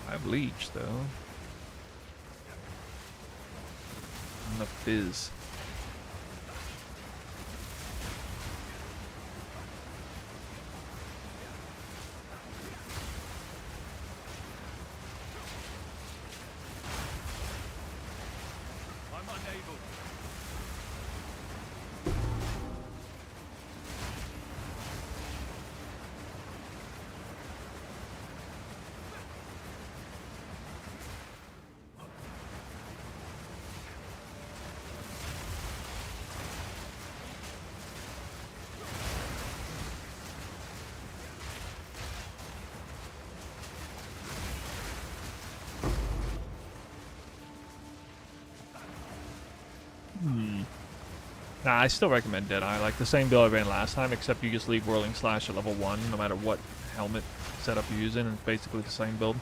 I have leech though. And the fizz. I'm unable. Nah, I still recommend Deadeye. Like the same build I ran last time, except you just leave Whirling Slash at level 1, no matter what helmet setup you're using, and it's basically the same build.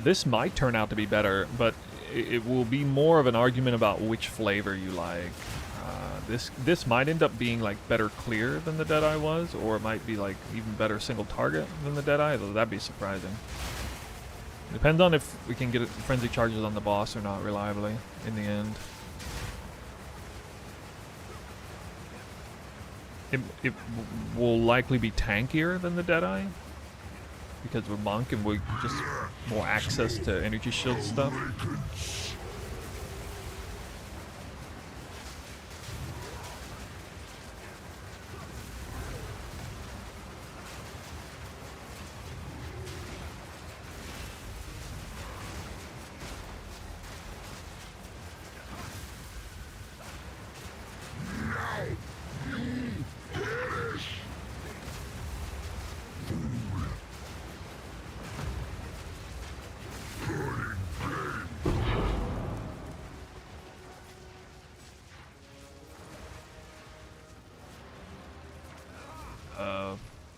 This might turn out to be better, but it will be more of an argument about which flavor you like. This might end up being like better clear than the Deadeye was, or it might be like even better single target than the Deadeye, though that'd be surprising. Depends on if we can get frenzy charges on the boss or not reliably in the end. It will likely be tankier than the Deadeye because we're monk and we just more access to energy shield stuff.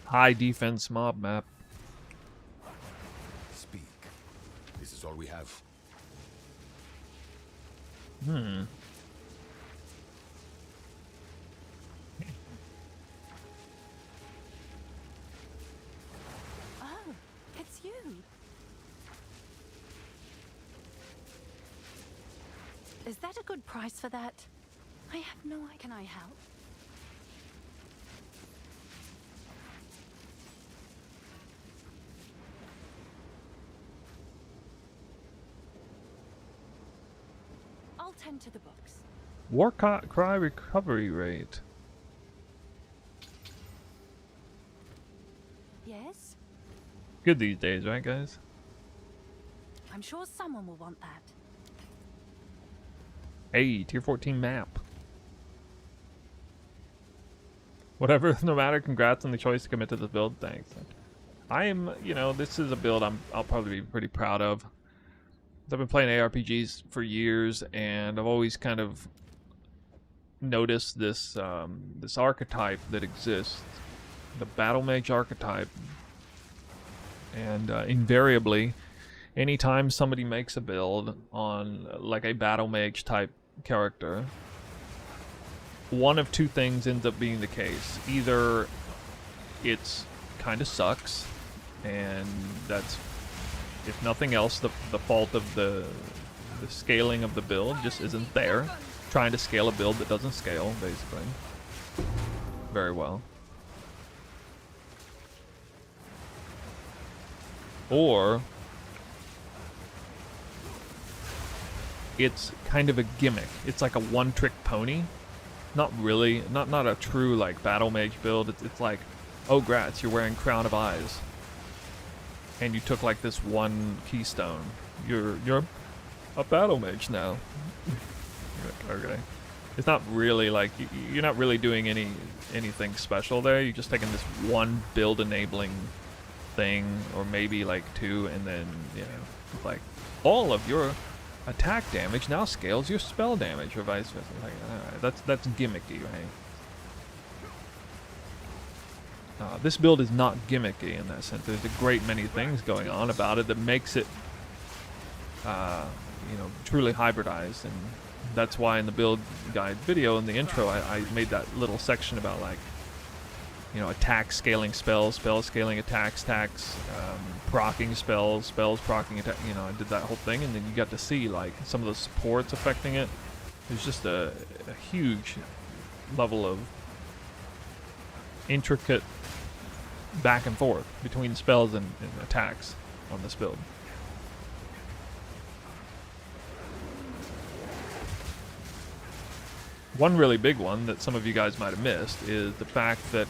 high defense mob map. Speak. This is all we have. Hmm. Oh, it's you. Is that a good price for that? I have no idea. Can I help? I'll tend to the books. War cry recovery rate. Yes? Good these days, right, guys? I'm sure someone will want that. Hey, tier 14 map. Whatever, no matter. Congrats on the choice to commit to this build. Thanks. I am, you know, this is a build I'll probably be pretty proud of. I've been playing ARPGs for years, and I've always kind of noticed this this archetype that exists, the battle mage archetype, and invariably, anytime somebody makes a build on like a battle mage type character, one of two things ends up being the case. Either it's kind of sucks, and that's, if nothing else, the fault of the scaling of the build just isn't there. Trying to scale a build that doesn't scale, basically. Very well. Or it's kind of a gimmick. It's like a one-trick pony. Not really, not a true like battle mage build. It's like, oh grats, you're wearing Crown of Eyes, and you took like this one keystone. You're a battle mage now. Okay. It's not really like you're not really doing anything special there. You're just taking this one build enabling thing, or maybe like two, and then, you know, like all of your attack damage now scales your spell damage, or vice versa. Like, alright, that's gimmicky, right? This build is not gimmicky in that sense. There's a great many things going on about it that makes it, you know, truly hybridized, and that's why in the build guide video in the intro I made that little section about, like, you know, attack scaling spells, spell scaling attacks, proccing spells, proccing attack. You know, I did that whole thing, and then you got to see like some of the supports affecting it. There's just a huge level of intricate back and forth between spells and attacks on this build. One really big one that some of you guys might have missed is the fact that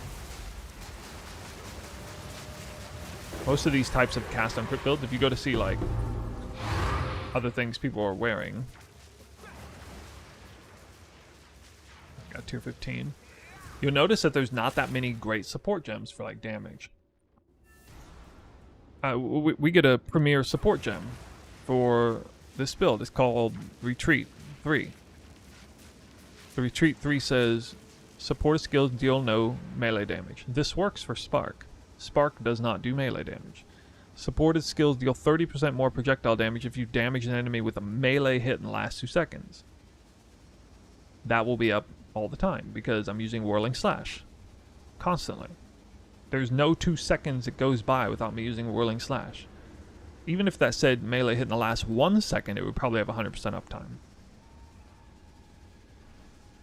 most of these types of cast on crit builds, if you go to see like other things people are wearing, got tier 15, you'll notice that there's not that many great support gems for like damage. We get a premier support gem for this build. It's called Retreat 3. The Retreat 3 says, support skills deal no melee damage. This works for Spark. Spark does not do melee damage. Supported skills deal 30% more projectile damage if you damage an enemy with a melee hit in the last 2 seconds. That will be up all the time because I'm using Whirling Slash constantly. There's no 2 seconds that goes by without me using Whirling Slash. Even if that said melee hit in the last 1 second, it would probably have 100% uptime.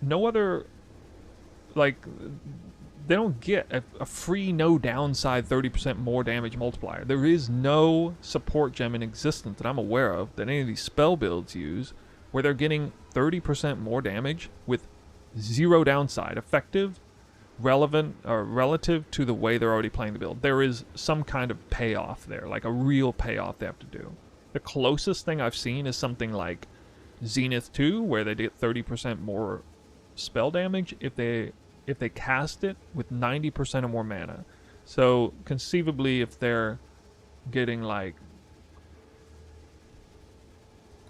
No other, like, they don't get a free no downside 30% more damage multiplier. There is no support gem in existence that I'm aware of that any of these spell builds use where they're getting 30% more damage with 0 downside, effective, relevant, or relative to the way they're already playing the build. There is some kind of payoff there, like a real payoff they have to do. The closest thing I've seen is something like Zenith 2, where they get 30% more spell damage if they cast it with 90% or more mana. So conceivably, if they're getting like,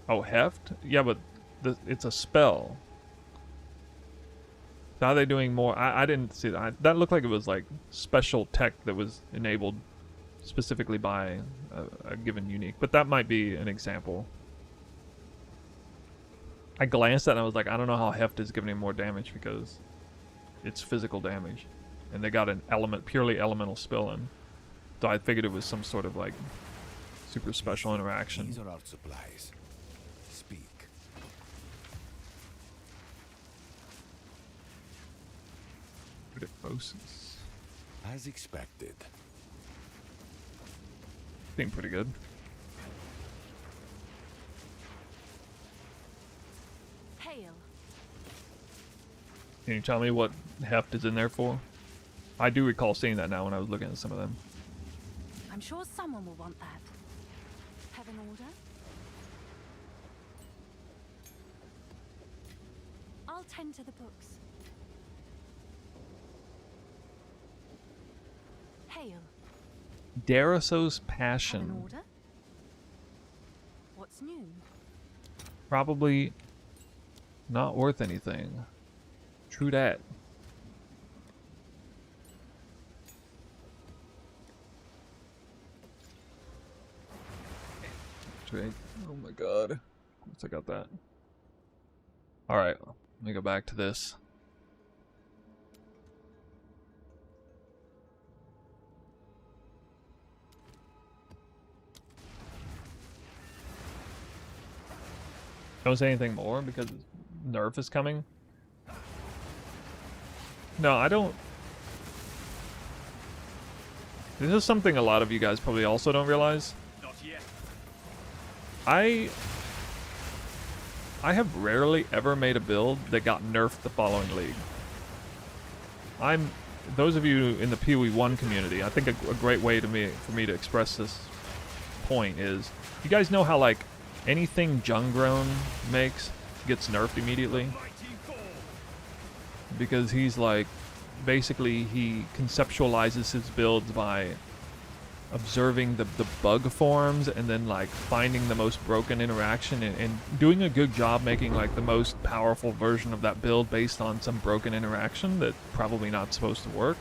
oh, heft, yeah, but it's a spell. So how are they doing more? I didn't see that. That looked like it was like special tech that was enabled specifically by a given unique. But that might be an example. I glanced at it and I was like, I don't know how Heft is giving him more damage because it's physical damage. And they got an purely elemental spell in. So I figured it was some sort of like super special interaction. These are our supplies. Speak. Bosses. As expected. Being pretty good. Hail. Can you tell me what Heft is in there for? I do recall seeing that now when I was looking at some of them. I'm sure someone will want that. Have an order? I'll tend to the books. Hail. Daraso's Have an Passion. order? What's new? Probably not worth anything. True that. Trade. Oh my god. Of course I got that. Alright, let me go back to this. Don't say anything more because Nerf is coming. No, I don't. This is something a lot of you guys probably also don't realize. Not yet. I have rarely ever made a build that got nerfed the following league. Those of you in the PoE1 community, I think a great way for me to express this point is, you guys know how like anything Jungrown makes gets nerfed immediately? Because he's like, basically he conceptualizes his builds by observing the bug forms and then like finding the most broken interaction and doing a good job making like the most powerful version of that build based on some broken interaction that's probably not supposed to work.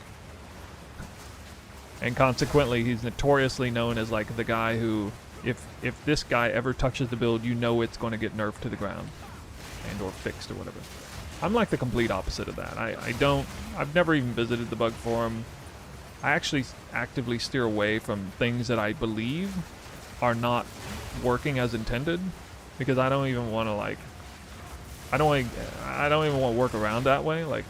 And consequently, he's notoriously known as like the guy who, if this guy ever touches the build, you know it's going to get nerfed to the ground and or fixed or whatever. I'm like the complete opposite of that. I've never even visited the bug forum. I actually actively steer away from things that I believe are not working as intended, because I don't even want to like, I don't even want to work around that way. Like,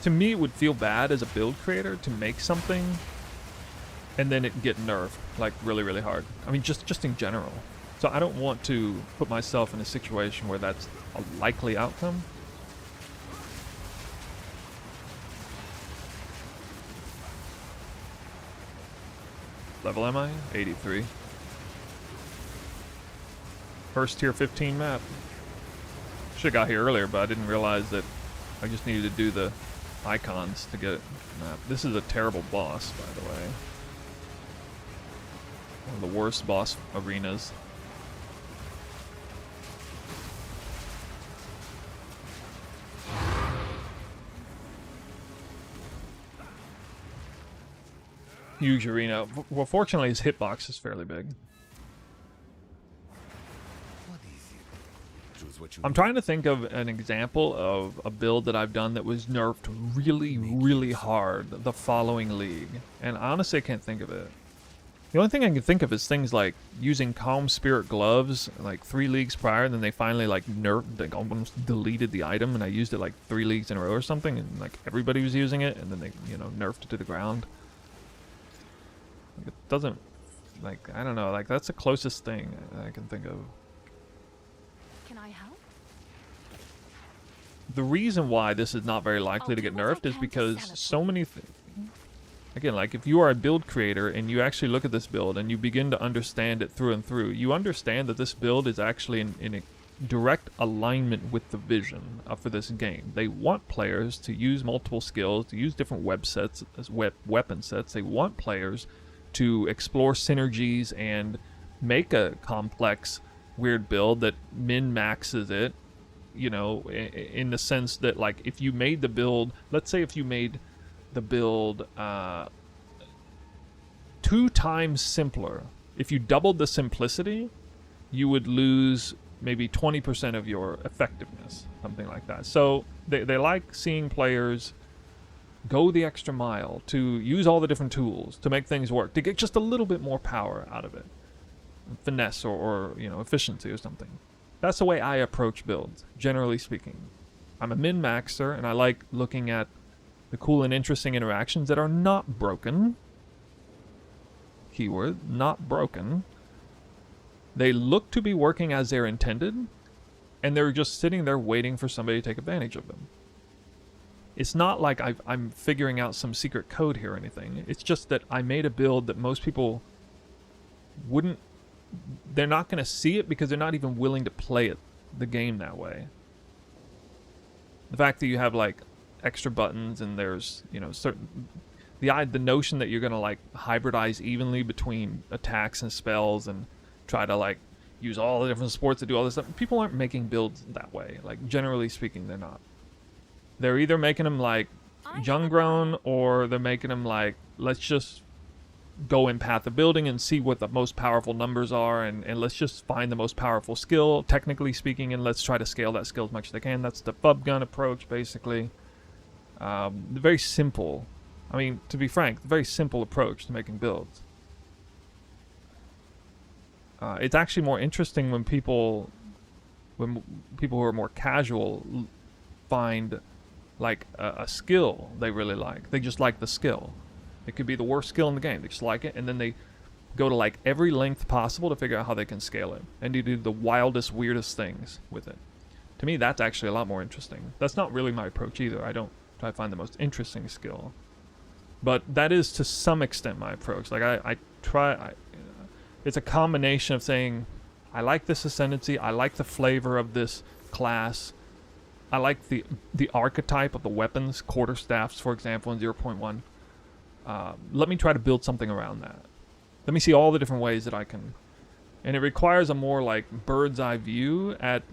to me, it would feel bad as a build creator to make something and then it get nerfed like really, really hard. I mean, just in general. So I don't want to put myself in a situation where that's a likely outcome. Level am I? 83. First tier 15 map. Should've got here earlier, but I didn't realize that I just needed to do the icons to get it. This is a terrible boss, by the way. One of the worst boss arenas. Huge arena. Well, fortunately, his hitbox is fairly big. What is it? Choose what you I'm trying to think of an example of a build that I've done that was nerfed really, really hard the following league. And honestly, I can't think of it. The only thing I can think of is things like using Calm Spirit gloves like 3 leagues prior, and then they finally like nerfed, like almost deleted the item, and I used it like 3 leagues in a row or something, and like everybody was using it, and then they, you know, nerfed it to the ground. Like, it doesn't, like, I don't know, like that's the closest thing I can think of. Can I help? The reason why this is not very likely to get nerfed is because so many again, like if you are a build creator and you actually look at this build and you begin to understand it through and through, you understand that this build is actually in a direct alignment with the vision for this game. They want players to use multiple skills, to use different weapon sets. They want players to explore synergies and make a complex, weird build that min-maxes it you know, in the sense that, like, if you made the build, let's say if you made the build 2 times simpler, if you doubled the simplicity, you would lose maybe 20% of your effectiveness, something like that. So they like seeing players go the extra mile, to use all the different tools to make things work, to get just a little bit more power out of it, finesse or you know, efficiency or something. That's the way I approach builds, generally speaking. I'm a min-maxer, and I like looking at the cool and interesting interactions that are not broken. Keyword, not broken. They look to be working as they're intended, and they're just sitting there waiting for somebody to take advantage of them. It's not like I'm figuring out some secret code here or anything. It's just that I made a build that most people wouldn't... They're not going to see it because they're not even willing to play it, the game, that way. The fact that you have, like, extra buttons and there's, you know, certain... The notion that you're going to, like, hybridize evenly between attacks and spells and try to, like, use all the different supports to do all this stuff. People aren't making builds that way. Like, generally speaking, they're not. They're either making them, like, Junggrown, or they're making them, like, let's just go in Path of Building and see what the most powerful numbers are, and let's just find the most powerful skill, technically speaking, and let's try to scale that skill as much as they can. That's the Bub Gun approach, basically. Very simple. I mean, to be frank, very simple approach to making builds. It's actually more interesting when people who are more casual find, like, a skill they really like. They just like the skill. It could be the worst skill in the game. They just like it, and then they go to, like, every length possible to figure out how they can scale it. And you do the wildest, weirdest things with it. To me, that's actually a lot more interesting. That's not really my approach either. I don't try to find the most interesting skill. But that is, to some extent, my approach. Like, it's a combination of saying, I like this ascendancy, I like the flavor of this class, I like the archetype of the weapons, quarterstaffs, for example, in 0.1. Let me try to build something around that. Let me see all the different ways that I can... And it requires a more, like, bird's eye view at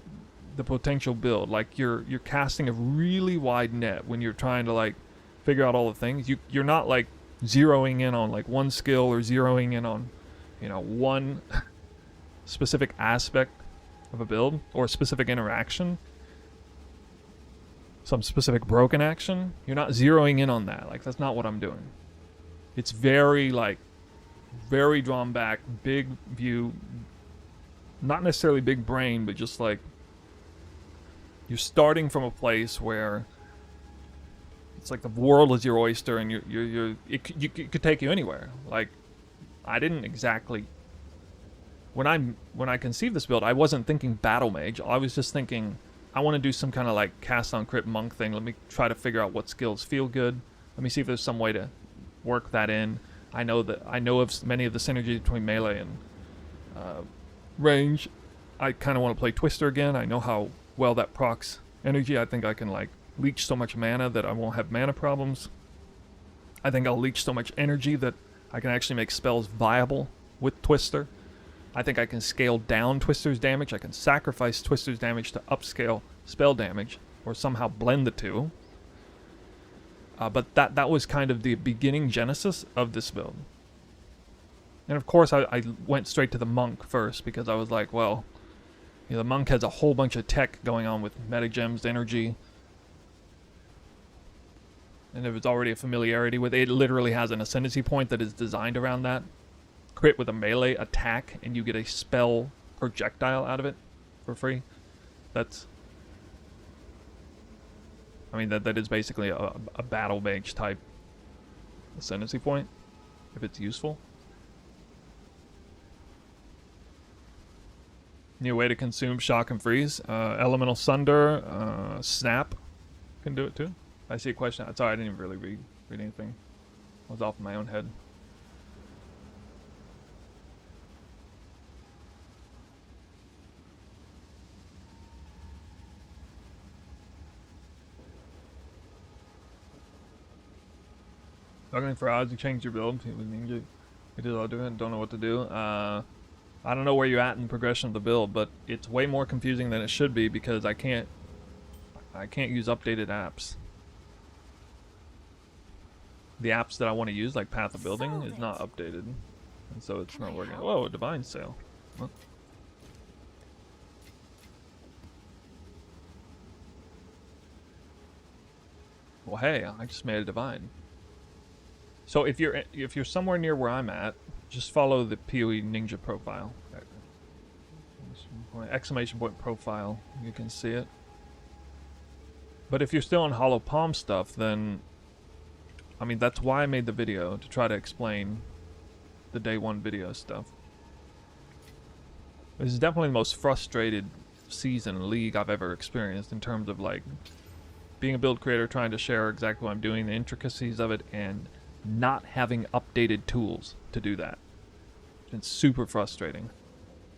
the potential build. Like, you're casting a really wide net when you're trying to, like, figure out all the things. You're not, like, zeroing in on, like, one skill or zeroing in on, you know, one specific aspect of a build or a specific interaction. Some specific broken action. You're not zeroing in on that. Like, that's not what I'm doing. It's very, like, very drawn back, big view. Not necessarily big brain, but just, like, you're starting from a place where it's like the world is your oyster, and it could take you anywhere. Like, I didn't exactly... When I conceived this build, I wasn't thinking battle mage. I was just thinking, I want to do some kind of, like, cast on crit monk thing. Let me try to figure out what skills feel good. Let me see if there's some way to work that in. I know of many of the synergies between melee and range. I kind of want to play Twister again. I know how well that procs energy. I think I can, like, leech so much mana that I won't have mana problems. I think I'll leech so much energy that I can actually make spells viable with Twister. I think I can scale down Twister's damage. I can sacrifice Twister's damage to upscale spell damage, or somehow blend the two. But that was kind of the beginning genesis of this build. And of course, I went straight to the monk first, because I was like, well, you know, the monk has a whole bunch of tech going on with metagems, energy. And there was already a familiarity with it. It literally has an ascendancy point that is designed around that. Crit with a melee attack, and you get a spell projectile out of it for free. That's... I mean, that is basically a battle mage type ascendancy point, if it's useful. New way to consume shock and freeze. Elemental Sunder, Snap can do it too. I see a question. Sorry, I didn't even really read anything. I was off in my own head. Looking for odds to change your build. It is all doing. Don't know what to do. I don't know where you're at in the progression of the build, but it's way more confusing than it should be, because I can't I can't use updated apps. The apps that I want to use, like Path of Building, is not updated. And so it's not working. Whoa, a divine sale. What? Well, hey, I just made a divine. So if you're somewhere near where I'm at, just follow the PoE Ninja profile. Exclamation point profile. You can see it. But if you're still on Hollow Palm stuff, then I mean that's why I made the video, to try to explain the day one video stuff. This is definitely the most frustrated season league I've ever experienced in terms of like being a build creator, trying to share exactly what I'm doing, the intricacies of it, and not having updated tools to do that. It's been super frustrating.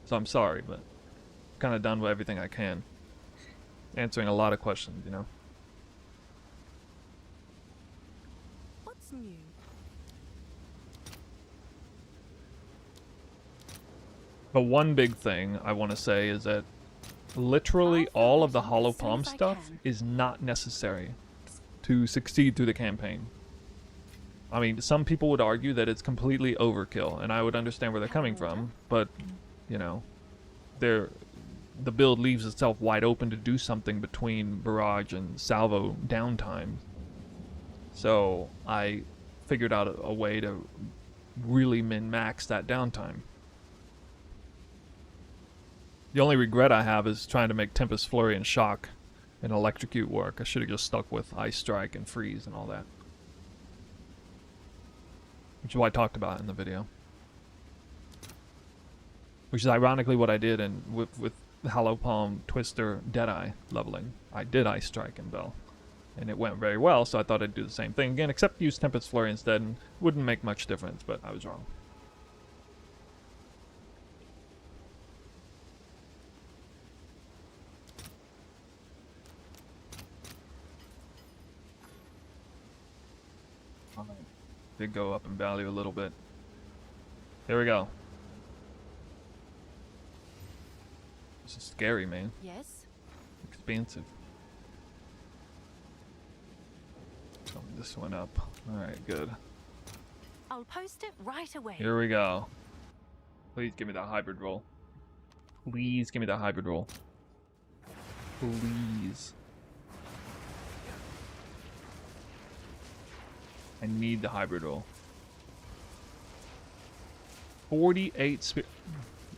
So I'm sorry, but I've kind of done with everything I can. Answering a lot of questions, you know. What's new? But one big thing I want to say is that literally all of the Hollow Palm stuff is not necessary to succeed through the campaign. I mean, some people would argue that it's completely overkill, and I would understand where they're coming from, but, you know, the build leaves itself wide open to do something between barrage and salvo downtime. So I figured out a way to really min-max that downtime. The only regret I have is trying to make Tempest Flurry and Shock and Electrocute work. I should have just stuck with Ice Strike and Freeze and all that. Which is what I talked about in the video. Which is ironically what I did with Hollow Palm, Twister, Deadeye leveling. I did Ice Strike and Bell. And it went very well, so I thought I'd do the same thing again, except use Tempest Flurry instead, and wouldn't make much difference, but I was wrong. Did go up in value a little bit. Here we go. This is scary, man. Yes? Expansive. Oh, this went up. Alright, good. I'll post it right away. Here we go. Please give me that hybrid roll. Please give me that hybrid roll. Please. I need the hybrid roll. 48 spirit.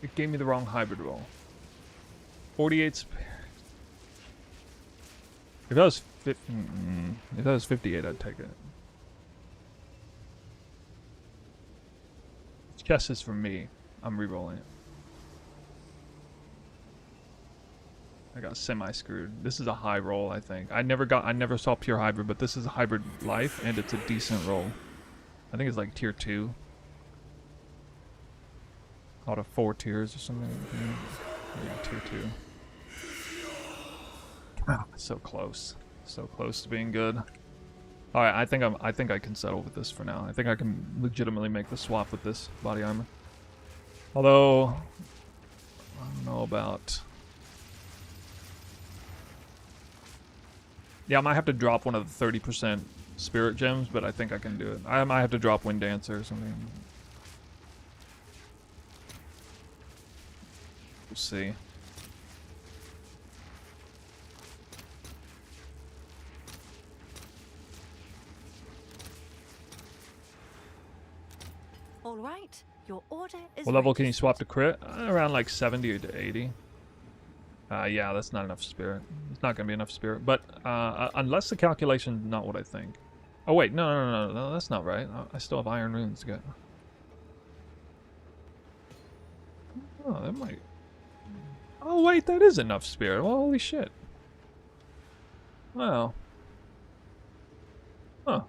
It gave me the wrong hybrid roll. 48 spirit. If that was 58, I'd take it. Chess is for me. I'm re-rolling it. I got semi-screwed. This is a high roll, I think. I never saw pure hybrid, but this is a hybrid life, and it's a decent roll. I think it's like tier 2. Out of 4 tiers or something. Yeah, tier 2. Oh, so close. So close to being good. Alright, I think I can settle with this for now. I think I can legitimately make the swap with this body armor. Although, I don't know about... Yeah, I might have to drop one of the 30% spirit gems, but I think I can do it. I might have to drop Wind Dancer or something. We'll see. All right, your order is What level ready. can you swap to crit? Around like 70 to 80. Yeah, that's not enough spirit. It's not going to be enough spirit. But unless the calculation's not what I think. Oh, wait. No, that's not right. I still have Iron Runes to get. Oh, that might... Oh, wait. That is enough spirit. Well, holy shit. Wow. Huh.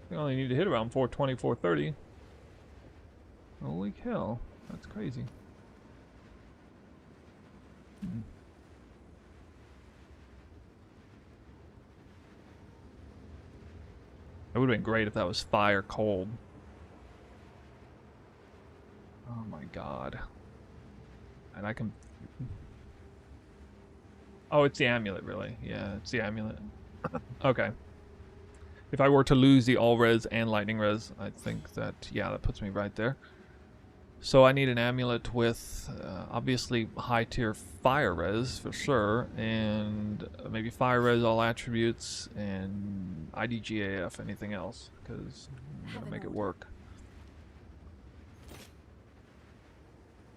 We only need to hit around 420, 430. Holy cow. That's crazy. It would have been great if that was fire cold. Oh my god. And I can... Oh, it's the amulet, really. Yeah, it's the amulet. Okay. If I were to lose the all res and lightning res, I think that, yeah, that puts me right there. So I need an amulet with, obviously, high tier fire res for sure, and maybe fire res all attributes, and IDGAF anything else, because I'm Have gonna an make it order. work.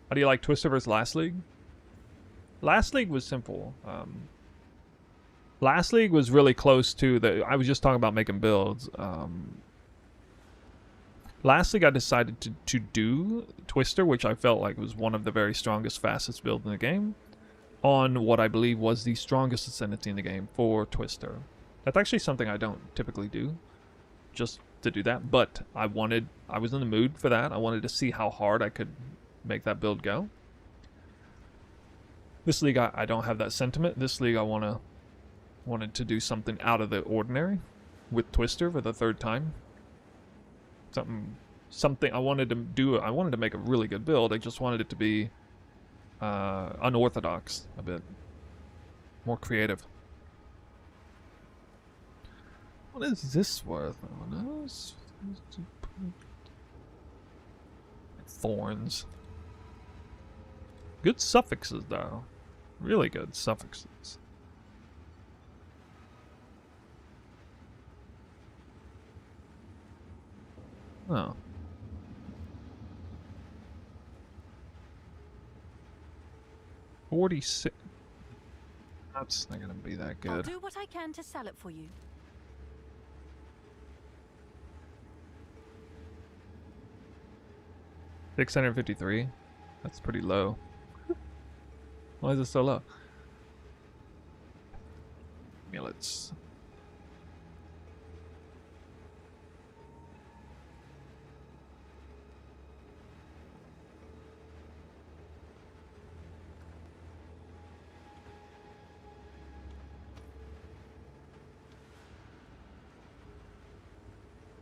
How do you like Twister vs. Last League? Last League was simple. Last League was really close to the. I was just talking about making builds. Last League I decided to do Twister, which I felt like was one of the very strongest, fastest builds in the game, on what I believe was the strongest Ascendancy in the game for Twister. That's actually something I don't typically do, just to do that. But I was in the mood for that. I wanted to see how hard I could make that build go. This league I don't have that sentiment. This league I wanted to do something out of the ordinary with Twister for the third time. Something I wanted to do. I wanted to make a really good build. I just wanted it to be unorthodox a bit, more creative. What is this worth? Thorns. Good suffixes though. Really good suffixes. Oh. $46. That's not gonna be that I'll good. do what I can to sell it for you. $653. That's pretty low. Why is it so low? Amulets.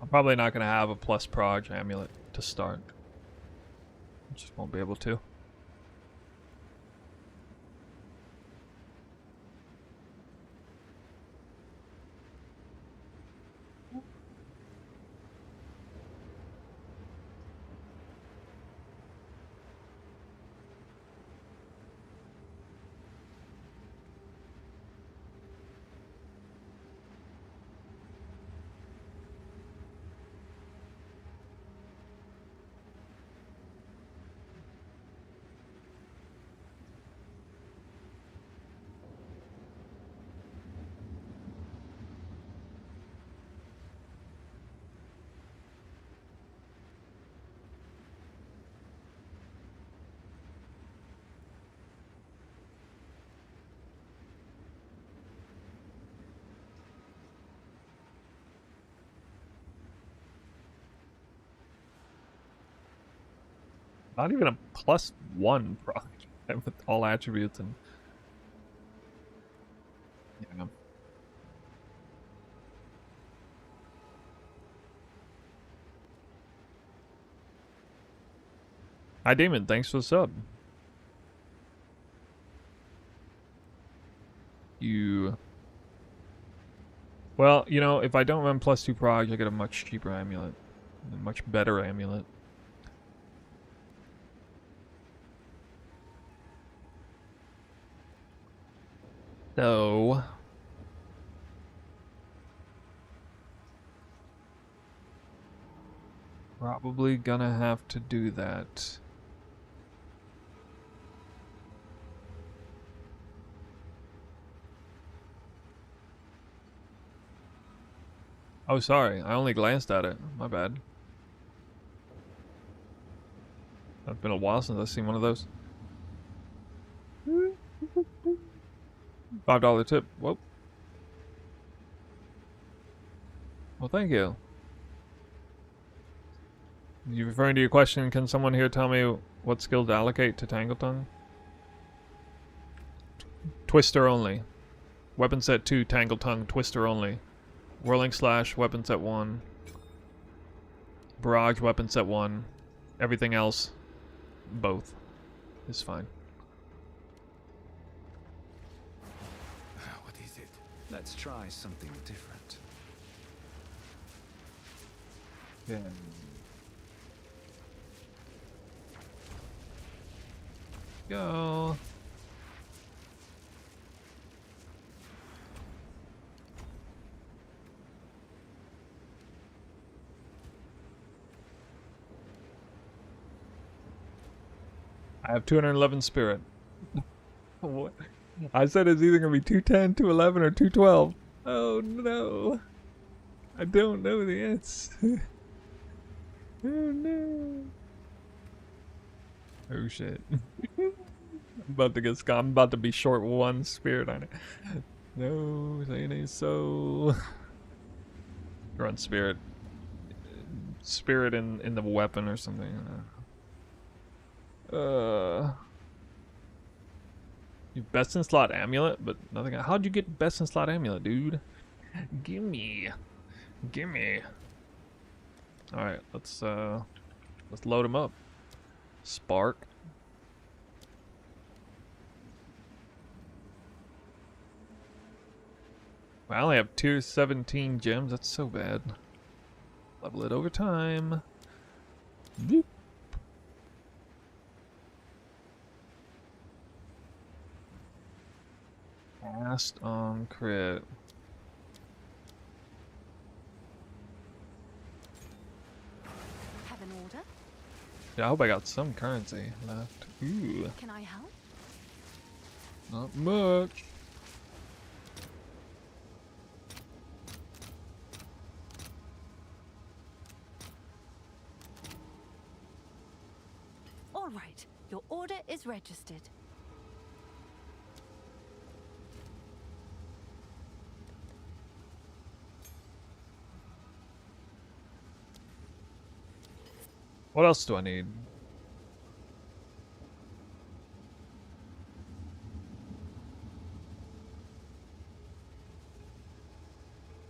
I'm probably not going to have a plus proj amulet to start. I just won't be able to. Not even a +1 proj with all attributes and yeah. Hi Damon, thanks for the sub. Well, you know, if I don't run +2 proj, I get a much cheaper amulet. A much better amulet. So probably gonna have to do that. Oh, sorry. I only glanced at it. My bad. It's been a while since I've seen one of those. $5 tip. Whoa. Well, thank you. You referring to your question, can someone here tell me what skill to allocate to Tangle Tongue? Twister only. Weapon set 2, Tangle Tongue, Twister only. Whirling Slash, weapon set 1. Barrage, weapon set 1. Everything else, both, is fine. Let's try something different. Yeah. Go. I have 211 spirit. What? I said it's either gonna be 210, 211, or 212. Oh no. I don't know the answer. Oh no. Oh shit. I'm about to get scammed. I'm about to be short one spirit on it. No, say it ain't so. You're on spirit. Spirit in the weapon or something. You best in slot amulet, but nothing. How'd you get best in slot amulet, dude? Gimme. Gimme. Alright, let's load him up. Spark. I only have 217 gems. That's so bad. Level it over time. Boop. Cast on crit. Have an order? Yeah, I hope I got some currency left. Ooh, Can I help? not much. All right, your order is registered. What else do I need?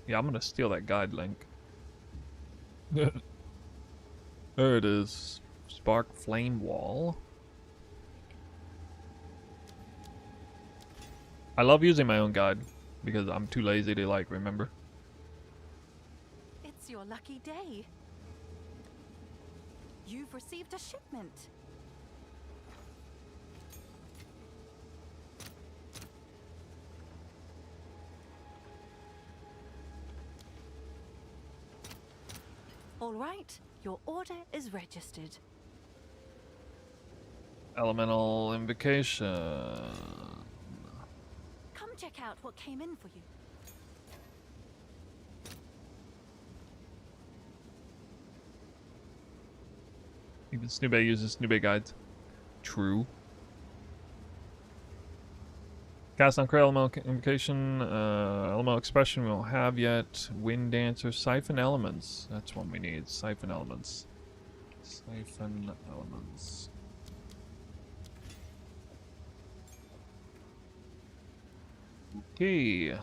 Yeah, I'm gonna steal that guide link. There it is. Spark flame wall. I love using my own guide because I'm too lazy to like remember. It's your lucky day. You've received a shipment. All right, your order is registered. Elemental invocation. Come check out what came in for you. Even Snoobay uses Snoobay guides. True. Cast on crit elemental invocation, elemental expression we don't have yet. Wind dancer, siphon elements. That's one we need. Siphon elements. Siphon elements. Okay.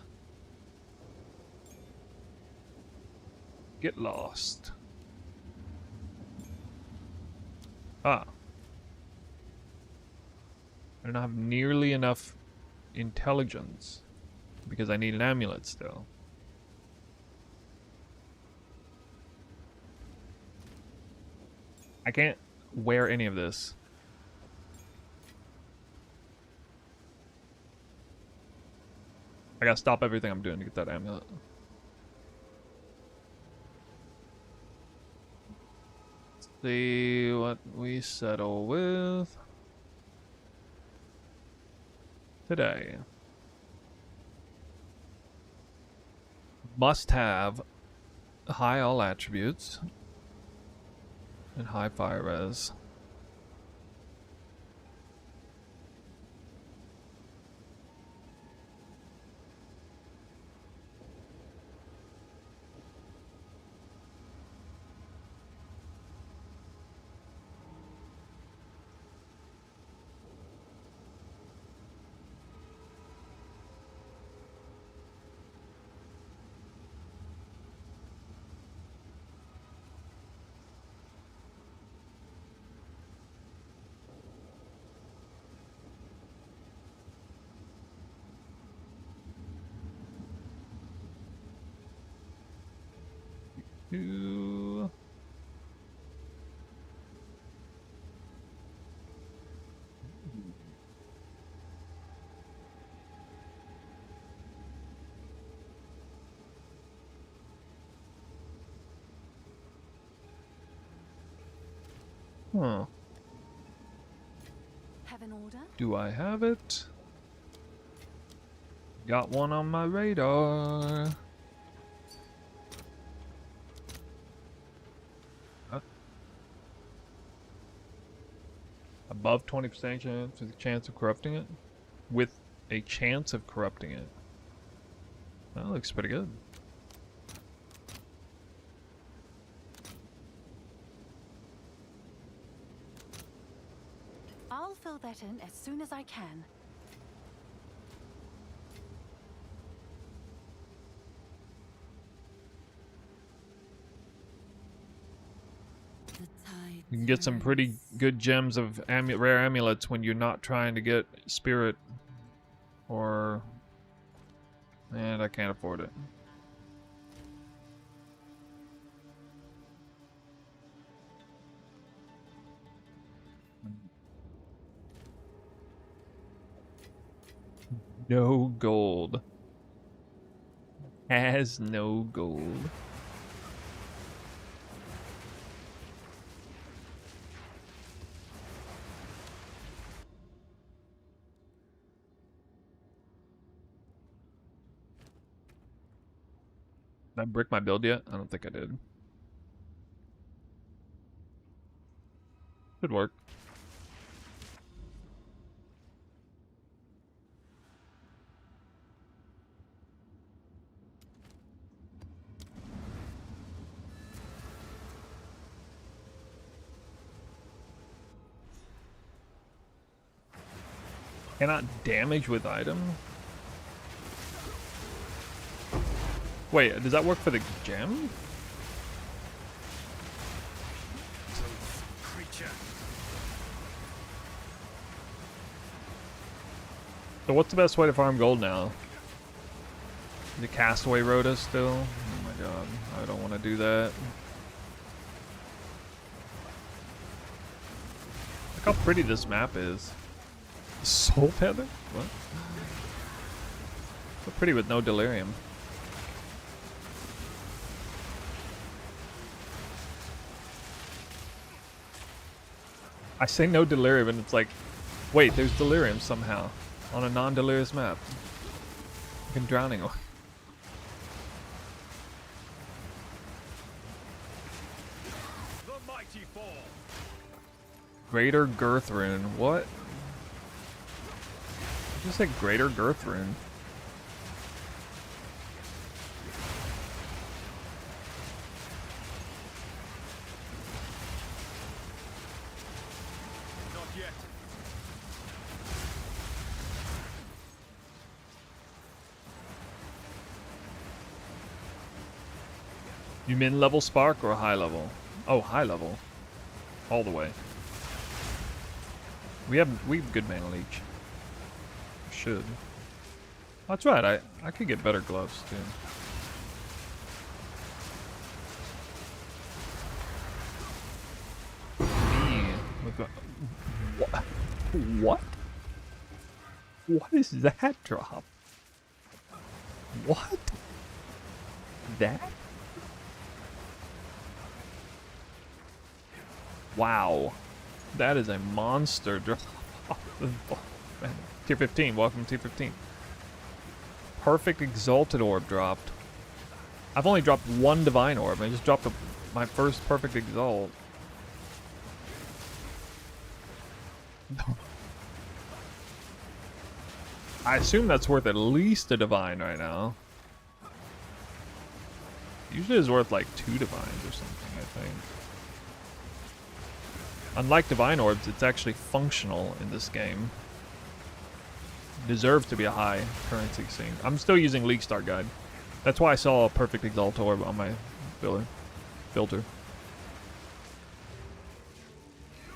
Get lost. Ah. I don't have nearly enough intelligence because I need an amulet still. I can't wear any of this. I gotta stop everything I'm doing to get that amulet. Let's see what we settle with today. Must have high all attributes and high fire res. Ooh. Huh. Have an order? Do I have it? Got one on my radar. Huh? Above 20% chance with a chance of corrupting it? With a chance of corrupting it. That looks pretty good. I'll fill that in as soon as I can. The tide You can get some pretty turns. good gems of rare amulets when you're not trying to get spirit or... And I can't afford it. No gold. Has no gold. Did I brick my build yet? I don't think I did. Should work. Cannot damage with item? Wait, does that work for the gem? Creature. So what's the best way to farm gold now? The Castaway Rhoda still? Oh my god, I don't want to do that. Look how pretty this map is. Soul Feather? What? So pretty with no delirium. I say no delirium and it's like, wait, there's delirium somehow on a non-delirious map. Fucking drowning. The mighty fall. Greater Girth Rune. What? You said Greater Girth Rune. Not yet. You mid-level spark or high level? Oh, high level. All the way. We have good mana leech. Should. That's right, I could get better gloves too. What? What? What is that drop? What? That? Wow. That is a monster drop. Oh, man. Tier 15, welcome to Tier 15. Perfect Exalted Orb dropped. I've only dropped one Divine Orb. I just dropped my first Perfect Exalt. I assume that's worth at least a Divine right now. Usually it's worth like 2 Divines or something, I think. Unlike Divine Orbs, it's actually functional in this game. Deserves to be a high currency scene. I'm still using League Start Guide. That's why I saw a Perfect Exalt Orb on my filter.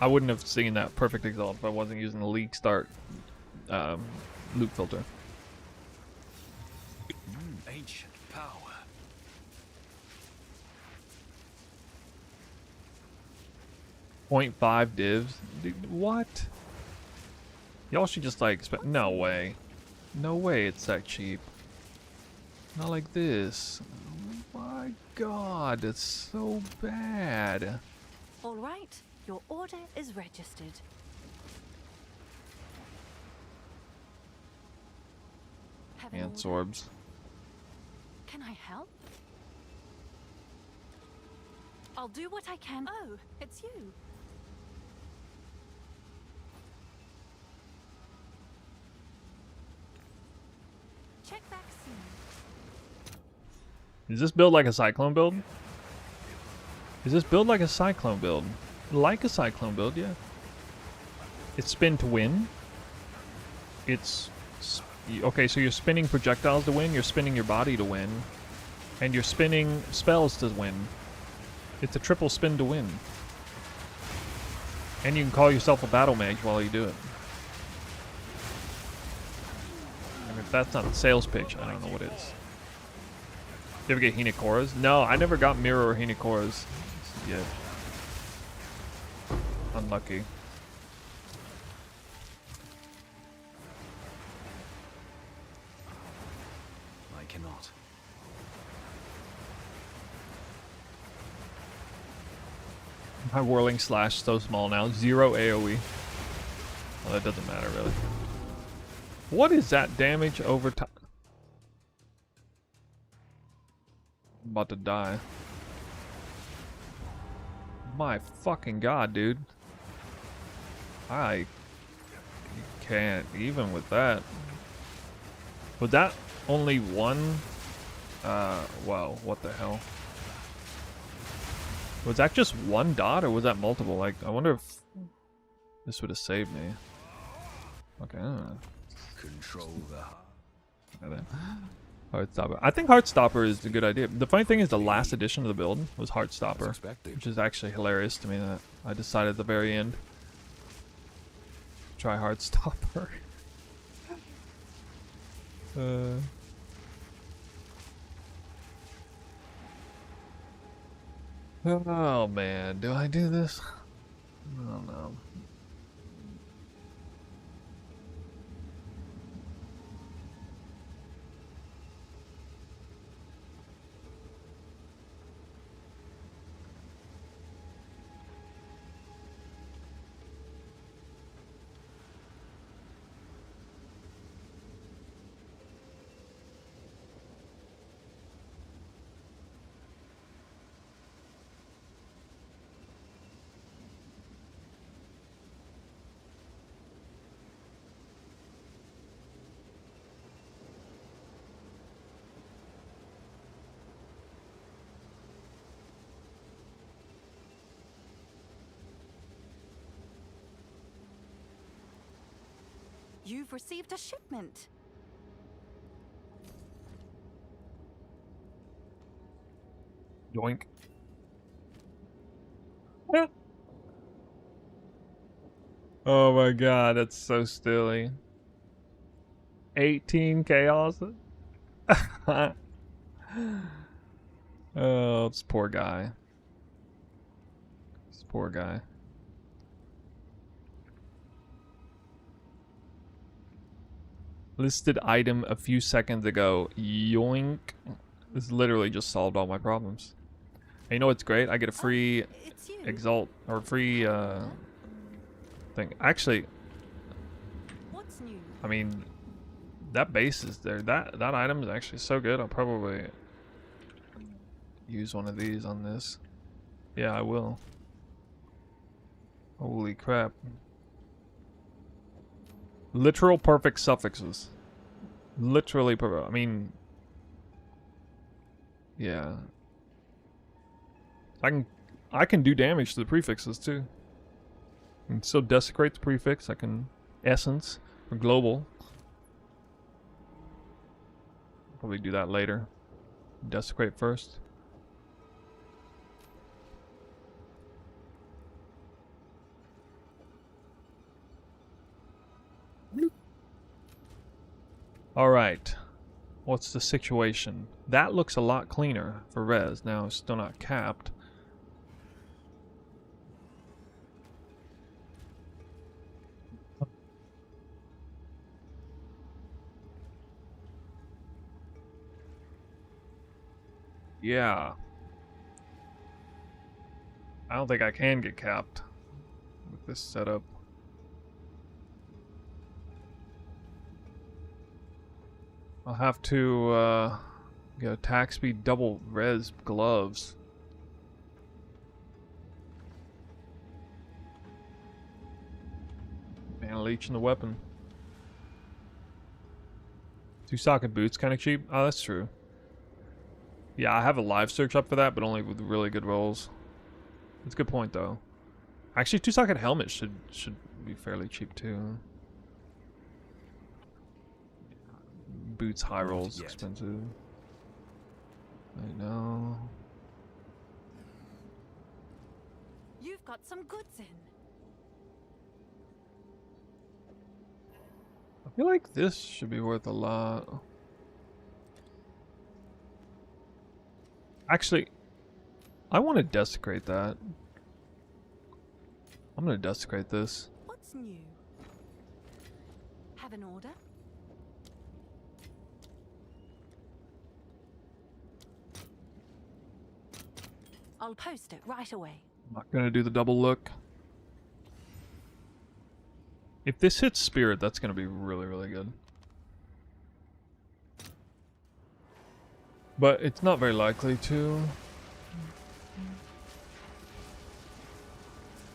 I wouldn't have seen that Perfect Exalt if I wasn't using the League Start loot filter. Ancient power. 0.5 divs. Dude, what? Y'all should just like spend. No way. No way it's that cheap. Not like this. Oh my god, it's so bad. All right, your order is registered. Have an Ants order? orbs. Can I help? I'll do what I can. Oh, it's you. Check back soon. Is this build like a cyclone build? Is this build like a cyclone build? Like a cyclone build, yeah. It's spin to win. It's okay, so you're spinning projectiles to win, you're spinning your body to win, and you're spinning spells to win. It's a triple spin to win. And you can call yourself a battle mage while you do it. And if that's not a sales pitch, I don't know what is. You ever get Hinakoras? No, I never got Mirror or Hinakoras yet. Unlucky. I cannot. My whirling slash is so small now. 0 AoE. Well, that doesn't matter really. What is that damage over time? I'm about to die. My fucking god, dude. I can't even with that. Was that only one? Wow, what the hell? Was that just one dot or was that multiple? Like, I wonder if this would have saved me. Okay, I don't know. Control the Heartstopper. I think Heartstopper is a good idea. The funny thing is the last edition of the build was Heartstopper, Expected. which is actually hilarious to me that I decided at the very end try Heartstopper. Oh man, do I do this? I don't know. You've received a shipment. Yoink. Oh my god, that's so silly. 18 chaos. Oh, this poor guy. This poor guy. Listed item a few seconds ago. Yoink. This literally just solved all my problems. And you know what's great? I get a free It's you. exalt or free thing. Actually, What's new? I mean, that base is there. That item is actually so good. I'll probably use one of these on this. Yeah, I will. Holy crap. Literal perfect suffixes. Literally perfect. I mean, yeah. I can do damage to the prefixes too. I can still desecrate the prefix. I can essence or global. Probably do that later. Desecrate first. Alright. What's the situation? That looks a lot cleaner for res. Now it's still not capped. Yeah. I don't think I can get capped with this setup. I'll have to get attack speed double res gloves. Mana leech in the weapon. 2 socket boots kind of cheap. Oh, that's true. Yeah, I have a live search up for that, but only with really good rolls. That's a good point, though. Actually, 2 socket helmet should be fairly cheap too. Boots high rolls expensive. I know. You've got some goods in. I feel like this should be worth a lot. Actually, I want to desecrate that. I'm gonna desecrate this. What's new? Have an order? I'll post it right away. I'm not gonna do the double look. If this hits spirit, that's gonna be really, really good. But it's not very likely to.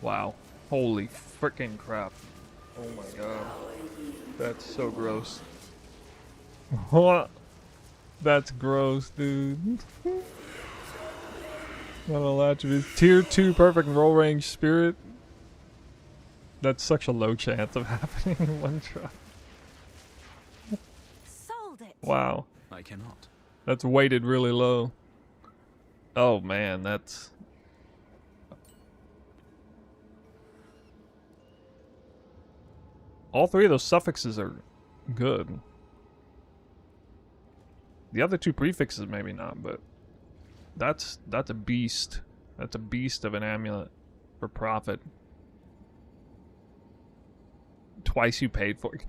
Wow. Holy freaking crap. Oh my god. That's so gross. What? That's gross, dude. Not all attributes. Tier 2 perfect roll range spirit. That's such a low chance of happening in one try. Sold it. Wow. I cannot. That's weighted really low. Oh man, that's... All 3 of those suffixes are good. The other 2 prefixes maybe not, but that's a beast. That's a beast of an amulet for profit. Twice you paid for it.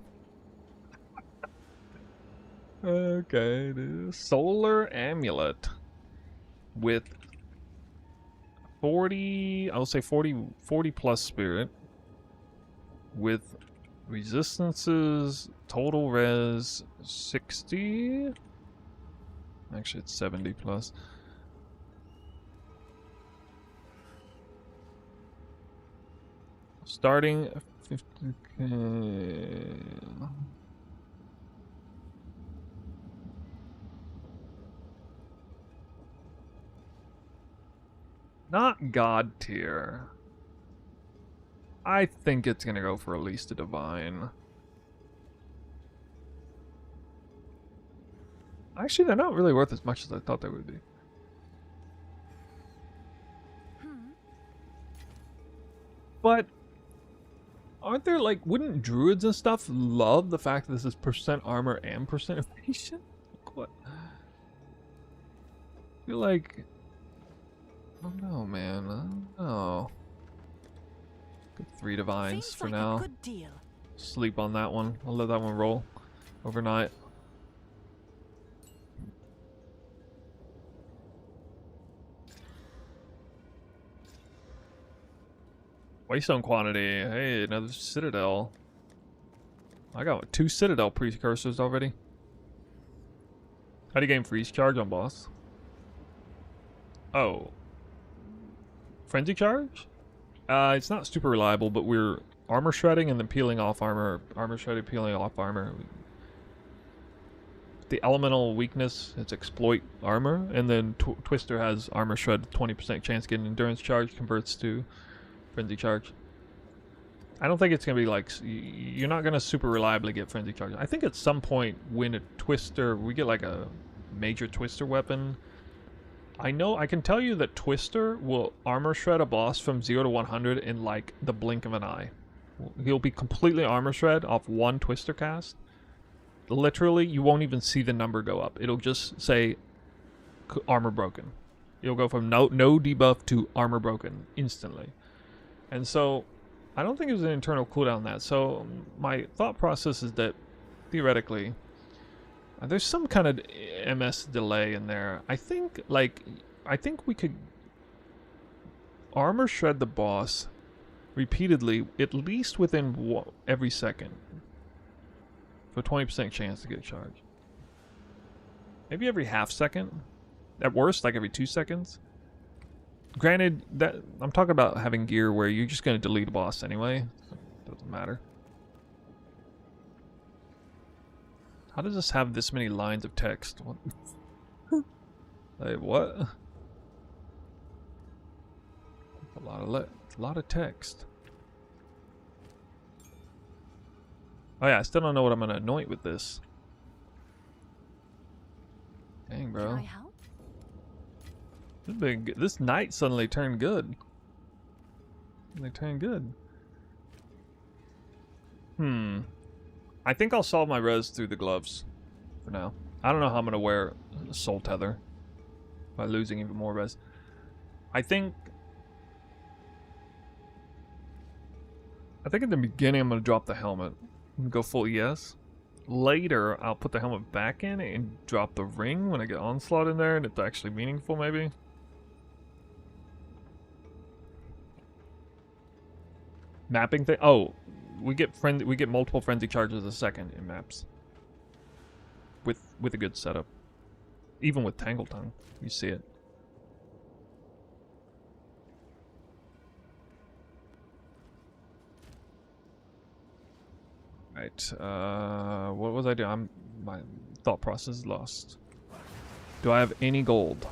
Okay, dude. Solar amulet with 40, I'll say 40 plus spirit with resistances, total res 60. Actually, it's 70 plus. Starting 50k. Not god tier. I think it's gonna go for at least a divine. Actually, they're not really worth as much as I thought they would be. But aren't there, like, wouldn't druids and stuff love the fact that this is percent armor and percent evasion? Like, what? I feel like... I don't know, man. I don't know. Good 3 divines Seems for like now. a good deal. Sleep on that one. I'll let that one roll overnight. Waystone quantity. Hey, another citadel. I got 2 citadel precursors already. How do you game freeze charge on boss? Oh. Frenzy charge? It's not super reliable, but we're armor shredding and then peeling off armor. Armor shredding, peeling off armor. The elemental weakness, it's exploit armor, and then Twister has armor shred, 20% chance getting endurance charge, converts to frenzy charge. I don't think it's gonna be like, you're not gonna super reliably get frenzy charge. I think at some point when a Twister, we get like a major Twister weapon. I can tell you that Twister will armor shred a boss from 0 to 100 in like the blink of an eye. He'll be completely armor shred off 1 Twister cast. Literally, you won't even see the number go up. It'll just say armor broken. It'll go from no debuff to armor broken instantly. And so, I don't think there's an internal cooldown on that. So, my thought process is that, theoretically, There's some kind of MS delay in there. I think, like, we could armor shred the boss repeatedly, at least within every second, for a 20% chance to get charged. Maybe every half second. At worst, like every 2 seconds. Granted, that I'm talking about having gear where you're just going to delete a boss anyway. So it doesn't matter. How does this have this many lines of text? What? Like, what? A lot of text. Oh yeah, I still don't know what I'm gonna anoint with this. Dang, bro. Can I help? This night suddenly turned good. They turned good. I think I'll solve my res through the gloves for now. I don't know how I'm gonna wear soul tether by losing even more res. I think in the beginning I'm gonna drop the helmet and go full ES. Later I'll put the helmet back in and drop the ring when I get onslaught in there and it's actually meaningful maybe. Mapping thing. Oh, we get multiple frenzy charges a second in maps. With a good setup. Even with Tangle Tongue, you see it. Right. What was I doing? My thought process is lost. Do I have any gold?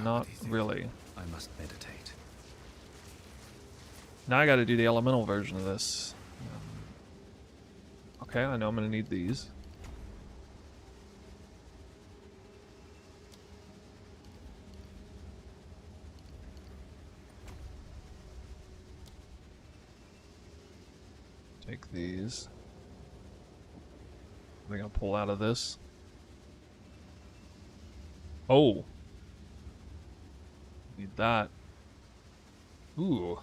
Not really. I must meditate. Now I gotta do the elemental version of this. Okay, I know I'm gonna need these. Take these. What am I gonna pull out of this? Oh! Need that. Ooh.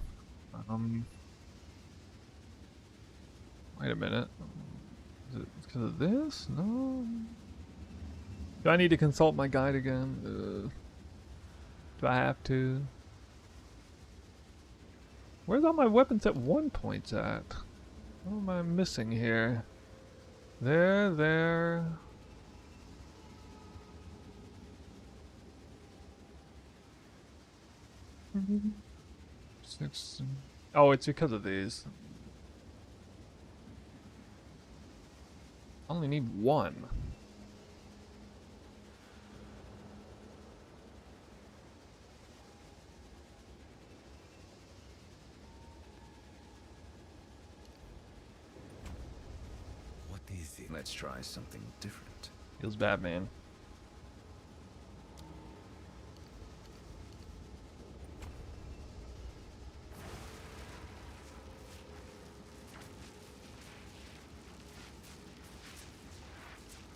Wait a minute. Is it because of this? No. Do I need to consult my guide again? Do I have to? Where's all my weapons at 1 points at? What am I missing here? There. Six. Oh, it's because of these. I only need one. What is it? Let's try something different. Feels bad, man.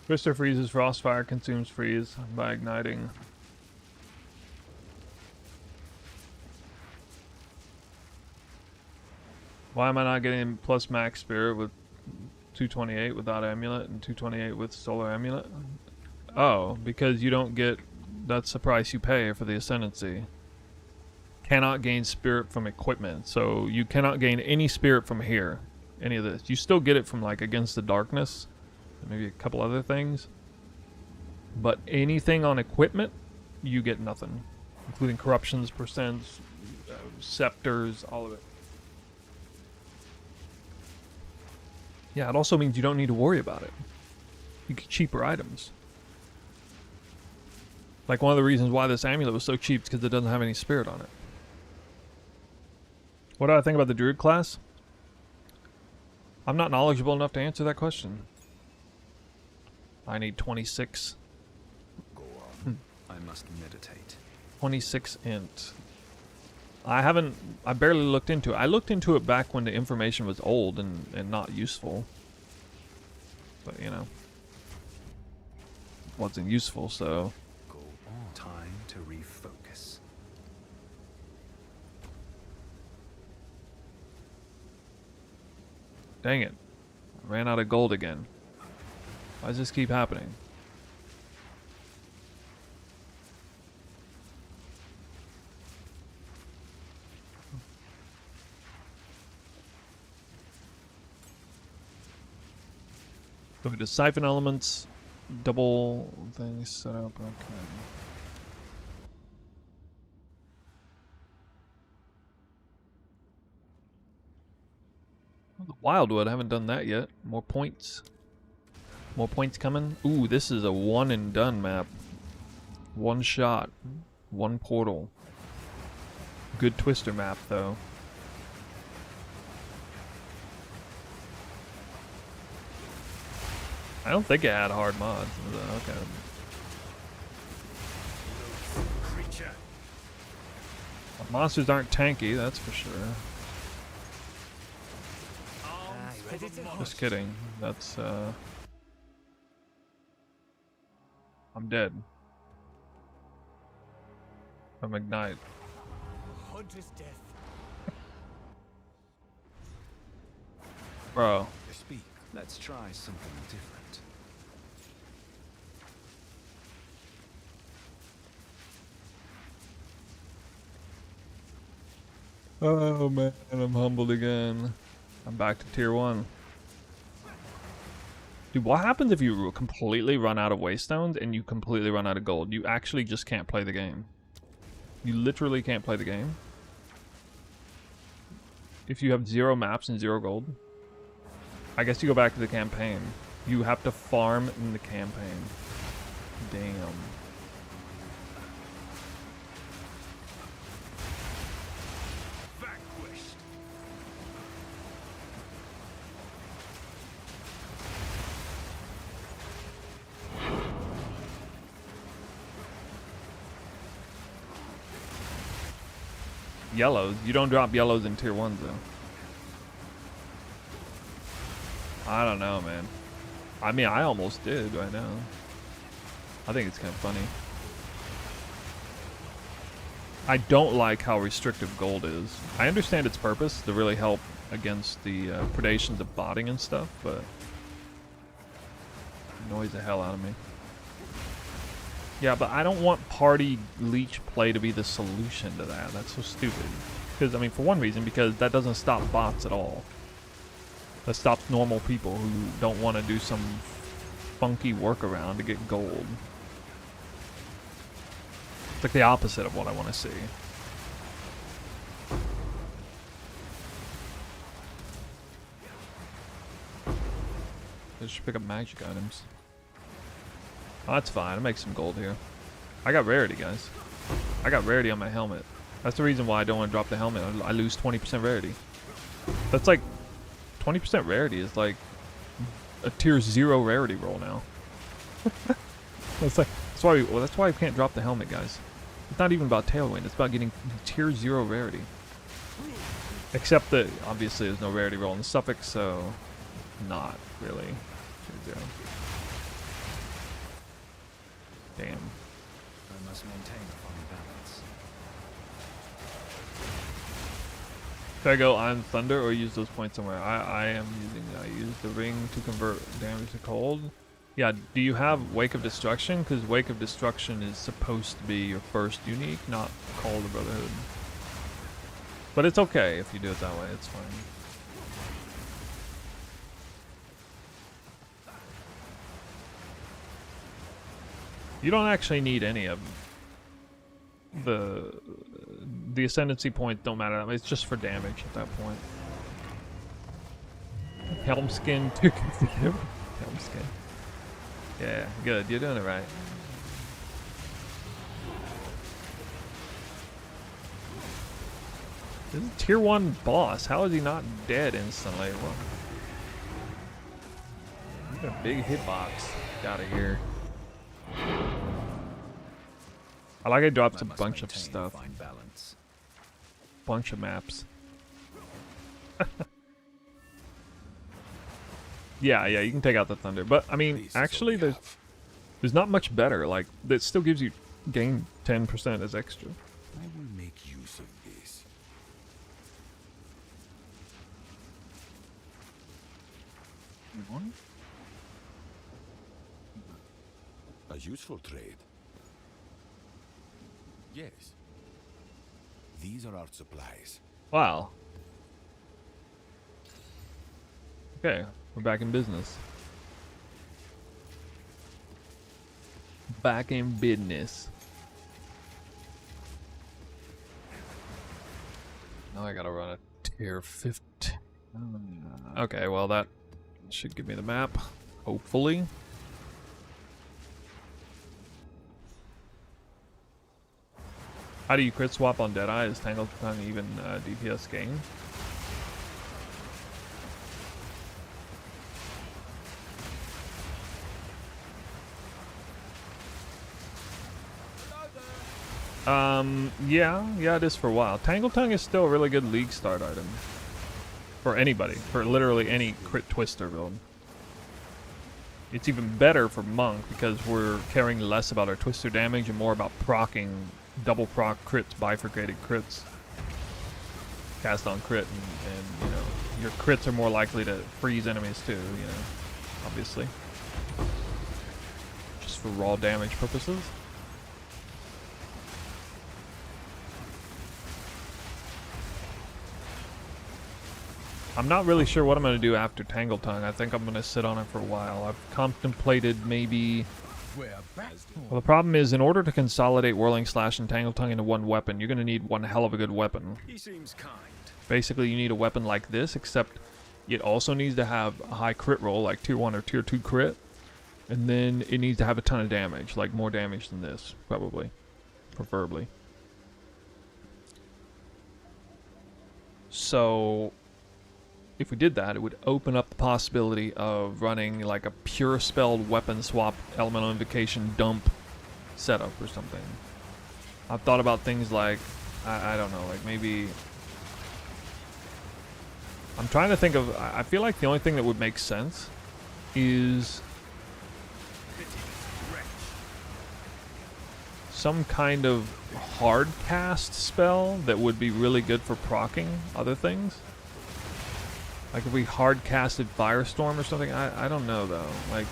Twister freezes, Frostfire consumes freeze by igniting. Why am I not getting plus max spirit with 228 without amulet and 228 with solar amulet? Oh, because you don't get, that's the price you pay for the ascendancy. Cannot gain spirit from equipment, so you cannot gain any spirit from here. Any of this. You still get it from like Against the Darkness. Maybe a couple other things. But anything on equipment, you get nothing. Including corruptions, percents, scepters, all of it. Yeah, it also means you don't need to worry about it. You get cheaper items. Like one of the reasons why this amulet was so cheap is because it doesn't have any spirit on it. What do I think about the druid class? I'm not knowledgeable enough to answer that question. I need 26. Go on. I must meditate. 26 int. I barely looked into it. I looked into it back when the information was old and not useful. But, you know. Wasn't useful, so. Go on. Time to refocus. Dang it. I ran out of gold again. Why does this keep happening? So we do siphon elements, double things set up. Okay. Oh, the Wildwood, I haven't done that yet. More points. More points coming. Ooh, this is a one and done map. One shot. One portal. Good twister map, though. I don't think it had hard mods. Okay. Monsters aren't tanky, that's for sure. Just kidding. That's, I'm dead. From Ignite. Hunter's death. Bro. Speak. Let's try something different. Oh man, I'm humbled again. I'm back to tier 1. Dude, what happens if you completely run out of waystones and you completely run out of gold? You actually just can't play the game. You literally can't play the game. If you have 0 maps and 0 gold. I guess you go back to the campaign. You have to farm in the campaign. Damn. Yellows. You don't drop yellows in tier 1s though. I don't know, man. I mean, I almost did right now. I think it's kind of funny. I don't like how restrictive gold is. I understand its purpose to really help against the predations of botting and stuff, but it annoys the hell out of me. Yeah, but I don't want party leech play to be the solution to that. That's so stupid. Because, I mean, for one reason, because that doesn't stop bots at all. That stops normal people who don't want to do some funky workaround to get gold. It's like the opposite of what I want to see. I should pick up magic items. Oh, that's fine. I'll make some gold here. I got rarity, guys. I got rarity on my helmet. That's the reason why I don't want to drop the helmet. I lose 20% rarity. That's like 20% rarity is like a tier 0 rarity roll now. That's why we can't drop the helmet, guys. It's not even about tailwind. It's about getting tier 0 rarity. Except that obviously there's no rarity roll in the suffix, so not really tier 0. Damn. I must maintain a fine balance. Should I go on Thunder or use those points somewhere? I use the ring to convert damage to cold. Yeah, do you have Wake of Destruction? Because Wake of Destruction is supposed to be your first unique, not Call of the Brotherhood. But it's okay if you do it that way, it's fine. You don't actually need any of the ascendancy points don't matter. It's just for damage at that point. Helm skin 252. Helm skin. Yeah, good. You're doing it right. This is a tier 1 boss. How is he not dead instantly? Well, you got a big hitbox. Out of here. I like it drops a bunch of stuff. Fine balance. Bunch of maps. Yeah, you can take out the thunder. But I mean, actually there's not much better. Like, that still gives you gain 10% as extra. I will make use of this. A useful trade. Yes. These are our supplies. Wow. Okay, we're back in business. Back in business. Now I gotta run a tier 15. Okay, well that should give me the map, hopefully. How do you crit swap on Deadeye? Is Tangletongue even DPS game? Yeah, it is for a while. Tangletongue is still a really good league start item. For anybody. For literally any crit twister build. It's even better for Monk because we're caring less about our twister damage and more about proccing double proc crits, bifurcated crits. Cast on crit and you know, your crits are more likely to freeze enemies too, you know, obviously. Just for raw damage purposes. I'm not really sure what I'm going to do after Tangletongue. I think I'm going to sit on it for a while. I've contemplated maybe... Well, the problem is, in order to consolidate Whirling Slash and Tangletongue into one weapon, you're going to need one hell of a good weapon. He seems kind. Basically, you need a weapon like this, except it also needs to have a high crit roll, like tier 1 or tier 2 crit. And then it needs to have a ton of damage, like more damage than this, probably. Preferably. So... if we did that, it would open up the possibility of running like a pure spelled weapon swap elemental invocation dump setup or something. I've thought about things like, I don't know, like maybe... I'm trying to think of, I feel like the only thing that would make sense is some kind of hard cast spell that would be really good for proccing other things. Like if we hard casted Firestorm or something, I don't know though. Like,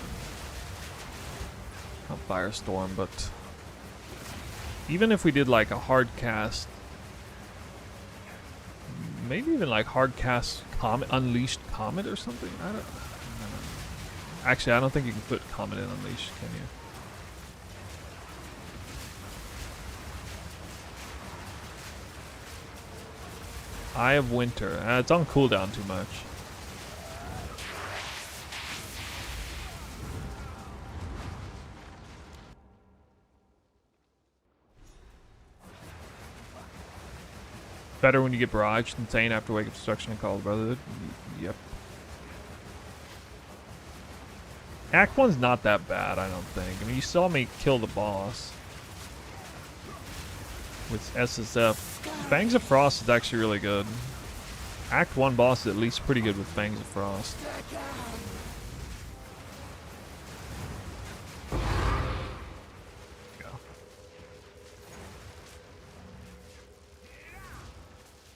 not Firestorm, but even if we did like a hard cast, maybe even like hard cast Comet, Unleashed Comet or something. I don't know. Actually, I don't think you can put Comet in Unleashed, can you? Eye of Winter. It's on cooldown too much. Better when you get barraged insane after Wake of Destruction and Call of Brotherhood. Yep. Act 1's not that bad, I don't think. I mean, you saw me kill the boss with SSF. Fangs of Frost is actually really good. Act 1 boss is at least pretty good with Fangs of Frost.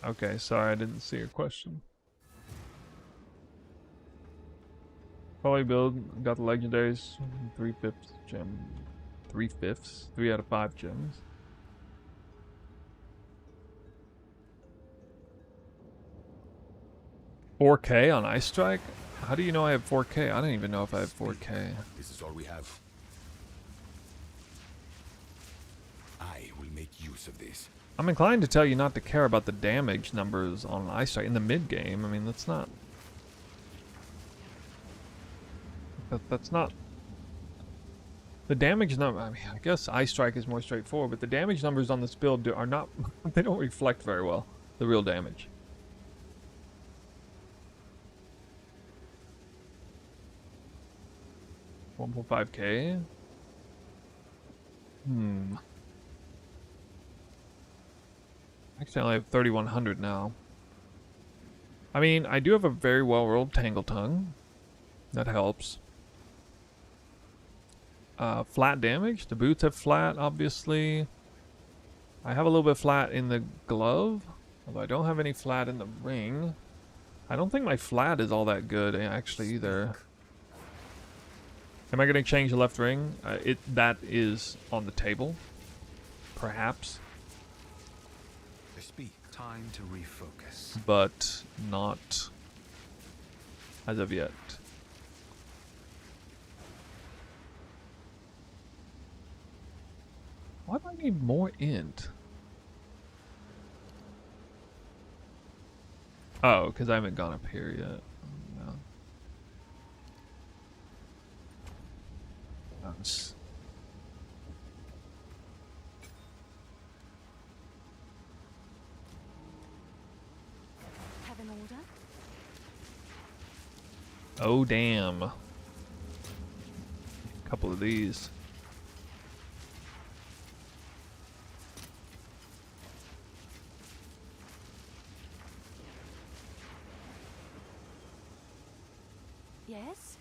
Okay, sorry, I didn't see your question. Probably build, got the legendaries, 3/5 gem. 3/5? 3 out of 5 gems. $4K on Ice Strike? How do you know I have 4K? I don't even know if I have 4K. This is all we have. I will make use of this. I'm inclined to tell you not to care about the damage numbers on Ice Strike in the mid game. I mean, that's not... That's not... The damage number... I mean, I guess Ice Strike is more straightforward, but the damage numbers on this build are not... they don't reflect very well the real damage. $1.5K? Actually, I only have 3,100 now. I mean, I do have a very well-rolled Tangletongue. That helps. Flat damage. The boots have flat, obviously. I have a little bit flat in the glove. Although I don't have any flat in the ring. I don't think my flat is all that good, actually, either. Am I going to change the left ring? That is on the table. Perhaps. Speak. Time to refocus. But not as of yet. I need more int? Oh, because I haven't gone up here yet. No. Nice. Have an order? Oh, damn. A couple of these. Yes?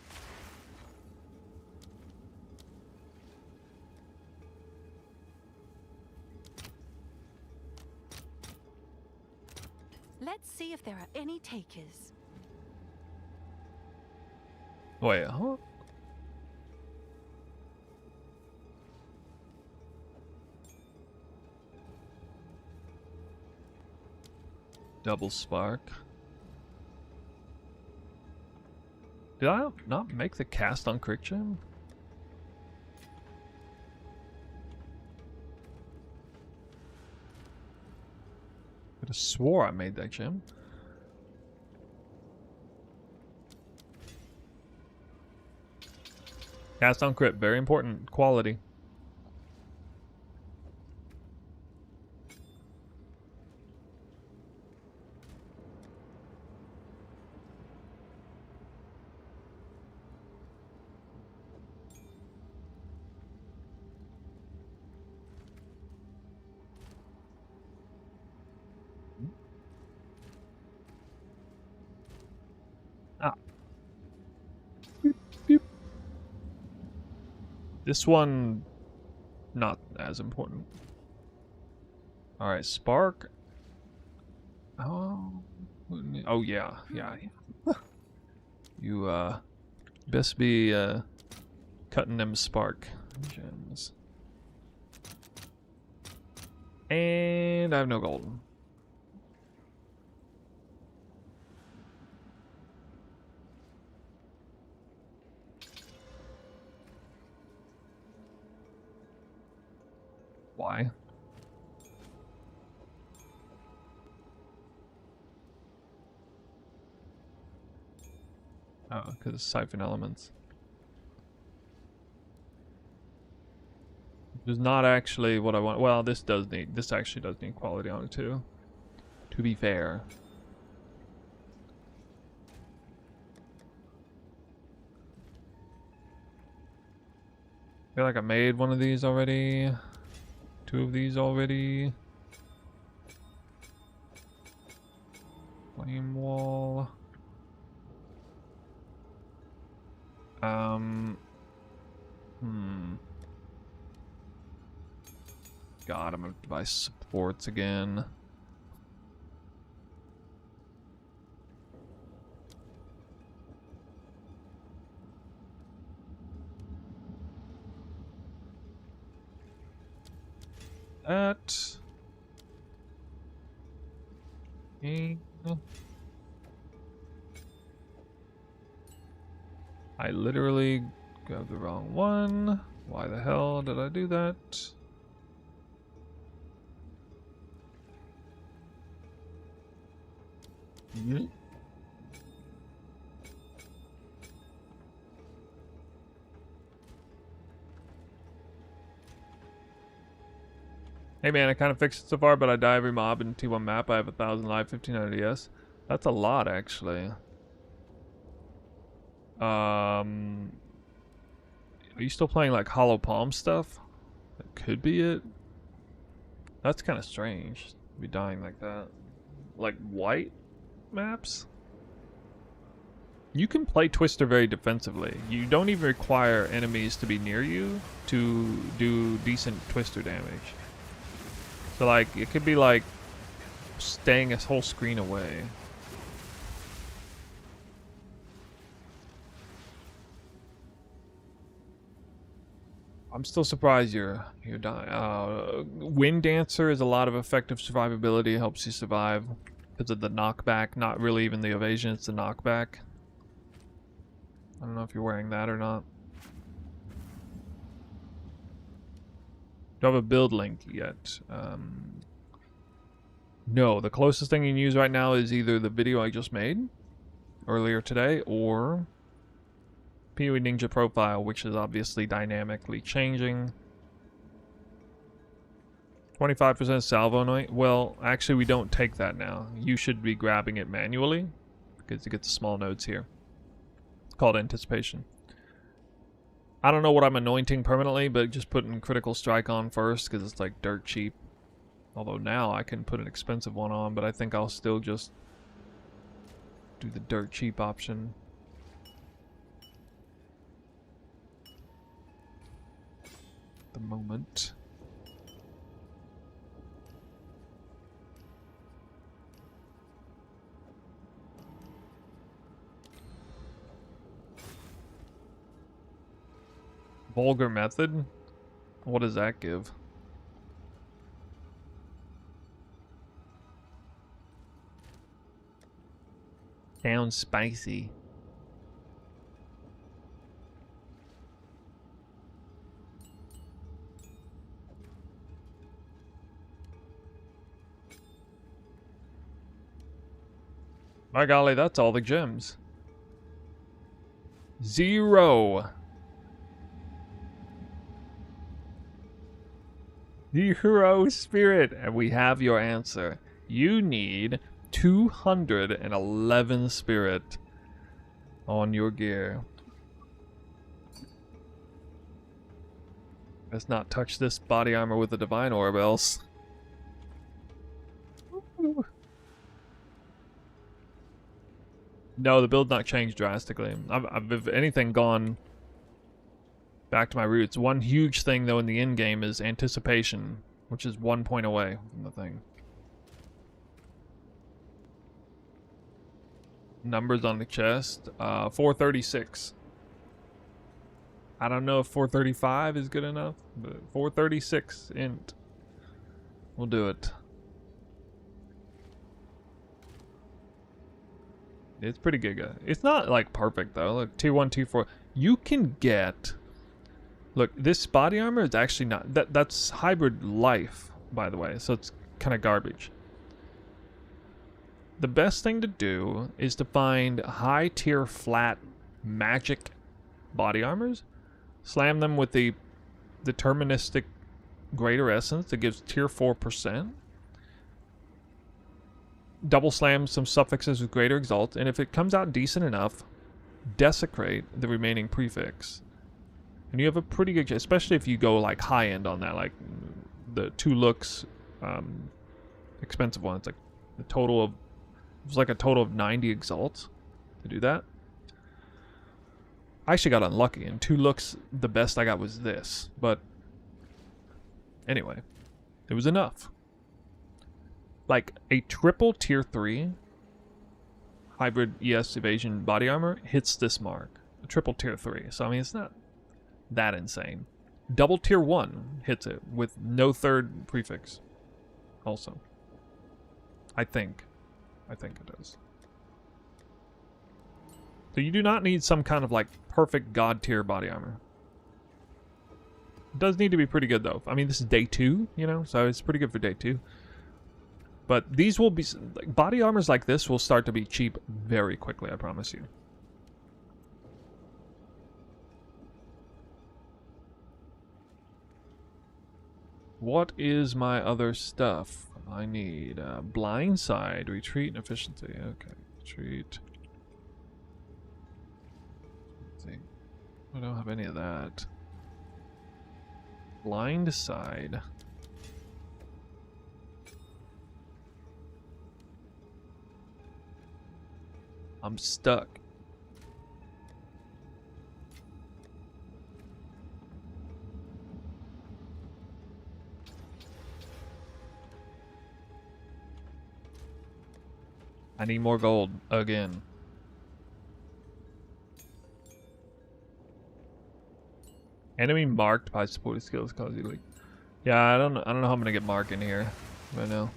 Let's see if there are any takers. Wait, huh? Double spark. Did I not make the cast on Crick Gem? I could have swore I made that gem. Cast on crit, very important quality. Ah. Beep, beep. This one, not as important. Alright, spark. Oh, oh yeah, yeah. You best be cutting them spark gems. And I have no gold. Why? Oh, because siphon elements. Which is not actually what I want. Well, this actually does need quality on it too. To be fair. I feel like I made one of these already. Two of these already. Flame wall. God, I'm gonna buy supports again. That. I literally grabbed the wrong one. Why the hell did I do that? Hey man, I kind of fixed it so far, but I die every mob in T1 map. I have 1,000 life, 1500 ES. That's a lot, actually. Are you still playing like Hollow Palm stuff? That could be it. That's kind of strange to be dying like that. Like white maps? You can play Twister very defensively. You don't even require enemies to be near you to do decent Twister damage. So like, it could be like staying a whole screen away. I'm still surprised you're dying. Wind Dancer is a lot of effective survivability. It helps you survive because of the knockback. Not really even the evasion, it's the knockback. I don't know if you're wearing that or not. Do I have a build link yet? No, the closest thing you can use right now is either the video I just made earlier today or PoE Ninja profile, which is obviously dynamically changing. 25% salvo night. Well, actually, we don't take that now. You should be grabbing it manually because you get the small nodes here. It's called Anticipation. I don't know what I'm anointing permanently, but just putting Critical Strike on first because it's like dirt cheap. Although now I can put an expensive one on, but I think I'll still just do the dirt cheap option. At the moment. Vulgar method? What does that give? Sounds spicy. By golly, that's all the gems. 0. 0 spirit, and we have your answer. You need 211 spirit on your gear. Let's not touch this body armor with a divine orb else. No, the build not changed drastically. I've if anything, gone back to my roots. One huge thing, though, in the end game is anticipation, which is 1 point away from the thing. Numbers on the chest. 436. I don't know if 435 is good enough, but 436 int. We'll do it. It's pretty giga. It's not like perfect though. Look, tier 1, tier 4. You can get. Look, this body armor is actually not. That's hybrid life, by the way. So it's kind of garbage. The best thing to do is to find high tier flat magic body armors. Slam them with the deterministic greater essence that gives tier 4%. Double slam some suffixes with greater exalt, and if it comes out decent enough, desecrate the remaining prefix. And you have a pretty good, especially if you go like high end on that, like the 2 looks expensive one. It's like the total of, it was like a total of 90 exalts to do that. I actually got unlucky, and 2 looks, the best I got was this. But anyway, it was enough. Like a triple tier 3 hybrid ES evasion body armor hits this mark. A triple tier 3. So I mean, it's not that insane. Double tier 1 hits it with no third prefix. Also, I think it does. So you do not need some kind of like perfect god tier body armor. It does need to be pretty good though. I mean, this is day 2, you know, so it's pretty good for day 2. But these will be, like, body armors like this will start to be cheap very quickly, I promise you. What is my other stuff? I need blindside, retreat, and efficiency. Okay, retreat. Let's see. I don't have any of that. Blind side. I'm stuck. I need more gold again. Enemy marked by supported skills cause you leak. Yeah, I don't know how I'm gonna get mark in here right now.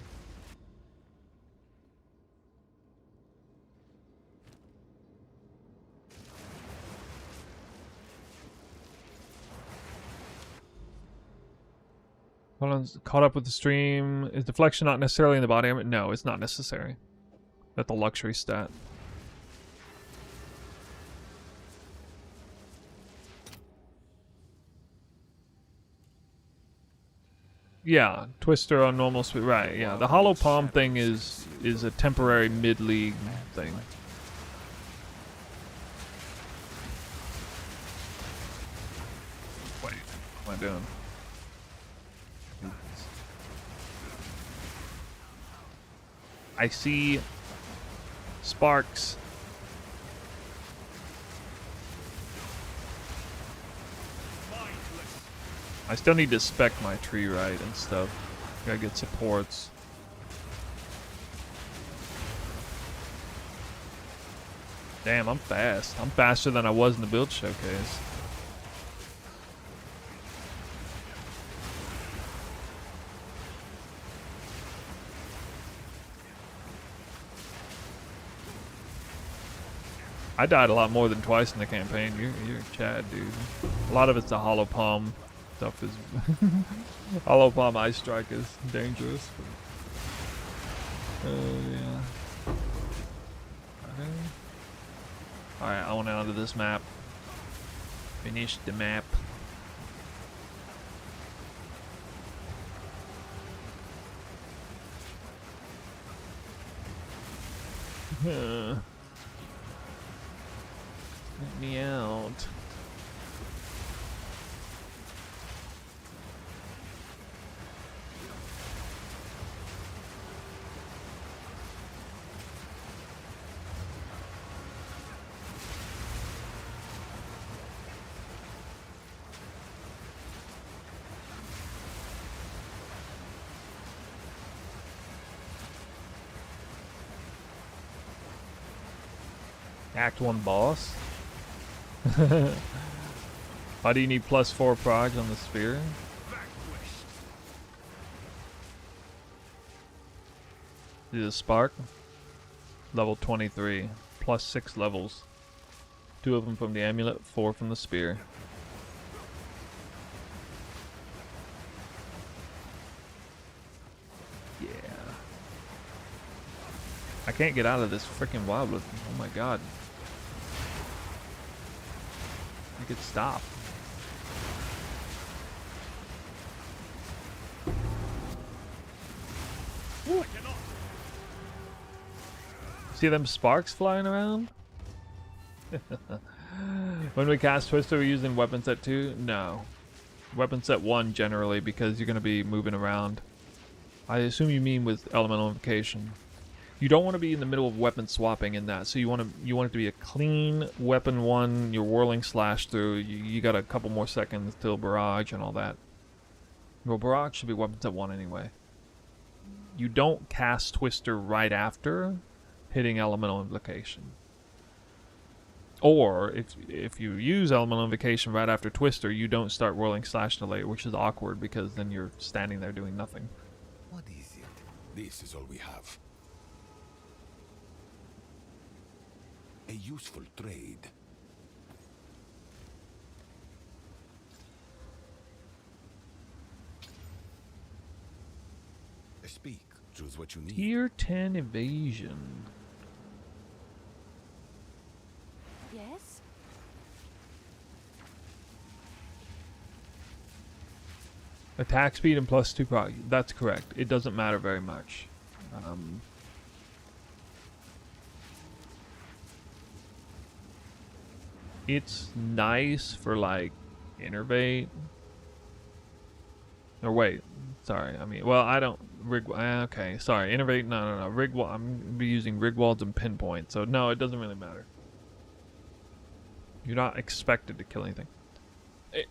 Caught up with the stream. Is deflection not necessarily in the body armor? No, it's not necessary. That's the luxury stat. Yeah, Twister on normal speed. Right, yeah. The hollow palm thing is a temporary mid-league thing. Wait, what am I doing? I see sparks. I still need to spec my tree right and stuff. Gotta get supports. Damn, I'm fast. I'm faster than I was in the build showcase. I died a lot more than twice in the campaign. You're Chad, dude. A lot of it's the hollow palm stuff is hollow palm ice strike is dangerous. Yeah. Okay. Alright, I want out of this map. Finish the map. Let me out. Act 1 boss? Why do you need +4 prog on the spear? See the spark? Level 23. +6 levels. 2 of them from the amulet, 4 from the spear. Yeah. I can't get out of this freaking wildwood. Oh my god. Make it stop. Woo. See them sparks flying around? When we cast Twister, we're using weapon set 2? No. Weapon set 1 generally, because you're going to be moving around. I assume you mean with elemental invocation. You don't want to be in the middle of weapon swapping in that, so you want it to be a clean weapon 1. You're whirling slash through. You got a couple more seconds till barrage and all that. Well, barrage should be weapon set 1 anyway. You don't cast Twister right after hitting elemental invocation. Or if you use elemental invocation right after Twister, you don't start whirling slash delay, which is awkward because then you're standing there doing nothing. What is it? This is all we have. A useful trade. Speak. Choose what you need. Tier 10 evasion. Yes? Attack speed and +2 prog. That's correct. It doesn't matter very much. It's nice for like innervate. Or wait, sorry. I mean, well, I don't rig. Okay, sorry. Innervate. No. Rigwald. I'm gonna be using Rigwalds and pinpoint. So no, it doesn't really matter. You're not expected to kill anything.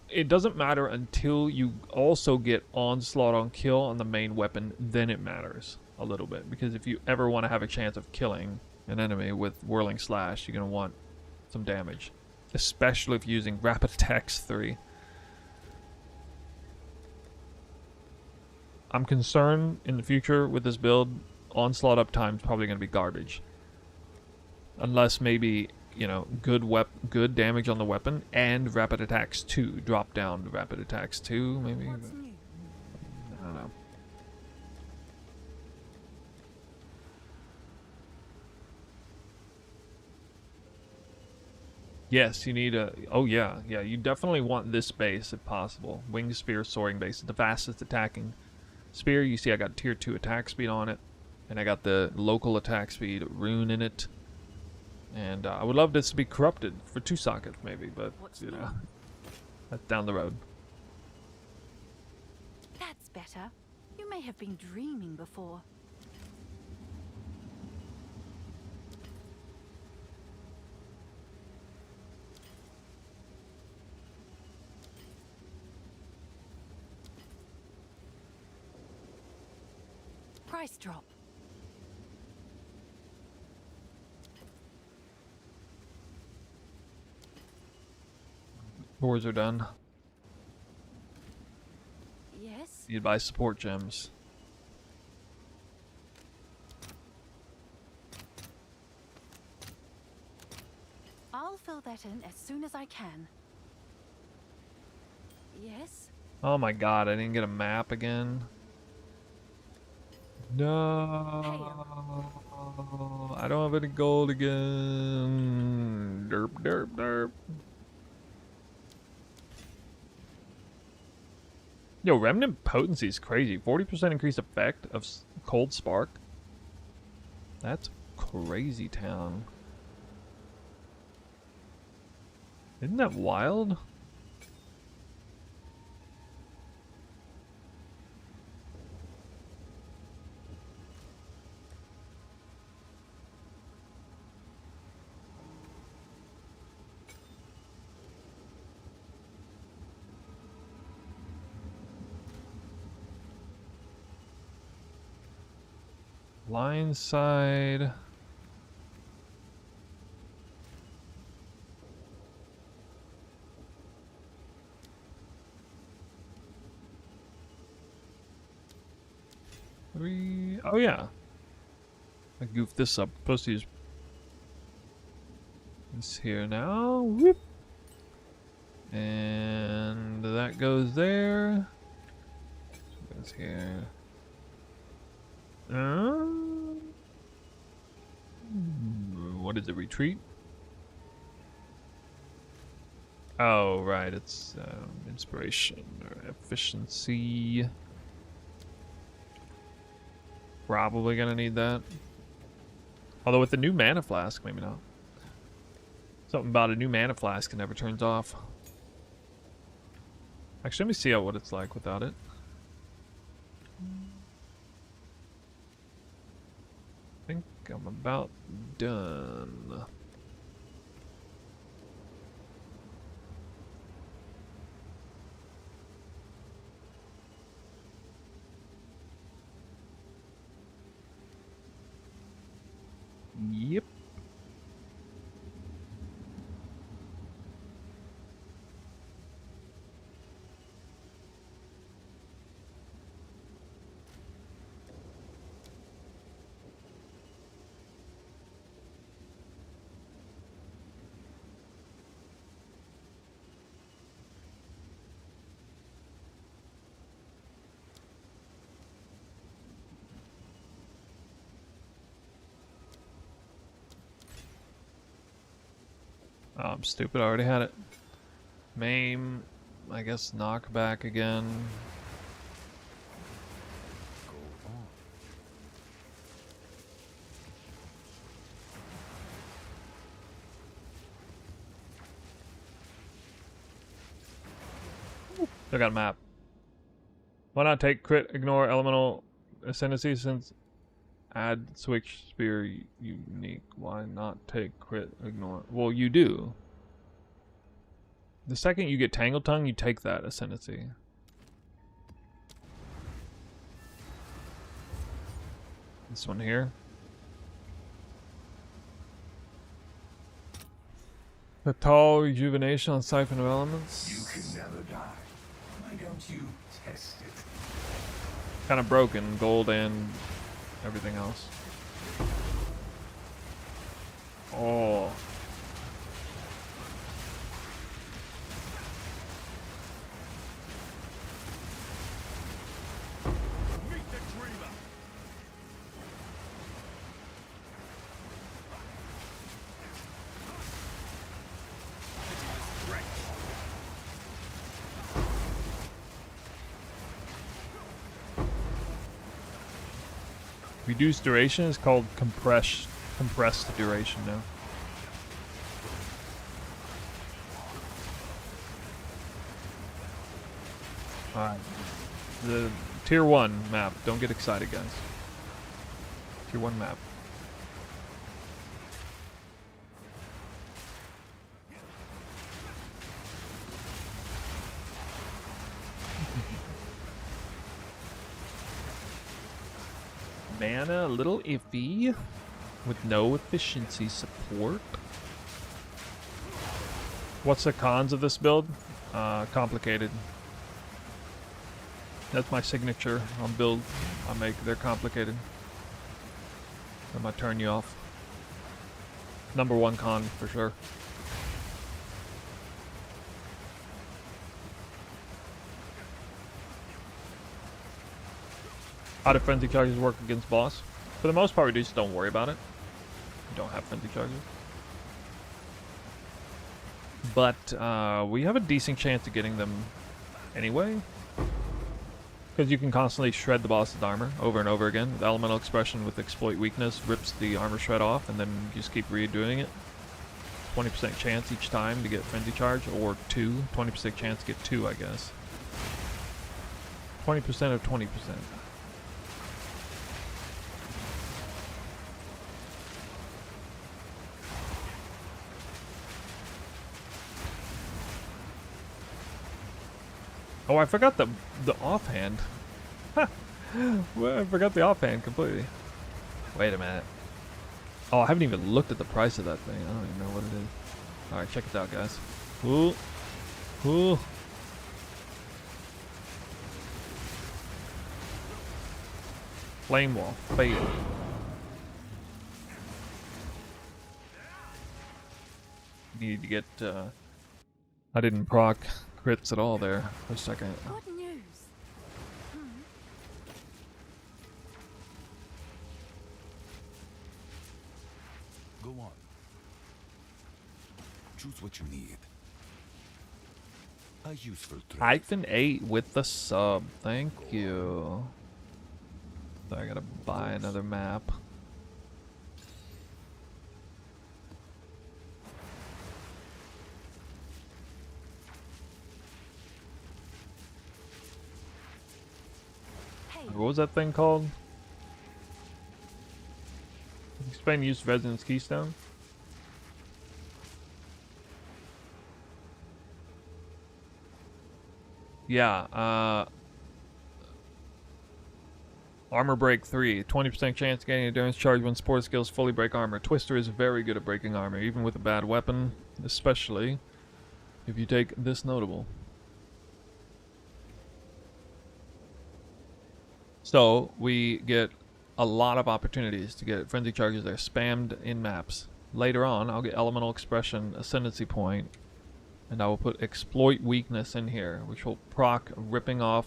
It doesn't matter until you also get onslaught on kill on the main weapon. Then it matters a little bit, because if you ever want to have a chance of killing an enemy with whirling slash, you're gonna want some damage. Especially if you're using Rapid Attacks 3. I'm concerned in the future with this build, onslaught uptime is probably going to be garbage. Unless maybe, you know, good damage on the weapon and Rapid Attacks 2. Drop down to Rapid Attacks 2, maybe. What's new? I don't know. Yes, you need a... Oh, yeah. Yeah, you definitely want this base if possible. Wing Spear Soaring Base. The fastest attacking spear. You see I got tier 2 attack speed on it. And I got the local attack speed rune in it. And I would love this to be corrupted for 2 sockets maybe, but, you know, that's down the road. That's better. You may have been dreaming before. Price drop. Cores are done. Yes? You'd buy support gems. I'll fill that in as soon as I can. Yes? Oh my god, I didn't get a map again. No, I don't have any gold again. Derp, derp, derp. Yo, Remnant Potency is crazy. 40% increased effect of Cold Spark. That's crazy town. Isn't that wild? Line side. Oh yeah. I goofed this up. Supposed to use this here now. Whoop. And that goes there. Goes here. What is it? Retreat? Oh, right. It's inspiration or efficiency. Probably gonna need that. Although with the new mana flask, maybe not. Something about a new mana flask and never turns off. Actually, let me see what it's like without it. I think I'm about done. Yep. Oh, I'm stupid. I already had it. Maim, I guess knockback again. Go on. Still got a map. Why not take crit, ignore elemental ascendancy since add switch spear unique? Why not take crit, ignore? Well, you do. The second you get Tangle Tongue, you take that ascendancy. This one here. The tall rejuvenation on Siphon of Elements. You can never die. Why don't you test it? Kind of broken, gold and everything else. Oh. Reduced duration is called compressed duration now. Alright. The tier 1 map. Don't get excited, guys. Tier 1 map. Mana a little iffy with no efficiency support. What's the cons of this build? Complicated. That's my signature on build I make. They're complicated. That might turn you off. Number 1 con for sure. How do frenzy charges work against boss? For the most part, we just don't worry about it. We don't have frenzy charges. But we have a decent chance of getting them anyway. Because you can constantly shred the boss's armor over and over again. With elemental expression with exploit weakness, rips the armor shred off, and then you just keep redoing it. 20% chance each time to get frenzy charge, or 20% chance to get 2, I guess. 20% of 20%. Oh, I forgot the offhand. Well, I forgot the offhand completely. Wait a minute. Oh, I haven't even looked at the price of that thing. I don't even know what it is. Alright, check it out, guys. Ooh. Ooh. Flame wall. Fail. Need to get, I didn't proc crits at all there for a second. Good news. Go on. Choose what you need. A useful trade. Item8 with the sub. Thank you. So I gotta buy another map. Hey, What was that thing called? Explain use of Resonance Keystone. Yeah, Armor Break 3. 20% chance of getting endurance charge when support skills fully break armor. Twister is very good at breaking armor, even with a bad weapon, especially if you take this notable. So, we get a lot of opportunities to get frenzy charges that are spammed in maps. Later on, I'll get Elemental Expression, Ascendancy Point, and I will put Exploit Weakness in here, which will proc ripping off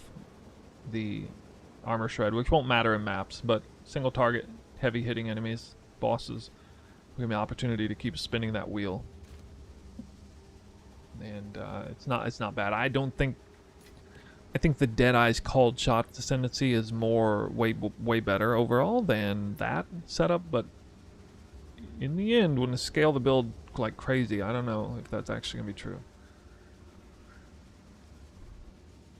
the armor shred, which won't matter in maps, but single target, heavy hitting enemies, bosses, will give me an opportunity to keep spinning that wheel. And it's not bad. I think the Deadeye's Called Shot Ascendancy is way better overall than that setup, but in the end, when you scale the build like crazy, I don't know if that's actually gonna be true.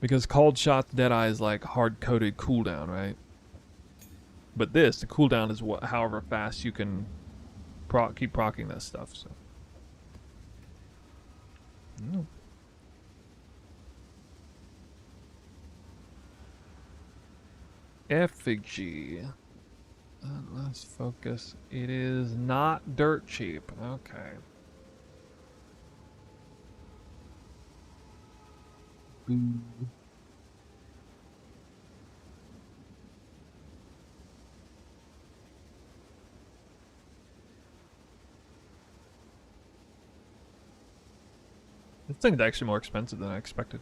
Because Called Shot Deadeye is like hard-coded cooldown, right? But the cooldown is however fast you can keep proccing that stuff, so. Mm. Effigy. Let's focus. It is not dirt cheap. Okay. Boo. This thing's actually more expensive than I expected.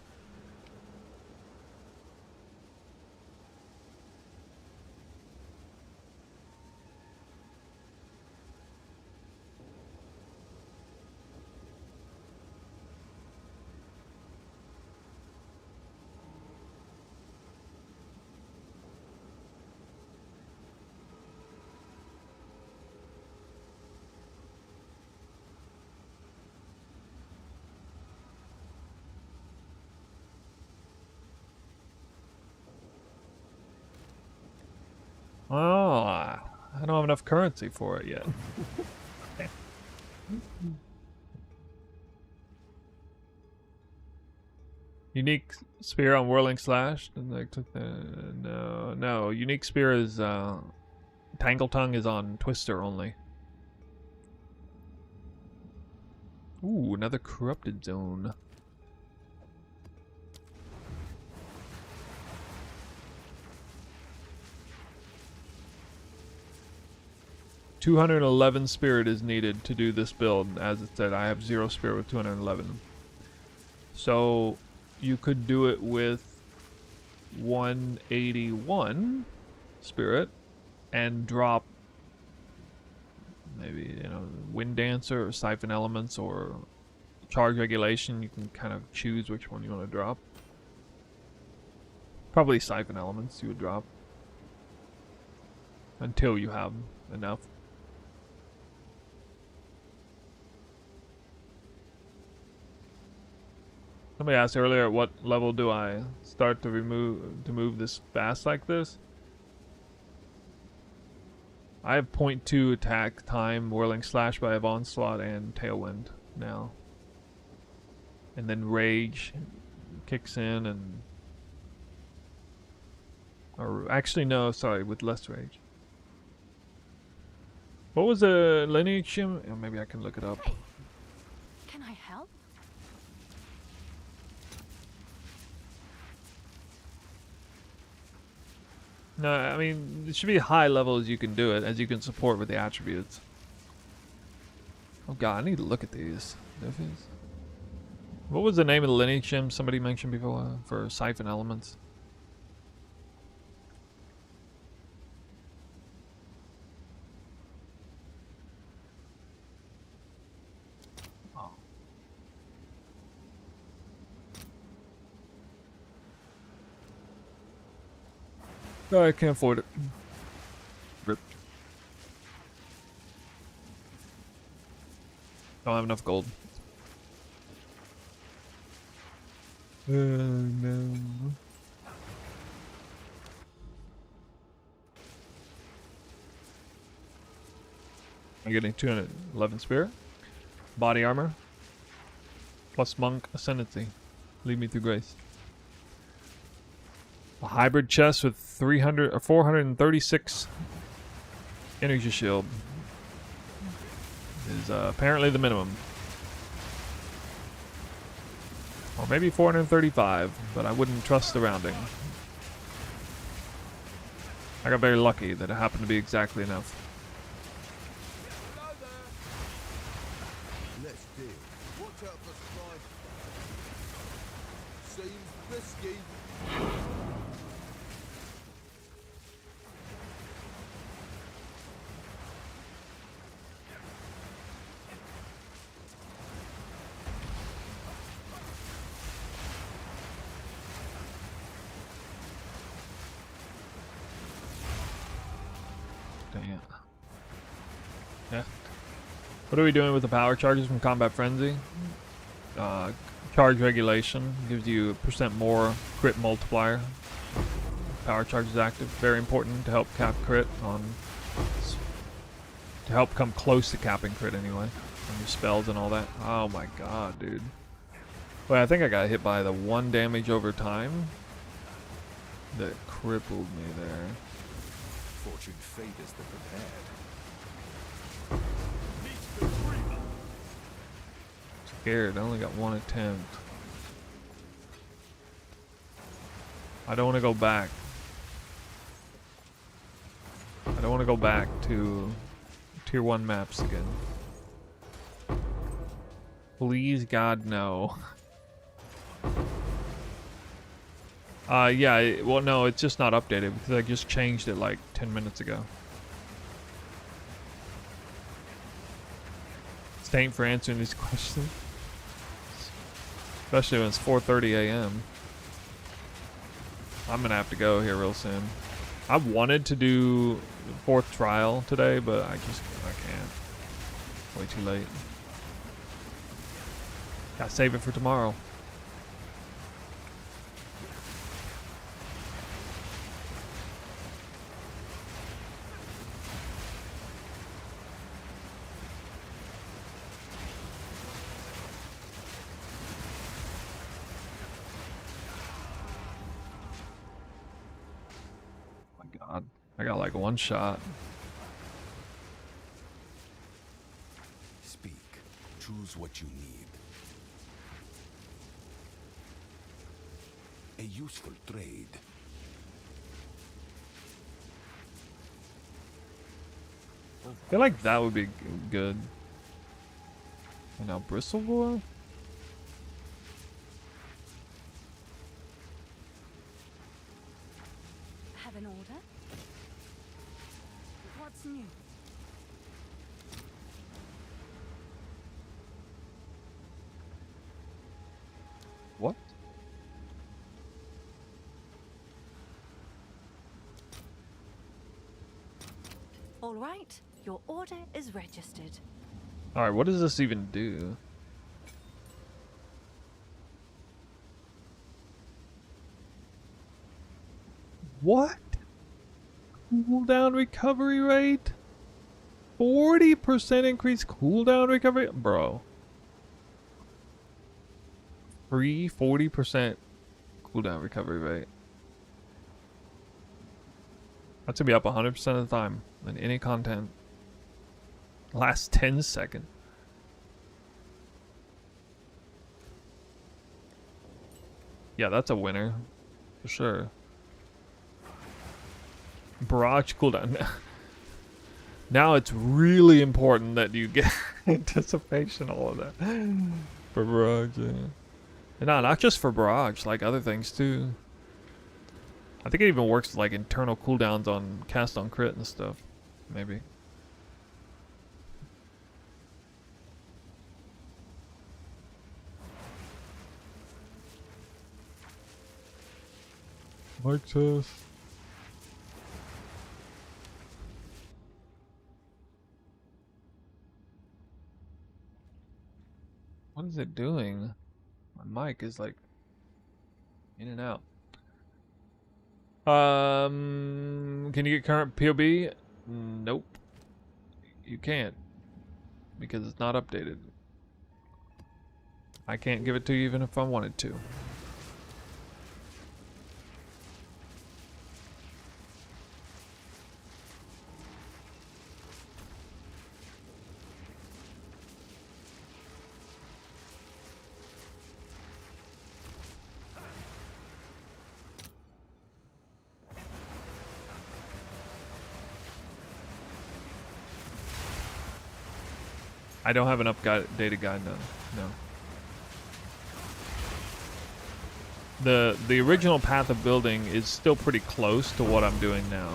Oh, I don't have enough currency for it yet. Unique spear on whirling slash. No. Unique spear is Tangle Tongue is on Twister only. Ooh, another corrupted zone. $211 spirit is needed to do this build. As it said, I have 0 spirit with 211. So you could do it with 181 spirit and drop maybe, you know, Wind Dancer or Siphon Elements or Charge Regulation. You can kind of choose which one you want to drop. Probably Siphon Elements you would drop until you have enough. Somebody asked earlier, at what level do I start to move this fast like this? I have 0.2 attack time, Whirling Slash, but I have Onslaught and Tailwind now. And then Rage kicks in and... Or actually no, sorry, with less Rage. What was the lineage? Oh, maybe I can look it up. Hey, can I help? No, I mean, it should be high level as you can do it, as you can support with the attributes. Oh god, I need to look at these. What was the name of the lineage gem somebody mentioned before for Siphon Elements? No, I can't afford it. Rip. Don't have enough gold. No. I'm getting 211 spirit. Body armor. Plus monk ascendancy. Lead me through grace. A hybrid chest with 300 or 436 energy shield is apparently the minimum. Or maybe 435, but I wouldn't trust the rounding. I got very lucky that it happened to be exactly enough. Let's deal. Watch out for slime. Seems risky. Yeah. What are we doing with the power charges from Combat Frenzy? Charge regulation gives you % more crit multiplier. Power charge is active. Very important to help cap crit on... To help come close to capping crit anyway. On your spells and all that. Oh my god, dude. Wait, I think I got hit by the 1 damage over time that crippled me there. Fortune favors the prepared. Scared. I only got 1 attempt. I don't want to go back. I don't want to go back to tier 1 maps again. Please God, no. Yeah, well no, it's just not updated because I just changed it like 10 minutes ago. Thanks for answering these questions. Especially when it's 4:30 a.m. I'm gonna have to go here real soon. I wanted to do the 4th trial today, but I can't. Way too late. Gotta save it for tomorrow. I got like one shot. Speak. Choose what you need. A useful trade. I feel like that would be good. And now Bristle Boy? Have an order? What's new? What? All right, your order is registered. Alright, what does this even do? What? Cooldown recovery rate? 40% increase cooldown recovery? Bro. Free 40% cooldown recovery rate. That's gonna be up 100% of the time in any content. Last 10 seconds. Yeah, that's a winner. For sure. Barrage cooldown. Now it's really important that you get anticipation, all of that. For barrage, yeah. And no, not just for barrage, like other things too. I think it even works like internal cooldowns on cast on crit and stuff. Maybe. Mic test. What is it doing? My mic is like in and out. Can you get current POB? Nope. You can't. Because it's not updated. I can't give it to you even if I wanted to. I don't have an updated guide, no. The original path of building is still pretty close to what I'm doing now.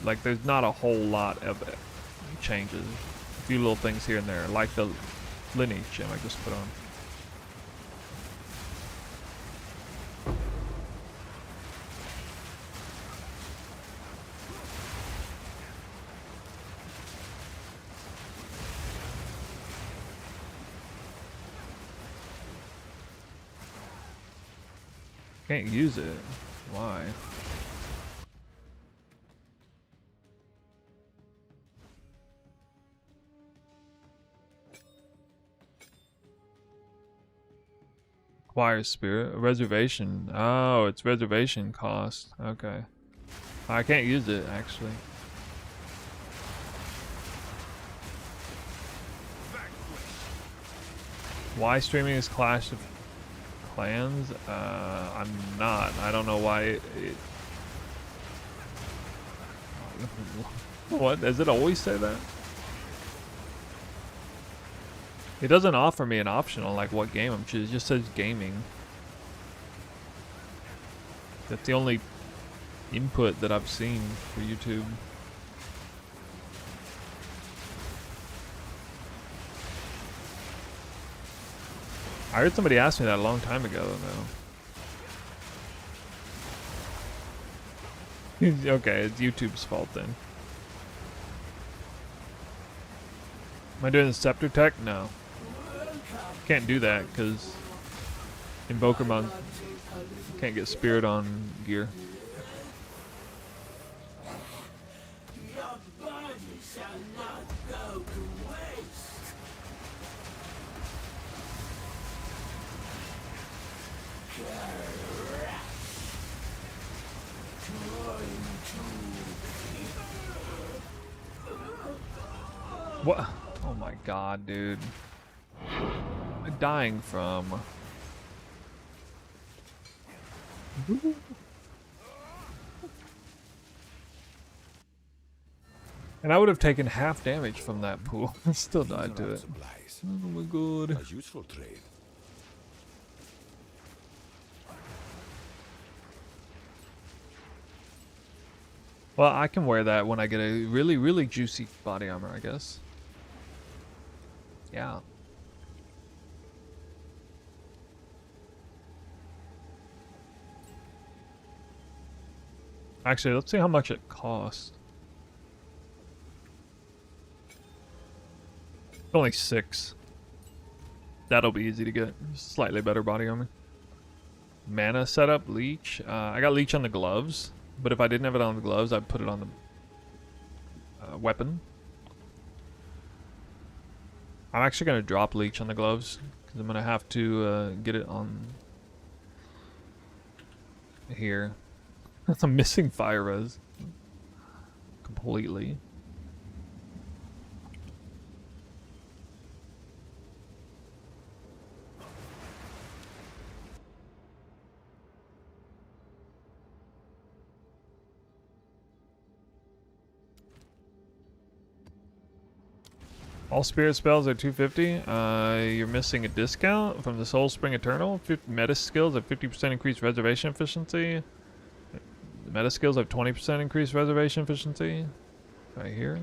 There's not a whole lot of changes. A few little things here and there, like the lineage gem I just put on. Can't use it. Why? Acquire spirit. Reservation. Oh, it's reservation cost. Okay. I can't use it, actually. Why streaming is Clash of Clans? I'm not. I don't know why it What? Does it always say that? It doesn't offer me an option on like what game I'm choosing. It just says gaming. That's the only input that I've seen for YouTube. I heard somebody ask me that a long time ago, though. Okay, it's YouTube's fault then. Am I doing the scepter tech? No. Can't do that because Invoker Monk can't get spirit on gear. What? Oh my god, dude. I'm dying from. And I would have taken half damage from that pool. I still These died are to not it. supplies. Oh my god. A useful trade. Well, I can wear that when I get a really, really juicy body armor, I guess. Yeah. Actually, let's see how much it costs. Only 6. That'll be easy to get. Slightly better body armor. Mana setup, leech. I got leech on the gloves, but if I didn't have it on the gloves, I'd put it on the weapon. I'm actually going to drop leech on the gloves, because I'm going to have to get it on here. I'm missing fire res. Completely. All spirit spells are 250. You're missing a discount from the Soul Spring Eternal. Meta skills have 50% increased reservation efficiency. The meta skills have 20% increased reservation efficiency. Right here.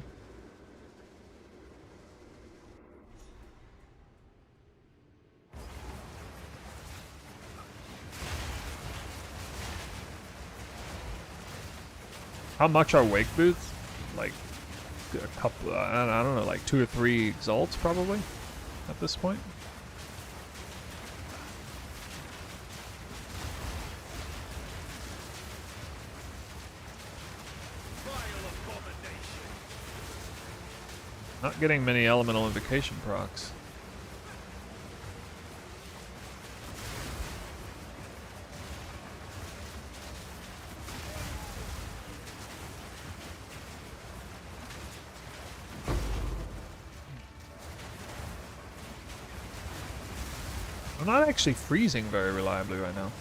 How much are wake boots? Like a couple, I don't know, like 2 or 3 exalts probably at this point. Not getting many elemental invocation procs. I'm not actually freezing very reliably right now.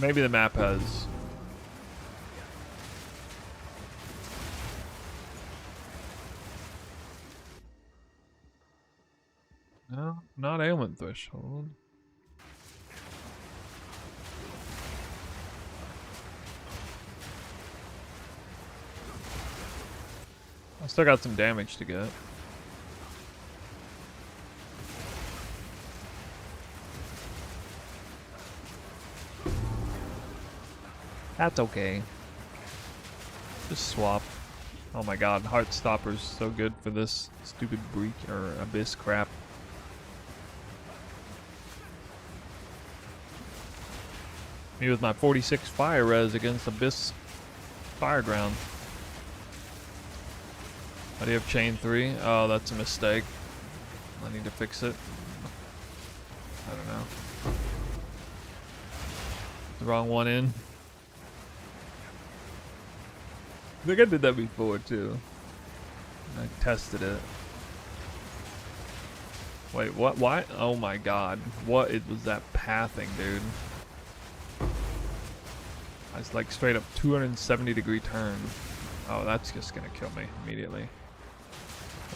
Maybe the map has... No, not ailment threshold. I still got some damage to get. That's okay. Just swap. Oh my god, Heartstopper's so good for this stupid breach or abyss crap. Me with my 46 fire res against abyss fireground. How do you have chain 3? Oh, that's a mistake. I need to fix it. I don't know. The wrong one in. I think I did that before too. I tested it. Wait, what? Why? Oh my god. What was that pathing, dude? It's like straight up 270-degree turn. Oh, that's just gonna kill me immediately.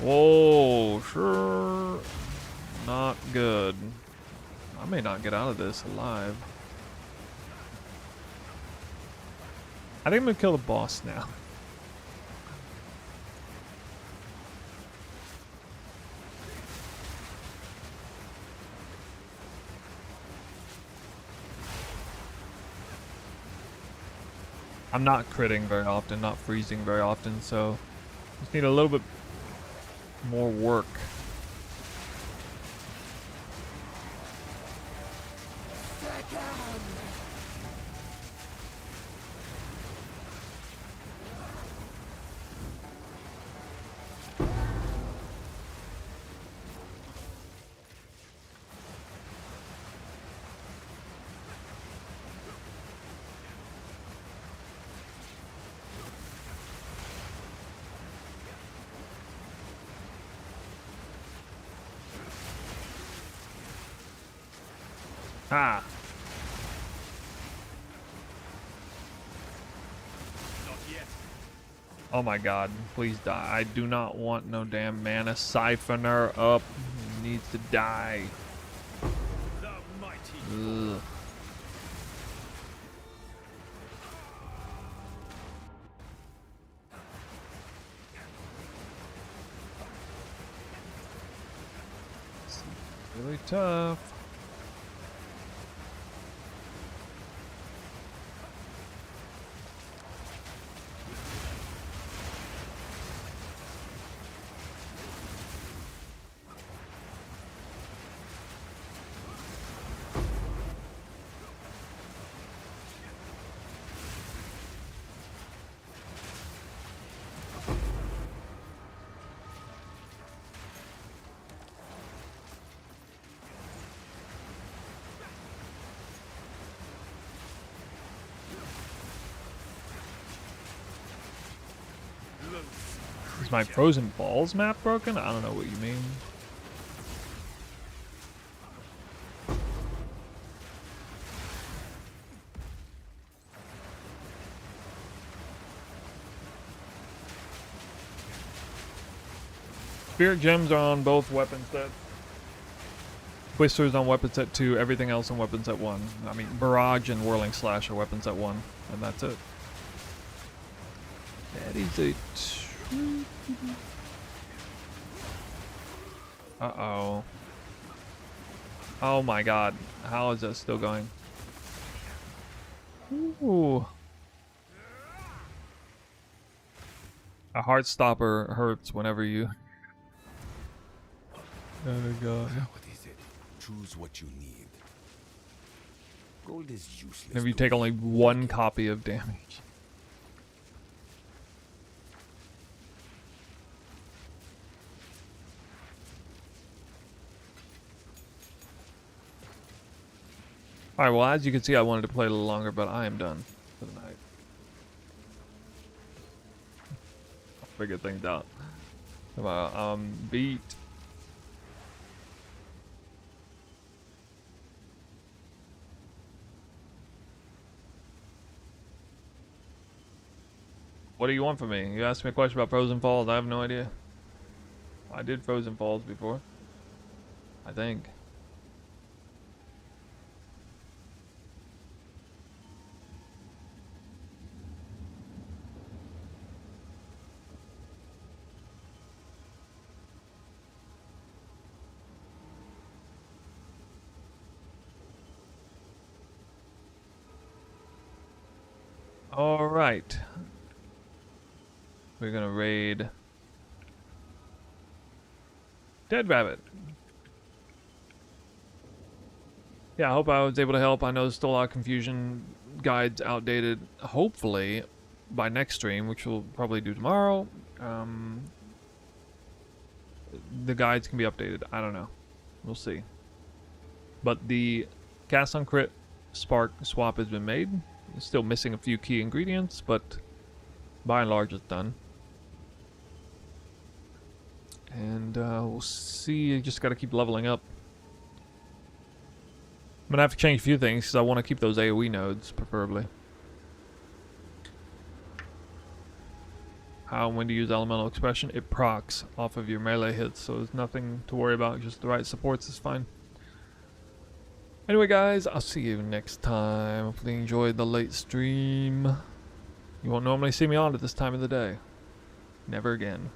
Whoa, sure. Not good. I may not get out of this alive. I think I'm gonna kill the boss now. I'm not critting very often, not freezing very often, so just need a little bit more work. Ah. Oh my god, please die. I do not want no damn mana siphoner up. He needs to die. Ugh. It's really tough. Is my Frozen Falls map broken? I don't know what you mean. Spirit gems are on both weapon sets. Twisters on weapon set 2, everything else on weapon set 1. I mean, Barrage and Whirling Slash are weapon set 1, and that's it. That is a... Uh-oh. Oh my god. How is that still going? Ooh. A heart stopper hurts whenever you... Oh god. What is it? Choose what you need. Gold is useless. If you to take me. only one copy of damage. Alright, well, as you can see, I wanted to play a little longer, but I am done for the night. I'll figure things out. Come on, beat. What do you want from me? You asked me a question about Frozen Falls. I have no idea. I did Frozen Falls before. I think. All right. We're gonna raid Dead Rabbit. Yeah, I hope I was able to help. I know there's still a lot of confusion. Guides outdated. Hopefully, by next stream, which we'll probably do tomorrow, the guides can be updated. I don't know. We'll see. But the cast on crit spark swap has been made. It's still missing a few key ingredients, but by and large it's done. And we'll see. You just got to keep leveling up. I'm gonna have to change a few things because I want to keep those AoE nodes, preferably. How and when to use elemental expression? It procs off of your melee hits, so there's nothing to worry about. Just the right supports is fine. Anyway, guys, I'll see you next time. Hopefully you enjoyed the late stream. You won't normally see me on at this time of the day. Never again.